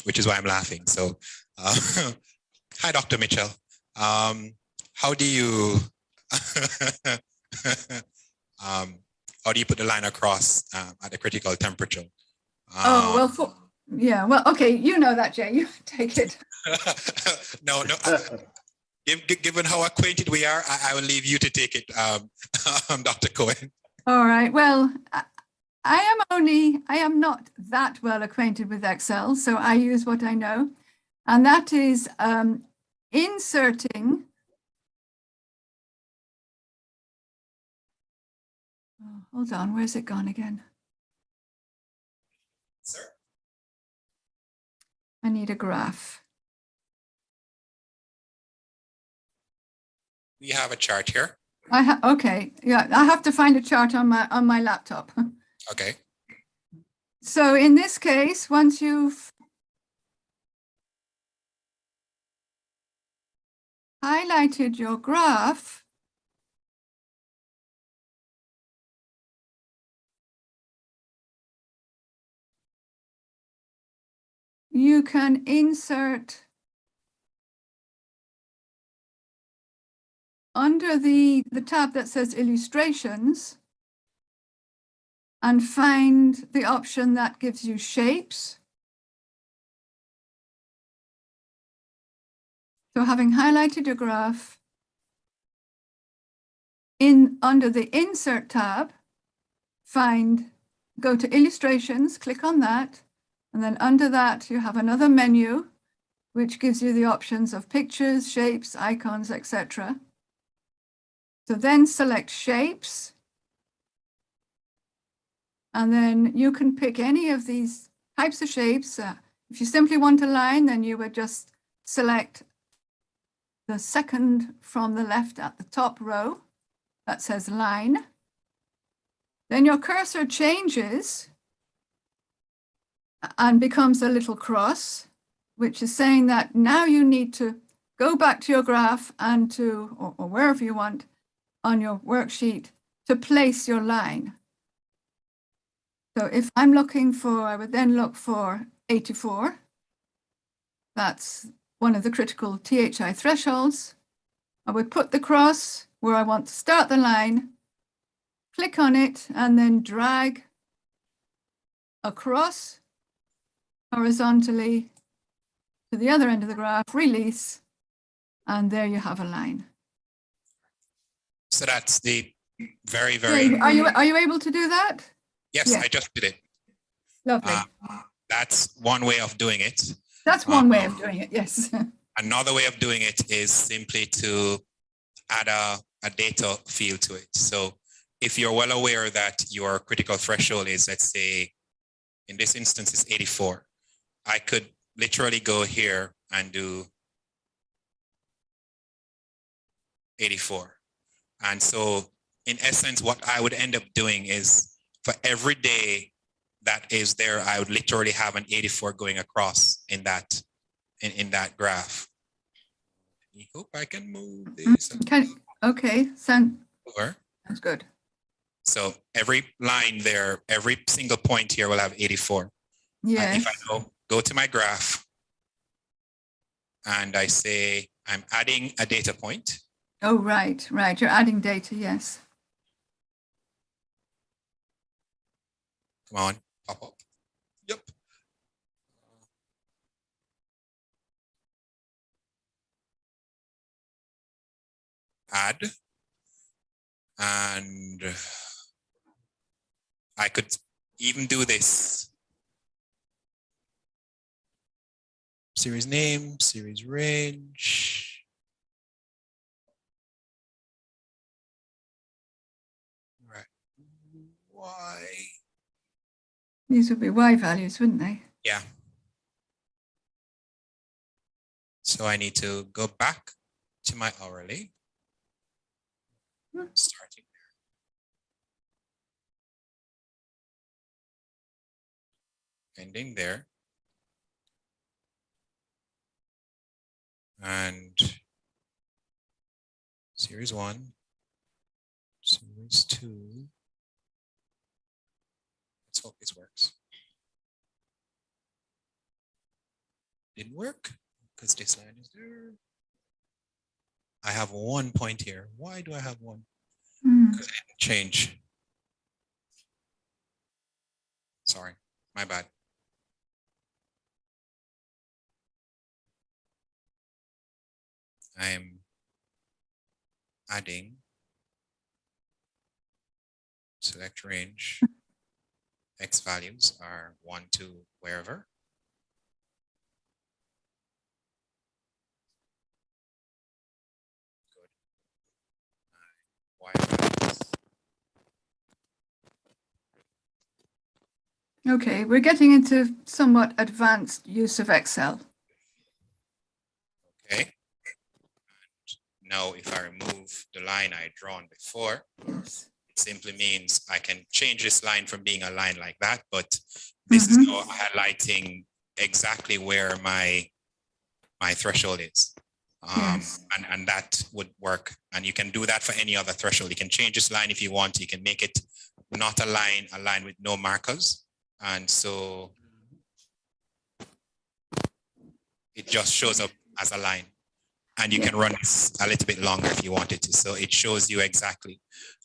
which is why I'm laughing. So, hi, Dr. Mitchell. How do you how do you put the line across at the critical temperature? Yeah, well, okay, you know that, Jay, you take it. No. Given how acquainted we are, I will leave you to take it, Dr. Cohen. All right, well, I am not that well acquainted with Excel, so I use what I know, and that is inserting. Oh, hold on, where's it gone again? Sir. I need a graph. We have a chart here. Okay, yeah, I have to find a chart on my laptop. Okay. So in this case, once you've highlighted your graph, you can insert under the tab that says illustrations and find the option that gives you shapes. So having highlighted your graph, under the insert tab, go to illustrations, click on that, and then under that you have another menu which gives you the options of pictures, shapes, icons, etc. So then select shapes, and then you can pick any of these types of shapes. If you simply want a line, then you would just select the second from the left at the top row that says line. Then your cursor changes and becomes a little cross, which is saying that now you need to go back to your graph and or wherever you want on your worksheet to place your line. So if I'm looking for, I would then look for 84. That's one of the critical THI thresholds. I would put the cross where I want to start the line, click on it, and then drag across horizontally to the other end of the graph, release, and there you have a line. So that's the very, very... Are you able to do that? Yes, I just did it. Lovely. That's one way of doing it. That's one way of doing it, yes. Another way of doing it is simply to add a data field to it. So if you're well aware that your critical threshold is, let's say, in this instance, is 84, I could literally go here and do 84. And so in essence, what I would end up doing is for every day that is there, I would literally have an 84 going across in that graph. I hope I can move this. Okay, sounds good. So every line there, every single point here will have 84. Yes. If I go to my graph and I say I'm adding a data point. Oh, right. You're adding data, yes. Come on, pop up. Yep. Add. And I could even do this. Series name, series range. Right. Y. These would be Y values, wouldn't they? Yeah. So I need to go back to my hourly. Starting there. Ending there. And series 1, series 2. Let's hope this works. Didn't work because this line is there. I have 1 point here. Why do I have 1? Because I didn't change. Sorry, my bad. I am adding select range. X values are 1 to wherever. Y values. Okay, we're getting into somewhat advanced use of Excel. Okay. And now if I remove the line I had drawn before, it simply means I can change this line from being a line like that, but this is now highlighting exactly where my threshold is. And that would work. And you can do that for any other threshold. You can change this line if you want. You can make it not a line with no markers. And so it just shows up as a line. And you can run this a little bit longer if you wanted to. So it shows you exactly.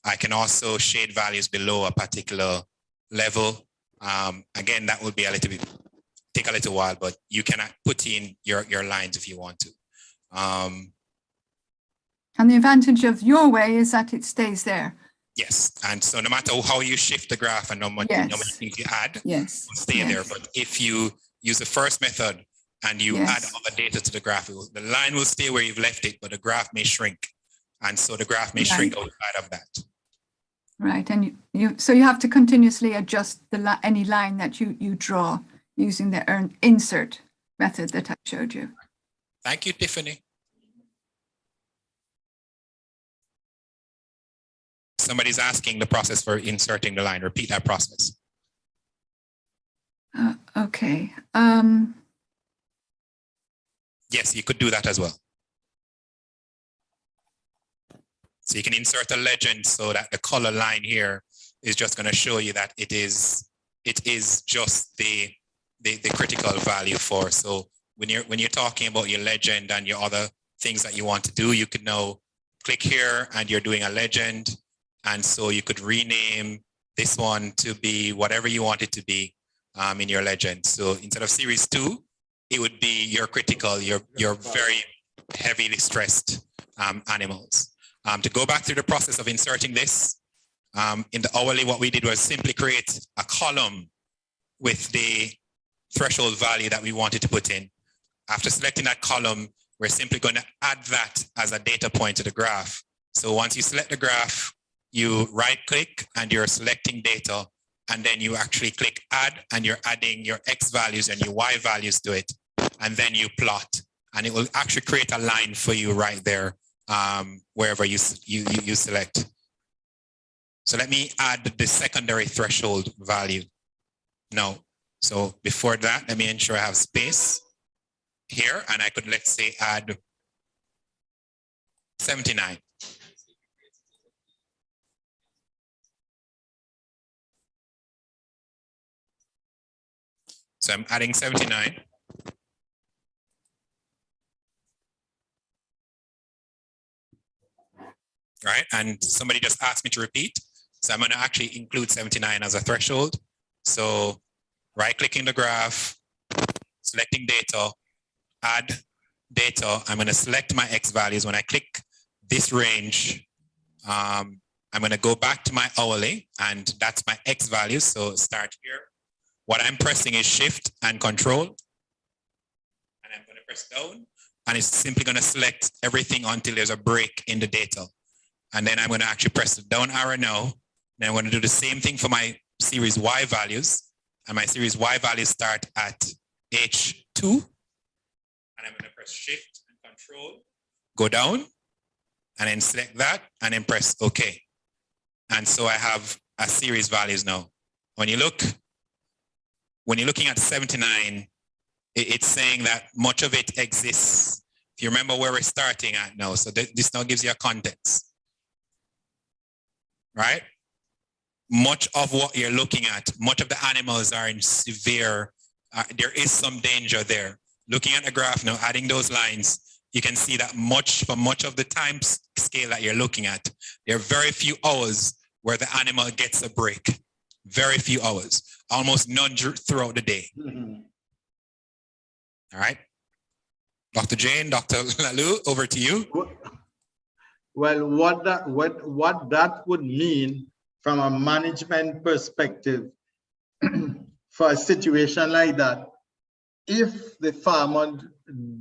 I can also shade values below a particular level. Again, that would be take a little while, but you can put in your lines if you want to. And the advantage of your way is that it stays there. Yes, and so no matter how you shift the graph and how much things you add, will stay there. But if you use the first method and you add other data to the graph, the line will stay where you've left it, but the graph may shrink. And so the graph may shrink outside of that. Right, and so you have to continuously adjust any line that you draw using the insert method that I showed you. Thank you, Tiffany. Somebody's asking the process for inserting the line. Repeat that process. Okay. Yes, you could do that as well. So you can insert a legend so that the color line here is just going to show you that it is it is just the critical value for. So when you're talking about your legend and your other things that you want to do, you could now click here and you're doing a legend. And so you could rename this one to be whatever you want it to be in your legend. So instead of series 2, it would be your critical, your very heavily stressed animals. To go back through the process of inserting this, in the hourly, what we did was simply create a column with the threshold value that we wanted to put in. After selecting that column, we're simply going to add that as a data point to the graph. So once you select the graph, you right click and you're selecting data, and then you actually click add and you're adding your X values and your Y values to it. And then you plot, and it will actually create a line for you right there, wherever you select. So let me add the secondary threshold value now. So before that, let me ensure I have space here, and I could, let's say, add 79. So I'm adding 79. Right, and somebody just asked me to repeat. So I'm going to actually include 79 as a threshold. So right-clicking the graph, selecting data, add data. I'm going to select my X values. When I click this range, I'm going to go back to my hourly, and that's my X values. So start here. What I'm pressing is Shift and Control. And I'm going to press down, and it's simply going to select everything until there's a break in the data. And then I'm going to actually press the down arrow now. Then I'm going to do the same thing for my series Y values. And my series Y values start at H2. And I'm going to press Shift and Control, go down, and then select that, and then press OK. And so I have a series values now. When you're looking at 79, it's saying that much of it exists. If you remember where we're starting at now, so this now gives you a context. Right? Much of what you're looking at, much of the animals are in severe, there is some danger there. Looking at the graph now, adding those lines, you can see that for much of the time scale that you're looking at, there are very few hours where the animal gets a break. Very few hours, almost none throughout the day. All right. Dr. Jane, Dr. Lalu, over to you. Well, what that would mean from a management perspective for a situation like that, if the farmer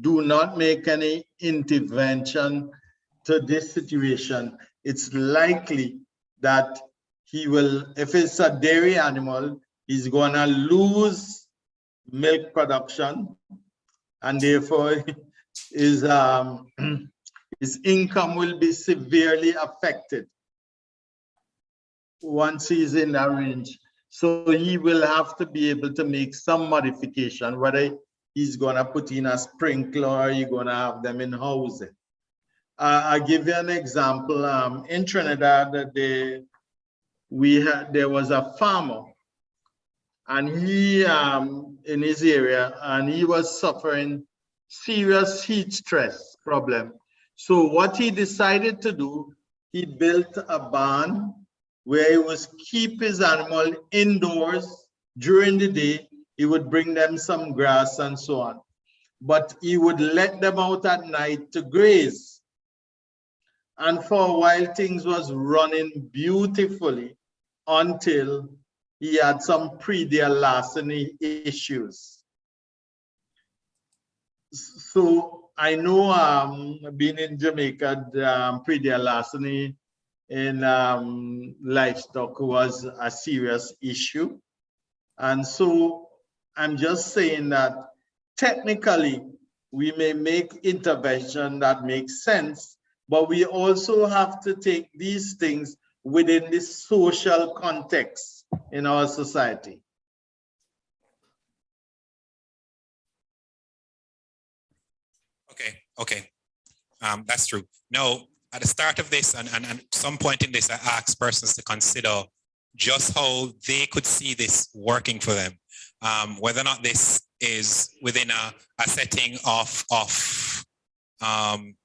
do not make any intervention to this situation, it's likely that he will, if it's a dairy animal, he's gonna lose milk production, and therefore his income will be severely affected once he's in that range. So he will have to be able to make some modification, whether he's gonna put in a sprinkler or he's gonna have them in housing. I'll give you an example. In Trinidad, there was a farmer, and he in his area, and he was suffering serious heat stress problem. So what he decided to do, he built a barn where he was keep his animal indoors during the day. He would bring them some grass and so on, but he would let them out at night to graze. And for a while, things was running beautifully until he had some pre-deer larceny issues. So I know being in Jamaica, pre-deer larceny in livestock was a serious issue. And so I'm just saying that technically we may make intervention that makes sense, but we also have to take these things within the social context in our society. Okay, that's true. Now, at the start of this and some point in this, I asked persons to consider just how they could see this working for them. Whether or not this is within a setting of an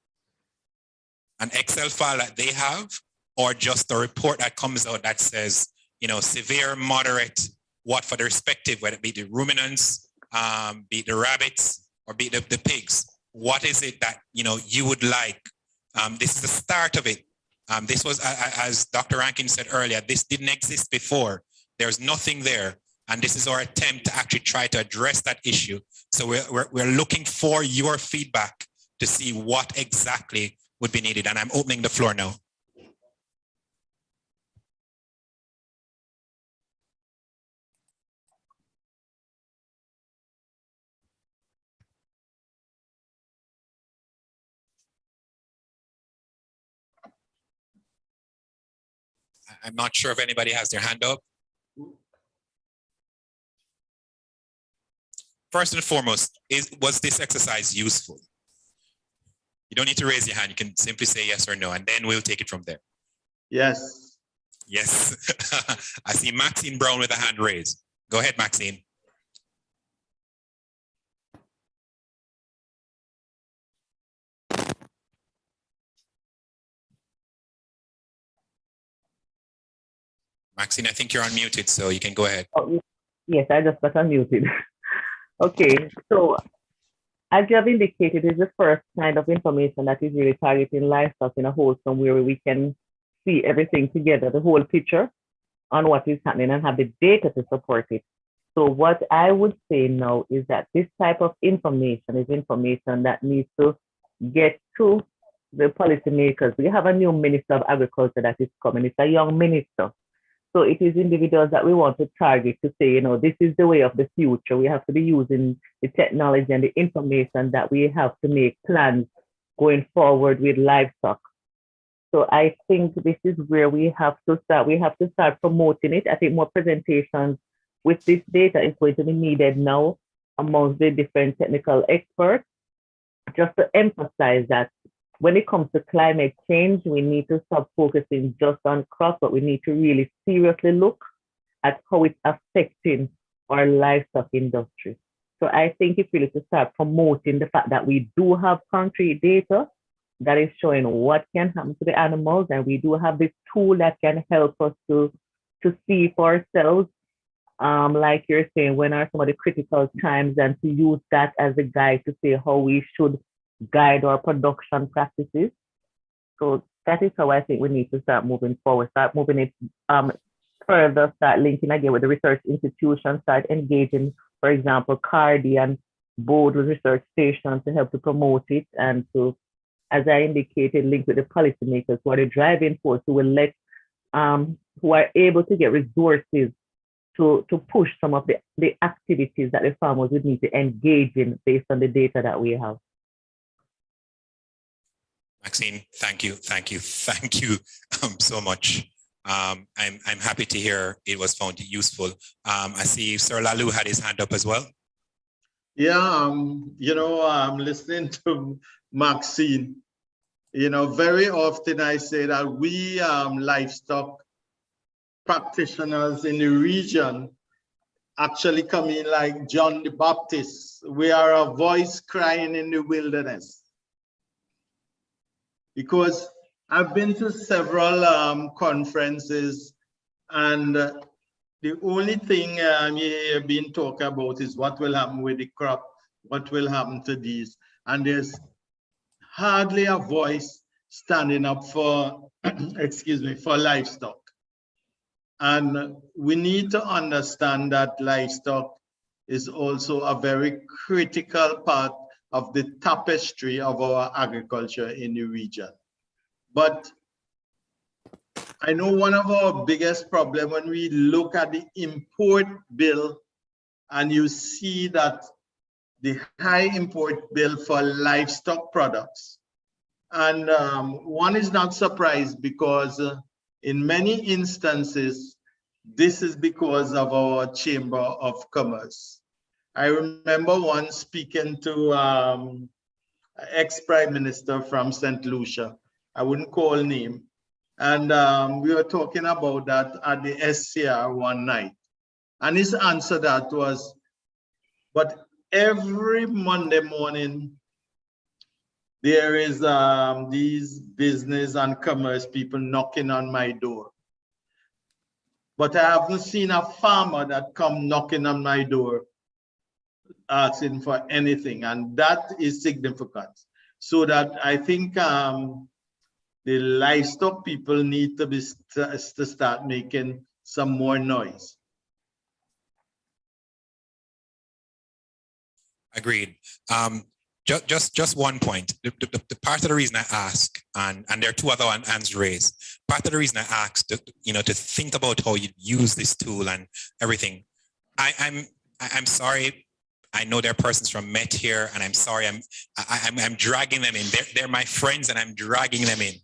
Excel file that they have, or just a report that comes out that says, you know, severe, moderate, what for the respective, whether it be the ruminants, be it the rabbits, or be it the pigs. What is it that, you know, you would like? This is the start of it. This was, as Dr. Rankin said earlier, this didn't exist before. There's nothing there. And this is our attempt to actually try to address that issue. So we're looking for your feedback to see what exactly would be needed. And I'm opening the floor now. I'm not sure if anybody has their hand up. First and foremost, was this exercise useful? You don't need to raise your hand. You can simply say yes or no, and then we'll take it from there. Yes. Yes. I see Maxine Brown with a hand raised. Go ahead, Maxine. Maxine, I think you're unmuted, so you can go ahead. Oh, yes, I just got unmuted. Okay, so as you have indicated, it's the first kind of information that is really targeting livestock in a wholesome way where we can see everything together, the whole picture on what is happening and have the data to support it. So what I would say now is that this type of information is information that needs to get to the policymakers. We have a new Minister of Agriculture that is coming. It's a young minister. So it is individuals that we want to target to say, you know, this is the way of the future. We have to be using the technology and the information that we have to make plans going forward with livestock. So I think this is where we have to start. We have to start promoting it. I think more presentations with this data is going to be needed now amongst the different technical experts, just to emphasize that when it comes to climate change, we need to stop focusing just on crops, but we need to really seriously look at how it's affecting our livestock industry. So I think it's really to start promoting the fact that we do have concrete data that is showing what can happen to the animals, and we do have this tool that can help us to see for ourselves, like you're saying, when are some of the critical times, and to use that as a guide to say how we should guide our production practices. So that is how I think we need to start moving forward, start moving it further, start linking again with the research institutions, start engaging, for example, CARDI and board with research stations to help to promote it, and to, as I indicated, link with the policymakers who are the driving force, who will let, who are able to get resources to push some of the activities that the farmers would need to engage in based on the data that we have. Maxine, thank you so much. I'm happy to hear it was found useful. I see Sir Lalu had his hand up as well. Yeah, you know, I'm listening to Maxine. You know, very often I say that we livestock practitioners in the region actually come in like John the Baptist. We are a voice crying in the wilderness. Because I've been to several conferences, and the only thing you've been talking about is what will happen with the crop, what will happen to these. And there's hardly a voice standing up for, excuse me, for livestock. And we need to understand that livestock is also a very critical part of the tapestry of our agriculture in the region. But I know one of our biggest problems when we look at the import bill, and you see that the high import bill for livestock products. And one is not surprised, because in many instances, this is because of our Chamber of Commerce. I remember once speaking to ex-Prime Minister from St. Lucia. I wouldn't call name. And we were talking about that at the SCR one night. And his answer that was, but every Monday morning, there is these business and commerce people knocking on my door. But I haven't seen a farmer that come knocking on my door asking for anything. And that is significant. So that I think the livestock people need to start making some more noise. Agreed. Just one point. The part of the reason I ask, and there are two other hands raised. Part of the reason I asked, to think about how you use this tool and everything. I'm sorry. I know there are persons from Met here, and I'm sorry. I'm dragging them in. They're my friends, and I'm dragging them in.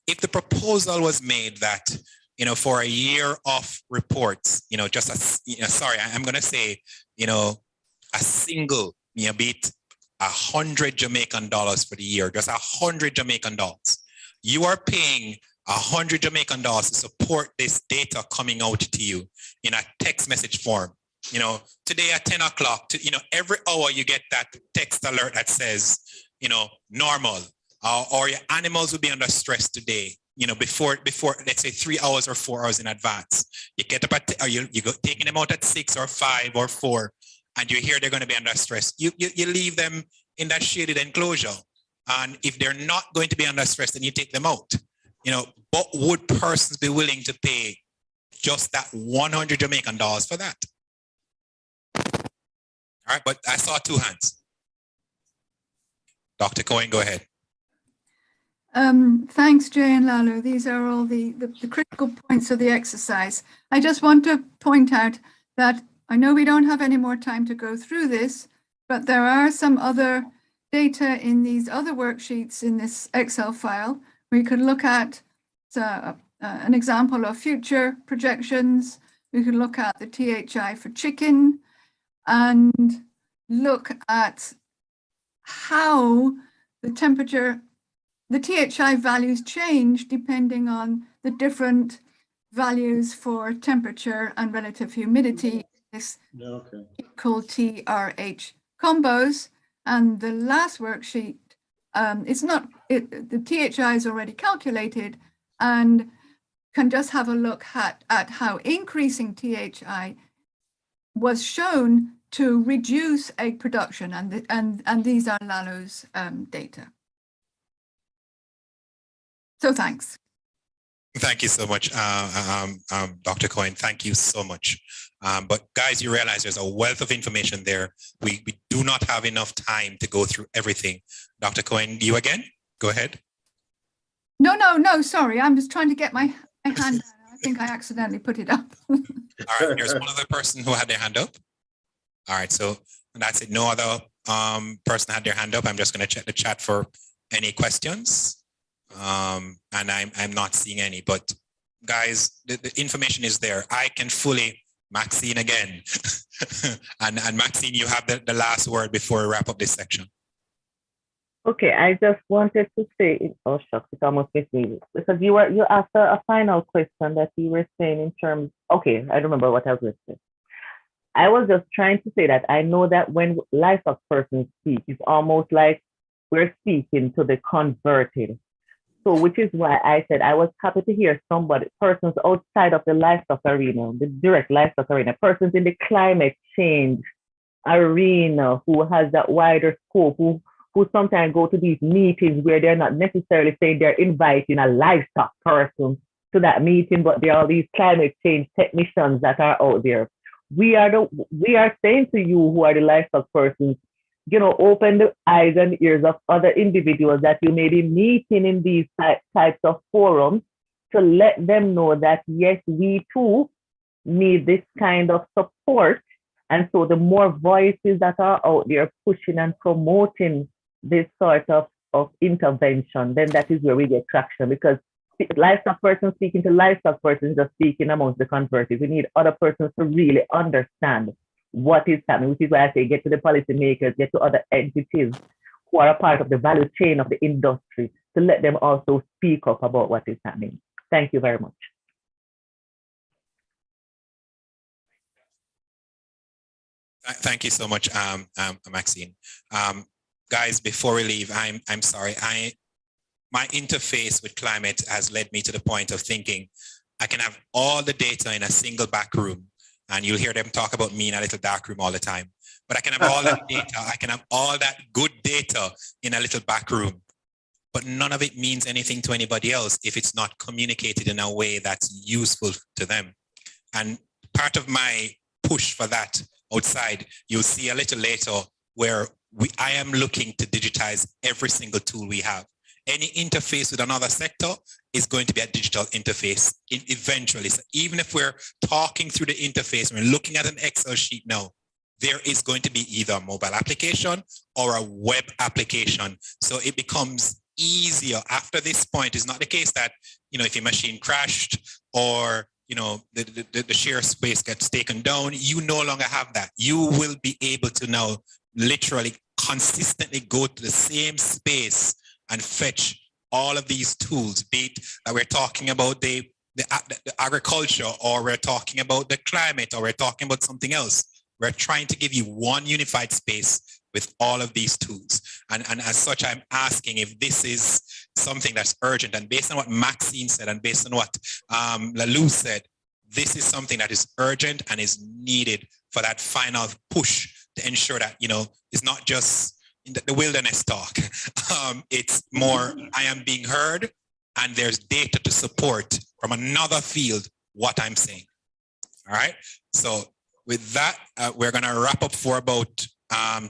If the proposal was made that, for a year of reports, just sorry, I'm going to say, a single, be it $100 Jamaican dollars for the year, just $100 Jamaican dollars. You are paying $100 Jamaican dollars to support this data coming out to you in a text message form. Today at 10 o'clock, every hour you get that text alert that says, normal, or your animals will be under stress today. Before let's say 3 hours or 4 hours in advance. You get up at, or you go taking them out at 6 or 5 or 4. And you hear they're going to be under stress, you leave them in that shaded enclosure. And if they're not going to be under stress, then you take them out. But would persons be willing to pay just that $100 Jamaican dollars for that? All right, but I saw two hands. Dr. Cohen, go ahead. Thanks, Jay and Lalo. These are all the critical points of the exercise. I just want to point out that I know we don't have any more time to go through this, but there are some other data in these other worksheets in this Excel file. We could look at an example of future projections. We could look at the THI for chicken and look at how the temperature, the THI values change depending on the different values for temperature and relative humidity. This called TRH combos, and the last worksheet, the THI is already calculated and can just have a look at how increasing THI was shown to reduce egg production, and these are Lalo's data. So thanks. Thank you so much, Dr. Cohen. Thank you so much. But guys, you realize there's a wealth of information there. We do not have enough time to go through everything. Dr. Cohen, you again? Go ahead. No, sorry. I'm just trying to get my hand down. I think I accidentally put it up. All right, there's one other person who had their hand up. All right, so that's it. No other person had their hand up. I'm just going to check the chat for any questions. And I'm not seeing any, but guys, the information is there. I can fully, Maxine again, and Maxine, you have the last word before we wrap up this section. Okay, I just wanted to say, oh shucks, it almost missed me, because you asked a final question that you were saying in terms, okay, I remember what I was going to say. I was just trying to say that I know that when livestock persons speak, it's almost like we're speaking to the converted. So, which is why I said I was happy to hear persons outside of the livestock arena, the direct livestock arena, persons in the climate change arena who has that wider scope, who sometimes go to these meetings where they're not necessarily saying they're inviting a livestock person to that meeting, but there are these climate change technicians that are out there. We are saying to you who are the livestock persons, open the eyes and ears of other individuals that you may be meeting in these types of forums to let them know that, yes, we too need this kind of support. And so the more voices that are out there pushing and promoting this sort of intervention, then that is where we get traction, because livestock persons speaking to livestock persons just speaking amongst the converted. We need other persons to really understand what is happening, which is why I say get to the policymakers, get to other entities who are a part of the value chain of the industry to let them also speak up about what is happening. Thank you very much. Thank you so much, Maxine. Guys, before we leave, I'm sorry. My interface with climate has led me to the point of thinking I can have all the data in a single back room, and you'll hear them talk about me in a little dark room all the time. But I can have all that data, I can have all that good data in a little back room, but none of it means anything to anybody else if it's not communicated in a way that's useful to them. And part of my push for that outside, you'll see a little later where I am looking to digitize every single tool we have. Any interface with another sector is going to be a digital interface eventually. So even if we're talking through the interface, we're looking at an Excel sheet now, there is going to be either a mobile application or a web application. So it becomes easier. After this point, it's not the case that, if your machine crashed or, the share space gets taken down, you no longer have that. You will be able to now literally consistently go to the same space and fetch all of these tools, be it that we're talking about the agriculture, or we're talking about the climate, or we're talking about something else. We're trying to give you one unified space with all of these tools. And as such, I'm asking if this is something that's urgent. And based on what Maxine said, and based on what Lalou said, this is something that is urgent and is needed for that final push to ensure that, it's not just in the wilderness talk. It's more, I am being heard, and there's data to support from another field what I'm saying. All right. So with that, we're going to wrap up for about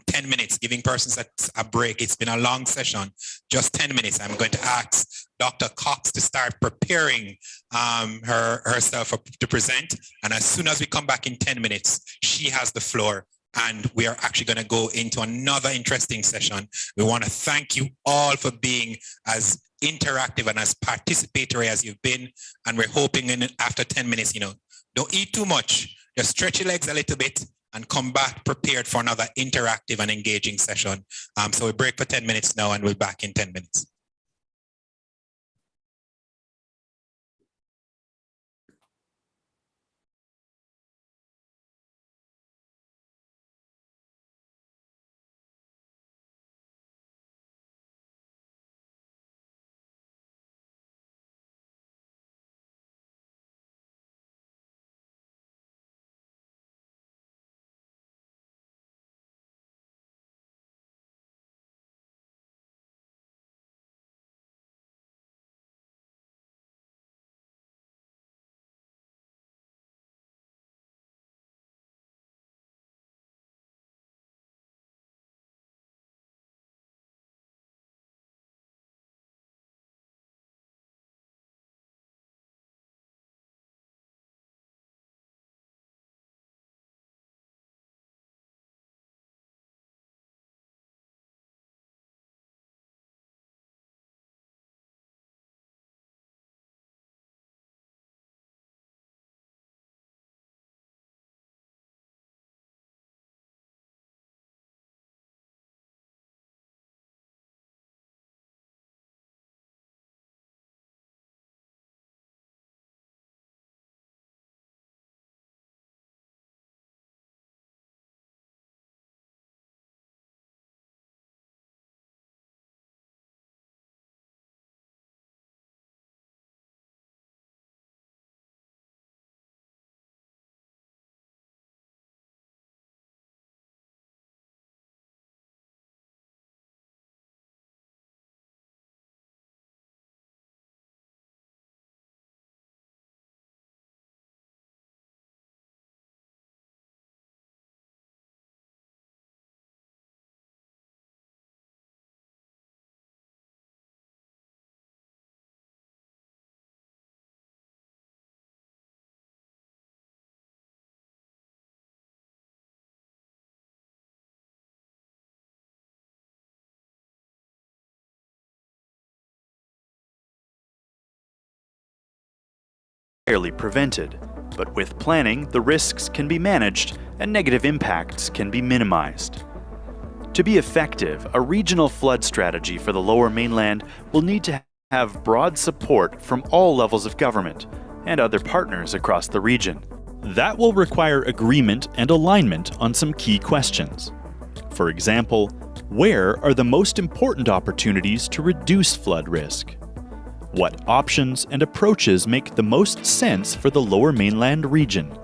10 minutes, giving persons a break. It's been a long session, just 10 minutes. I'm going to ask Dr. Cox to start preparing herself to present. And as soon as we come back in 10 minutes, she has the floor. And we are actually going to go into another interesting session. We want to thank you all for being as interactive and as participatory as you've been. And we're hoping after 10 minutes, don't eat too much. Just stretch your legs a little bit and come back prepared for another interactive and engaging session. So we break for 10 minutes now, and we'll be back in 10 minutes. Rarely prevented, but with planning, the risks can be managed and negative impacts can be minimized. To be effective, a regional flood strategy for the Lower Mainland will need to have broad support from all levels of government and other partners across the region. That will require agreement and alignment on some key questions. For example, where are the most important opportunities to reduce flood risk? What options and approaches make the most sense for the Lower Mainland region?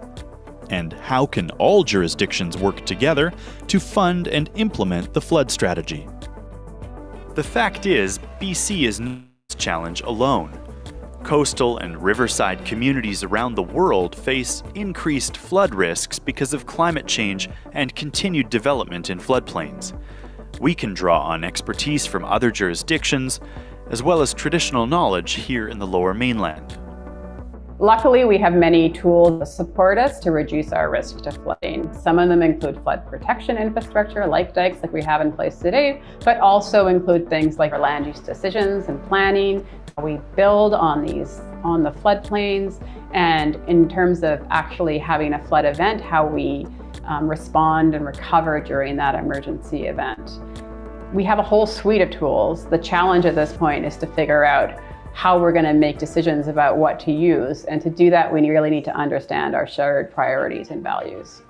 And how can all jurisdictions work together to fund and implement the flood strategy? The fact is, BC is not this challenge alone. Coastal and riverside communities around the world face increased flood risks because of climate change and continued development in floodplains. We can draw on expertise from other jurisdictions, as well as traditional knowledge here in the Lower Mainland. Luckily, we have many tools to support us to reduce our risk to flooding. Some of them include flood protection infrastructure, like dikes like we have in place today, but also include things like our land use decisions and planning. We build on the floodplains, and in terms of actually having a flood event, how we respond and recover during that emergency event. We have a whole suite of tools. The challenge at this point is to figure out how we're going to make decisions about what to use, and to do that we really need to understand our shared priorities and values.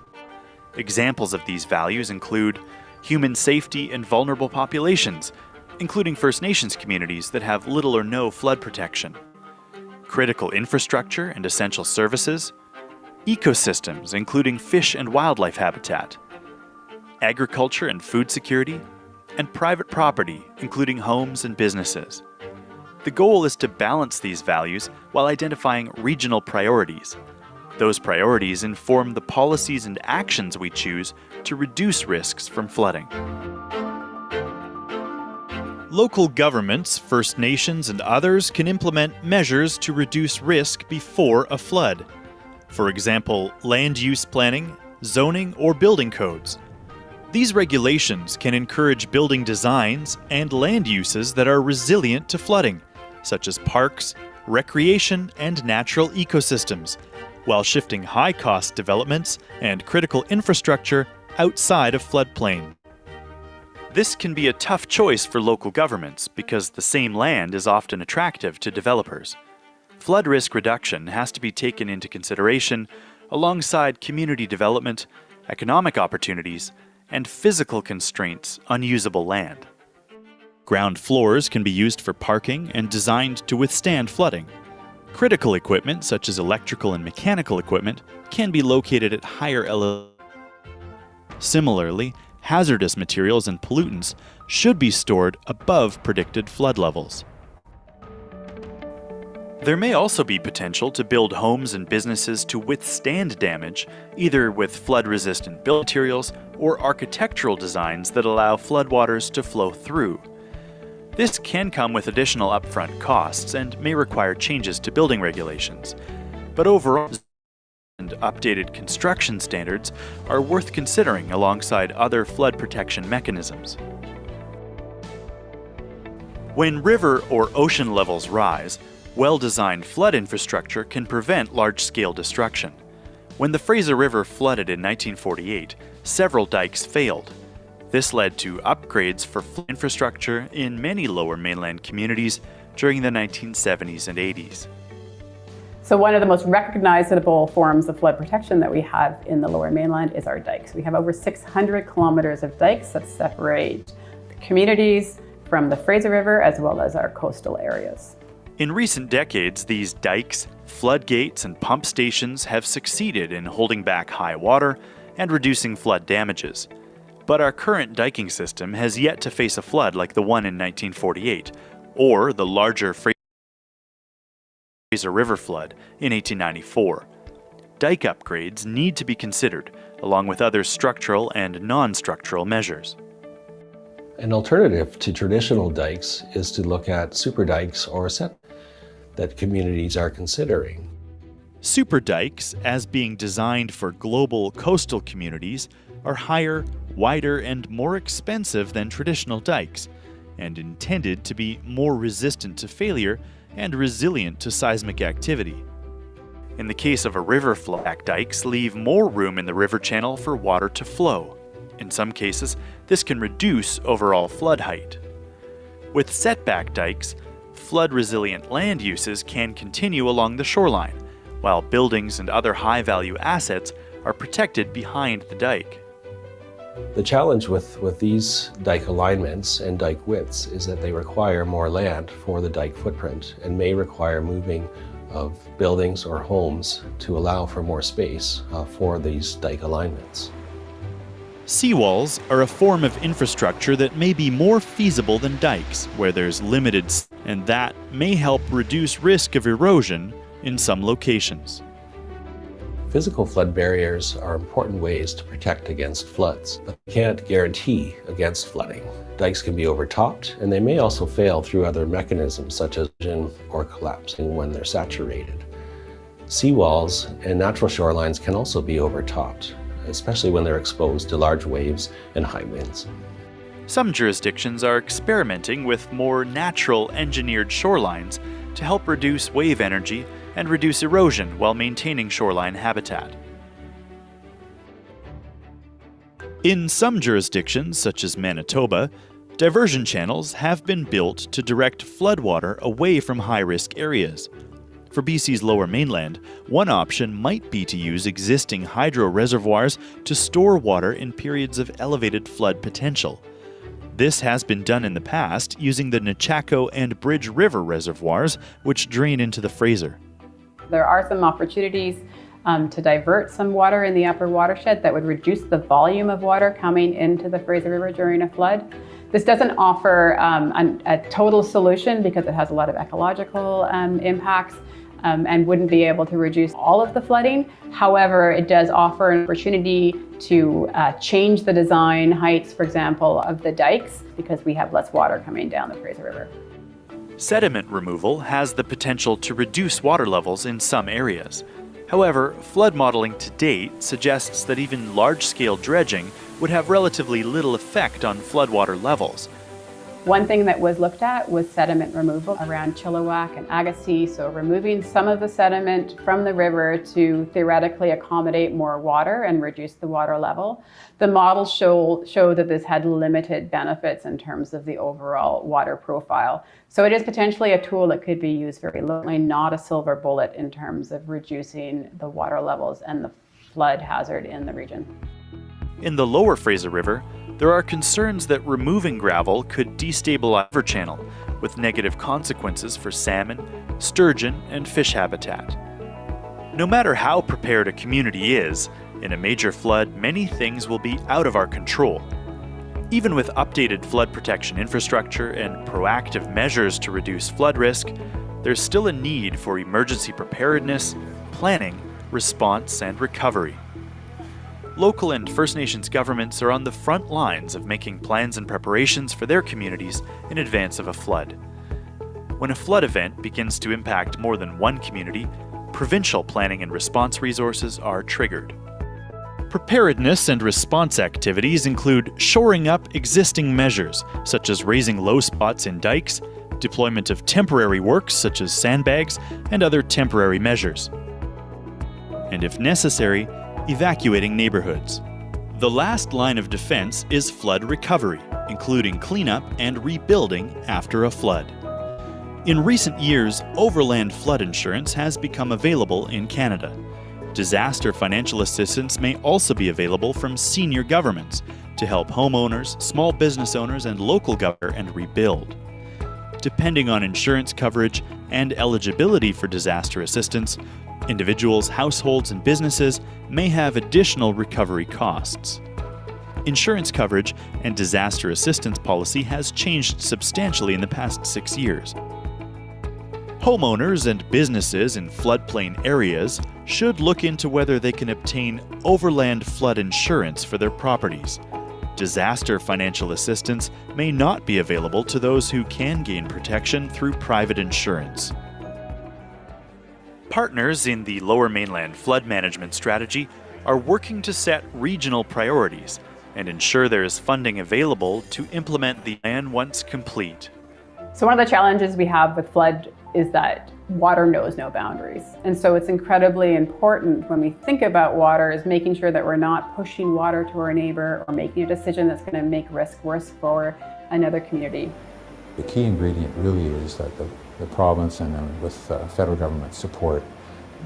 Examples of these values include human safety and vulnerable populations, including First Nations communities that have little or no flood protection, critical infrastructure and essential services, ecosystems including fish and wildlife habitat, agriculture and food security, and private property including homes and businesses. The goal is to balance these values while identifying regional priorities. Those priorities inform the policies and actions we choose to reduce risks from flooding. Local governments, First Nations, and others can implement measures to reduce risk before a flood. For example, land use planning, zoning, or building codes. These regulations can encourage building designs and land uses that are resilient to flooding, such as parks, recreation, and natural ecosystems, while shifting high-cost developments and critical infrastructure outside of floodplain. This can be a tough choice for local governments because the same land is often attractive to developers. Flood risk reduction has to be taken into consideration alongside community development, economic opportunities, and physical constraints on usable land. Ground floors can be used for parking and designed to withstand flooding. Critical equipment, such as electrical and mechanical equipment, can be located at higher elevations. Similarly, hazardous materials and pollutants should be stored above predicted flood levels. There may also be potential to build homes and businesses to withstand damage, either with flood-resistant building materials or architectural designs that allow floodwaters to flow through. This can come with additional upfront costs and may require changes to building regulations, but overall, and updated construction standards are worth considering alongside other flood protection mechanisms. When river or ocean levels rise, well-designed flood infrastructure can prevent large-scale destruction. When the Fraser River flooded in 1948, several dikes failed. This led to upgrades for flood infrastructure in many Lower Mainland communities during the 1970s and 80s. So one of the most recognizable forms of flood protection that we have in the Lower Mainland is our dikes. We have over 600 kilometers of dikes that separate the communities from the Fraser River as well as our coastal areas. In recent decades, these dikes, floodgates, and pump stations have succeeded in holding back high water and reducing flood damages. But our current diking system has yet to face a flood like the one in 1948, or the larger Fraser River flood in 1894. Dike upgrades need to be considered, along with other structural and non-structural measures. An alternative to traditional dikes is to look at super dikes or set that communities are considering. Super dikes, as being designed for global coastal communities, are higher, wider, and more expensive than traditional dikes, and intended to be more resistant to failure and resilient to seismic activity. In the case of a river flood, dikes leave more room in the river channel for water to flow. In some cases, this can reduce overall flood height. With setback dikes, flood-resilient land uses can continue along the shoreline, while buildings and other high-value assets are protected behind the dike. The challenge with these dike alignments and dike widths is that they require more land for the dike footprint and may require moving of buildings or homes to allow for more space for these dike alignments. Seawalls are a form of infrastructure that may be more feasible than dikes, where there's limited, and that may help reduce risk of erosion in some locations. Physical flood barriers are important ways to protect against floods, but they can't guarantee against flooding. Dikes can be overtopped, and they may also fail through other mechanisms such as erosion or collapsing when they're saturated. Seawalls and natural shorelines can also be overtopped, especially when they're exposed to large waves and high winds. Some jurisdictions are experimenting with more natural engineered shorelines to help reduce wave energy and reduce erosion while maintaining shoreline habitat. In some jurisdictions, such as Manitoba, diversion channels have been built to direct floodwater away from high-risk areas. For BC's lower mainland, one option might be to use existing hydro reservoirs to store water in periods of elevated flood potential. This has been done in the past using the Nechako and Bridge River reservoirs, which drain into the Fraser. There are some opportunities to divert some water in the upper watershed that would reduce the volume of water coming into the Fraser River during a flood. This doesn't offer a total solution because it has a lot of ecological impacts and wouldn't be able to reduce all of the flooding. However, it does offer an opportunity to change the design heights, for example, of the dikes because we have less water coming down the Fraser River. Sediment removal has the potential to reduce water levels in some areas. However, flood modeling to date suggests that even large-scale dredging would have relatively little effect on floodwater levels. One thing that was looked at was sediment removal around Chilliwack and Agassiz, so removing some of the sediment from the river to theoretically accommodate more water and reduce the water level. The models show that this had limited benefits in terms of the overall water profile. So it is potentially a tool that could be used very locally, not a silver bullet in terms of reducing the water levels and the flood hazard in the region. In the lower Fraser River, there are concerns that removing gravel could destabilize the river channel, with negative consequences for salmon, sturgeon, and fish habitat. No matter how prepared a community is, in a major flood, many things will be out of our control. Even with updated flood protection infrastructure and proactive measures to reduce flood risk, there's still a need for emergency preparedness, planning, response, and recovery. Local and First Nations governments are on the front lines of making plans and preparations for their communities in advance of a flood. When a flood event begins to impact more than one community, provincial planning and response resources are triggered. Preparedness and response activities include shoring up existing measures, such as raising low spots in dikes, deployment of temporary works such as sandbags, and other temporary measures. And if necessary, evacuating neighborhoods. The last line of defense is flood recovery, including cleanup and rebuilding after a flood. In recent years, overland flood insurance has become available in Canada. Disaster financial assistance may also be available from senior governments to help homeowners, small business owners, and local government and rebuild. Depending on insurance coverage and eligibility for disaster assistance, individuals, households, and businesses may have additional recovery costs. Insurance coverage and disaster assistance policy has changed substantially in the past 6 years. Homeowners and businesses in floodplain areas should look into whether they can obtain overland flood insurance for their properties. Disaster financial assistance may not be available to those who can gain protection through private insurance. Partners in the Lower Mainland Flood Management Strategy are working to set regional priorities and ensure there is funding available to implement the plan once complete. So one of the challenges we have with flood is that water knows no boundaries. And so it's incredibly important when we think about water is making sure that we're not pushing water to our neighbor or making a decision that's going to make risk worse for another community. The key ingredient really is that the province and with federal government support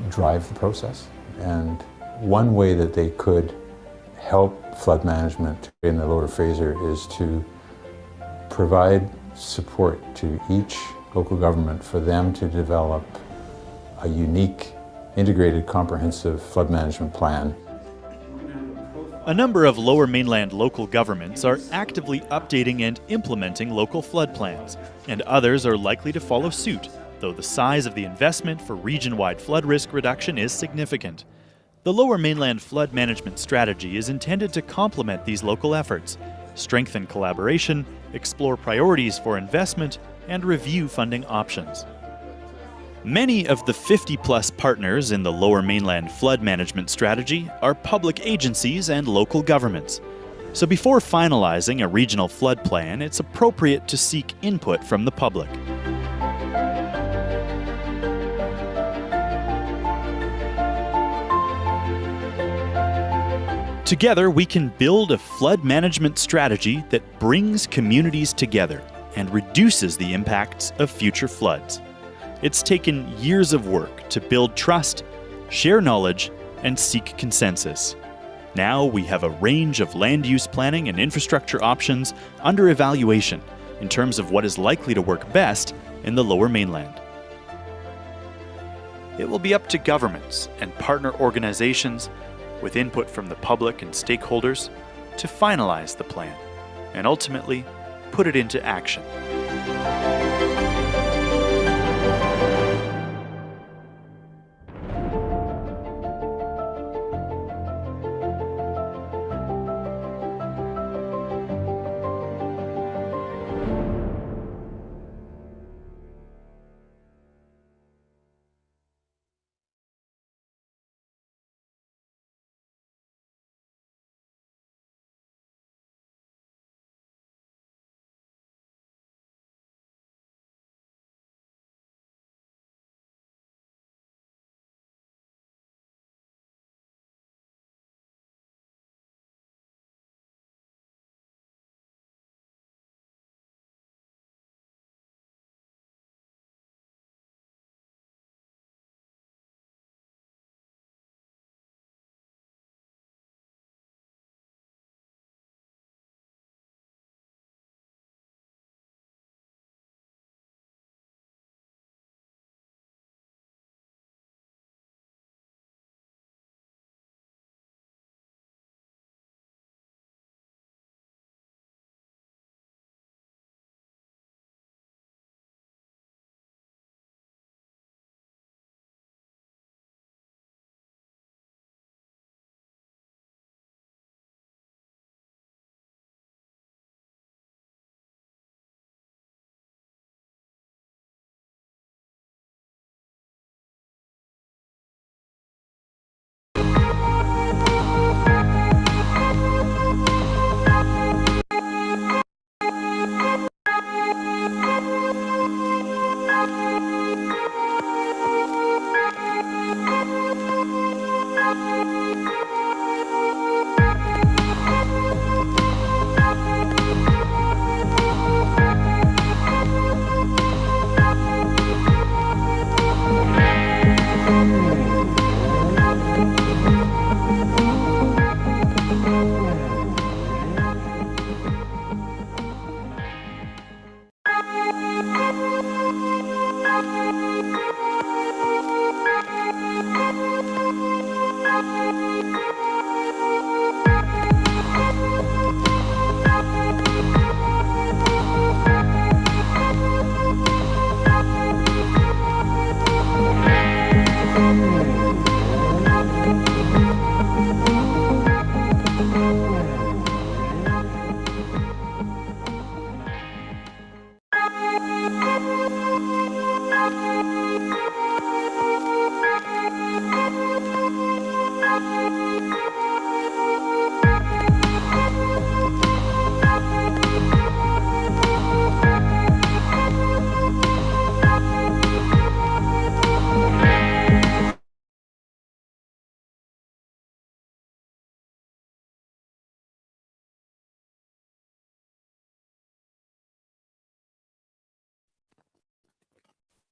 drive the process. And one way that they could help flood management in the Lower Fraser is to provide support to each local government for them to develop a unique, integrated, comprehensive flood management plan. A number of Lower Mainland local governments are actively updating and implementing local flood plans, and others are likely to follow suit, though the size of the investment for region-wide flood risk reduction is significant. The Lower Mainland Flood Management Strategy is intended to complement these local efforts, strengthen collaboration, explore priorities for investment, and review funding options. Many of the 50-plus partners in the Lower Mainland Flood Management Strategy are public agencies and local governments. So before finalizing a regional flood plan, it's appropriate to seek input from the public. Together, we can build a flood management strategy that brings communities together and reduces the impacts of future floods. It's taken years of work to build trust, share knowledge, and seek consensus. Now we have a range of land use planning and infrastructure options under evaluation in terms of what is likely to work best in the Lower Mainland. It will be up to governments and partner organizations with input from the public and stakeholders to finalize the plan and ultimately put it into action.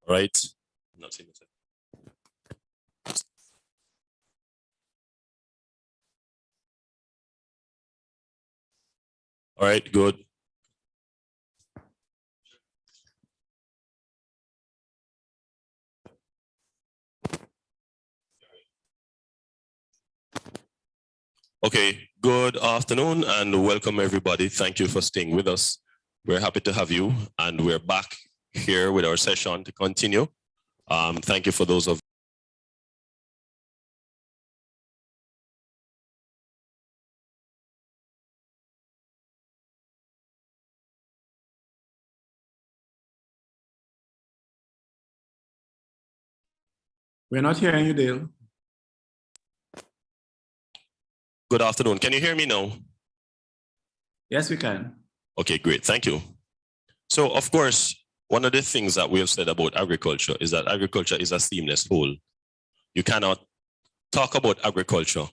All right. Not seeing it. All right, good. Okay, good afternoon and welcome everybody. Thank you for staying with us. We're happy to have you and we're back here with our session to continue. Thank you for those of We're not hearing you, Dale. Good afternoon. Can you hear me now? Yes, we can. Okay, great. Thank you. So, of course, one of the things that we have said about agriculture is that agriculture is a seamless whole. You cannot talk about agriculture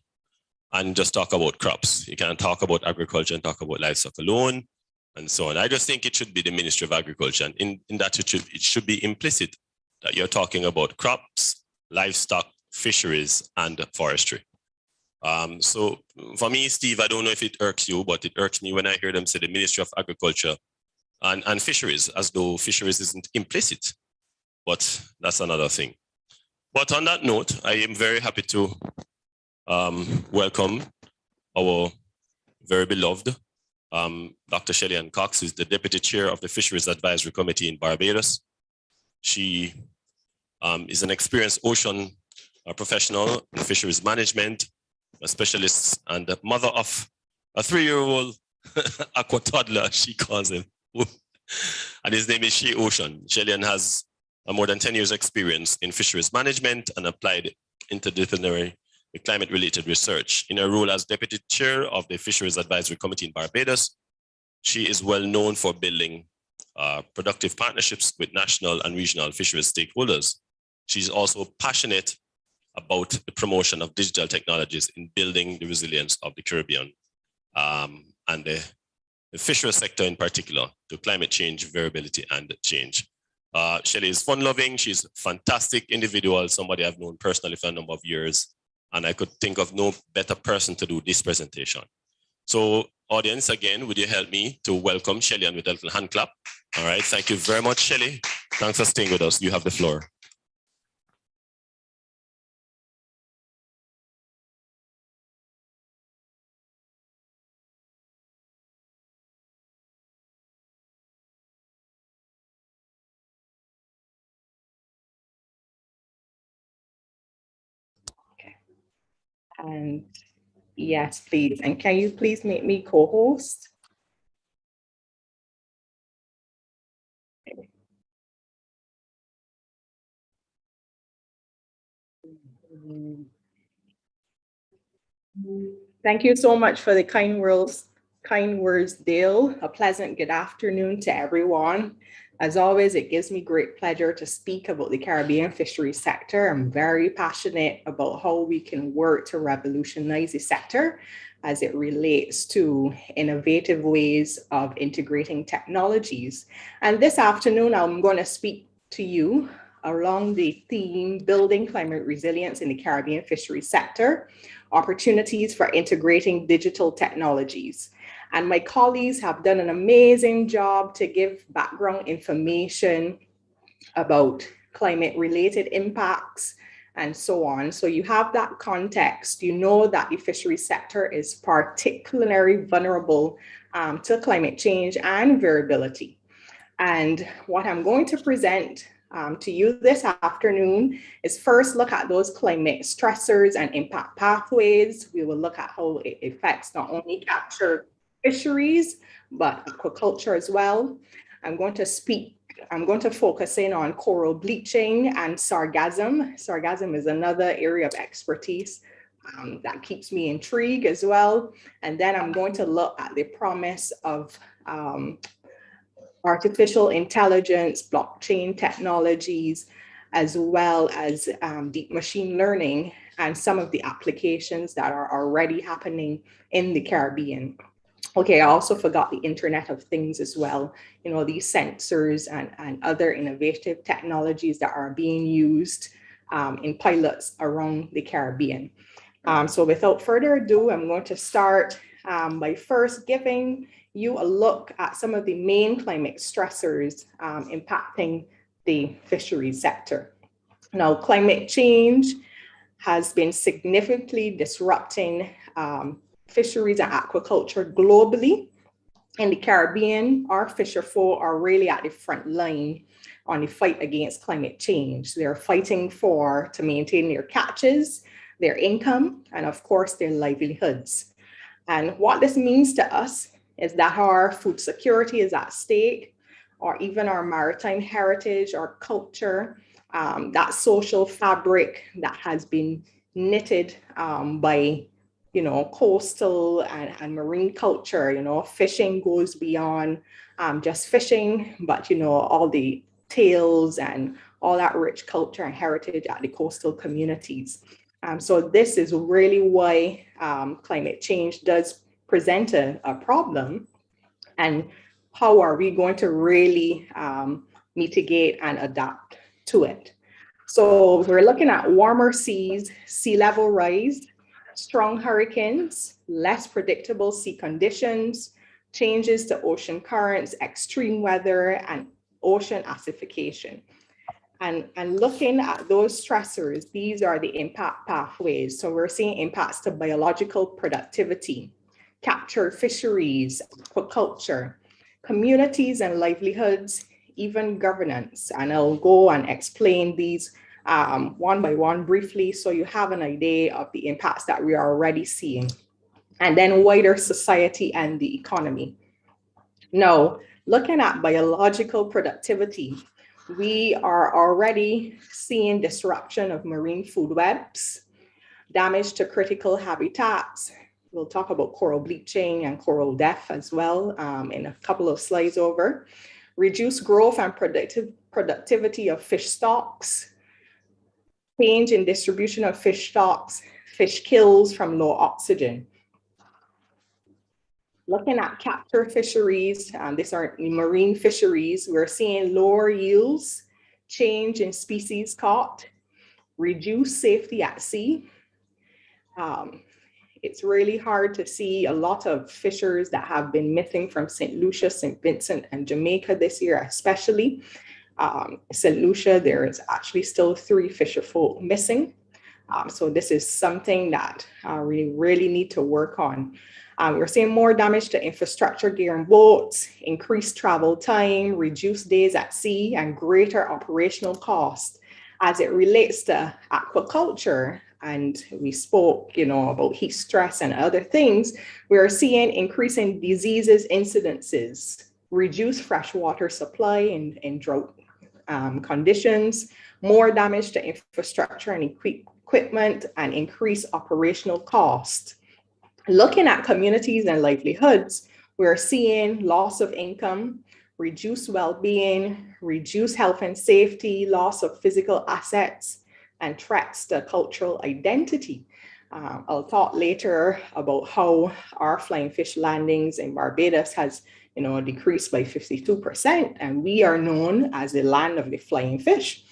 and just talk about crops. You can't talk about agriculture and talk about livestock alone and so on. I just think it should be the Ministry of Agriculture. And in that it should be implicit that you're talking about crops, livestock, fisheries, and forestry. So for me, Steve, I don't know if it irks you, but it irks me when I hear them say the Ministry of Agriculture and fisheries, as though fisheries isn't implicit, but that's another thing. But on that note, I am very happy to welcome our very beloved Dr. Shelley-Ann Cox, who is the Deputy Chair of the Fisheries Advisory Committee in Barbados. She is an experienced ocean professional in fisheries management, a specialist, and the mother of a 3-year-old aqua toddler, she calls him. And his name is Shea Ocean. Shelley-Ann has more than 10 years experience in fisheries management and applied interdisciplinary climate-related research. In her role as Deputy Chair of the Fisheries Advisory Committee in Barbados, she is well known for building productive partnerships with national and regional fisheries stakeholders. She's also passionate about the promotion of digital technologies in building the resilience of the Caribbean and the fisheries sector in particular to climate change, variability, and change. Shelley is fun-loving. She's a fantastic individual, somebody I've known personally for a number of years, and I could think of no better person to do this presentation. So audience, again, would you help me to welcome Shelley-Ann with a little hand clap? All right, thank you very much, Shelley. Thanks for staying with us. You have the floor. And yes, please. And can you please make me co-host? Thank you so much for the kind words, Dale. A pleasant good afternoon to everyone. As always, it gives me great pleasure to speak about the Caribbean fisheries sector. I'm very passionate about how we can work to revolutionize the sector as it relates to innovative ways of integrating technologies. And this afternoon, I'm going to speak to you along the theme, Building Climate Resilience in the Caribbean Fisheries Sector, Opportunities for Integrating Digital Technologies. And my colleagues have done an amazing job to give background information about climate-related impacts and so on. So you have that context. You know that the fisheries sector is particularly vulnerable to climate change and variability. And what I'm going to present to you this afternoon is first look at those climate stressors and impact pathways. We will look at how it affects not only captured fisheries, but aquaculture as well. I'm going to focus in on coral bleaching and sargassum. Sargassum is another area of expertise that keeps me intrigued as well. And then I'm going to look at the promise of artificial intelligence, blockchain technologies, as well as deep machine learning and some of the applications that are already happening in the Caribbean. Okay, I also forgot the Internet of Things as well. You know, these sensors and other innovative technologies that are being used in pilots around the Caribbean. So without further ado, I'm going to start by first giving you a look at some of the main climate stressors impacting the fisheries sector. Now, climate change has been significantly disrupting fisheries and aquaculture globally. In the Caribbean, our fisherfolk are really at the front line on the fight against climate change. They're fighting to maintain their catches, their income, and of course, their livelihoods. And what this means to us is that our food security is at stake, or even our maritime heritage, our culture, that social fabric that has been knitted by, you know, coastal and marine culture. You know, fishing goes beyond just fishing, but, you know, all the tales and all that rich culture and heritage at the coastal communities. So this is really why climate change does present a problem, and how are we going to really mitigate and adapt to it. So we're looking at warmer seas, sea level rise, strong hurricanes, less predictable sea conditions, changes to ocean currents, extreme weather, and ocean acidification. And looking at those stressors, these are the impact pathways. So we're seeing impacts to biological productivity, captured fisheries, aquaculture, communities and livelihoods, even governance. And I'll go and explain these one by one briefly, so you have an idea of the impacts that we are already seeing, and then wider society and the economy. Now, looking at biological productivity, we are already seeing disruption of marine food webs, damage to critical habitats. We'll talk about coral bleaching and coral death as well in a couple of slides over. Reduced growth and productivity of fish stocks, change in distribution of fish stocks, fish kills from low oxygen. Looking at capture fisheries, these are marine fisheries, we're seeing lower yields, change in species caught, reduced safety at sea. It's really hard to see a lot of fishers that have been missing from St. Lucia, St. Vincent, and Jamaica this year, especially. St. Lucia, there is actually still 3 fisherfolk missing. So this is something that we really need to work on. We're seeing more damage to infrastructure, gear, and boats, increased travel time, reduced days at sea, and greater operational cost as it relates to aquaculture. And we spoke, you know, about heat stress and other things. We are seeing increasing diseases incidences, reduced freshwater supply in drought conditions, more damage to infrastructure and equipment, and increased operational cost. Looking at communities and livelihoods, we're seeing loss of income, reduced well-being, reduced health and safety, loss of physical assets, and threats to cultural identity. I'll talk later about how our flying fish landings in Barbados has, you know, decreased by 52%, and we are known as the land of the flying fish.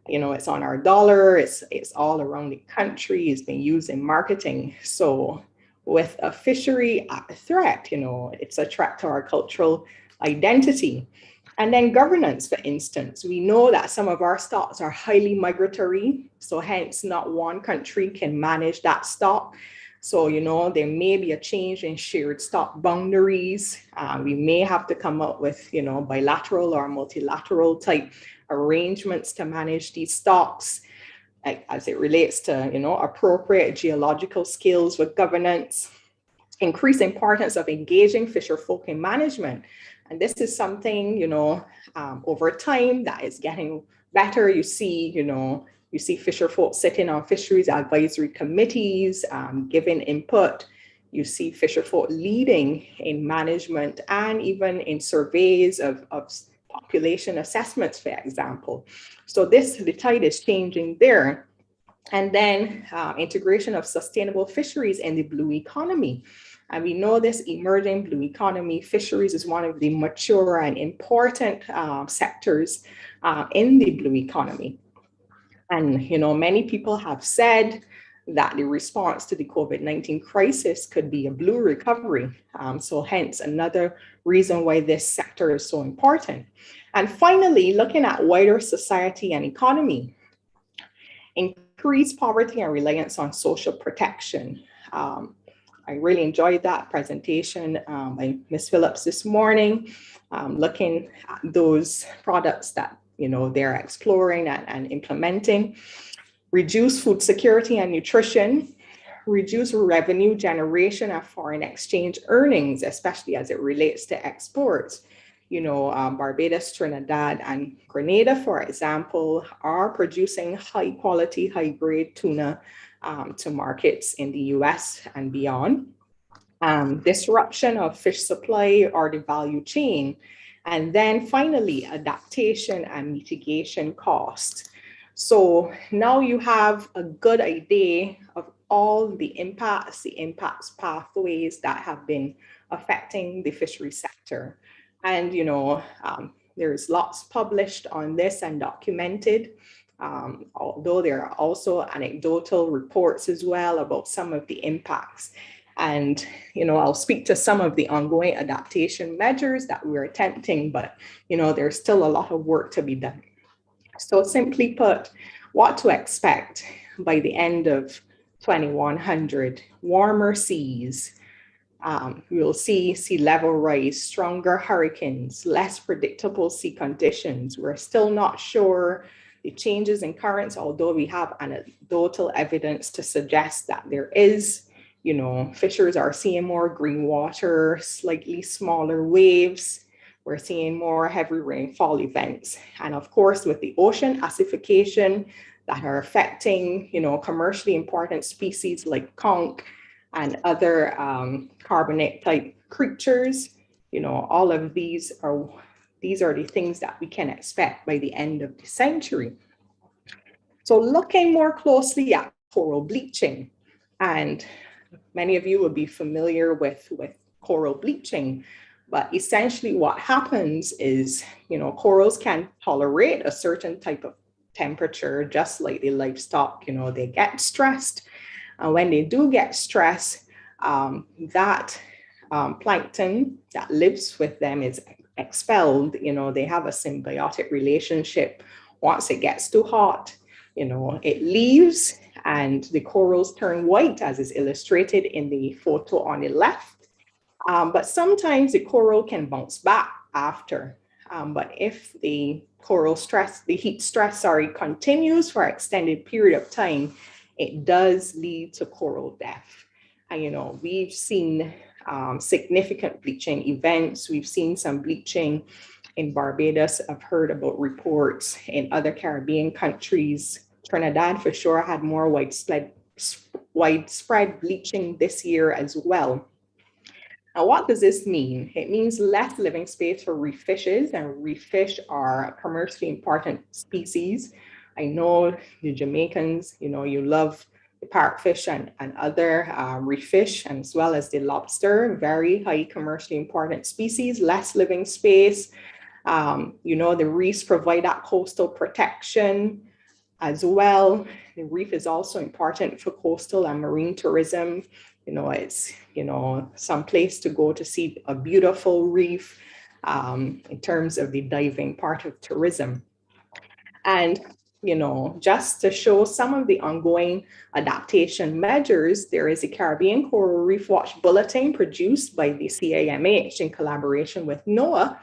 You know, it's on our dollar, it's all around the country, it's been used in marketing. So with a fishery threat, you know, it's a threat to our cultural identity. And then governance, for instance, we know that some of our stocks are highly migratory, so hence not one country can manage that stock. So, you know, there may be a change in shared stock boundaries. We may have to come up with, you know, bilateral or multilateral type arrangements to manage these stocks, as it relates to, you know, appropriate geological skills with governance, increased importance of engaging fisherfolk in management. And this is something, you know, over time that is getting better. You see, you know, you see fisherfolk sitting on fisheries advisory committees, giving input. You see fisherfolk leading in management and even in surveys of population assessments, for example. So the tide is changing there. And then integration of sustainable fisheries in the blue economy. And we know this emerging blue economy fisheries is one of the mature and important sectors in the blue economy. And, you know, many people have said that the response to the COVID-19 crisis could be a blue recovery. So hence another reason why this sector is so important. And finally, looking at wider society and economy, increased poverty and reliance on social protection. I really enjoyed that presentation by Ms. Phillips this morning, looking at those products that, you know, they're exploring and implementing. Reduce food security and nutrition, reduce revenue generation and foreign exchange earnings, especially as it relates to exports. You know, Barbados, Trinidad, and Grenada, for example, are producing high quality, high grade tuna to markets in the US and beyond. Disruption of fish supply or the value chain. And then finally, adaptation and mitigation costs. So now you have a good idea of all the impacts pathways that have been affecting the fishery sector. And, you know, there's lots published on this and documented, although there are also anecdotal reports as well about some of the impacts. And, you know, I'll speak to some of the ongoing adaptation measures that we're attempting, but, you know, there's still a lot of work to be done. So simply put, what to expect by the end of 2100, warmer seas, we'll see sea level rise, stronger hurricanes, less predictable sea conditions. We're still not sure the changes in currents, although we have anecdotal evidence to suggest that there is, you know, fishers are seeing more green water, slightly smaller waves. We're seeing more heavy rainfall events. And of course, with the ocean acidification that are affecting, you know, commercially important species like conch and other carbonate type creatures, you know, all of these are the things that we can expect by the end of the century. So looking more closely at coral bleaching, and many of you will be familiar with coral bleaching. But essentially what happens is, you know, corals can tolerate a certain type of temperature, just like the livestock, you know, they get stressed. And when they do get stressed, that plankton that lives with them is expelled. You know, they have a symbiotic relationship. Once it gets too hot, you know, it leaves and the corals turn white, as is illustrated in the photo on the left. But sometimes the coral can bounce back after. But if the heat stress, continues for an extended period of time, it does lead to coral death. And, you know, we've seen significant bleaching events. We've seen some bleaching in Barbados. I've heard about reports in other Caribbean countries. Trinidad, for sure, had more widespread bleaching this year as well. Now, what does this mean? It means less living space for reef fishes, and reef fish are a commercially important species. I know the Jamaicans, you know, you love the parrotfish and other reef fish, and as well as the lobster, very high commercially important species, less living space. You know, the reefs provide that coastal protection as well. The reef is also important for coastal and marine tourism. You know, it's, you know, some place to go to see a beautiful reef in terms of the diving part of tourism. And, you know, just to show some of the ongoing adaptation measures, there is a Caribbean Coral Reef Watch Bulletin produced by the CIMH in collaboration with NOAA.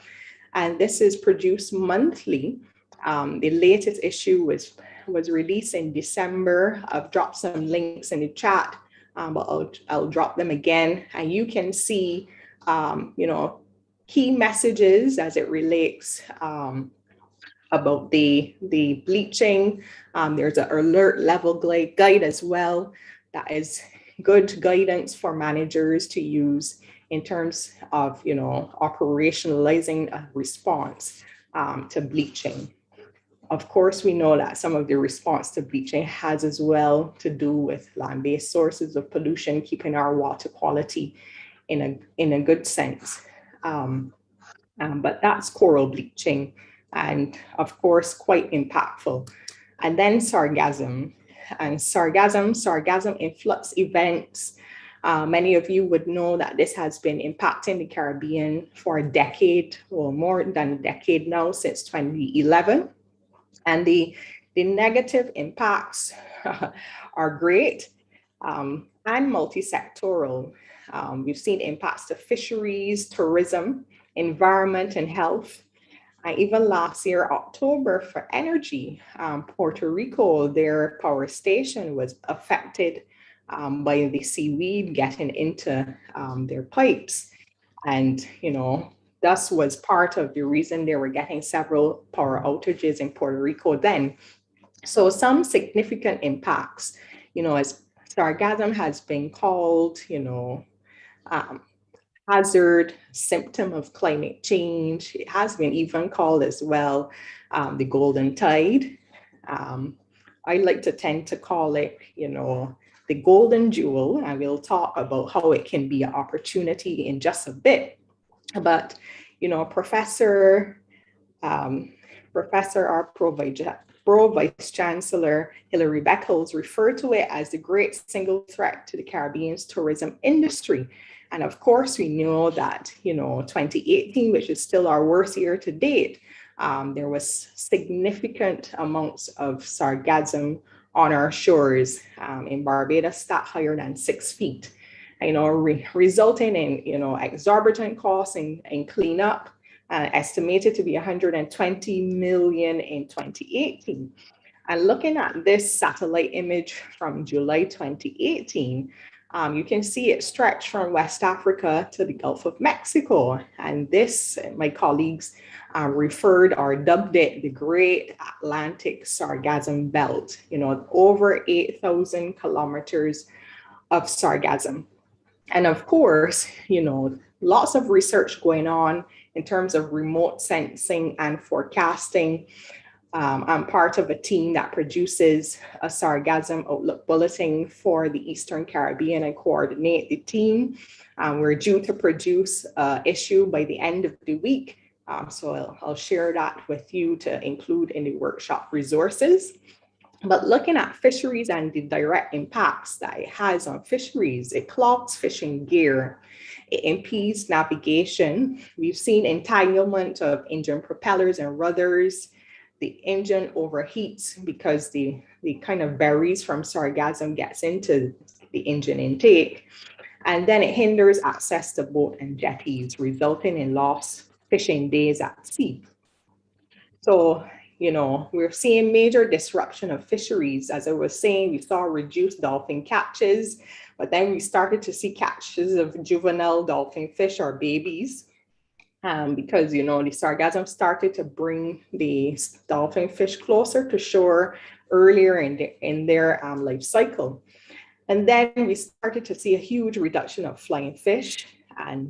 And this is produced monthly. The latest issue was released in December. I've dropped some links in the chat, but I'll drop them again. And you can see, you know, key messages as it relates about the bleaching. There's an alert level guide as well. That is good guidance for managers to use in terms of, you know, operationalizing a response to bleaching. Of course, we know that some of the response to bleaching has as well to do with land-based sources of pollution, keeping our water quality in a good sense. But that's coral bleaching, and of course, quite impactful. And then sargassum. And sargassum influx events. Many of you would know that this has been impacting the Caribbean for a decade, or more than a decade now, since 2011. And the negative impacts are great and multi-sectoral. We've seen impacts to fisheries, tourism, environment, and health. Even last year, October, for energy, Puerto Rico, their power station was affected by the seaweed getting into their pipes. And, thus was part of the reason they were getting several power outages in Puerto Rico then. So some significant impacts, as sargassum has been called, hazard, symptom of climate change. It has been even called as well the golden tide. I like to tend to call it, the golden jewel, and we'll talk about how it can be an opportunity in just a bit. But, Professor our Pro Vice Chancellor Hilary Beckles referred to it as the great single threat to the Caribbean's tourism industry. And of course, we know that, 2018, which is still our worst year to date, there was significant amounts of sargassum on our shores. In Barbados, stat higher than 6 feet, resulting in, exorbitant costs in cleanup, estimated to be 120 million in 2018. And looking at this satellite image from July 2018, you can see it stretched from West Africa to the Gulf of Mexico. And this, my colleagues referred or dubbed it the Great Atlantic Sargassum Belt, over 8,000 kilometers of sargassum. And of course, lots of research going on in terms of remote sensing and forecasting. I'm part of a team that produces a sargassum outlook bulletin for the Eastern Caribbean and coordinate the team. We're due to produce an issue by the end of the week. So I'll share that with you to include in the workshop resources. But looking at fisheries and the direct impacts that it has on fisheries, it clogs fishing gear, it impedes navigation. We've seen entanglement of engine propellers and rudders. The engine overheats because the kind of berries from sargassum gets into the engine intake. And then it hinders access to boat and jetties, resulting in lost fishing days at sea. So, we're seeing major disruption of fisheries. As I was saying, we saw reduced dolphin catches, but then we started to see catches of juvenile dolphin fish or babies. Because, the sargassum started to bring the dolphin fish closer to shore earlier in their life cycle. And then we started to see a huge reduction of flying fish.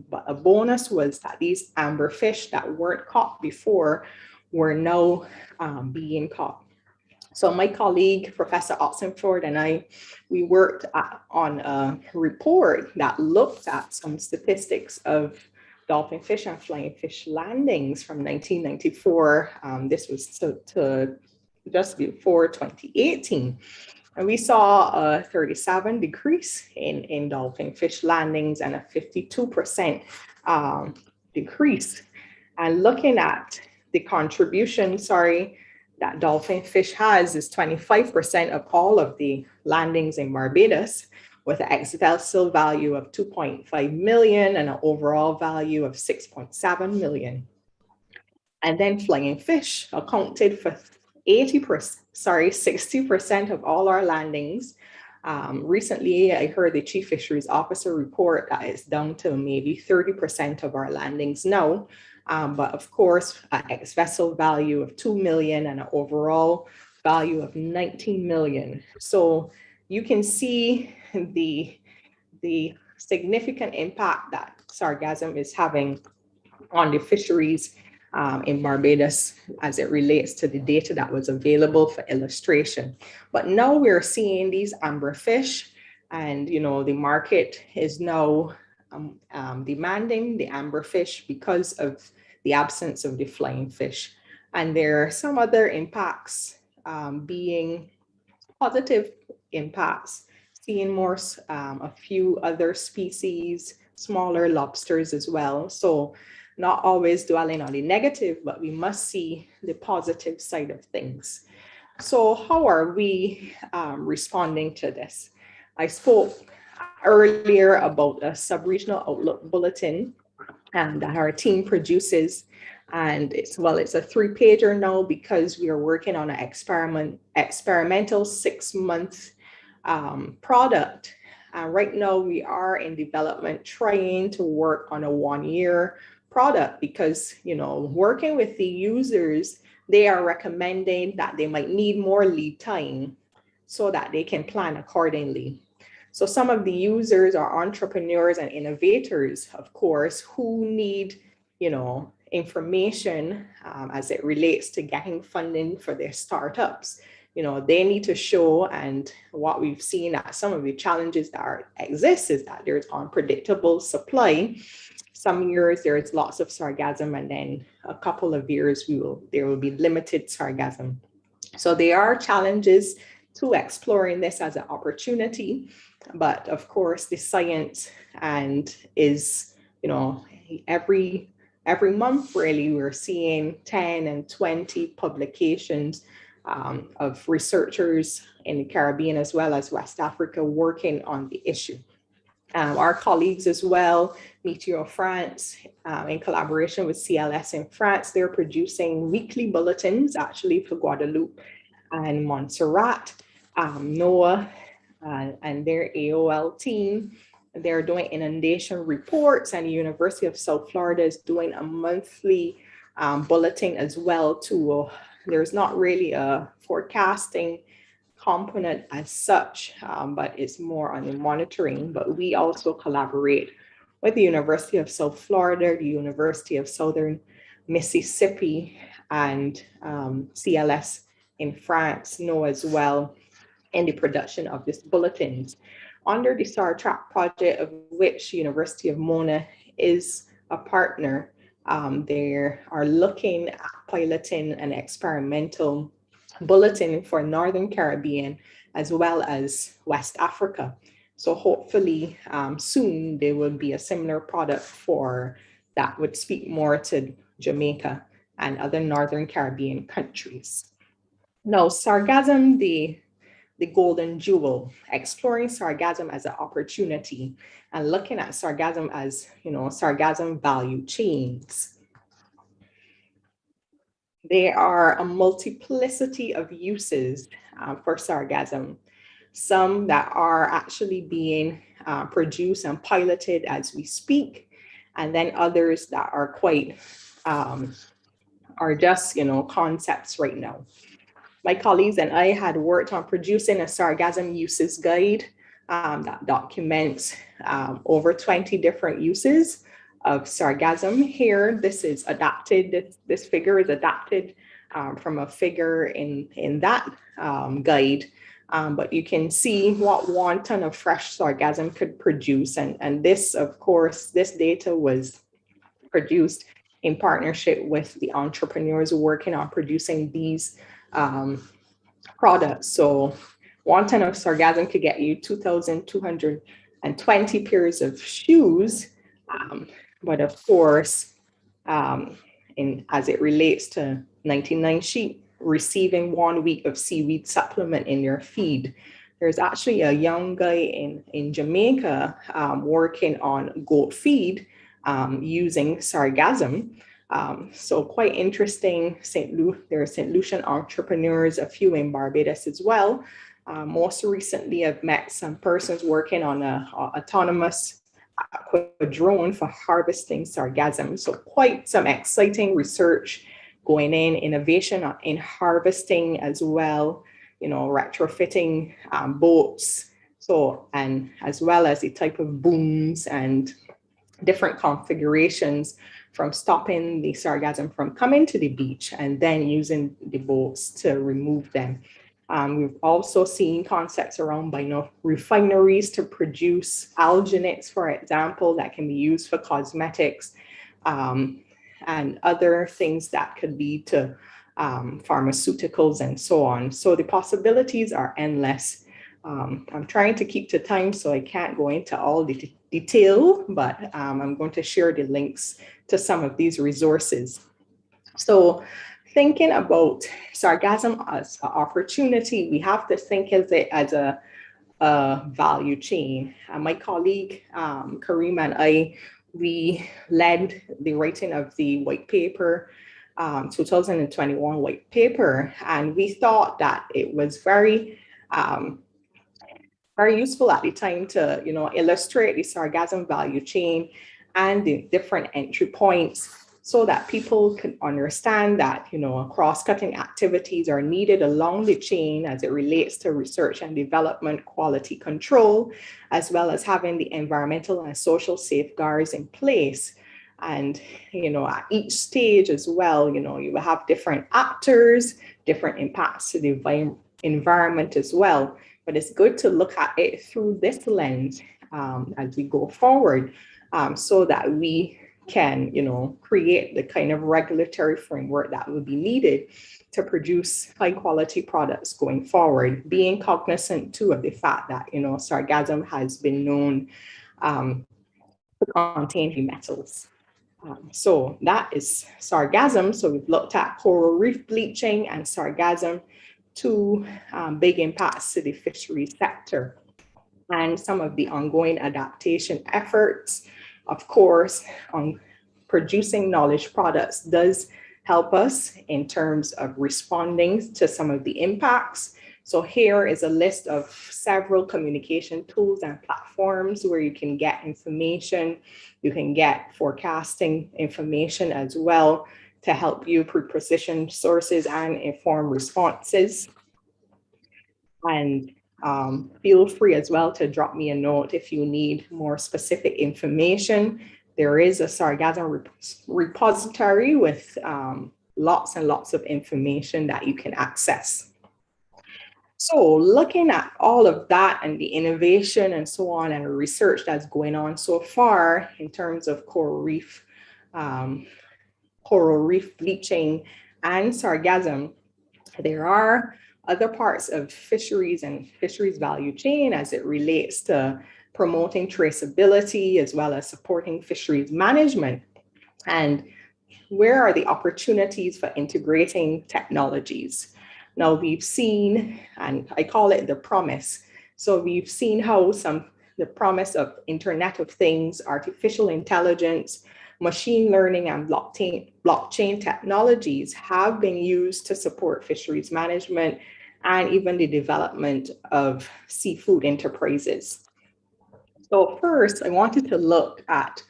But a bonus was that these amber fish that weren't caught before were now being caught. So my colleague, Professor Oxenford, and I, we worked on a report that looked at some statistics of dolphin fish and flying fish landings from 1994. This was to just before 2018. And we saw a 37% decrease in dolphin fish landings and a 52% decrease. And looking at the contribution, that dolphin fish has is 25% of all of the landings in Barbados, with an ex-vessel value of 2.5 million and an overall value of 6.7 million. And then flying fish accounted for 60% of all our landings. Recently, I heard the Chief Fisheries Officer report that it's down to maybe 30% of our landings now. But of course, an ex-vessel value of 2 million and an overall value of 19 million. So you can see the significant impact that sargassum is having on the fisheries in Barbados as it relates to the data that was available for illustration. But now we're seeing these amber fish, and the market is now demanding the amberfish because of the absence of the flying fish. And there are some other impacts being positive impacts, seeing more, a few other species, smaller lobsters as well. So not always dwelling on the negative, but we must see the positive side of things. So how are we responding to this? I spoke earlier about a sub-regional outlook bulletin and that our team produces. And it's a 3-pager now because we are working on an experimental 6-month product. Right now we are in development trying to work on a 1-year product because, working with the users, they are recommending that they might need more lead time so that they can plan accordingly. So some of the users are entrepreneurs and innovators, of course, who need, information as it relates to getting funding for their startups. They need to show, and what we've seen that some of the challenges that exist is that there's unpredictable supply. Some years there's lots of sargassum, and then a couple of years there will be limited sargassum. So there are challenges to exploring this as an opportunity, but of course the science is, every month really we're seeing 10 and 20 publications of researchers in the Caribbean as well as West Africa working on the issue. Our colleagues as well, Meteo France, in collaboration with CLS in France, they're producing weekly bulletins actually for Guadeloupe and Montserrat. NOAA and their AOL team, they're doing inundation reports, and the University of South Florida is doing a monthly bulletin as well too. There's not really a forecasting component as such, but it's more on the monitoring. But we also collaborate with the University of South Florida, the University of Southern Mississippi, and CLS in France, NOAA as well, in the production of these bulletins. Under the SAR Track project, of which University of Mona is a partner, they are looking at piloting an experimental bulletin for Northern Caribbean as well as West Africa. So hopefully soon there will be a similar product for that would speak more to Jamaica and other Northern Caribbean countries. Now, sargassum, the golden jewel, exploring sargassum as an opportunity and looking at sargassum as, sargassum value chains. There are a multiplicity of uses for sargassum, some that are actually being produced and piloted as we speak, and then others that are quite, are just, concepts right now. My colleagues and I had worked on producing a sargassum uses guide that documents over 20 different uses of sargassum. Here, this is adapted, this figure is adapted from a figure in that guide, but you can see what 1 ton of fresh sargassum could produce. And this, of course, this data was produced in partnership with the entrepreneurs working on producing these products. So 1 ton of sargassum could get you 2,220 pairs of shoes. But of course, as it relates to 99 sheep receiving 1 week of seaweed supplement in their feed, there's actually a young guy in Jamaica working on goat feed using sargassum. So quite interesting. There are St. Lucian entrepreneurs, a few in Barbados as well. Most recently, I've met some persons working on an autonomous drone for harvesting sargassum. So quite some exciting research going in, innovation in harvesting as well, retrofitting boats. So, and as well as the type of booms and different configurations from stopping the sargassum from coming to the beach and then using the boats to remove them. We've also seen concepts around refineries to produce alginates, for example, that can be used for cosmetics, and other things that could lead to pharmaceuticals and so on. So the possibilities are endless. I'm trying to keep to time, so I can't go into all the detail, but I'm going to share the links to some of these resources. So thinking about sargassum as an opportunity, we have to think of it as a value chain. My colleague, Kareem, and I, we led the writing of the white paper, 2021 white paper, and we thought that it was very useful at the time to, illustrate the sargassum value chain and the different entry points so that people can understand that, cross-cutting activities are needed along the chain as it relates to research and development, quality control, as well as having the environmental and social safeguards in place. And, at each stage as well, you will have different actors, different impacts to the environment as well. But it's good to look at it through this lens as we go forward, so that we can, create the kind of regulatory framework that will be needed to produce high quality products going forward, being cognizant too of the fact that, sargassum has been known to contain heavy metals. So that is sargassum. So we've looked at coral reef bleaching and sargassum, two big impacts to the fisheries sector, and some of the ongoing adaptation efforts. Of course, on producing knowledge products does help us in terms of responding to some of the impacts. So here is a list of several communication tools and platforms where you can get information. You can get forecasting information as well to help you pre-position sources and inform responses. And feel free as well to drop me a note if you need more specific information. There is a sargassum repository with lots and lots of information that you can access. So looking at all of that and the innovation and so on and the research that's going on so far in terms of coral reef bleaching and sargassum, there are other parts of fisheries and fisheries value chain as it relates to promoting traceability as well as supporting fisheries management. And where are the opportunities for integrating technologies? Now we've seen, and I call it the promise. So we've seen how the promise of Internet of Things, artificial intelligence, machine learning, and blockchain technologies have been used to support fisheries management and even the development of seafood enterprises. So first, I wanted to look at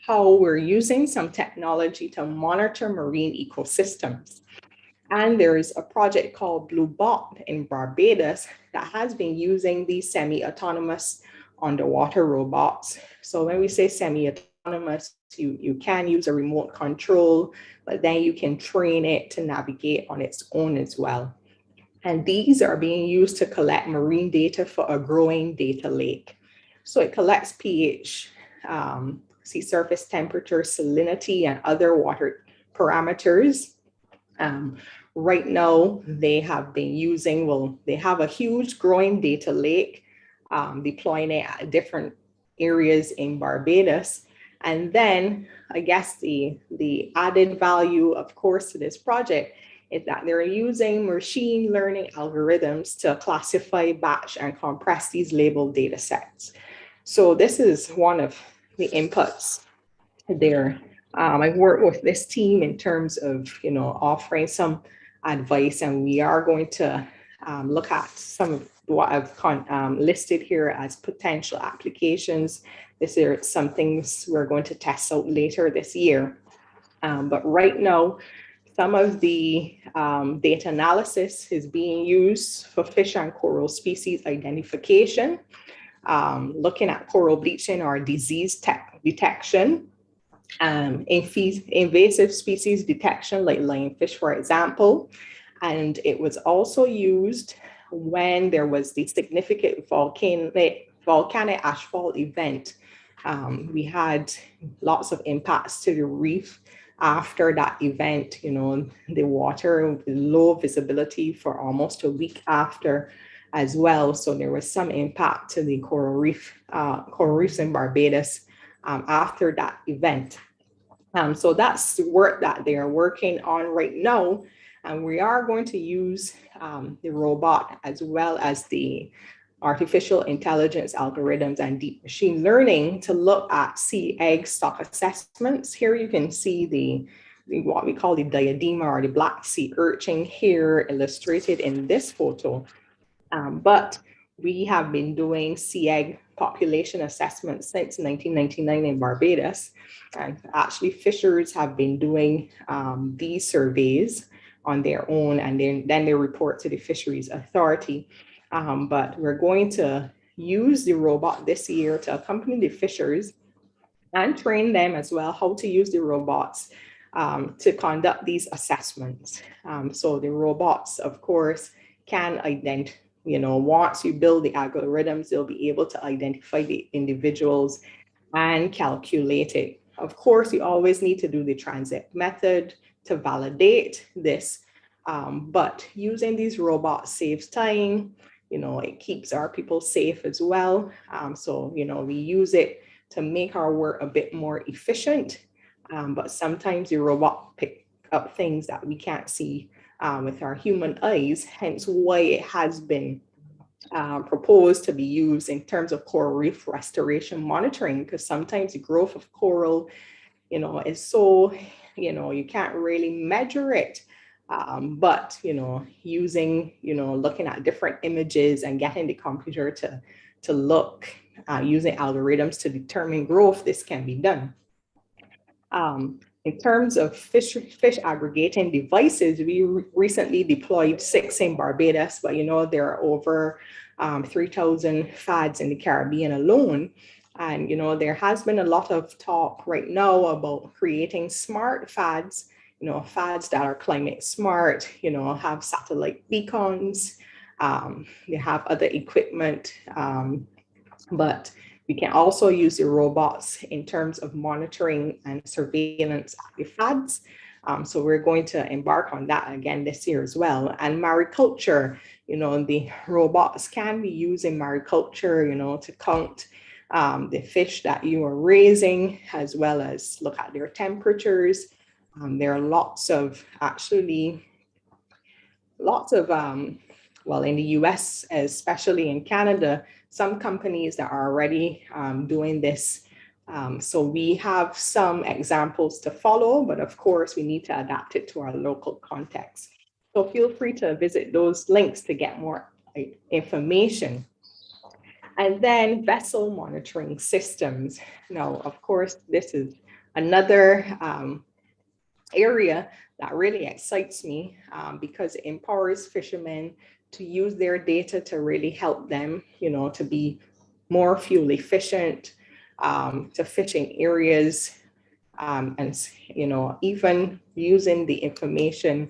how we're using some technology to monitor marine ecosystems. And there's a project called BlueBot in Barbados that has been using these semi-autonomous underwater robots. So when we say semi-autonomous, you can use a remote control, but then you can train it to navigate on its own as well. And these are being used to collect marine data for a growing data lake. So it collects pH, sea surface temperature, salinity, and other water parameters. Right now, they have been using, they have a huge growing data lake, deploying it at different areas in Barbados. And then I guess the added value, of course, to this project is that they're using machine learning algorithms to classify, batch, and compress these labeled data sets. So this is one of the inputs there. I've worked with this team in terms of, offering some advice, and we are going to look at some of what I've listed here as potential applications. These are some things we're going to test out later this year. But right now, some of the data analysis is being used for fish and coral species identification, looking at coral bleaching or disease detection, invasive species detection like lionfish, for example, And it was also used when there was the significant volcanic ashfall event. We had lots of impacts to the reef after that event. You know, the water, low visibility for almost a week after as well. So there was some impact to the coral reefs in Barbados after that event. So that's the work that they are working on right now. And we are going to use the robot as well as the artificial intelligence algorithms and deep machine learning to look at sea egg stock assessments. Here you can see the what we call the diadema or the black sea urchin here illustrated in this photo. But we have been doing sea egg population assessments since 1999 in Barbados. And actually fishers have been doing these surveys on their own, and then they report to the Fisheries Authority. But we're going to use the robot this year to accompany the fishers and train them as well how to use the robots to conduct these assessments. So the robots, of course, can identify, you know, once you build the algorithms, they'll be able to identify the individuals and calculate it. Of course, you always need to do the transit method to validate this, but using these robots saves time. You know, it keeps our people safe as well. So, you know, we use it to make our work a bit more efficient, but sometimes the robot pick up things that we can't see with our human eyes, hence why it has been proposed to be used in terms of coral reef restoration monitoring, because sometimes the growth of coral, you know, is so, you know, you can't really measure it. But, you know, using, you know, looking at different images and getting the computer to look, using algorithms to determine growth, this can be done. In terms of fish aggregating devices, we recently deployed 6 in Barbados, but you know, there are over 3,000 FADs in the Caribbean alone. And you know, there has been a lot of talk right now about creating smart FADs, you know, FADs that are climate smart, you know, have satellite beacons, they have other equipment, but we can also use the robots in terms of monitoring and surveillance at the FADs. So we're going to embark on that again this year as well. And mariculture, you know, the robots can be used in mariculture, you know, to count the fish that you are raising, as well as look at their temperatures. There are lots of, well, in the US, especially in Canada, some companies that are already doing this. So we have some examples to follow, but of course we need to adapt it to our local context. So feel free to visit those links to get more information. And then vessel monitoring systems. Now, of course, this is another area that really excites me because it empowers fishermen to use their data to really help them, you know, to be more fuel efficient, to fishing areas, and, you know, even using the information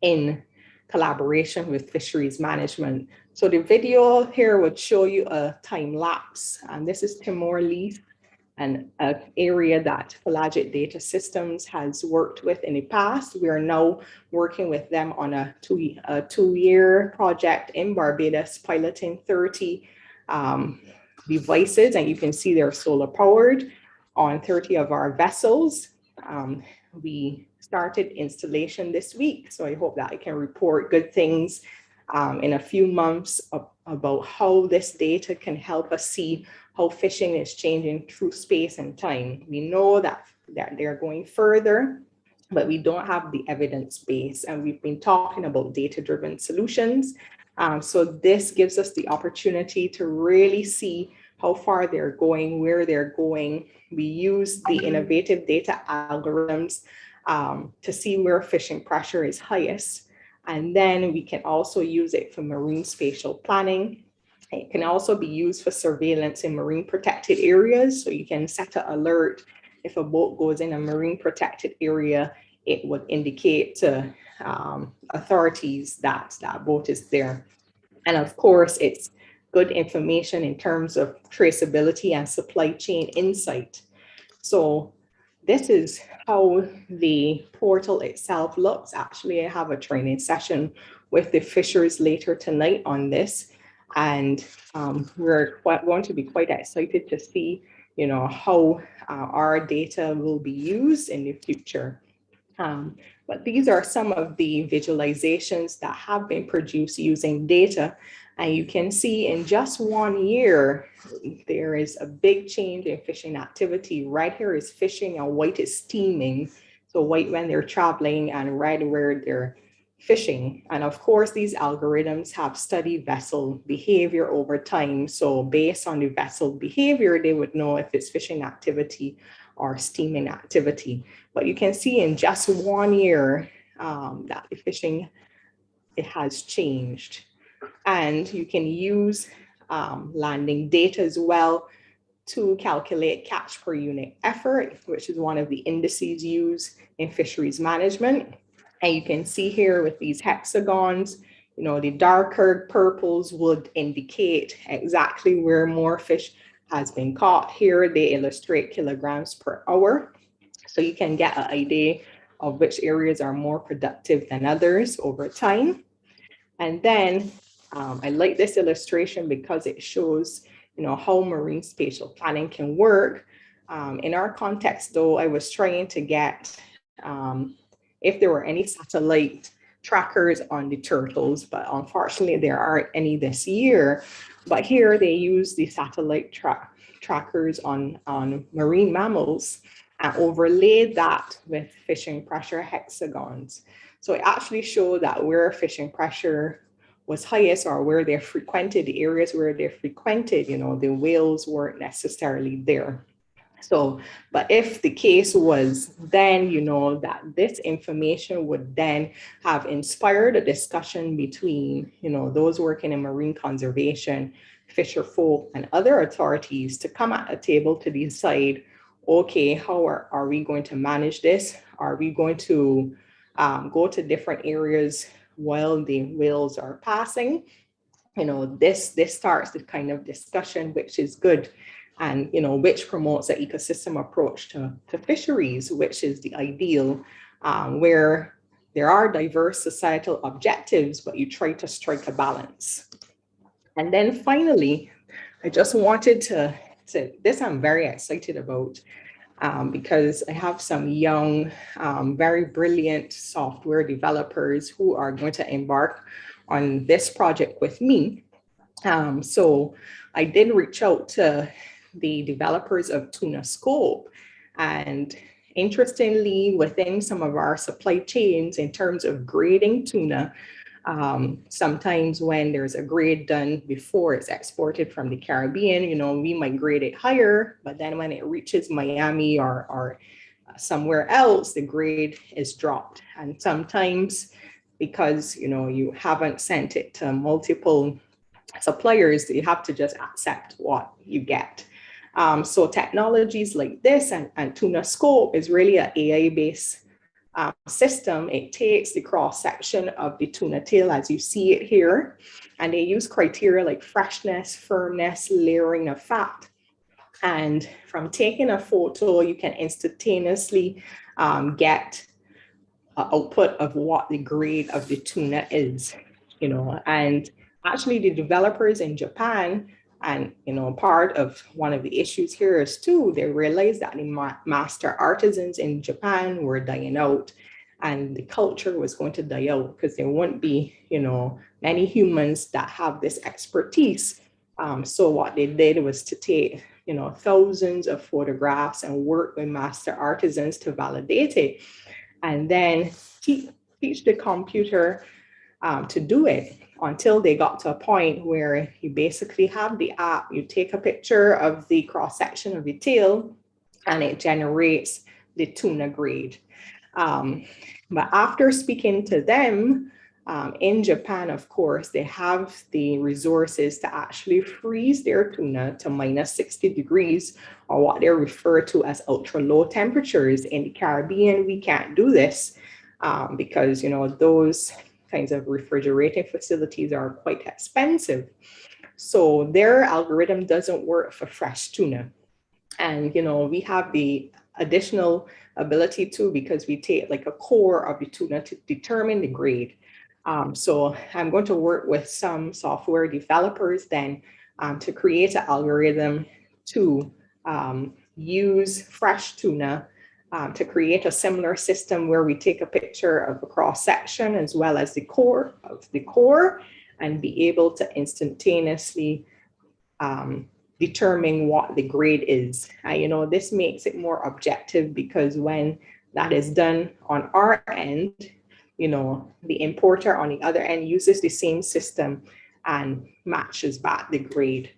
in collaboration with fisheries management. So the video here would show you a time lapse, and this is Timor-Leste, an area that Pelagic Data Systems has worked with in the past. We are now working with them on a two-year project in Barbados, piloting 30 devices, and you can see they're solar powered on 30 of our vessels. We started installation this week, so I hope that I can report good things in a few months about how this data can help us see how fishing is changing through space and time. We know that they're going further, but we don't have the evidence base, and we've been talking about data-driven solutions. So this gives us the opportunity to really see how far they're going, where they're going. We use the innovative data algorithms to see where fishing pressure is highest. And then we can also use it for marine spatial planning. It can also be used for surveillance in marine protected areas. So you can set an alert if a boat goes in a marine protected area it would indicate to authorities that that boat is there. And of course, it's good information in terms of traceability and supply chain insight. So this is how the portal itself looks. Actually, I have a training session with the fishers later tonight on this. And we're going to be quite excited to see, you know, how our data will be used in the future. But these are some of the visualizations that have been produced using data. And you can see in just 1 year, there is a big change in fishing activity. Red here is fishing and white is steaming. So white when they're traveling and red where they're fishing. And of course, these algorithms have studied vessel behavior over time. So based on the vessel behavior, they would know if it's fishing activity or steaming activity. But you can see in just 1 year that the fishing, it has changed. And you can use landing data as well to calculate catch per unit effort, which is one of the indices used in fisheries management. And you can see here with these hexagons, you know, the darker purples would indicate exactly where more fish has been caught. Here they illustrate kilograms per hour. So you can get an idea of which areas are more productive than others over time. And then I like this illustration because it shows, you know, how marine spatial planning can work. In our context, though, I was trying to get if there were any satellite trackers on the turtles, but unfortunately there aren't any this year. But here they use the satellite trackers on marine mammals and overlaid that with fishing pressure hexagons. So it actually showed that where fishing pressure was highest or where they're frequented, the areas where they're frequented, you know, the whales weren't necessarily there. So, but if the case was then, you know, that this information would then have inspired a discussion between, you know, those working in marine conservation, fisher folk, and other authorities to come at a table to decide, okay, how are we going to manage this? Are we going to go to different areas while the whales are passing? You know, this starts the kind of discussion, which is good. And, you know, which promotes an ecosystem approach to fisheries, which is the ideal, where there are diverse societal objectives, but you try to strike a balance. And then finally, I just wanted to this I'm very excited about because I have some young, very brilliant software developers who are going to embark on this project with me. So I did reach out to the developers of Tuna Scope. And interestingly, within some of our supply chains, in terms of grading tuna, sometimes when there's a grade done before it's exported from the Caribbean, you know, we might grade it higher, but then when it reaches Miami or somewhere else, the grade is dropped. And sometimes because, you know, you haven't sent it to multiple suppliers, you have to just accept what you get. So technologies like this and Tuna Scope is really an AI-based system. It takes the cross-section of the tuna tail as you see it here, and they use criteria like freshness, firmness, layering of fat. And from taking a photo, you can instantaneously get an output of what the grade of the tuna is, you know. And actually the developers in Japan, and, you know, part of one of the issues here is too, they realized that the master artisans in Japan were dying out and the culture was going to die out because there won't be, you know, many humans that have this expertise. So what they did was to take, you know, thousands of photographs and work with master artisans to validate it, and then teach the computer to do it until they got to a point where you basically have the app, you take a picture of the cross-section of the tail and it generates the tuna grade. But after speaking to them, In Japan, of course, they have the resources to actually freeze their tuna to minus 60 degrees, or what they refer to as ultra low temperatures. In the Caribbean, we can't do this because, you know, those kinds of refrigerating facilities are quite expensive. So their algorithm doesn't work for fresh tuna. And, you know, we have the additional ability to, because we take like a core of the tuna to determine the grade. So I'm going to work with some software developers then to create an algorithm to use fresh tuna to create a similar system where we take a picture of a cross section as well as the core of the core and be able to instantaneously determine what the grade is. You know, this makes it more objective because when that is done on our end, you know, the importer on the other end uses the same system and matches back the grade.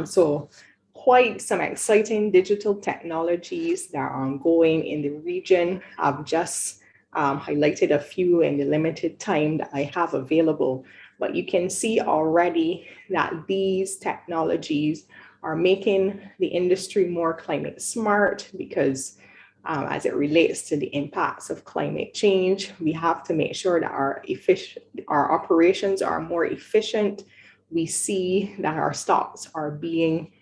So quite some exciting digital technologies that are ongoing in the region. I've just highlighted a few in the limited time that I have available, but you can see already that these technologies are making the industry more climate smart because as it relates to the impacts of climate change, we have to make sure that our operations are more efficient. We see that our stocks are being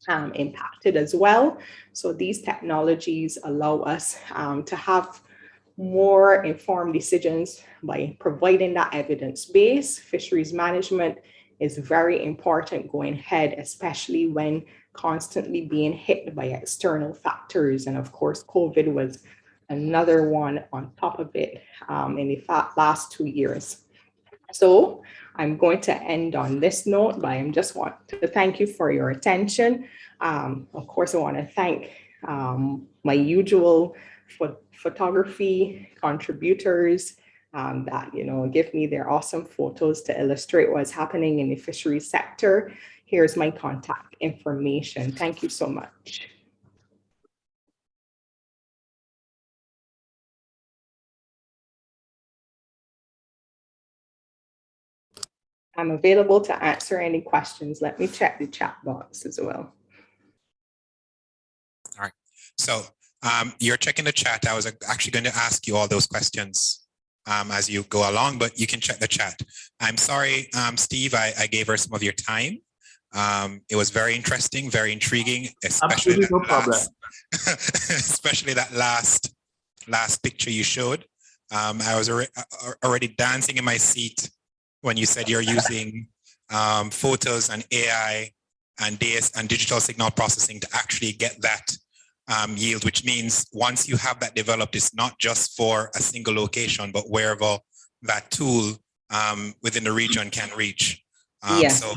impacted as well. So these technologies allow us to have more informed decisions by providing that evidence base. Fisheries management is very important going ahead, especially when constantly being hit by external factors. And of course, COVID was another one on top of it in the last 2 years. So I'm going to end on this note, but I just want to thank you for your attention. Of course, I want to thank my usual photography contributors that, you know, give me their awesome photos to illustrate what's happening in the fisheries sector. Here's my contact information. Thank you so much. I'm available to answer any questions. Let me check the chat box as well. All right. So you're checking the chat. I was actually going to ask you all those questions as you go along, but you can check the chat. I'm sorry, Steve, I gave her some of your time. It was very interesting, very intriguing, especially that, no problem. Especially that last picture you showed. I was already dancing in my seat when you said you're using photos and AI and digital signal processing to actually get that yield, which means once you have that developed, it's not just for a single location, but wherever that tool within the region can reach. Yes. So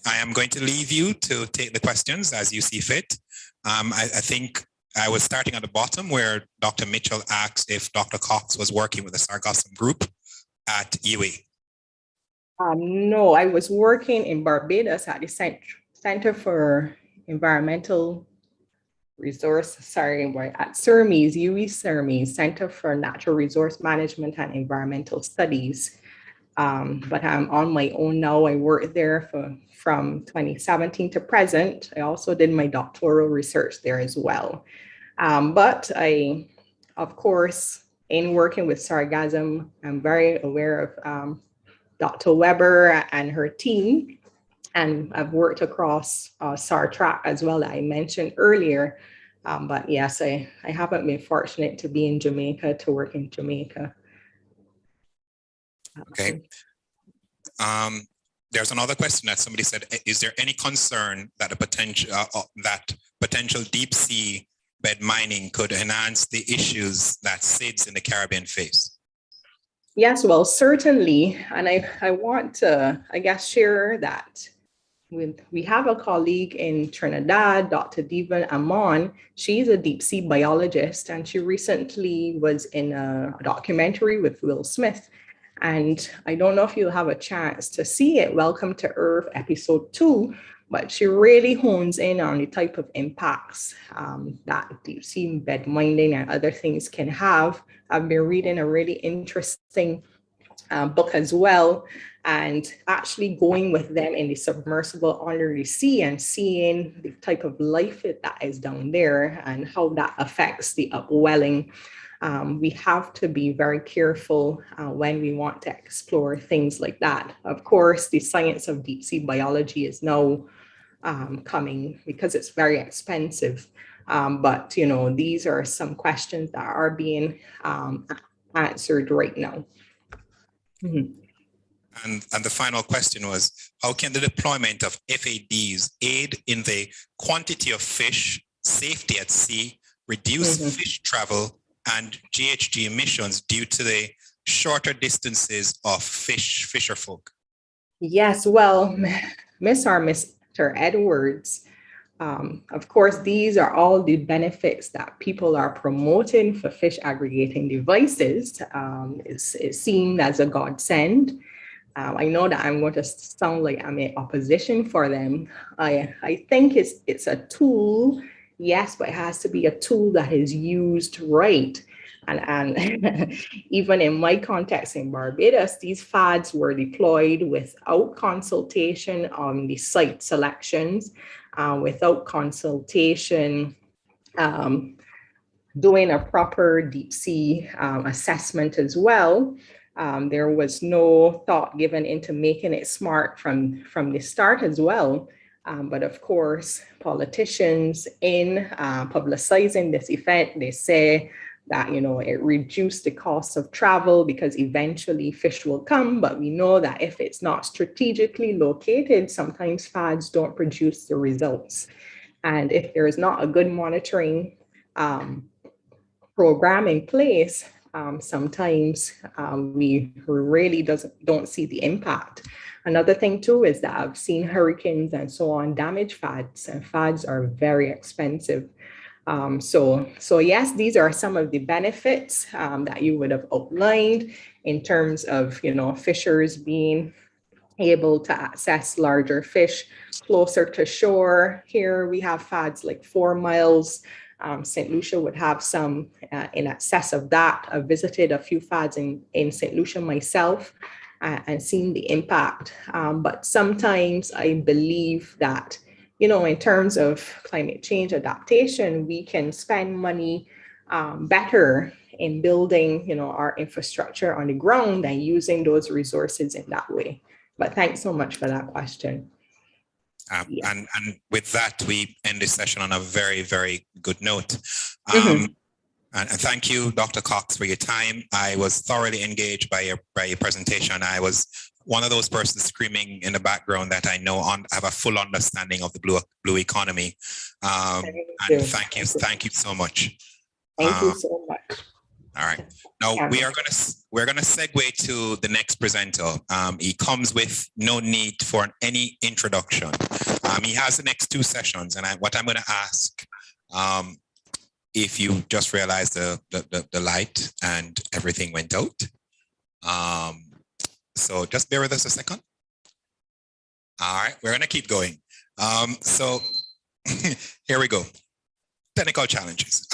I am going to leave you to take the questions as you see fit. I think I was starting at the bottom where Dr. Mitchell asked if Dr. Cox was working with the Sargassum group at UA. No, I was working in Barbados at the Center for Environmental Resource, at CERMES, UWI CERMES, Center for Natural Resource Management and Environmental Studies. But I'm on my own now. I worked there from 2017 to present. I also did my doctoral research there as well. But I, of course, in working with sargassum, I'm very aware of Dr. Weber and her team. And I've worked across SAR-TRAC as well that I mentioned earlier. But yes, I haven't been fortunate to be in Jamaica, to work in Jamaica. Okay. There's another question that somebody said, is there any concern that potential deep sea bed mining could enhance the issues that SIDS in the Caribbean face? Yes, well, certainly. And I want to, I guess, share that. We have a colleague in Trinidad, Dr. Devon Amon. She's a deep sea biologist, and she recently was in a documentary with Will Smith. And I don't know if you'll have a chance to see it, Welcome to Earth, episode 2, but she really hones in on the type of impacts that deep sea bed mining and other things can have. I've been reading a really interesting book as well, and actually going with them in the submersible under the sea and seeing the type of life that is down there and how that affects the upwelling. We have to be very careful when we want to explore things like that. Of course, the science of deep sea biology is now coming because it's very expensive. But, you know, these are some questions that are being answered right now. Mm-hmm. And the final question was, how can the deployment of FADs aid in the quantity of fish, safety at sea, reduce fish travel, and GHG emissions due to the shorter distances of fisherfolk? Yes, well, Mr. Edwards, of course, these are all the benefits that people are promoting for fish aggregating devices. It's seen as a godsend. I know that I'm going to sound like I'm in opposition for them. I think it's a tool, yes, but it has to be a tool that is used right. And even in my context in Barbados, these FADs were deployed without consultation on the site selections, without consultation, doing a proper deep sea assessment as well. There was no thought given into making it smart from the start as well. But of course, politicians in publicizing this event, they say that, you know, it reduced the cost of travel because eventually fish will come. But we know that if it's not strategically located, sometimes FADs don't produce the results. And if there is not a good monitoring program in place, sometimes we really don't see the impact. Another thing too is that I've seen hurricanes and so on damage FADs, and FADs are very expensive. So yes, these are some of the benefits that you would have outlined in terms of, you know, fishers being able to access larger fish closer to shore. Here we have FADs like 4 miles. St. Lucia would have some in excess of that. I've visited a few FADs in St. Lucia myself and seen the impact. But sometimes I believe that, you know, in terms of climate change adaptation, we can spend money better in building, you know, our infrastructure on the ground and using those resources in that way. But thanks so much for that question. And with that, we end this session on a very, very good note. And thank you, Dr. Cox, for your time. I was thoroughly engaged by your presentation. I was one of those persons screaming in the background that I know have a full understanding of the blue economy. And thank you so much. Thank you so much. All right. Now we're gonna segue to the next presenter. He comes with no need for any introduction. He has the next 2 sessions, and what I'm gonna ask, if you just realized the light and everything went out. So just bear with us a second. All right, we're gonna keep going. So here we go. Technical challenges.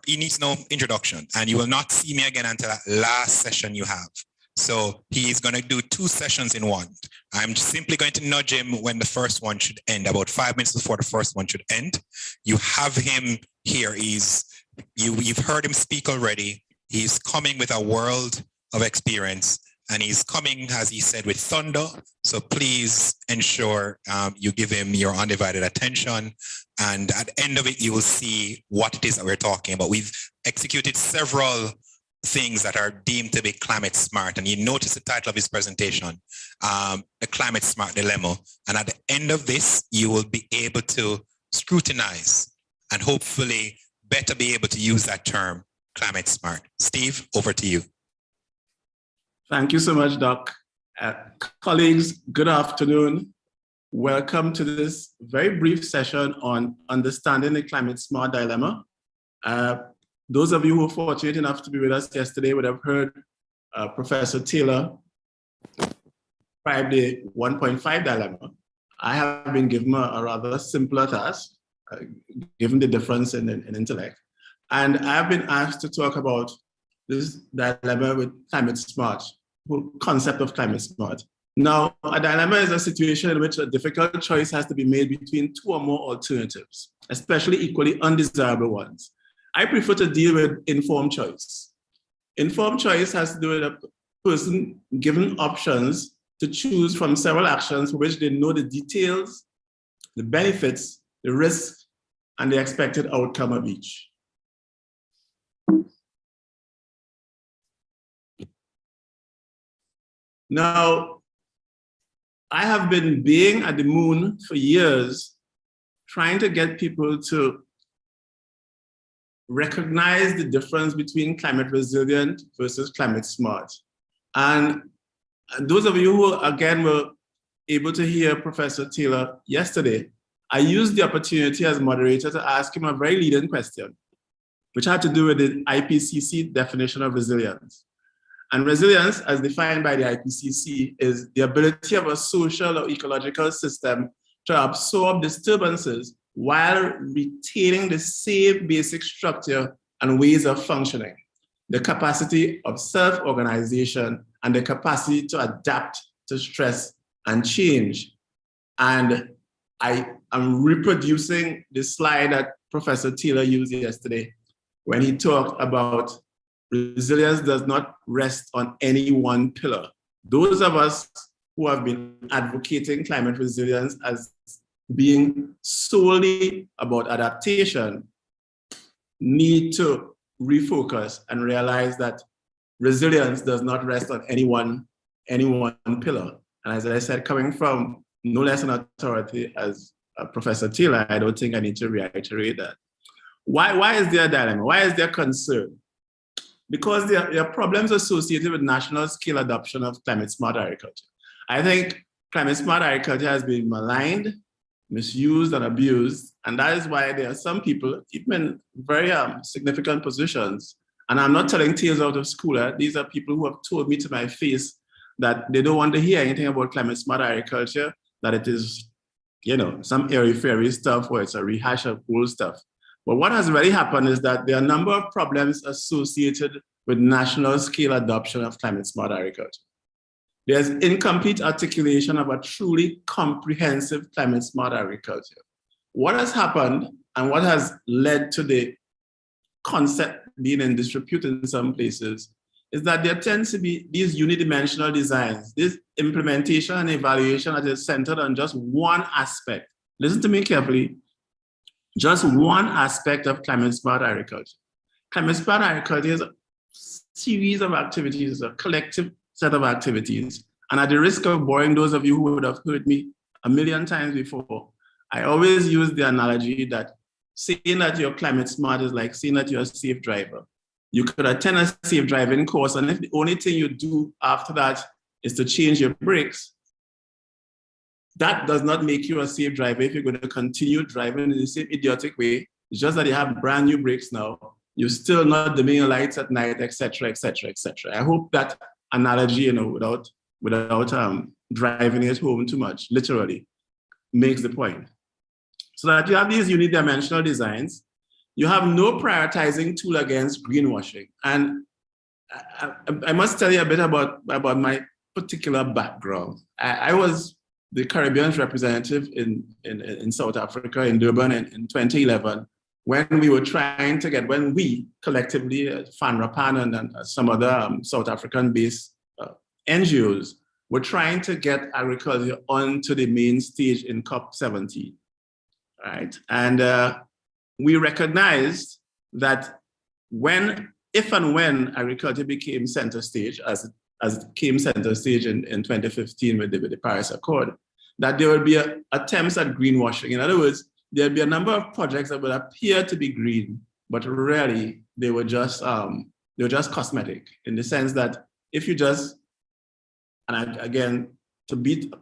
He needs no introduction, and you will not see me again until that last session you have. So he's going to do 2 sessions in one. I'm simply going to nudge him when the first one should end, about 5 minutes before the first one should end. You have him here. You've heard him speak already. He's coming with a world of experience, and he's coming, as he said, with thunder. So please ensure you give him your undivided attention. And at the end of it, you will see what it is that we're talking about. We've executed several things that are deemed to be climate smart. And you notice the title of his presentation, The Climate Smart Dilemma. And at the end of this, you will be able to scrutinize and hopefully better be able to use that term, climate smart. Steve, over to you. Thank you so much, Doc. Colleagues, good afternoon. Welcome to this very brief session on understanding the climate smart dilemma. Those of you who were fortunate enough to be with us yesterday would have heard Professor Taylor describe the 1.5 dilemma. I have been given a rather simpler task, given the difference in intellect. And I've been asked to talk about this dilemma with climate smart, whole concept of climate smart. Now, a dilemma is a situation in which a difficult choice has to be made between two or more alternatives, especially equally undesirable ones. I prefer to deal with informed choice. Informed choice has to do with a person given options to choose from several actions for which they know the details, the benefits, the risks, and the expected outcome of each. Now, I have been being at the moon for years, trying to get people to recognize the difference between climate resilient versus climate smart. And those of you who, again, were able to hear Professor Taylor yesterday, I used the opportunity as moderator to ask him a very leading question, which had to do with the IPCC definition of resilience. And resilience, as defined by the IPCC, is the ability of a social or ecological system to absorb disturbances while retaining the same basic structure and ways of functioning, the capacity of self-organization and the capacity to adapt to stress and change. And I am reproducing the slide that Professor Taylor used yesterday when he talked about resilience does not rest on any one pillar. Those of us who have been advocating climate resilience as being solely about adaptation need to refocus and realize that resilience does not rest on any one pillar. And as I said, coming from no less an authority as Professor Taylor, I don't think I need to reiterate that. Why is there a dilemma? Why is there concern? Because there are problems associated with national scale adoption of climate smart agriculture. I think climate smart agriculture has been maligned, misused, and abused. And that is why there are some people, even in very significant positions, and I'm not telling tales out of school. These are people who have told me to my face that they don't want to hear anything about climate smart agriculture, that it is, you know, some airy-fairy stuff or it's a rehash of old stuff. But what has really happened is that there are a number of problems associated with national scale adoption of climate smart agriculture. There's incomplete articulation of a truly comprehensive climate smart agriculture. What has happened and what has led to the concept being in disrepute in some places is that there tends to be these unidimensional designs, this implementation and evaluation that is centered on just one aspect. Listen to me carefully. Just one aspect of climate smart agriculture. Climate smart agriculture is a series of activities, a collective set of activities. And at the risk of boring those of you who would have heard me a million times before, I always use the analogy that saying that you're climate smart is like saying that you're a safe driver. You could attend a safe driving course, and if the only thing you do after that is to change your brakes, that does not make you a safe driver if you're going to continue driving in the same idiotic way. It's just that you have brand new brakes now. You're still not dimming your lights at night, etc., etc., etc. I hope that analogy, you know, without driving it home too much, literally, makes the point. So that you have these unidimensional designs, you have no prioritizing tool against greenwashing. And I must tell you a bit about my particular background. I was the Caribbean's representative in South Africa, in Durban in 2011, when we collectively, FANRAPAN and some other South African-based NGOs were trying to get agriculture onto the main stage in COP17, right? And we recognized that if and when agriculture became center stage, as it came center stage in 2015 with the Paris Accord, that there would be attempts at greenwashing. In other words, there'd be a number of projects that would appear to be green, but really they were just cosmetic, in the sense that if you just, and again, to beat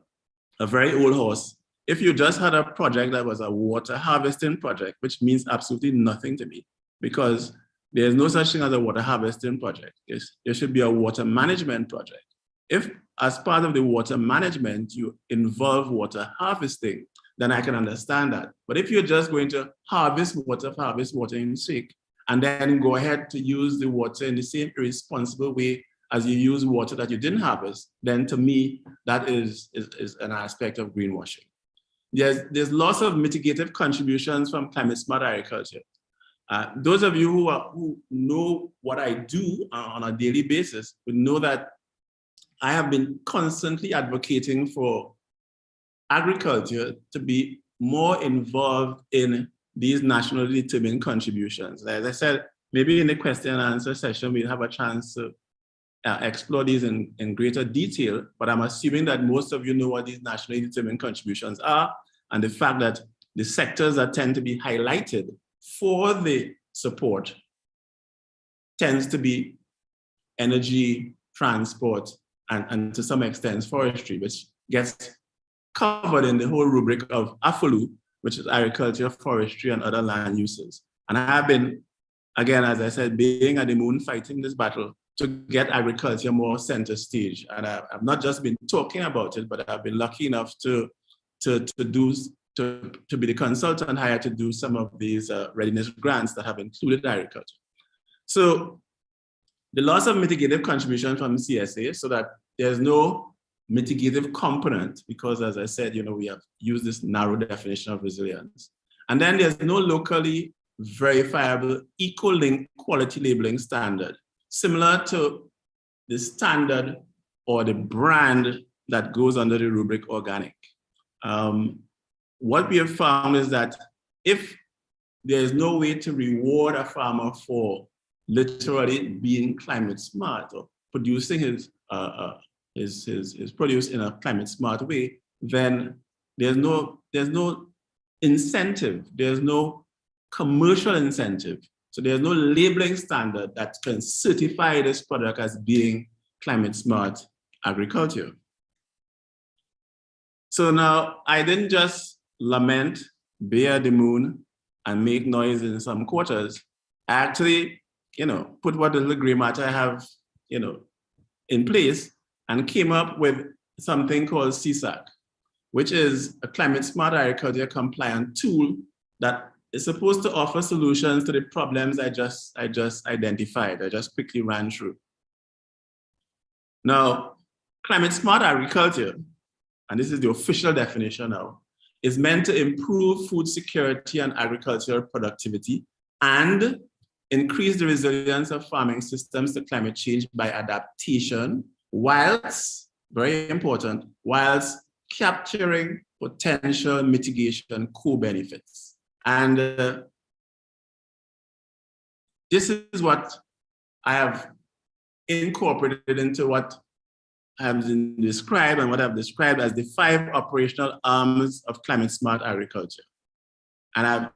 a very old horse, if you just had a project that was a water harvesting project, which means absolutely nothing to me, because there's no such thing as a water harvesting project. There should be a water management project. If, as part of the water management, you involve water harvesting, then I can understand that. But if you're just going to harvest water for harvest water in sake, and then go ahead to use the water in the same irresponsible way as you use water that you didn't harvest, then to me, that is an aspect of greenwashing. There's lots of mitigative contributions from climate smart agriculture. Those of you who know what I do on a daily basis would know that I have been constantly advocating for agriculture to be more involved in these nationally determined contributions. As I said, maybe in the question and answer session, we'll have a chance to explore these in greater detail, but I'm assuming that most of you know what these nationally determined contributions are, and the fact that the sectors that tend to be highlighted for the support tends to be energy, transport, and to some extent forestry, which gets covered in the whole rubric of AFOLU, which is agriculture, forestry, and other land uses. And I have been, again, as I said, being at the moon fighting this battle to get agriculture more center stage. And I've not just been talking about it, but I've been lucky enough to be the consultant hired to do some of these readiness grants that have included agriculture. So the loss of mitigative contribution from CSA, so that there's no mitigative component, because as I said, we have used this narrow definition of resilience. And then there's no locally verifiable eco-linked quality labeling standard, similar to the standard or the brand that goes under the rubric organic. What we have found is that if there's no way to reward a farmer for literally being climate smart or producing his produce in a climate smart way, then there's no incentive, there's no commercial incentive. So there's no labeling standard that can certify this product as being climate smart agriculture. So now I didn't just lament, bear the moon, and make noise in some quarters. I actually, put what little gray matter I have, in place, and came up with something called CSAC, which is a climate smart agriculture compliant tool that is supposed to offer solutions to the problems I just identified. I just quickly ran through. Now, climate smart agriculture, and this is the official definition now, is meant to improve food security and agricultural productivity and increase the resilience of farming systems to climate change by adaptation, whilst, very important, whilst capturing potential mitigation co-benefits. And this is what I have incorporated into what I have described and what I've described as the 5 operational arms of climate smart agriculture. And I've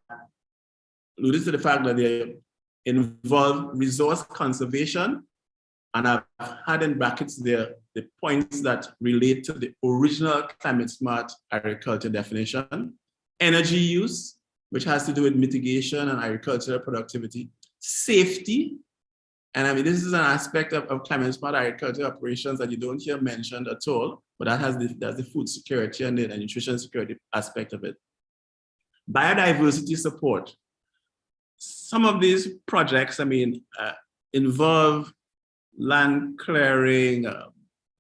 alluded to the fact that they involve resource conservation, and I've had in brackets there the points that relate to the original climate smart agriculture definition, energy use, which has to do with mitigation and agricultural productivity, safety, and I mean, this is an aspect of climate smart agriculture operations that you don't hear mentioned at all, but that has that's the food security and the nutrition security aspect of it. Biodiversity support. Some of these projects, involve land clearing,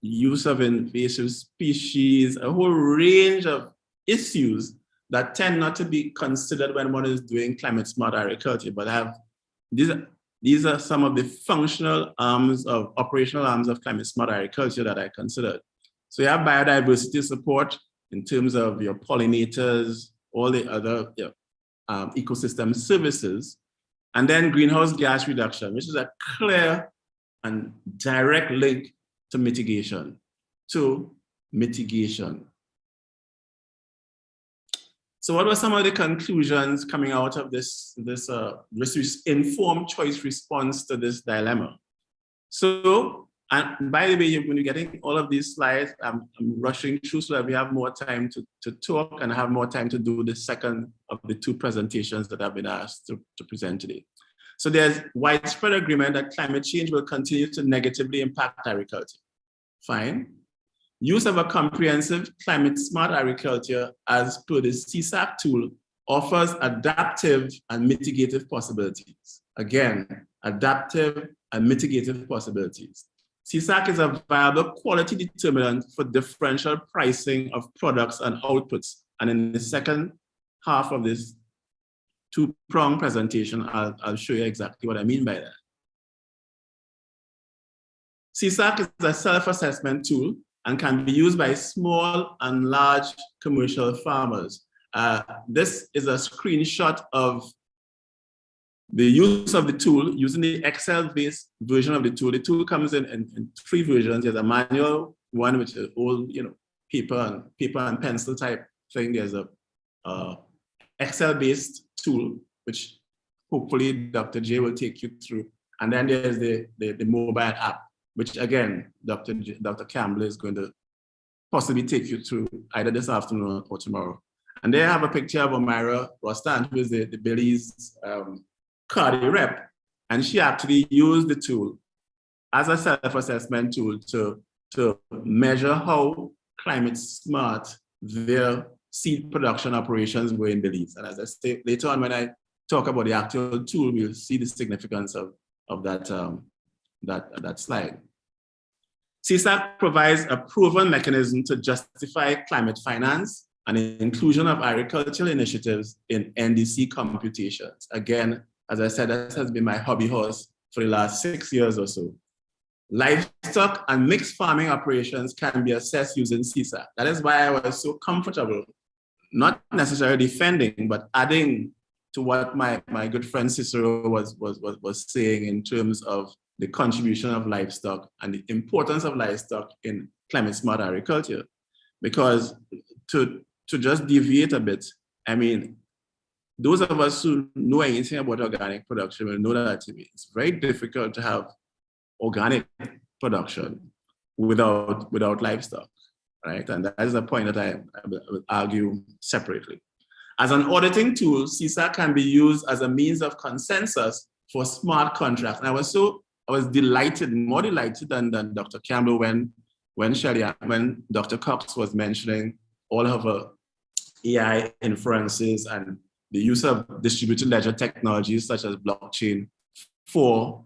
use of invasive species, a whole range of issues that tend not to be considered when one is doing climate smart agriculture, but these are some of the functional arms of operational arms of climate smart agriculture that I considered. So you have biodiversity support in terms of your pollinators, all the other ecosystem services, and then greenhouse gas reduction, which is a clear and direct link to mitigation. So what were some of the conclusions coming out of this informed choice response to this dilemma? So, and by the way, when you're getting all of these slides, I'm rushing through so that we have more time to talk and have more time to do the second of the 2 presentations that I've been asked to present today. So there's widespread agreement that climate change will continue to negatively impact agriculture. Fine. Use of a comprehensive climate smart agriculture as per the CSAC tool offers adaptive and mitigative possibilities. Again, adaptive and mitigative possibilities. CSAC is a viable quality determinant for differential pricing of products and outputs. And in the second half of this two-pronged presentation, I'll show you exactly what I mean by that. CSAC is a self-assessment tool and can be used by small and large commercial farmers. This is a screenshot of the use of the tool using the Excel-based version of the tool. The tool comes in three versions. There's a manual one, which is old, paper and pencil type thing. There's a Excel-based tool, which hopefully Dr. J will take you through. And then there's the mobile app, which again, Dr. Campbell is going to possibly take you through either this afternoon or tomorrow. And there I have a picture of Omira Rostan, who is the Belize Cardi rep. And she actually used the tool as a self-assessment tool to measure how climate smart their seed production operations were in Belize. And as I say later on, when I talk about the actual tool, we'll see the significance of that slide. CSAC provides a proven mechanism to justify climate finance and inclusion of agricultural initiatives in NDC computations. Again, as I said, that has been my hobby horse for the last 6 years or so. Livestock and mixed farming operations can be assessed using CSAC. That is why I was so comfortable, not necessarily defending, but adding to what my good friend Cicero was saying in terms of the contribution of livestock and the importance of livestock in climate smart agriculture. Because to just deviate a bit, I mean, those of us who know anything about organic production will know that it's very difficult to have organic production without livestock, right? And that is a point that I will argue separately. As an auditing tool, CSAC can be used as a means of consensus for smart contracts. And I was delighted, more delighted than Dr. Campbell when Dr. Cox was mentioning all of her AI inferences and the use of distributed ledger technologies such as blockchain for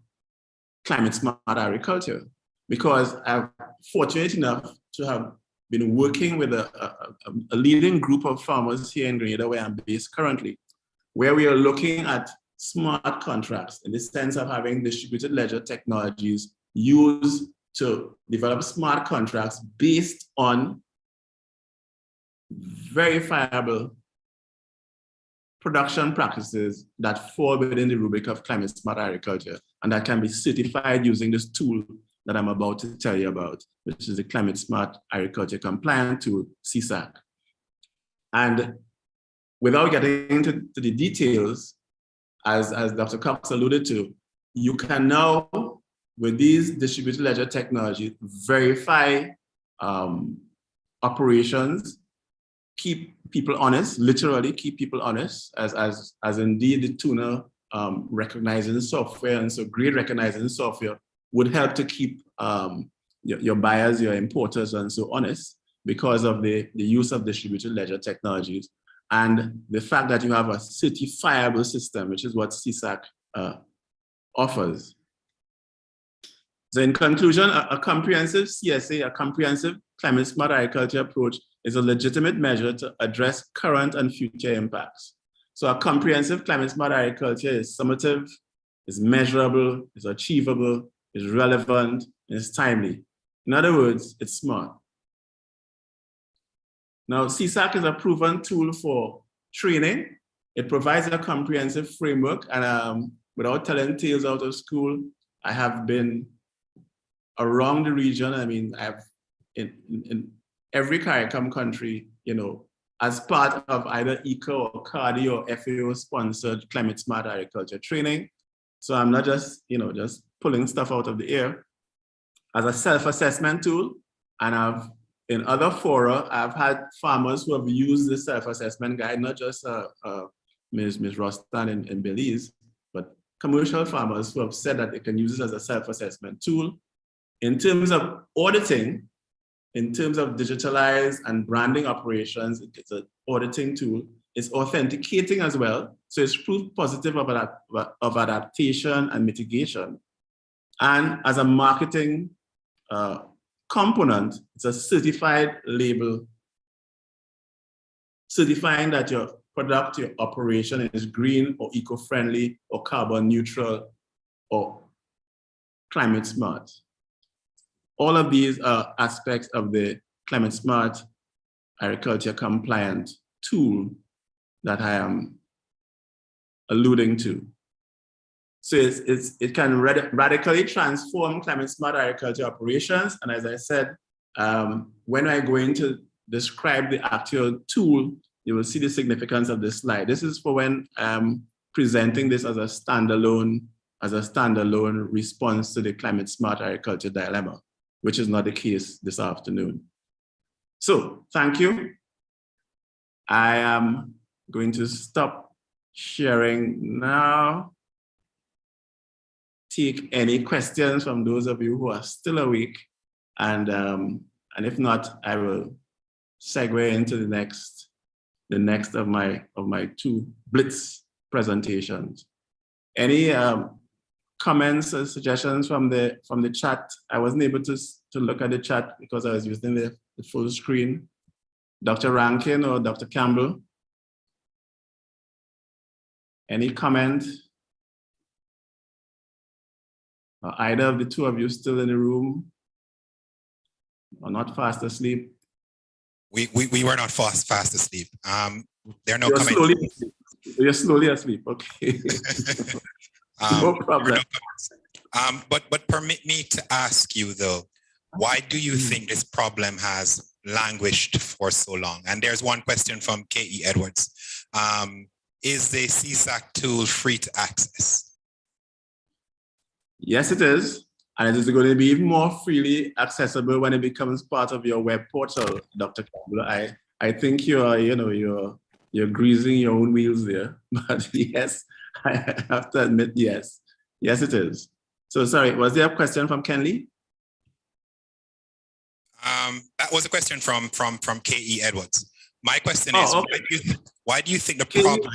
climate smart agriculture. Because I'm fortunate enough to have been working with a leading group of farmers here in Grenada, where I'm based currently, where we are looking at smart contracts in the sense of having distributed ledger technologies used to develop smart contracts based on verifiable production practices that fall within the rubric of climate smart agriculture, and that can be certified using this tool that I'm about to tell you about, which is the Climate Smart Agriculture Compliant Tool, CSAC. And without getting into the details, as Dr. Cox alluded to, you can now, with these distributed ledger technologies, verify operations, keep people honest, literally keep people honest, as indeed the tuner recognizing software and so grade recognizing software would help to keep your buyers, your importers and so honest because of the use of distributed ledger technologies and the fact that you have a certifiable system, which is what CSAC offers. So in conclusion, a comprehensive CSA, a comprehensive climate smart agriculture approach is a legitimate measure to address current and future impacts. So a comprehensive climate smart agriculture is summative, is measurable, is achievable, is relevant, and is timely. In other words, it's smart. Now, CSAC is a proven tool for training. It provides a comprehensive framework, and without telling tales out of school, I have been around the region. I mean, I've in every CARICOM country, as part of either ECO or CARDI or FAO sponsored climate smart agriculture training. So I'm not just, just pulling stuff out of the air. As a self-assessment tool, and in other fora, I've had farmers who have used the self-assessment guide, not just Ms. Rostan in Belize, but commercial farmers who have said that they can use it as a self-assessment tool. In terms of auditing, in terms of digitalized and branding operations, it's an auditing tool. it's authenticating as well. So it's proof positive of adaptation and mitigation. And as a marketing component, it's a certified label certifying that your product, your operation is green or eco-friendly or carbon neutral or climate smart. All of these are aspects of the climate smart agriculture compliant tool that I am alluding to. So it can radically transform climate smart agriculture operations. And as I said, when I go into describe the actual tool, you will see the significance of this slide. This is for when I'm presenting this as a standalone response to the climate smart agriculture dilemma, which is not the case this afternoon. So thank you. I am going to stop sharing now. Take any questions from those of you who are still awake, and if not, I will segue into the next of my two blitz presentations. Any comments or suggestions from the chat? I wasn't able to look at the chat because I was using the full screen. Dr. Rankin or Dr. Campbell? Any comment? Are either of the two of you still in the room or not fast asleep? We were not fast asleep. There are no comments. You're slowly asleep, okay. No problem. But permit me to ask you though, why do you think this problem has languished for so long? And there's one question from K.E. Edwards. Is the CSAC tool free to access? Yes, it is. And it is going to be even more freely accessible when it becomes part of your web portal, Dr. Campbell. I think you're greasing your own wheels there. But yes, I have to admit, yes. Yes, it is. So sorry, was there a question from Kenley? That was a question from K.E. Edwards. My question is, okay. why do you think the problem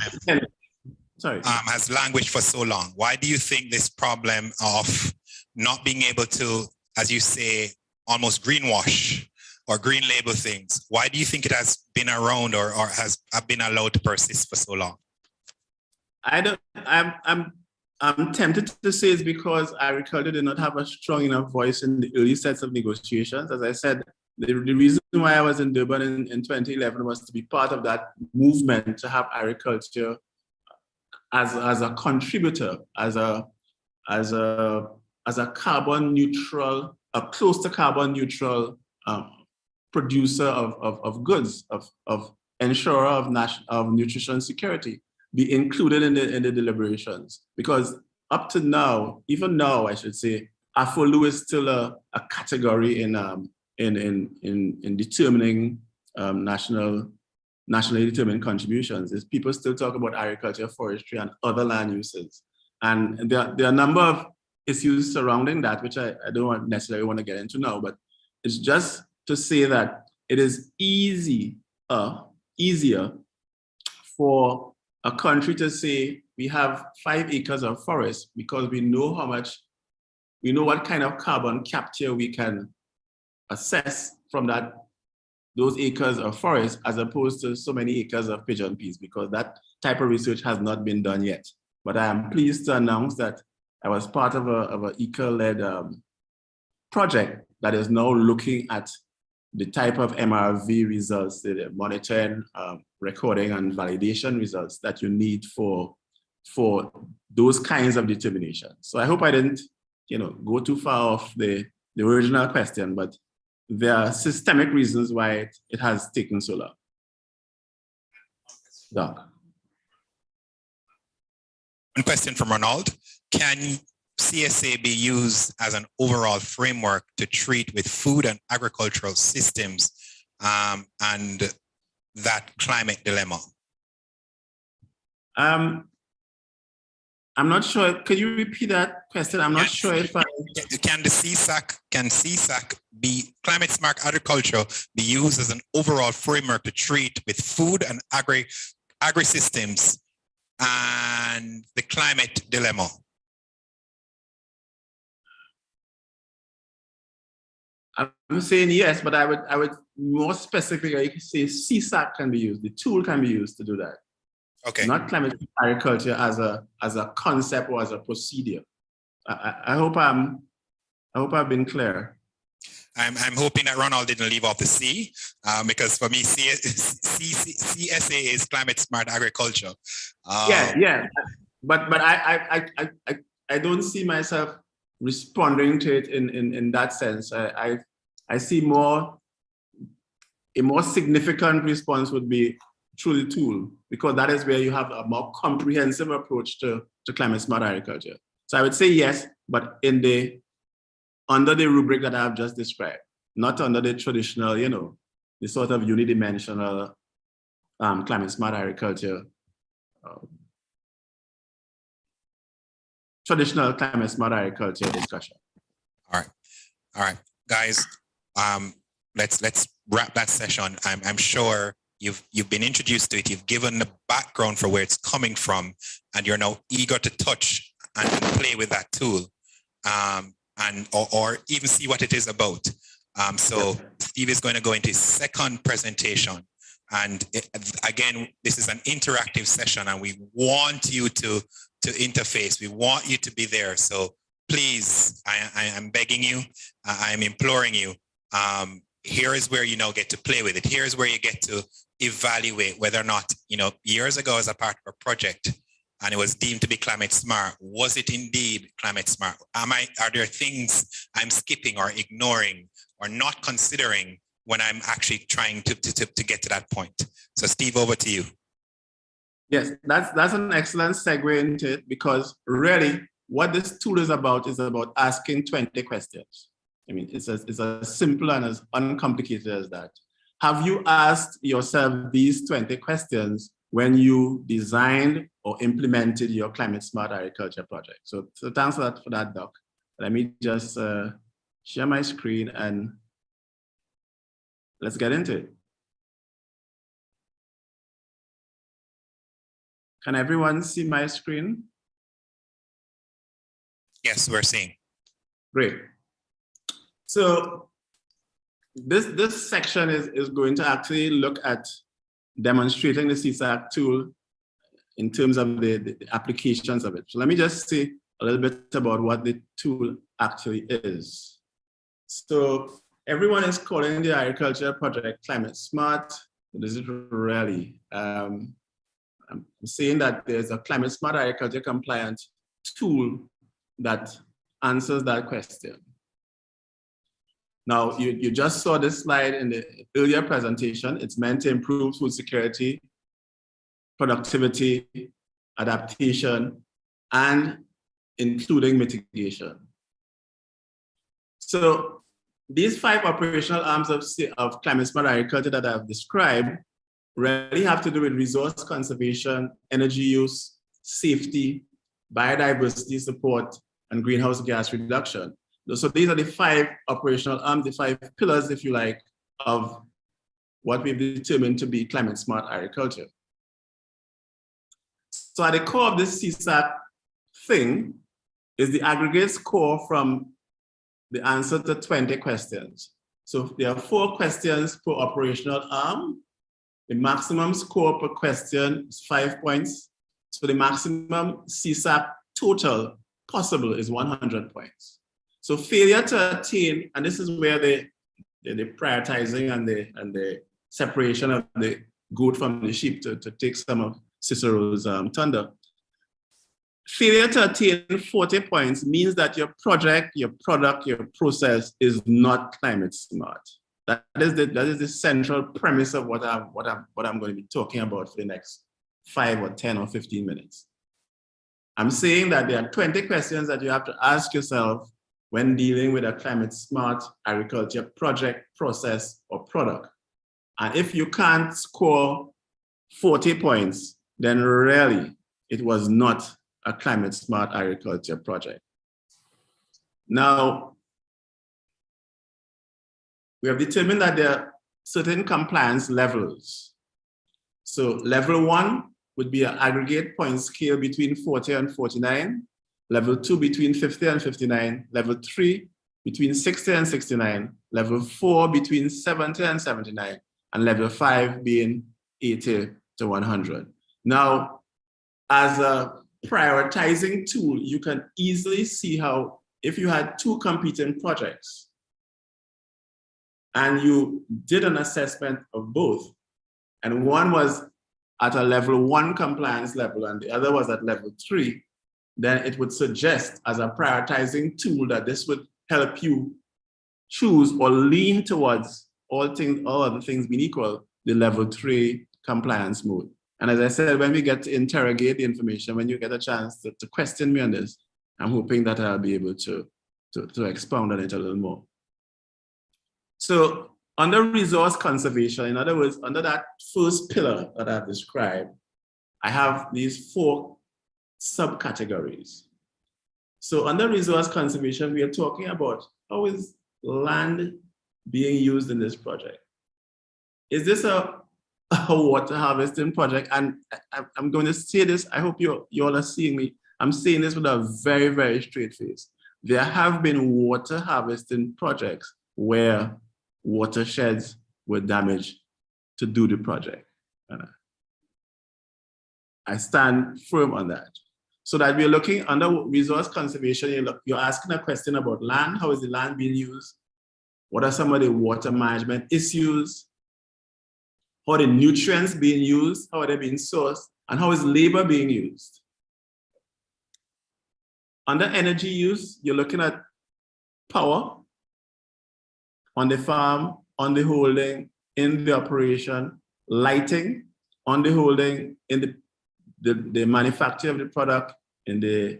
has languished for so long? Why do you think this problem of not being able to, as you say, almost greenwash or green label things, why do you think it has been around or has been allowed to persist for so long? I'm tempted to say it's because agriculture did not have a strong enough voice in the early sets of negotiations. As I said, the reason why I was in Durban in 2011 was to be part of that movement to have agriculture as a contributor, as a carbon neutral, a close to carbon neutral producer of goods, of ensurer of nutrition security, be included in the deliberations. Because up to now, even now, I should say, AFOLU is still a category in determining nationally determined contributions. Is people still talk about agriculture, forestry, and other land uses. And there are a number of issues surrounding that, which I don't necessarily want to get into now, but it's just to say that it is easier for a country to say we have 5 acres of forest because we know what kind of carbon capture we can assess from those acres of forest, as opposed to so many acres of pigeon peas, because that type of research has not been done yet. But I am pleased to announce that I was part of an ECA-led project that is now looking at the type of MRV results, the monitoring, recording, and validation results that you need for those kinds of determinations. So I hope I didn't, go too far off the original question, but there are systemic reasons why it has taken so long. Doc. One question from Ronald. Can CSA be used as an overall framework to treat with food and agricultural systems and that climate dilemma? I'm not sure. Could you repeat that question? I'm not sure if I... Can CSAC be, climate smart agriculture, be used as an overall framework to treat with food and agri-systems, and the climate dilemma? I'm saying yes, but I would more specifically say CSAT can be used. The tool can be used to do that. Okay. Not climate agriculture as a concept or as a procedure. I hope I've been clear. I'm hoping that Ronald didn't leave off the C, because for me, CSA is climate smart agriculture. Yeah. But I don't see myself responding to it in that sense. I see a more significant response would be through the tool, because that is where you have a more comprehensive approach to climate smart agriculture. So I would say yes, but under the rubric that I've just described, not under the traditional, the sort of unidimensional climate smart agriculture, traditional climate smart agriculture discussion. All right, guys. Let's wrap that session. I'm sure you've been introduced to it. You've given the background for where it's coming from, and you're now eager to touch and play with that tool, or even see what it is about. So Steve is going to go into his second presentation, and again, this is an interactive session, and we want you to interface. We want you to be there. So please, I am begging you, I am imploring you. Here is where you now get to play with it. Here's where you get to evaluate whether or not, years ago as a part of a project, and it was deemed to be climate smart, was it indeed climate smart? Are there things I'm skipping or ignoring or not considering when I'm actually trying to get to that point? So Steve, over to you. Yes, that's an excellent segue into it, because really what this tool is about asking 20 questions. I mean, it's as simple and as uncomplicated as that. Have you asked yourself these 20 questions when you designed or implemented your climate smart agriculture project? So thanks for that, Doc. Let me just share my screen and let's get into it. Can everyone see my screen? Yes, we're seeing. Great. So this section is going to actually look at demonstrating the CSAT tool in terms of the applications of it. So let me just say a little bit about what the tool actually is. So everyone is calling the agriculture project climate smart. What is it really? I'm saying that there's a climate smart agriculture compliant tool that answers that question. Now, you just saw this slide in the earlier presentation. It's meant to improve food security, productivity, adaptation, and including mitigation. So these 5 operational arms of climate smart agriculture that I've described really have to do with resource conservation, energy use, safety, biodiversity support, and greenhouse gas reduction. So these are the 5 operational arms, the 5 pillars, if you like, of what we've determined to be climate smart agriculture. So at the core of this CSAT thing is the aggregate score from the answer to 20 questions. So there are 4 questions per operational arm. The maximum score per question is 5 points. So the maximum CSAT total possible is 100 points. So failure to attain, and this is where the prioritizing and the separation of the goat from the sheep, to take some of Cicero's thunder. Failure to attain 40 points means that your project, your product, your process is not climate smart. That is the central premise of what I'm going to be talking about for the next 5 or 10 or 15 minutes. I'm saying that there are 20 questions that you have to ask yourself when dealing with a climate smart agriculture project, process, or product. And if you can't score 40 points, then really it was not a climate smart agriculture project. Now, we have determined that there are certain compliance levels. So level 1 would be an aggregate point scale between 40 and 49, level 2 between 50 and 59, level 3 between 60 and 69, level 4 between 70 and 79, and level 5 being 80 to 100. Now, as a prioritizing tool, you can easily see how if you had two competing projects and you did an assessment of both, and one was at a level 1 compliance level and the other was at level 3, then it would suggest as a prioritizing tool that this would help you choose or lean towards all other things being equal, the level 3 compliance mode. And as I said, when we get to interrogate the information, when you get a chance to question me on this, I'm hoping that I'll be able to expound on it a little more. So under resource conservation, in other words, under that first pillar that I've described, I have these 4 subcategories. So under resource conservation, we are talking about how is land being used in this project? Is this a water harvesting project? And I'm going to say this, I hope you all are seeing me. I'm saying this with a very, very straight face. There have been water harvesting projects where watersheds were damaged to do the project. I stand firm on that. So that we're looking under resource conservation, you're asking a question about land. How is the land being used? What are some of the water management issues? How are the nutrients being used? How are they being sourced? And how is labor being used? Under energy use, you're looking at power on the farm, on the holding, in the operation, lighting, on the holding, in the manufacture of the product, in the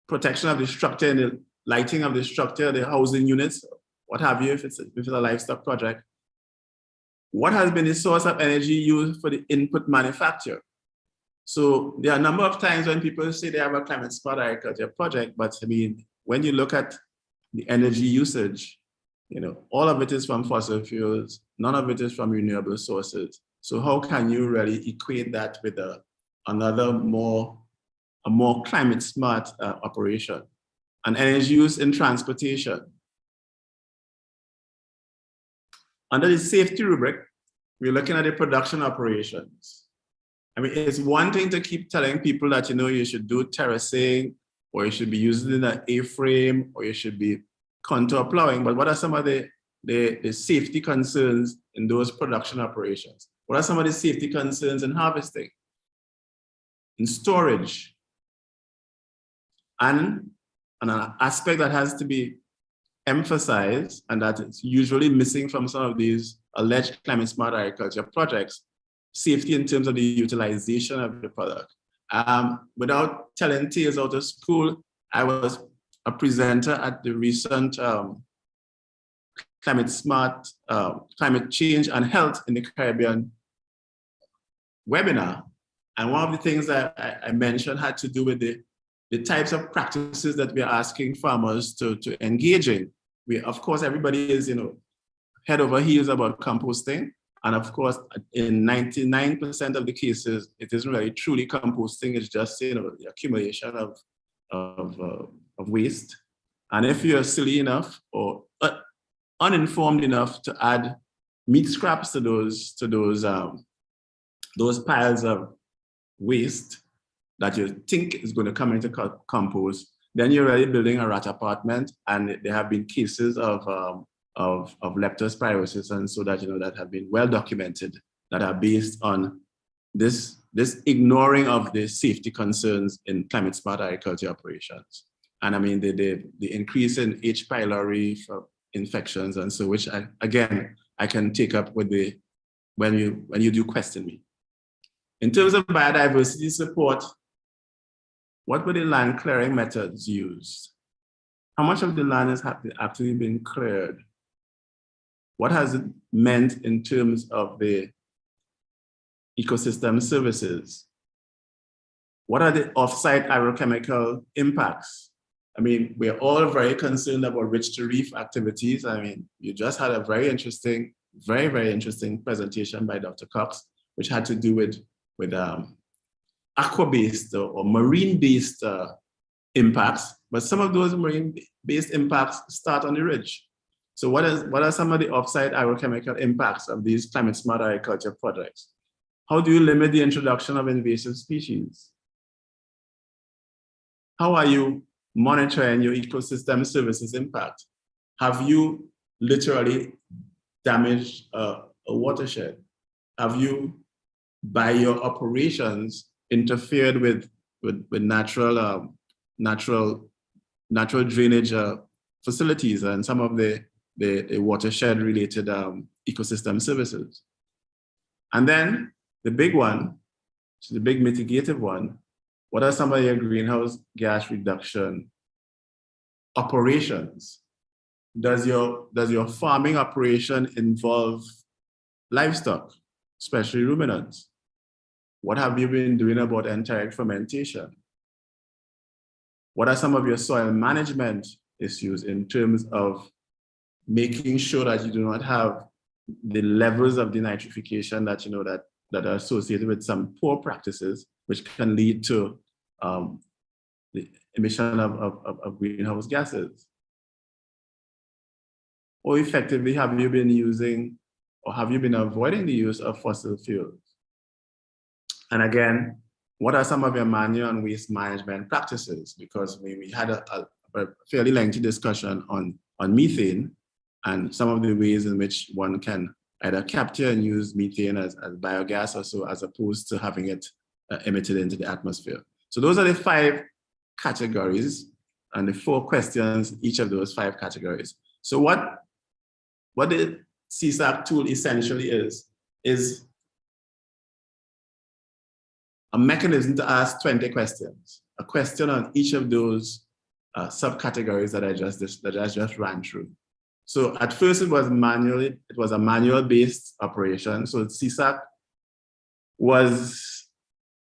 protection of the structure, in the lighting of the structure, the housing units, what have you, if it's a livestock project. What has been the source of energy used for the input manufacture? So there are a number of times when people say they have a climate smart agriculture project, but I mean, when you look at the energy usage, all of it is from fossil fuels, none of it is from renewable sources. So how can you really equate that with a more climate smart operation? And energy use in transportation. Under the safety rubric, we're looking at the production operations. I mean, it's one thing to keep telling people that, you should do terracing, or you should be using an A-frame, or you should be contour plowing, but what are some of the safety concerns in those production operations? What are some of the safety concerns in harvesting, in storage? And an aspect that has to be emphasized, and that is usually missing from some of these alleged climate smart agriculture projects, safety in terms of the utilization of the product. Without telling tales out of school, I was a presenter at the recent climate change and health in the Caribbean webinar. And one of the things that I mentioned had to do with the types of practices that we are asking farmers to engage in. Of course, everybody is, head over heels about composting. And of course, in 99% of the cases, it isn't really truly composting. It's just, the accumulation of waste. And if you're silly enough or uninformed enough to add meat scraps to those piles of waste that you think is going to come into compost, then you're already building a rat apartment. And there have been cases of leptospirosis, and so that that have been well documented, that are based on this ignoring of the safety concerns in climate smart agriculture operations. And I mean the increase in H. pylori for infections, and so which I can take up with when you do question me. In terms of biodiversity support, what were the land clearing methods used? How much of the land has actually been cleared? What has it meant in terms of the ecosystem services? What are the off-site agrochemical impacts? I mean, we're all very concerned about rich to reef activities. I mean, you just had a very interesting very, very interesting presentation by Dr. Cox, which had to do with aqua-based or marine-based impacts, but some of those marine-based impacts start on the ridge. So what are some of the offsite agrochemical impacts of these climate-smart agriculture projects? How do you limit the introduction of invasive species? How are you monitoring your ecosystem services impact? Have you literally damaged a watershed? Have you, by your operations, interfered with natural drainage facilities and some of the watershed-related ecosystem services? And then the big one, the big mitigative one, what are some of your greenhouse gas reduction operations? Does your farming operation involve livestock, especially ruminants? What have you been doing about enteric fermentation? What are some of your soil management issues in terms of making sure that you do not have the levels of denitrification that that are associated with some poor practices, which can lead to the emission of greenhouse gases? Or effectively, have you been using or have you been avoiding the use of fossil fuels? And again, what are some of your manual and waste management practices? Because we had a fairly lengthy discussion on methane and some of the ways in which one can either capture and use methane as biogas or so, as opposed to having it emitted into the atmosphere. So those are the 5 categories and the 4 questions, each of those 5 categories. So what the CSAP tool essentially is a mechanism to ask 20 questions, a question on each of those subcategories that I just ran through. So at first it was a manual-based operation. So CSAP was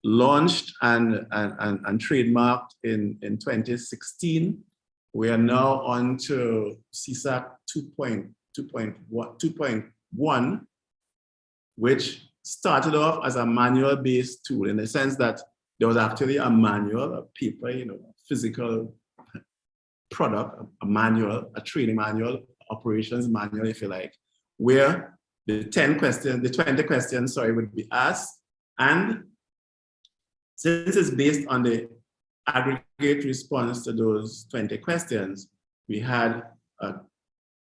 launched and trademarked in 2016. We are now on to CSAP 2.1, which started off as a manual-based tool in the sense that there was actually a manual, a paper, physical product, a manual, a training manual, operations manual, if you like, where the 20 questions, would be asked. And since it's based on the aggregate response to those 20 questions, we had a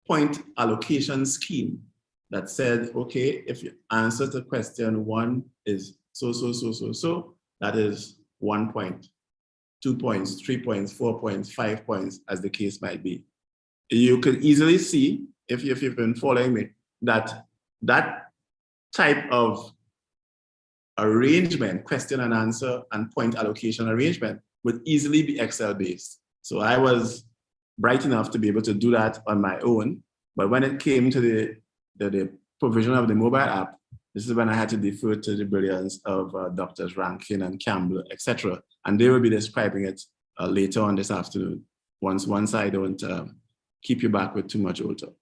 point allocation scheme that said, okay, if your answer to question 1 is so, that is 1 point, 2 points, 3 points, 4 points, 5 points, as the case might be. You can easily see, if you've been following me, that type of arrangement, question and answer and point allocation arrangement, would easily be Excel-based. So I was bright enough to be able to do that on my own. But when it came to the provision of the mobile app, this is when I had to defer to the brilliance of Drs. Rankin and Campbell, etc. And they will be describing it later on this afternoon, once I don't keep you back with too much auto.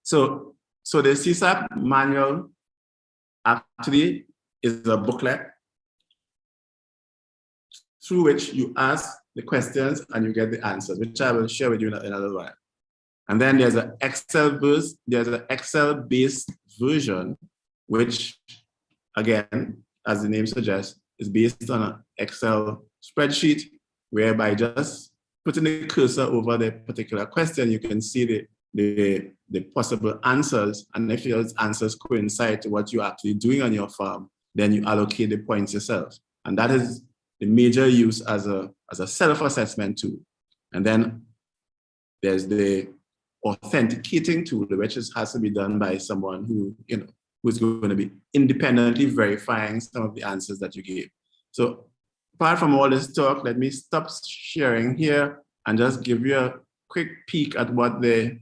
So the CSAP manual actually is a booklet through which you ask the questions and you get the answers, which I will share with you in a little while. And then there's an Excel-based version, which, again, as the name suggests, is based on an Excel spreadsheet, whereby just putting the cursor over the particular question, you can see the possible answers. And if those answers coincide to what you're actually doing on your farm, then you allocate the points yourself. And that is the major use as a self-assessment tool. And then there's the authenticating tool, which has to be done by someone who's going to be independently verifying some of the answers that you gave. So apart from all this talk, let me stop sharing here and just give you a quick peek at what the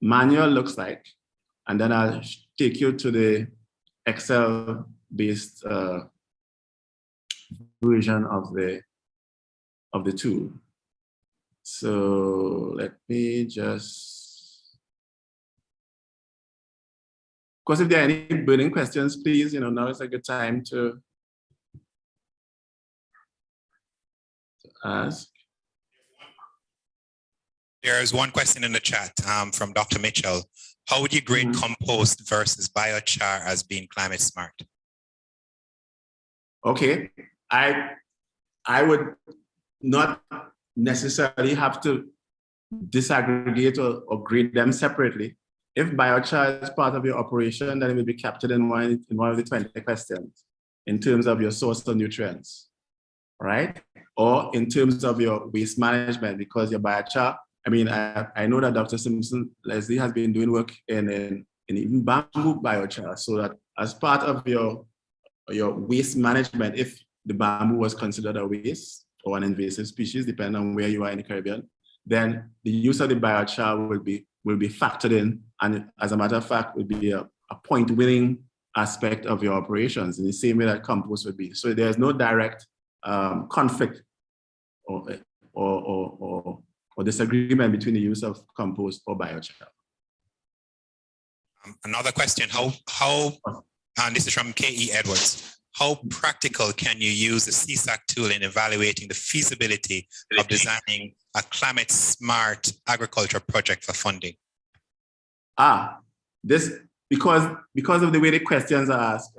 manual looks like. And then I'll take you to the Excel-based version of the tool. So let me just course, if there are any burning questions, please, now is a good time to ask. There is one question in the chat from Dr. Mitchell. How would you grade compost versus biochar as being climate smart? Okay, I would not necessarily have to disaggregate or grade them separately. If biochar is part of your operation, then it will be captured in one of the 20 questions in terms of your source of nutrients, right? Or in terms of your waste management, because your biochar, I mean, I know that Dr. Simpson Leslie has been doing work in even bamboo biochar, so that as part of your waste management, if the bamboo was considered a waste or an invasive species, depending on where you are in the Caribbean, then the use of the biochar will be factored in, and as a matter of fact, would be a point-winning aspect of your operations in the same way that compost would be. So there's no direct conflict or disagreement between the use of compost or biochar. Another question, and this is from K.E. Edwards. How practical can you use the CSAC tool in evaluating the feasibility of designing a climate smart agriculture project for funding? This because of the way the questions are asked,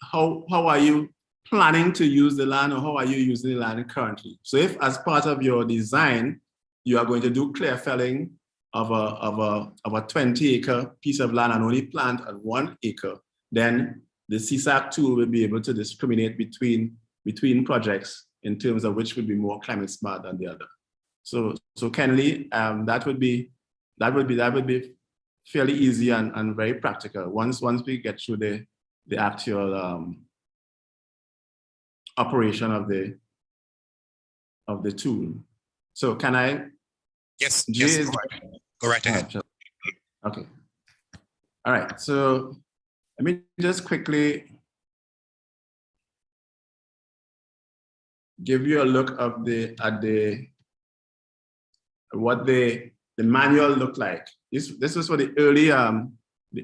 how are you planning to use the land, or how are you using the land currently? So if as part of your design, you are going to do clear felling of a 20-acre piece of land and only plant at 1 acre, then the CSAC tool will be able to discriminate between projects in terms of which would be more climate smart than the other. So Kenley, that would be fairly easy and very practical once we get through the actual operation of the tool. So can I? Yes, yes, go right ahead. Okay. All right. So let me just quickly give you a look of what the manual looked like. This was for the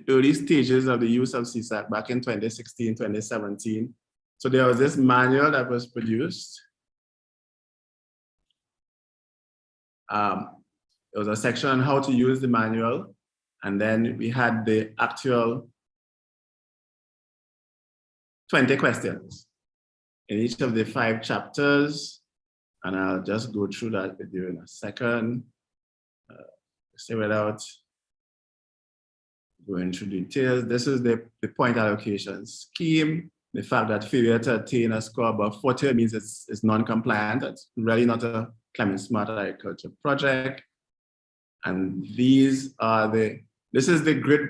early stages of the use of CSAC back in 2016, 2017. So there was this manual that was produced. There was a section on how to use the manual, and then we had the actual 20 questions in each of the 5 chapters, and I'll just go through that with you in a second. Say without going through details, this is the point allocation scheme. The fact that failure to attain a score above 40 means it's non-compliant. It's really not a climate smart agriculture project. And this is the grid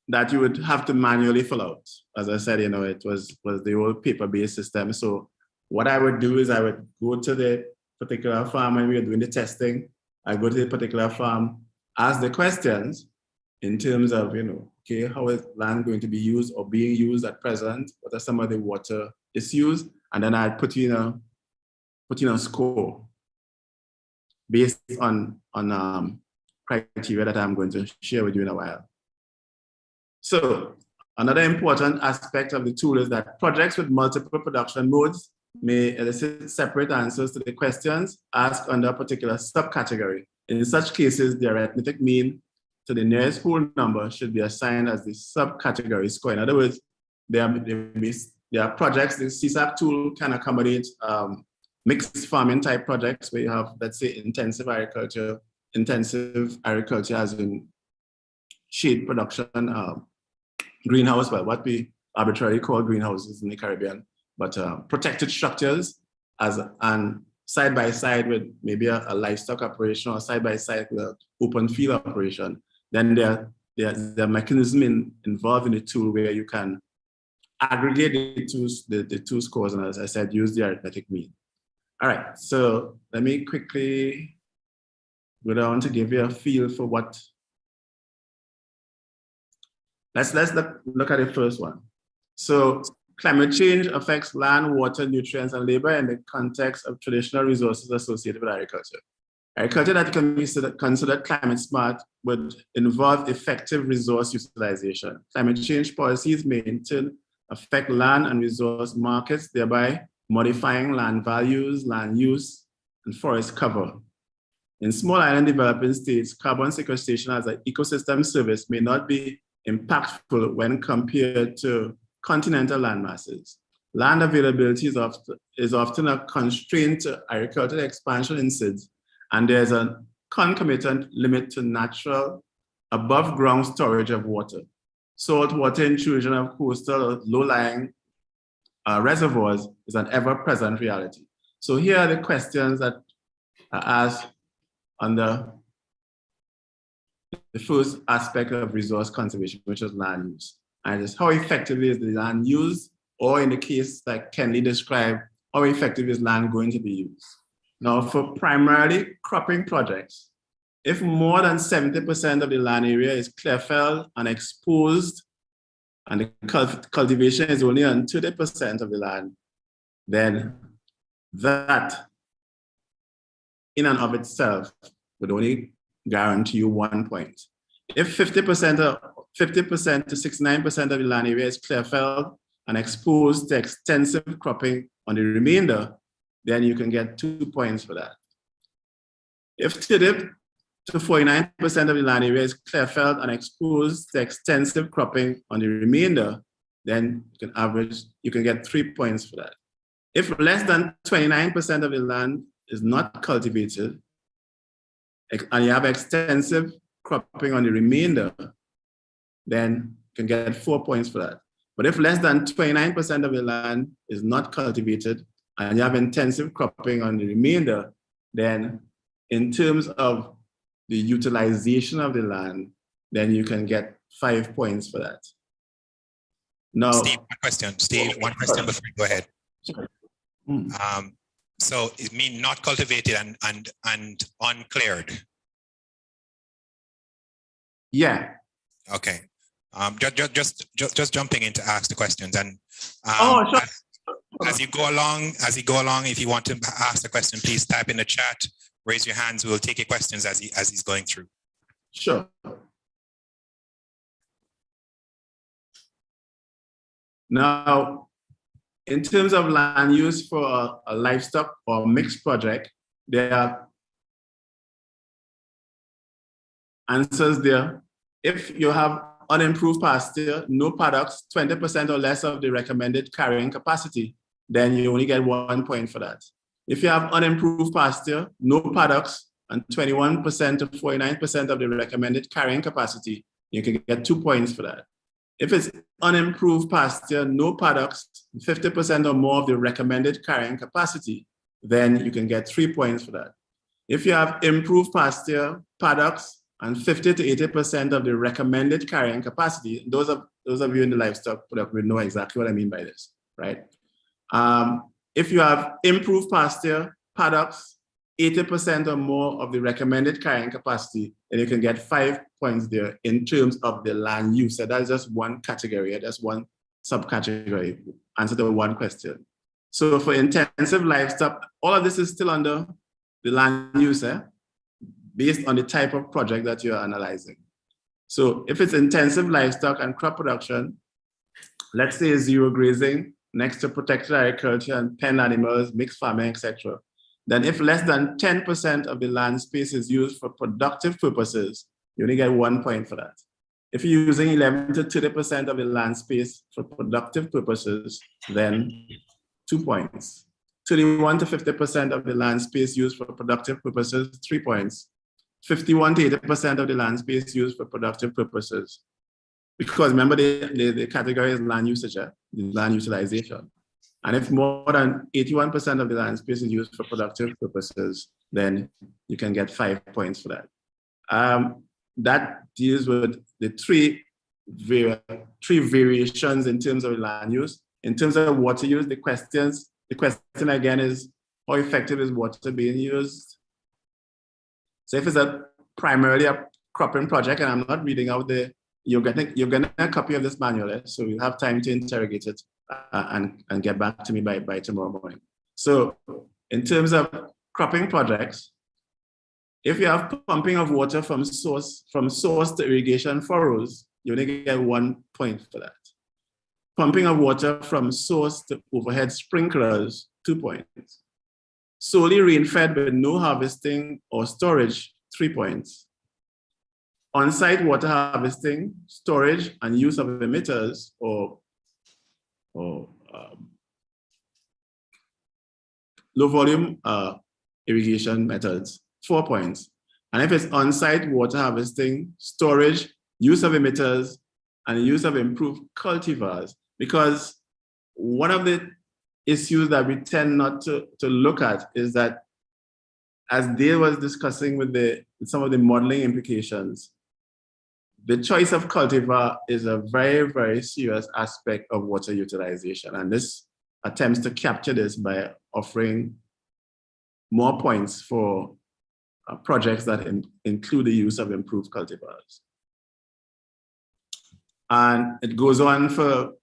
that you would have to manually fill out. As I said, it was the old paper-based system. So what I would do is I would go to the particular farm when we were doing the testing. I go to the particular farm, ask the questions in terms of, okay, how is land going to be used or being used at present? What are some of the water issues? And then I'd put in a score based on criteria that I'm going to share with you in a while. So another important aspect of the tool is that projects with multiple production modes may elicit separate answers to the questions asked under a particular subcategory. In such cases, the arithmetic mean to the nearest whole number should be assigned as the subcategory score. In other words, there are projects, the CSAC tool can accommodate mixed farming type projects where you have, let's say, intensive agriculture as in shade production, greenhouse, well, what we arbitrarily call greenhouses in the Caribbean, but protected structures and side by side with maybe a livestock operation or side by side with an open field operation. Then there's a mechanism involved in the tool where you can aggregate the two scores, and as I said, use the arithmetic mean. All right, so let me quickly go down to give you a feel for what. Let's look at the first one. So climate change affects land, water, nutrients, and labor in the context of traditional resources associated with agriculture. Agriculture that can be considered climate smart would involve effective resource utilization. Climate change policies may in turn affect land and resource markets, thereby modifying land values, land use, and forest cover. In small island developing states, carbon sequestration as an ecosystem service may not be impactful when compared to continental land masses. Land availability is often a constraint to agricultural expansion in SIDS, and there's a concomitant limit to natural above-ground storage of water. Saltwater intrusion of coastal or low-lying reservoirs is an ever-present reality. So here are the questions that are asked under the first aspect of resource conservation, which is land use. And it's how effectively is the land used, or in the case that Kenley described, how effective is land going to be used? Now, for primarily cropping projects, if more than 70% of the land area is clear-felled and exposed, and the cultivation is only on 30% of the land, then that in and of itself would only guarantee you 1 point. If 50% to 69% of the land area is clear-felled and exposed to extensive cropping on the remainder, then you can get 2 points for that. If 30 to 49% of the land area is clear-felled and exposed to extensive cropping on the remainder, then you can get 3 points for that. If less than 29% of the land is not cultivated, and you have extensive cropping on the remainder, then you can get 4 points for that. But if less than 29% of the land is not cultivated, and you have intensive cropping on the remainder, then in terms of the utilization of the land, then you can get 5 points for that. Now, Steve, one question. Steve, one question before you go ahead. So it means not cultivated and uncleared. Yeah. Okay. Just jumping in to ask the questions, and sure. as you go along, if you want to ask the question, please type in the chat, raise your hands. We'll take your questions as he's going through. Sure. Now, in terms of land use for a livestock or mixed project, there are answers there. If you have unimproved pasture, no paddocks, 20% or less of the recommended carrying capacity, then you only get 1 point for that. If you have unimproved pasture, no paddocks, and 21% to 49% of the recommended carrying capacity, you can get 2 points for that. If it's unimproved pasture, no paddocks, 50% or more of the recommended carrying capacity, then you can get 3 points for that. If you have improved pasture, paddocks, and 50 to 80% of the recommended carrying capacity, those of you in the livestock product will know exactly what I mean by this, right? If you have improved pasture, paddocks, 80% or more of the recommended carrying capacity, then you can get 5 points there in terms of the land use. So that's just one category, that's one subcategory, answer to one question. So for intensive livestock, all of this is still under the land use, based on the type of project that you're analyzing. So if it's intensive livestock and crop production, let's say zero grazing next to protected agriculture and pen animals, mixed farming, etc., then if less than 10% of the land space is used for productive purposes, you only get 1 point for that. If you're using 11 to 30% of the land space for productive purposes, then 2 points. 31 to 50% of the land space used for productive purposes, 3 points. 51 to 80% of the land space used for productive purposes. Because remember, the category is land usage, land utilization. And if more than 81% of the land space is used for productive purposes, then you can get 5 points for that. That deals with the three variations in terms of land use. In terms of water use, the question again is, how effective is water being used? So if it's primarily a cropping project, and I'm not reading out you're getting a copy of this manual, so you'll have time to interrogate it and get back to me by tomorrow morning. So in terms of cropping projects, If you have pumping of water from source to irrigation furrows, you only get 1 point for that. Pumping of water from source to overhead sprinklers, 2 points. Solely rain-fed with no harvesting or storage, 3 points. On-site water harvesting, storage, and use of emitters or low volume irrigation methods, 4 points. And if it's on-site water harvesting, storage, use of emitters, and use of improved cultivars, because one of the issues that we tend not to look at is that, as Dale was discussing with some of the modeling implications, the choice of cultivar is a very, very serious aspect of water utilization. And this attempts to capture this by offering more points for projects that include the use of improved cultivars. And it goes on for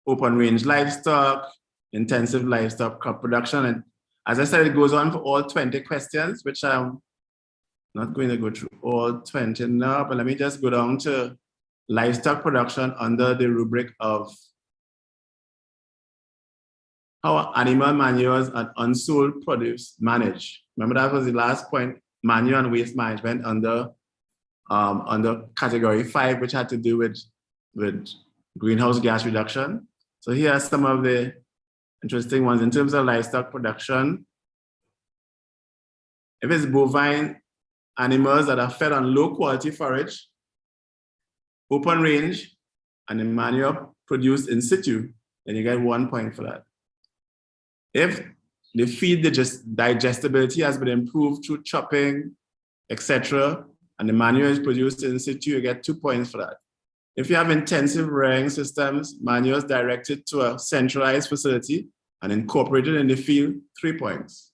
open range livestock, intensive livestock crop production. And as I said, it goes on for all 20 questions, which I'm not going to go through all 20 now, but let me just go down to livestock production under the rubric of how animal manures and unsold produce manage. Remember, that was the last point, manure and waste management under category 5, which had to do with greenhouse gas reduction. So here are some of the interesting ones in terms of livestock production. If it's bovine animals that are fed on low quality forage, open range, and the manure produced in situ, then you get 1 point for that. If the feed digestibility has been improved through chopping, etc., and the manure is produced in situ, you get 2 points for that. If you have intensive rearing systems, manure is directed to a centralized facility and incorporated in the field, 3 points.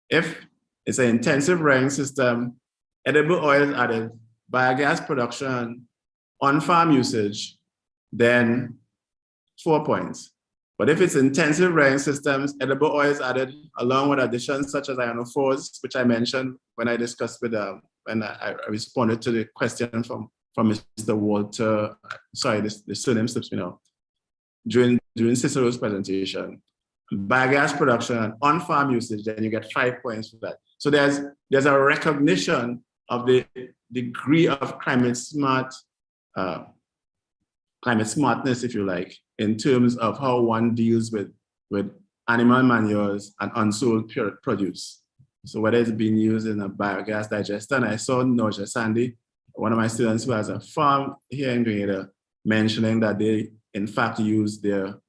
If it's an intensive rearing system, edible oils added, biogas production, on-farm usage, then 4 points. But if it's intensive rearing systems, edible oils added, along with additions such as ionophores, which I mentioned when I discussed with when I responded to the question from Mr. Walter, sorry, the surname slips me now, during Cicero's presentation. Biogas production and on-farm usage, then you get 5 points for that. So there's a recognition of the degree of climate smartness, if you like, in terms of how one deals with animal manures and unsold produce. So whether it's being used in a biogas digester, and I saw Noja Sandy, one of my students who has a farm here in Grenada, mentioning that they in fact use their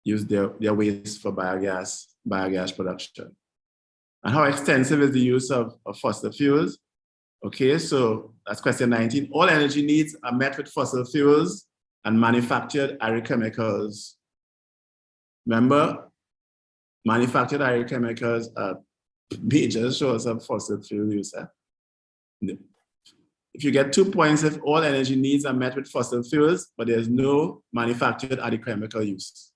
waste for biogas production. And how extensive is the use of fossil fuels? Okay, so that's question 19. All energy needs are met with fossil fuels and manufactured agrochemicals. Remember, manufactured agrochemicals are major source of fossil fuel use. If you get 2 points if all energy needs are met with fossil fuels, but there's no manufactured agrochemical use.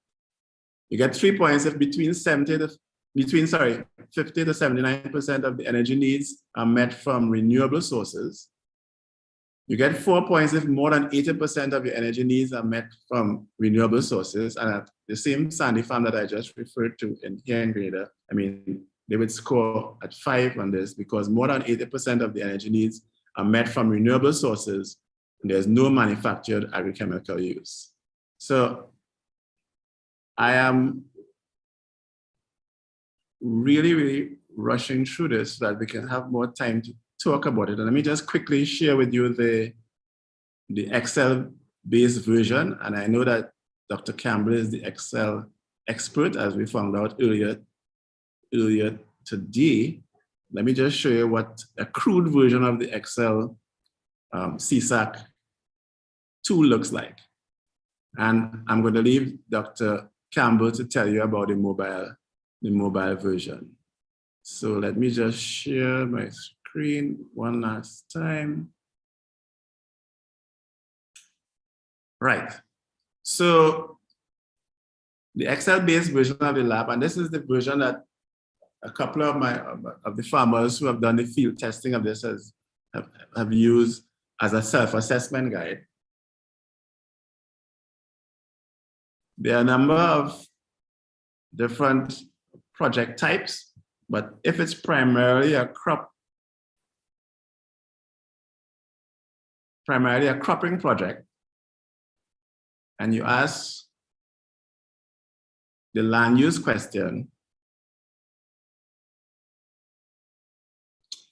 You get 3 points if between 50 to 79% of the energy needs are met from renewable sources. You get 4 points if more than 80% of your energy needs are met from renewable sources. And at the same Sandy farm that I just referred to here in Grenada, I mean, they would score at 5 on this because more than 80% of the energy needs are met from renewable sources, and there's no manufactured agrochemical use. So I am really, really rushing through this so that we can have more time to talk about it. And let me just quickly share with you the Excel-based version. And I know that Dr. Campbell is the Excel expert, as we found out earlier today. Let me just show you what a crude version of the Excel CSAC tool looks like. And I'm going to leave Dr. Campbell to tell you about the mobile version. So let me just share my screen one last time. Right. So the Excel-based version of the lab, and this is the version that a couple of the farmers who have done the field testing of this have used as a self-assessment guide. There are a number of different project types, but if it's primarily a cropping project, and you ask the land use question,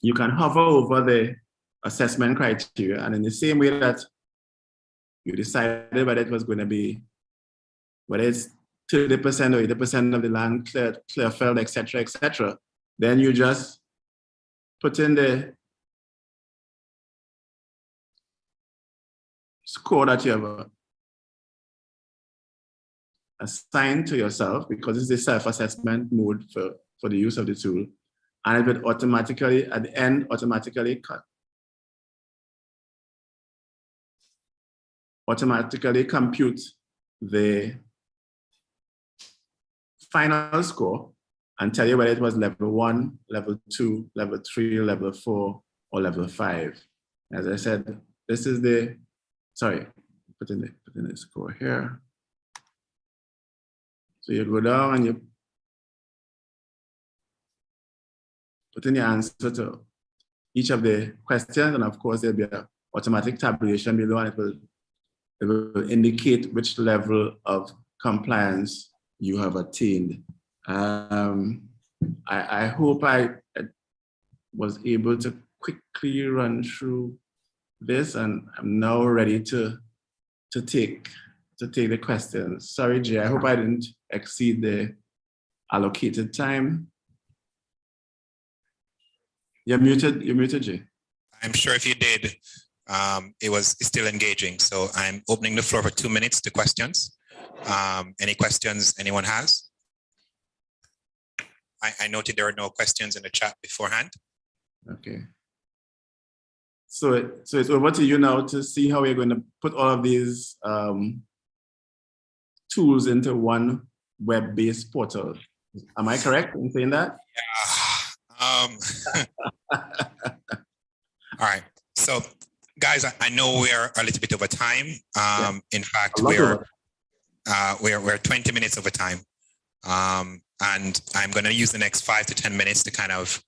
you can hover over the assessment criteria, and in the same way that you decided whether it was going to be, whether it's 30% or 80% of the land clear felled, etc., then you just put in the score that you have assigned to yourself, because it's the self-assessment mode for the use of the tool, and it would automatically, at the end, automatically compute the final score and tell you whether it was level 1, level 2, level 3, level 4, or level 5. As I said, this is the, sorry, put in the score here. So you go down and you put in your answer to each of the questions, and of course there'll be an automatic tabulation below, and it will indicate which level of compliance you have attained. I hope I was able to quickly run through this, and I'm now ready to take the questions. Sorry, Jay, I hope I didn't exceed the allocated time. You're muted, Jay. I'm sure if you did, it's still engaging. So I'm opening the floor for 2 minutes to questions. Any questions anyone has? I noted there are no questions in the chat beforehand. Okay. So it's over to you now to see how we're going to put all of these tools into one web-based portal. Am I correct in saying that? Yeah. All right. So, guys, I know we're a little bit over time. In fact, we're 20 minutes over time. And I'm going to use the next 5 to 10 minutes to kind of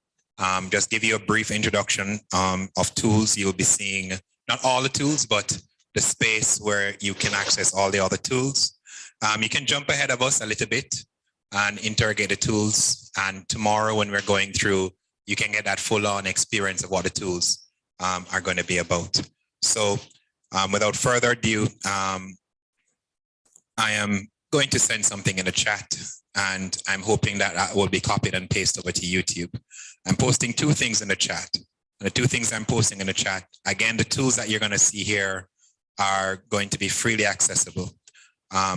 just give you a brief introduction of tools. You'll be seeing not all the tools, but the space where you can access all the other tools. You can jump ahead of us a little bit and interrogate the tools. And tomorrow when we're going through, you can get that full-on experience of what the tools are going to be about. So without further ado, I am going to send something in the chat, and I'm hoping that that will be copied and pasted over to YouTube. I'm posting 2 things in the chat. And the 2 things I'm posting in the chat, again, the tools that you're going to see here are going to be freely accessible.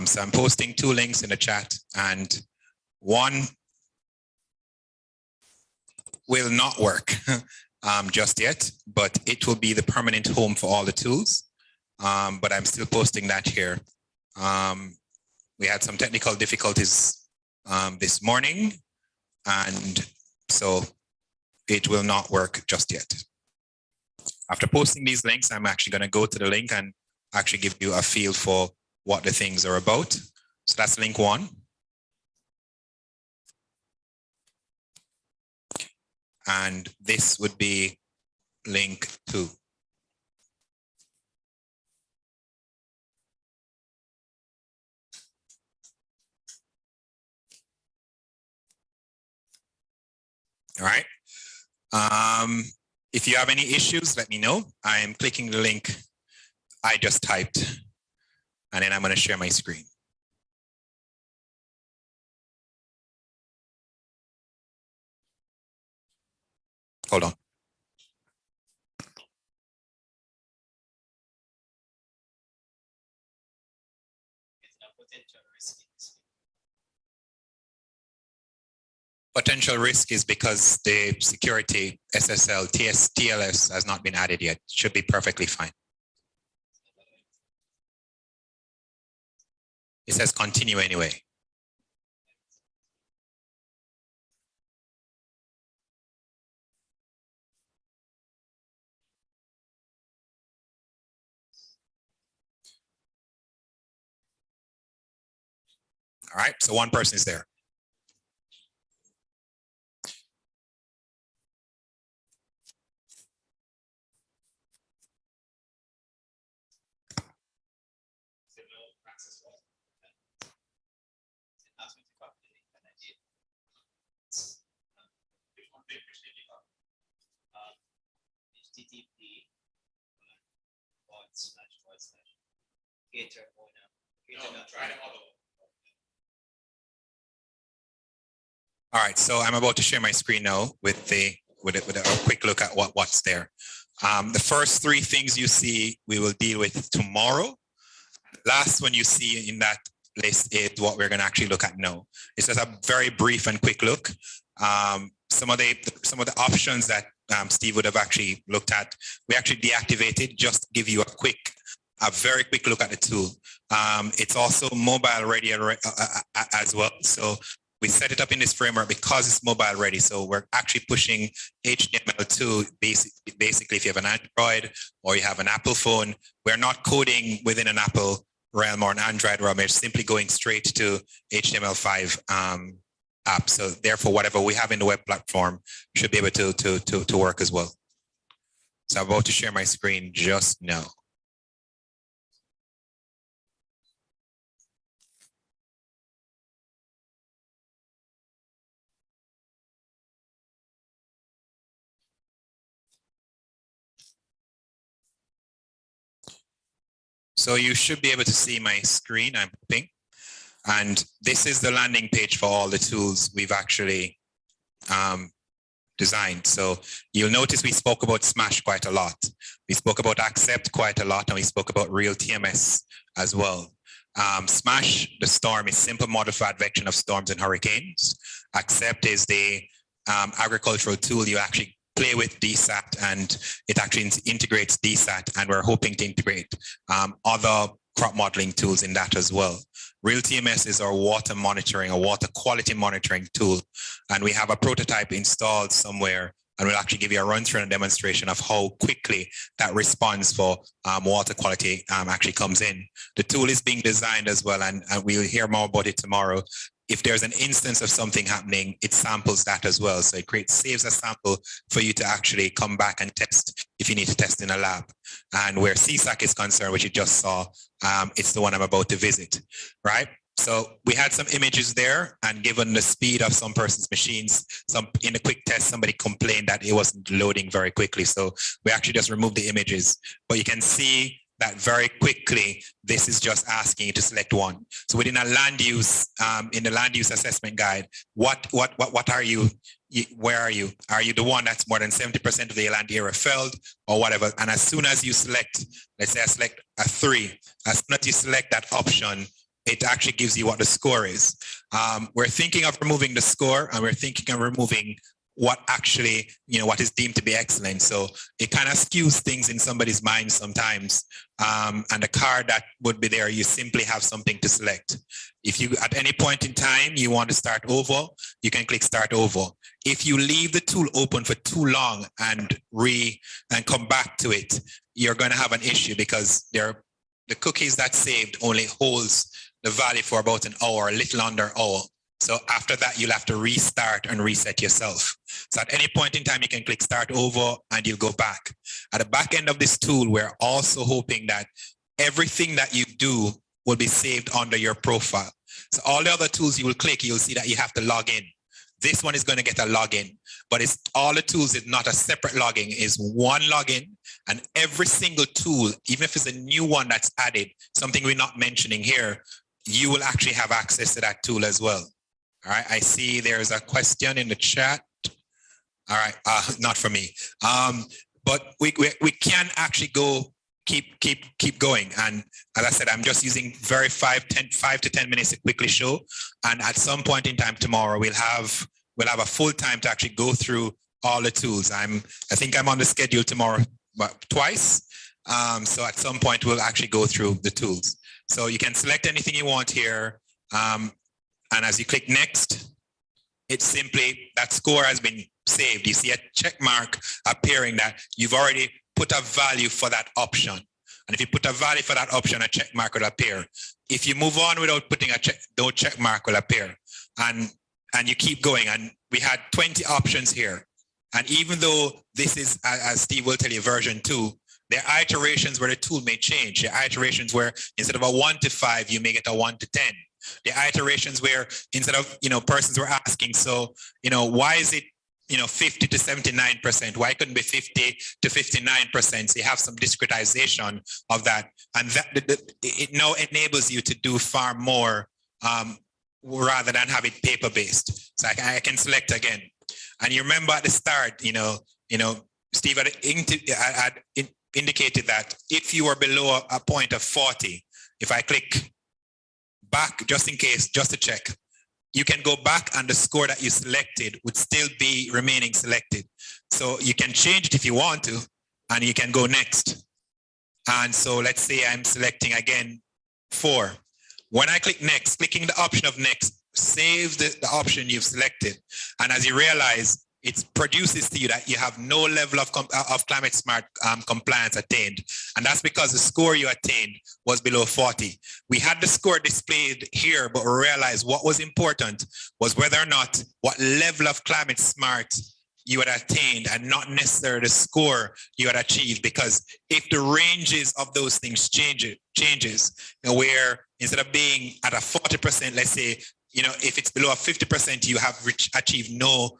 So I'm posting 2 links in the chat, and one will not work just yet, but it will be the permanent home for all the tools. But I'm still posting that here. We had some technical difficulties this morning, and so it will not work just yet. After posting these links, I'm actually going to go to the link and actually give you a feel for what the things are about. So that's link 1. And this would be link 2. All right. If you have any issues, let me know. I am clicking the link I just typed, and then I'm going to share my screen. Hold on. Potential risk is because the security SSL TLS has not been added yet. Should be perfectly fine. It says continue anyway. All right, so one person is there. All right, so I'm about to share my screen now with a quick look at what's there. The first three things you see, we will deal with tomorrow. Last one you see in that list is what we're going to actually look at now. It's just a very brief and quick look. Some of the options that Steve would have actually looked at, we actually deactivated just to give you a very quick look at the tool. It's also mobile ready as well. So we set it up in this framework because it's mobile ready. So we're actually pushing HTML2 basically if you have an Android or you have an Apple phone. We're not coding within an Apple realm or an Android realm. We're simply going straight to HTML5 app. So therefore, whatever we have in the web platform should be able to work as well. So I'm about to share my screen just now. So you should be able to see my screen, I'm hoping. And this is the landing page for all the tools we've actually designed. So you'll notice we spoke about SMASH quite a lot. We spoke about ACCEPT quite a lot, and we spoke about real TMS as well. SMASH, the storm, is simple modified advection of storms and hurricanes. ACCEPT is the agricultural tool you actually play with DSSAT, and it actually integrates DSSAT, and we're hoping to integrate other crop modeling tools in that as well. Real TMS is our water monitoring, a water quality monitoring tool, and we have a prototype installed somewhere, and we'll actually give you a run-through and a demonstration of how quickly that response for water quality actually comes in. The tool is being designed as well, and we'll hear more about it tomorrow. If there's an instance of something happening, it samples that as well. So it saves a sample for you to actually come back and test if you need to test in a lab. And where CSAC is concerned, which you just saw, it's the one I'm about to visit, right? So we had some images there, and given the speed of some person's machines, in a quick test, somebody complained that it wasn't loading very quickly. So we actually just removed the images, but you can see that very quickly, this is just asking you to select one. So within a land use, in the land use assessment guide, what are you, where are you? Are you the one that's more than 70% of the land area felled or whatever? And as soon as you select, let's say I select a 3, as soon as you select that option, it actually gives you what the score is. We're thinking of removing the score, and we're thinking of removing what actually, what is deemed to be excellent. So it kind of skews things in somebody's mind sometimes. And the card that would be there, you simply have something to select. If you, at any point in time, you want to start over, you can click start over. If you leave the tool open for too long and come back to it, you're going to have an issue because the cookies that saved only holds the value for about an hour, a little under an hour. So after that, you'll have to restart and reset yourself. So at any point in time, you can click start over and you'll go back. At the back end of this tool, we're also hoping that everything that you do will be saved under your profile. So all the other tools you will click, you'll see that you have to log in. This one is going to get a login, but it's all the tools is not a separate login, is one login, and every single tool, even if it's a new one that's added, something we're not mentioning here, you will actually have access to that tool as well. All right, I see there's a question in the chat. All right, not for me. But we can actually go keep going. And as I said, I'm just using 5 to 10 minutes to quickly show. And at some point in time tomorrow, we'll have a full time to actually go through all the tools. I think I'm on the schedule tomorrow twice. So at some point we'll actually go through the tools. So you can select anything you want here. And as you click next, it's simply that score has been saved. You see a check mark appearing that you've already put a value for that option. And if you put a value for that option, a check mark will appear. If you move on without putting a check, no check mark will appear. And you keep going. And we had 20 options here. And even though this is, as Steve will tell you, version 2, there are iterations where the tool may change. There are iterations where instead of a 1 to 5, you may get a 1 to 10. There are iterations where instead of, persons were asking, so, why is it, 50 to 79%? Why couldn't it be 50 to 59%? So you have some discretization of that. And that it now enables you to do far more rather than have it paper-based. So I can select again. And you remember at the start, Steve had indicated that if you are below a point of 40, if I click back, just in case, just to check, you can go back and the score that you selected would still be remaining selected. So you can change it if you want to, and you can go next. And so let's say I'm selecting again 4. When I click next, clicking the option of next saves the option you've selected. And as you realize, it produces to you that you have no level of climate smart compliance attained. And that's because the score you attained was below 40. We had the score displayed here, but we realized what was important was whether or not what level of climate smart you had attained and not necessarily the score you had achieved. Because if the ranges of those things changes, where instead of being at a 40%, let's say, if it's below a 50%, you have achieved no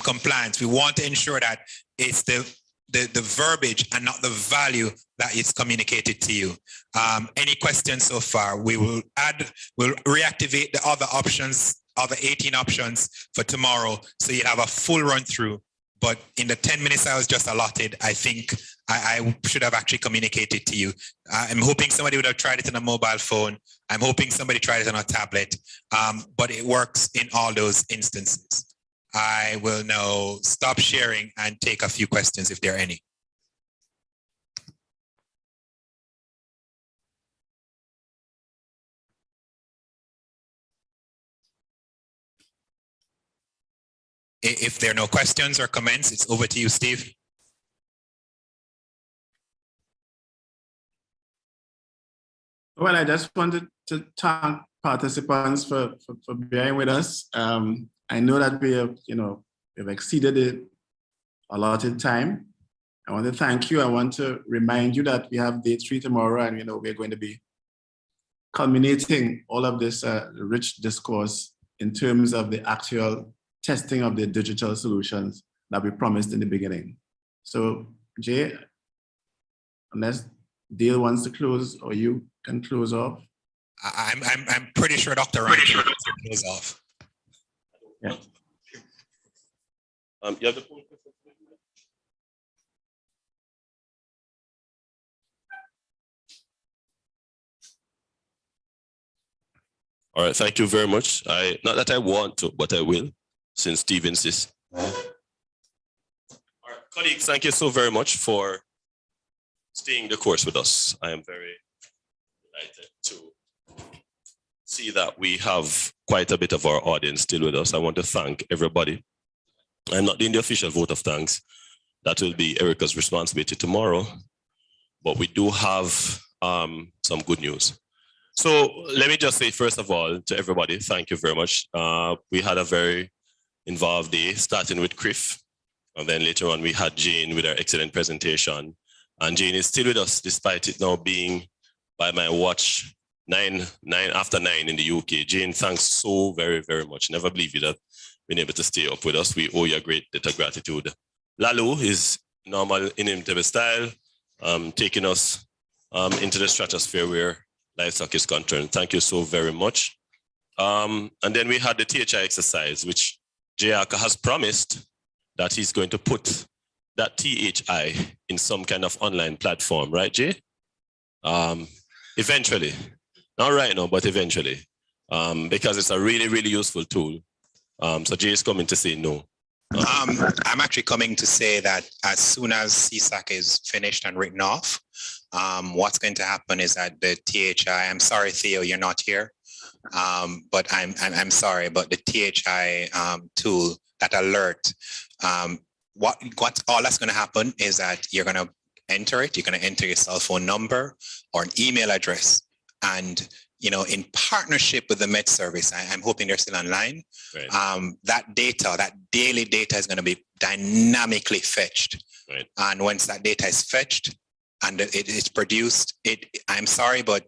compliance. We want to ensure that it's the verbiage and not the value that is communicated to you. Any questions so far? We'll reactivate the other options, other 18 options for tomorrow, so you'll have a full run through. But in the 10 minutes I was just allotted, I think I should have actually communicated to you. I'm hoping somebody would have tried it on a mobile phone. I'm hoping somebody tried it on a tablet, but it works in all those instances. I will now stop sharing and take a few questions if there are any. If there are no questions or comments, it's over to you, Steve. Well, I just wanted to thank participants for bearing with us. I know that we have, we've exceeded the allotted time. I want to thank you. I want to remind you that we have day 3 tomorrow, and we're going to be culminating all of this rich discourse in terms of the actual testing of the digital solutions that we promised in the beginning. So, Jay, unless Dale wants to close, or you can close off. I'm pretty sure Dr. Ryan can close off. Yeah. You have the phone? All right, thank you very much. Not that I want to, but I will, since Steve insists. All right, colleagues, thank you so very much for staying the course with us. I am very delighted to see that we have quite a bit of our audience still with us. I want to thank everybody. I'm not doing the official vote of thanks. That will be Erica's responsibility tomorrow, but we do have some good news. So let me just say, first of all, to everybody, thank you very much. We had a very involved day, starting with CCRIF, and then later on we had Jane with her excellent presentation. And Jane is still with us, despite it now being, by my watch, 9 after 9 in the UK. Jane, thanks so very, very much. Never believe you have been able to stay up with us. We owe you a great debt of gratitude. Lalu is normal inimitable style, taking us into the stratosphere where livestock is concerned. Thank you so very much. And then we had the THI exercise, which Jayaka has promised that he's going to put that THI in some kind of online platform, right, Jay? Eventually. Not right now, but eventually. Because it's a really, really useful tool. So Jay is coming to say no. I'm actually coming to say that as soon as CSAC is finished and written off, what's going to happen is that the THI, I'm sorry, Theo, you're not here, but I'm sorry, but the THI tool, that alert, what's all that's going to happen is that you're going to enter it. You're going to enter your cell phone number or an email address. And, you know, in partnership with the Met Service, I'm hoping they're still online. Right. That data, that daily data is going to be dynamically fetched. Right. And once that data is fetched and it is produced, I'm sorry, but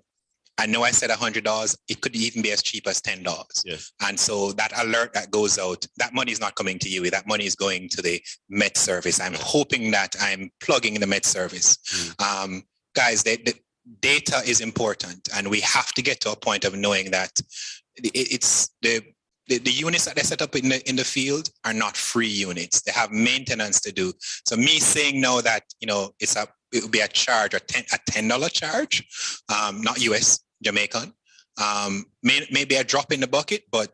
I know I said $100. It could even be as cheap as $10. Yes. And so that alert that goes out, that money is not coming to you. That money is going to the Met Service. I'm hoping that I'm plugging in the Met Service. Guys, the data is important, and we have to get to a point of knowing that it's the units that they set up in the field are not free units. They have maintenance to do. So me saying now that, you know, it will be a charge, a $10 charge, not US, Jamaican, maybe a drop in the bucket, but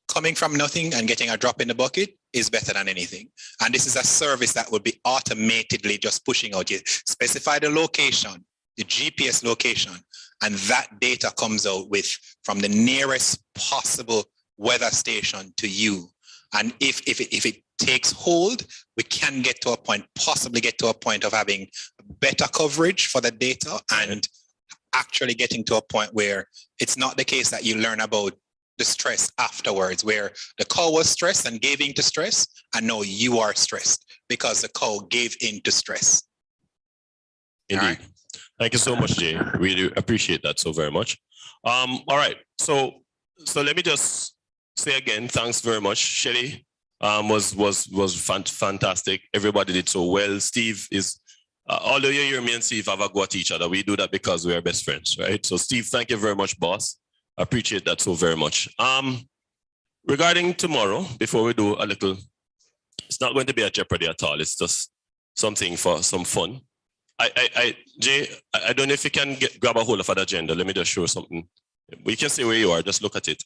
coming from nothing and getting a drop in the bucket is better than anything. And this is a service that would be automatically just pushing out. You specify the location, the GPS location, and that data comes out from the nearest possible weather station to you. And if it takes hold, we can possibly get to a point of having better coverage for the data and actually getting to a point where it's not the case that you learn about the stress afterwards, where the cow was stressed and gave in to stress, and now you are stressed because the cow gave in to stress. Indeed. Right. Thank you so much, Jay. Really appreciate that so very much. All right, so let me just say again, thanks very much. Shelly was fantastic. Everybody did so well. Steve is, although you hear me and Steve have a go at each other, we do that because we are best friends, right? So Steve, thank you very much, boss. I appreciate that so very much. Regarding tomorrow, before we do a little, it's not going to be a jeopardy at all. It's just something for some fun. Jay, I don't know if you can grab a hold of that agenda. Let me just show something. You can see where you are, just look at it.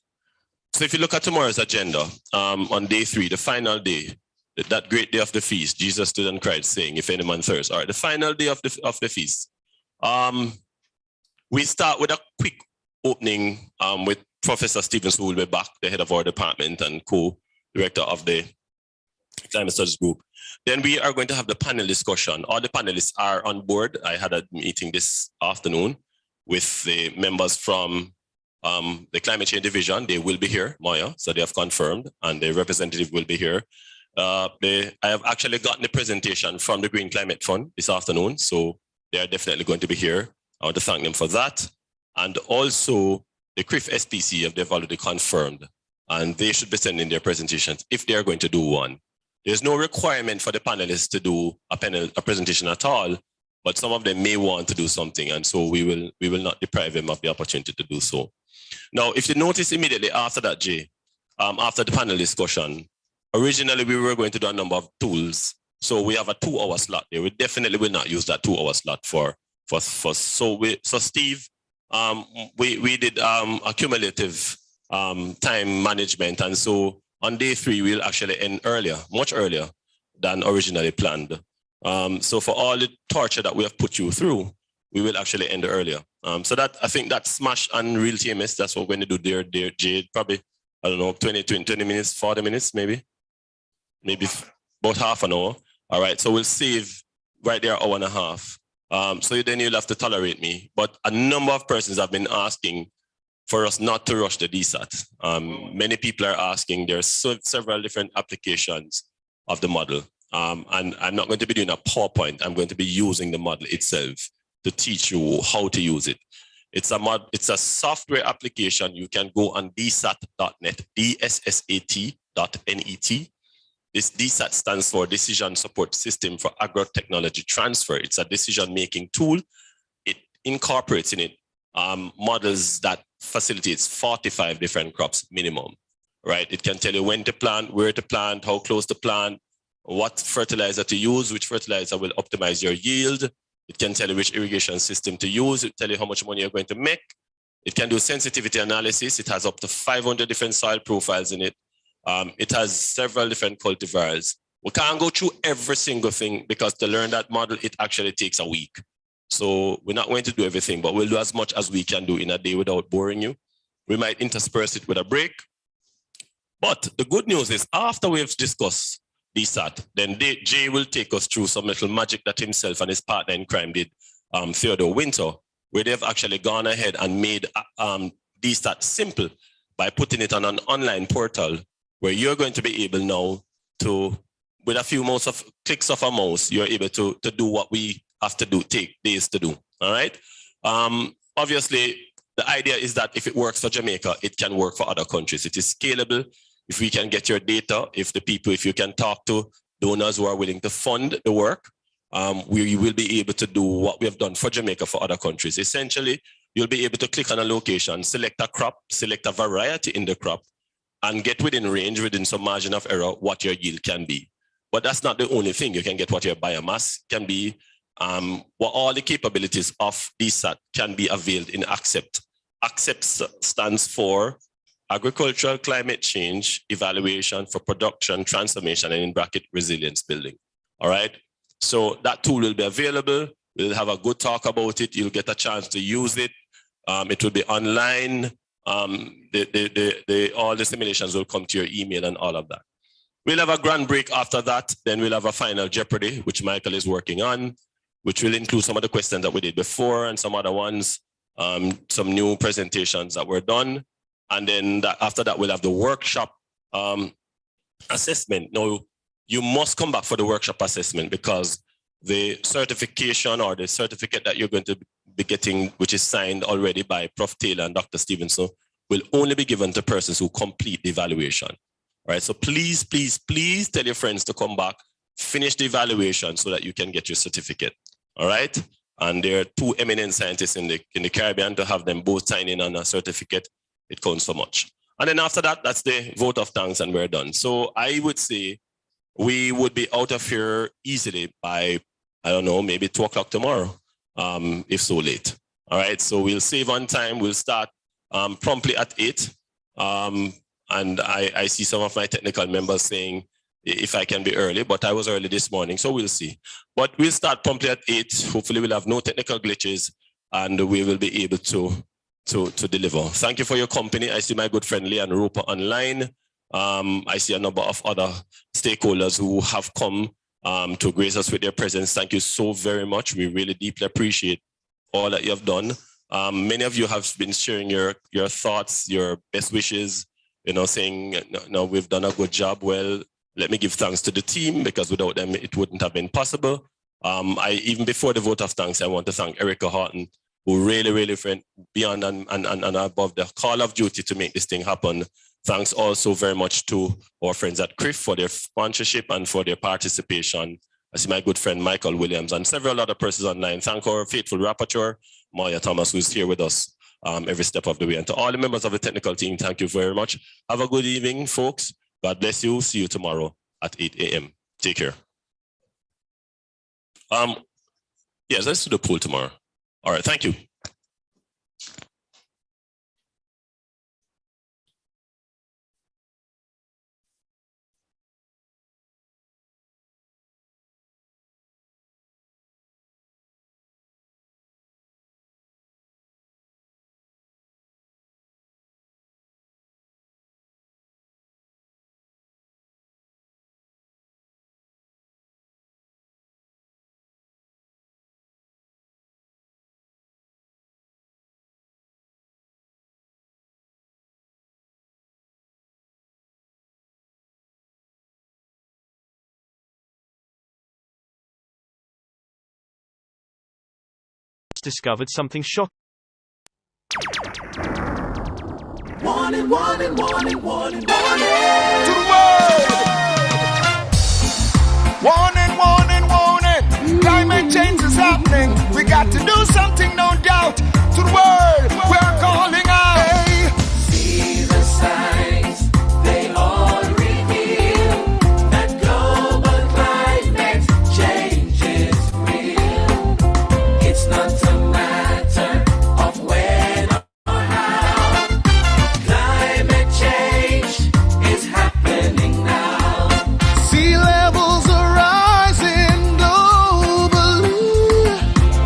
So if you look at tomorrow's agenda, on day 3, the final day, that great day of the feast, Jesus stood and cried, saying, if any man thirsts. All right, the final day of the feast. We start with a quick opening with Professor Stevens, who will be back, the head of our department and co-director of the Climate Studies Group. Then we are going to have the panel discussion. All the panelists are on board. I had a meeting this afternoon with the members from the Climate Change Division. They will be here, Maya, so they have confirmed, and the representative will be here. I have actually gotten the presentation from the Green Climate Fund this afternoon, so they are definitely going to be here. I want to thank them for that. And also the CCRIF SPC, they've already confirmed, and they should be sending their presentations if they are going to do one. There's no requirement for the panelists to do a presentation at all, but some of them may want to do something, and so we will not deprive them of the opportunity to do so. Now, if you notice immediately after that, Jay, after the panel discussion, originally we were going to do a number of tools. So we have a 2-hour slot there. We definitely will not use that 2-hour slot for so Steve, we did a cumulative time management, and so on day 3 we'll actually end earlier, much earlier than originally planned. So for all the torture that we have put you through, we will actually end earlier. So that, I think that smash and real TMS, that's what we're going to do there, Jade, probably, I don't know, 20 minutes, 40 minutes, maybe about half an hour. All right, so we'll save right there 1.5 hours. So then you'll have to tolerate me. But a number of persons have been asking for us not to rush the DSAT. Many people are asking, there's several different applications of the model. And I'm not going to be doing a PowerPoint. I'm going to be using the model itself to teach you how to use it. It's a software application. You can go on DSSAT.net, DSSAT.net. This DSSAT stands for Decision Support System for Agro-technology Transfer. It's a decision-making tool. It incorporates in it models that facilitates 45 different crops minimum, right? It can tell you when to plant, where to plant, how close to plant, what fertilizer to use, which fertilizer will optimize your yield. It can tell you which irrigation system to use. It will tell you how much money you're going to make. It can do sensitivity analysis. It has up to 500 different soil profiles in it. It has several different cultivars. We can't go through every single thing because to learn that model, it actually takes a week. So we're not going to do everything, but we'll do as much as we can do in a day without boring you. We might intersperse it with a break. But the good news is after we've discussed DSSAT. Then Jay will take us through some little magic that himself and his partner in crime did, Theodore Winter, where they've actually gone ahead and made DSSAT simple by putting it on an online portal where you're going to be able now to, with a few clicks of a mouse, you're able to do what we have to do, take days to do, all right? Obviously, the idea is that if it works for Jamaica, it can work for other countries. It is scalable. If we can get your data, if you can talk to donors who are willing to fund the work, we will be able to do what we have done for Jamaica for other countries. Essentially, you'll be able to click on a location, select a crop, select a variety in the crop, and get within range, within some margin of error, what your yield can be. But that's not the only thing. You can get what your biomass can be, what all the capabilities of DSSAT can be availed in ACCEPT. ACCEPT stands for Agricultural Climate Change Evaluation for Production, Transformation, and in bracket Resilience Building. All right. So that tool will be available. We'll have a good talk about it. You'll get a chance to use it. It will be online. All the simulations will come to your email and all of that. We'll have a grand break after that. Then we'll have a final Jeopardy, which Michael is working on, which will include some of the questions that we did before and some other ones, some new presentations that were done. And then after that, we'll have the workshop assessment. Now, you must come back for the workshop assessment because the certification or the certificate that you're going to be getting, which is signed already by Prof. Taylor and Dr. Stevenson, will only be given to persons who complete the evaluation. All right, so please, please, please tell your friends to come back, finish the evaluation so that you can get your certificate. All right, and there are 2 eminent scientists in the Caribbean. To have them both sign in on a certificate, it counts for much. And then after that, that's the vote of thanks and we're done. So I would say we would be out of here easily by, I don't know, maybe 2 o'clock tomorrow, if so late. All right, so we'll save on time. We'll start promptly at 8. And I see some of my technical members saying if I can be early, but I was early this morning, so we'll see. But we'll start promptly at 8. Hopefully we'll have no technical glitches and we will be able to deliver. Thank you for your company. I see my good friend Leanne Roper online. I see a number of other stakeholders who have come to grace us with their presence. Thank you so very much. We really deeply appreciate all that you have done. Many of you have been sharing your thoughts, your best wishes, you know, saying, no, we've done a good job. Well, let me give thanks to the team because without them, it wouldn't have been possible. Even before the vote of thanks, I want to thank Erica Horton, who really went beyond and above the call of duty to make this thing happen. Thanks also very much to our friends at CCRIF for their sponsorship and for their participation. I see my good friend Michael Williams and several other persons online. Thank our faithful rapporteur, Maya Thomas, who's here with us every step of the way. And to all the members of the technical team, thank you very much. Have a good evening, folks. God bless you. See you tomorrow at 8 a.m. Take care. Yes, let's do the poll tomorrow. All right, thank you. Discovered something shocking. Warning, warning, warning, warning, warning. To the world! Warning, warning, warning. Climate change is happening. We got to do something, no doubt. To the world, we are calling out. Hey. See the signs, they all reveal that global climate change is real. It's not a matter of when or how. Climate change is happening now. Sea levels are rising globally.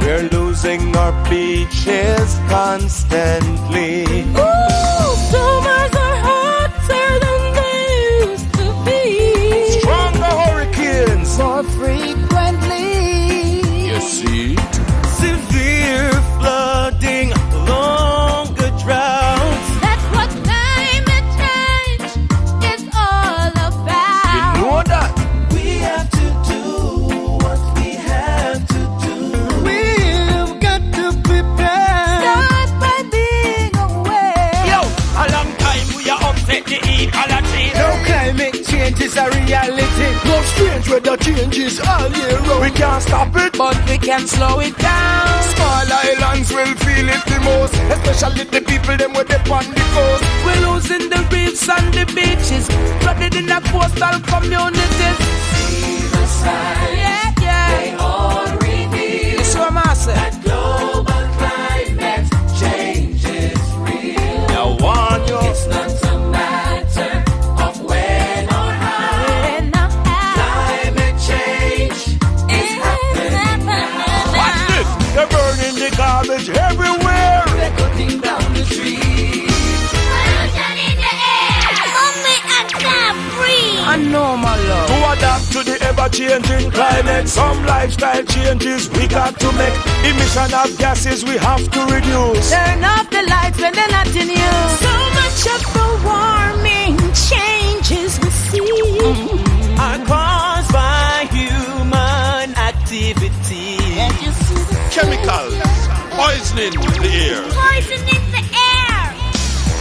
We're losing our beaches constantly. Ooh, summers are hotter than they used to be. Stronger hurricanes. happening. No strange weather changes all year round. We can't stop it, but we can slow it down. Small islands will feel it the most, especially the people them with the on the coast. We're losing the reefs and the beaches, flooded in the coastal communities. See the signs, they all reveal. It's what I say. That global climate change is real. Now warn you, it's not a matter of when or how. Climate change is happening now. Watch this, they're burning the garbage everywhere. They're cutting down the trees. Pollution in the air. Mommy, I can't breathe. I know, my love. To adapt to the ever-changing climate, some lifestyle changes we got to make. Emission of gases we have to reduce. Turn off the lights when they're not in use. So much of the warming changes we see are caused by human activity. Chemicals poisoning the air. Poisoning the air.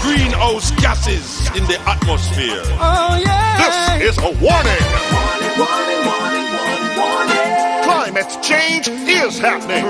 Greenhouse gases in the atmosphere. Oh yeah. This is a warning. Warning, warning, warning, warning, warning. Climate change is happening.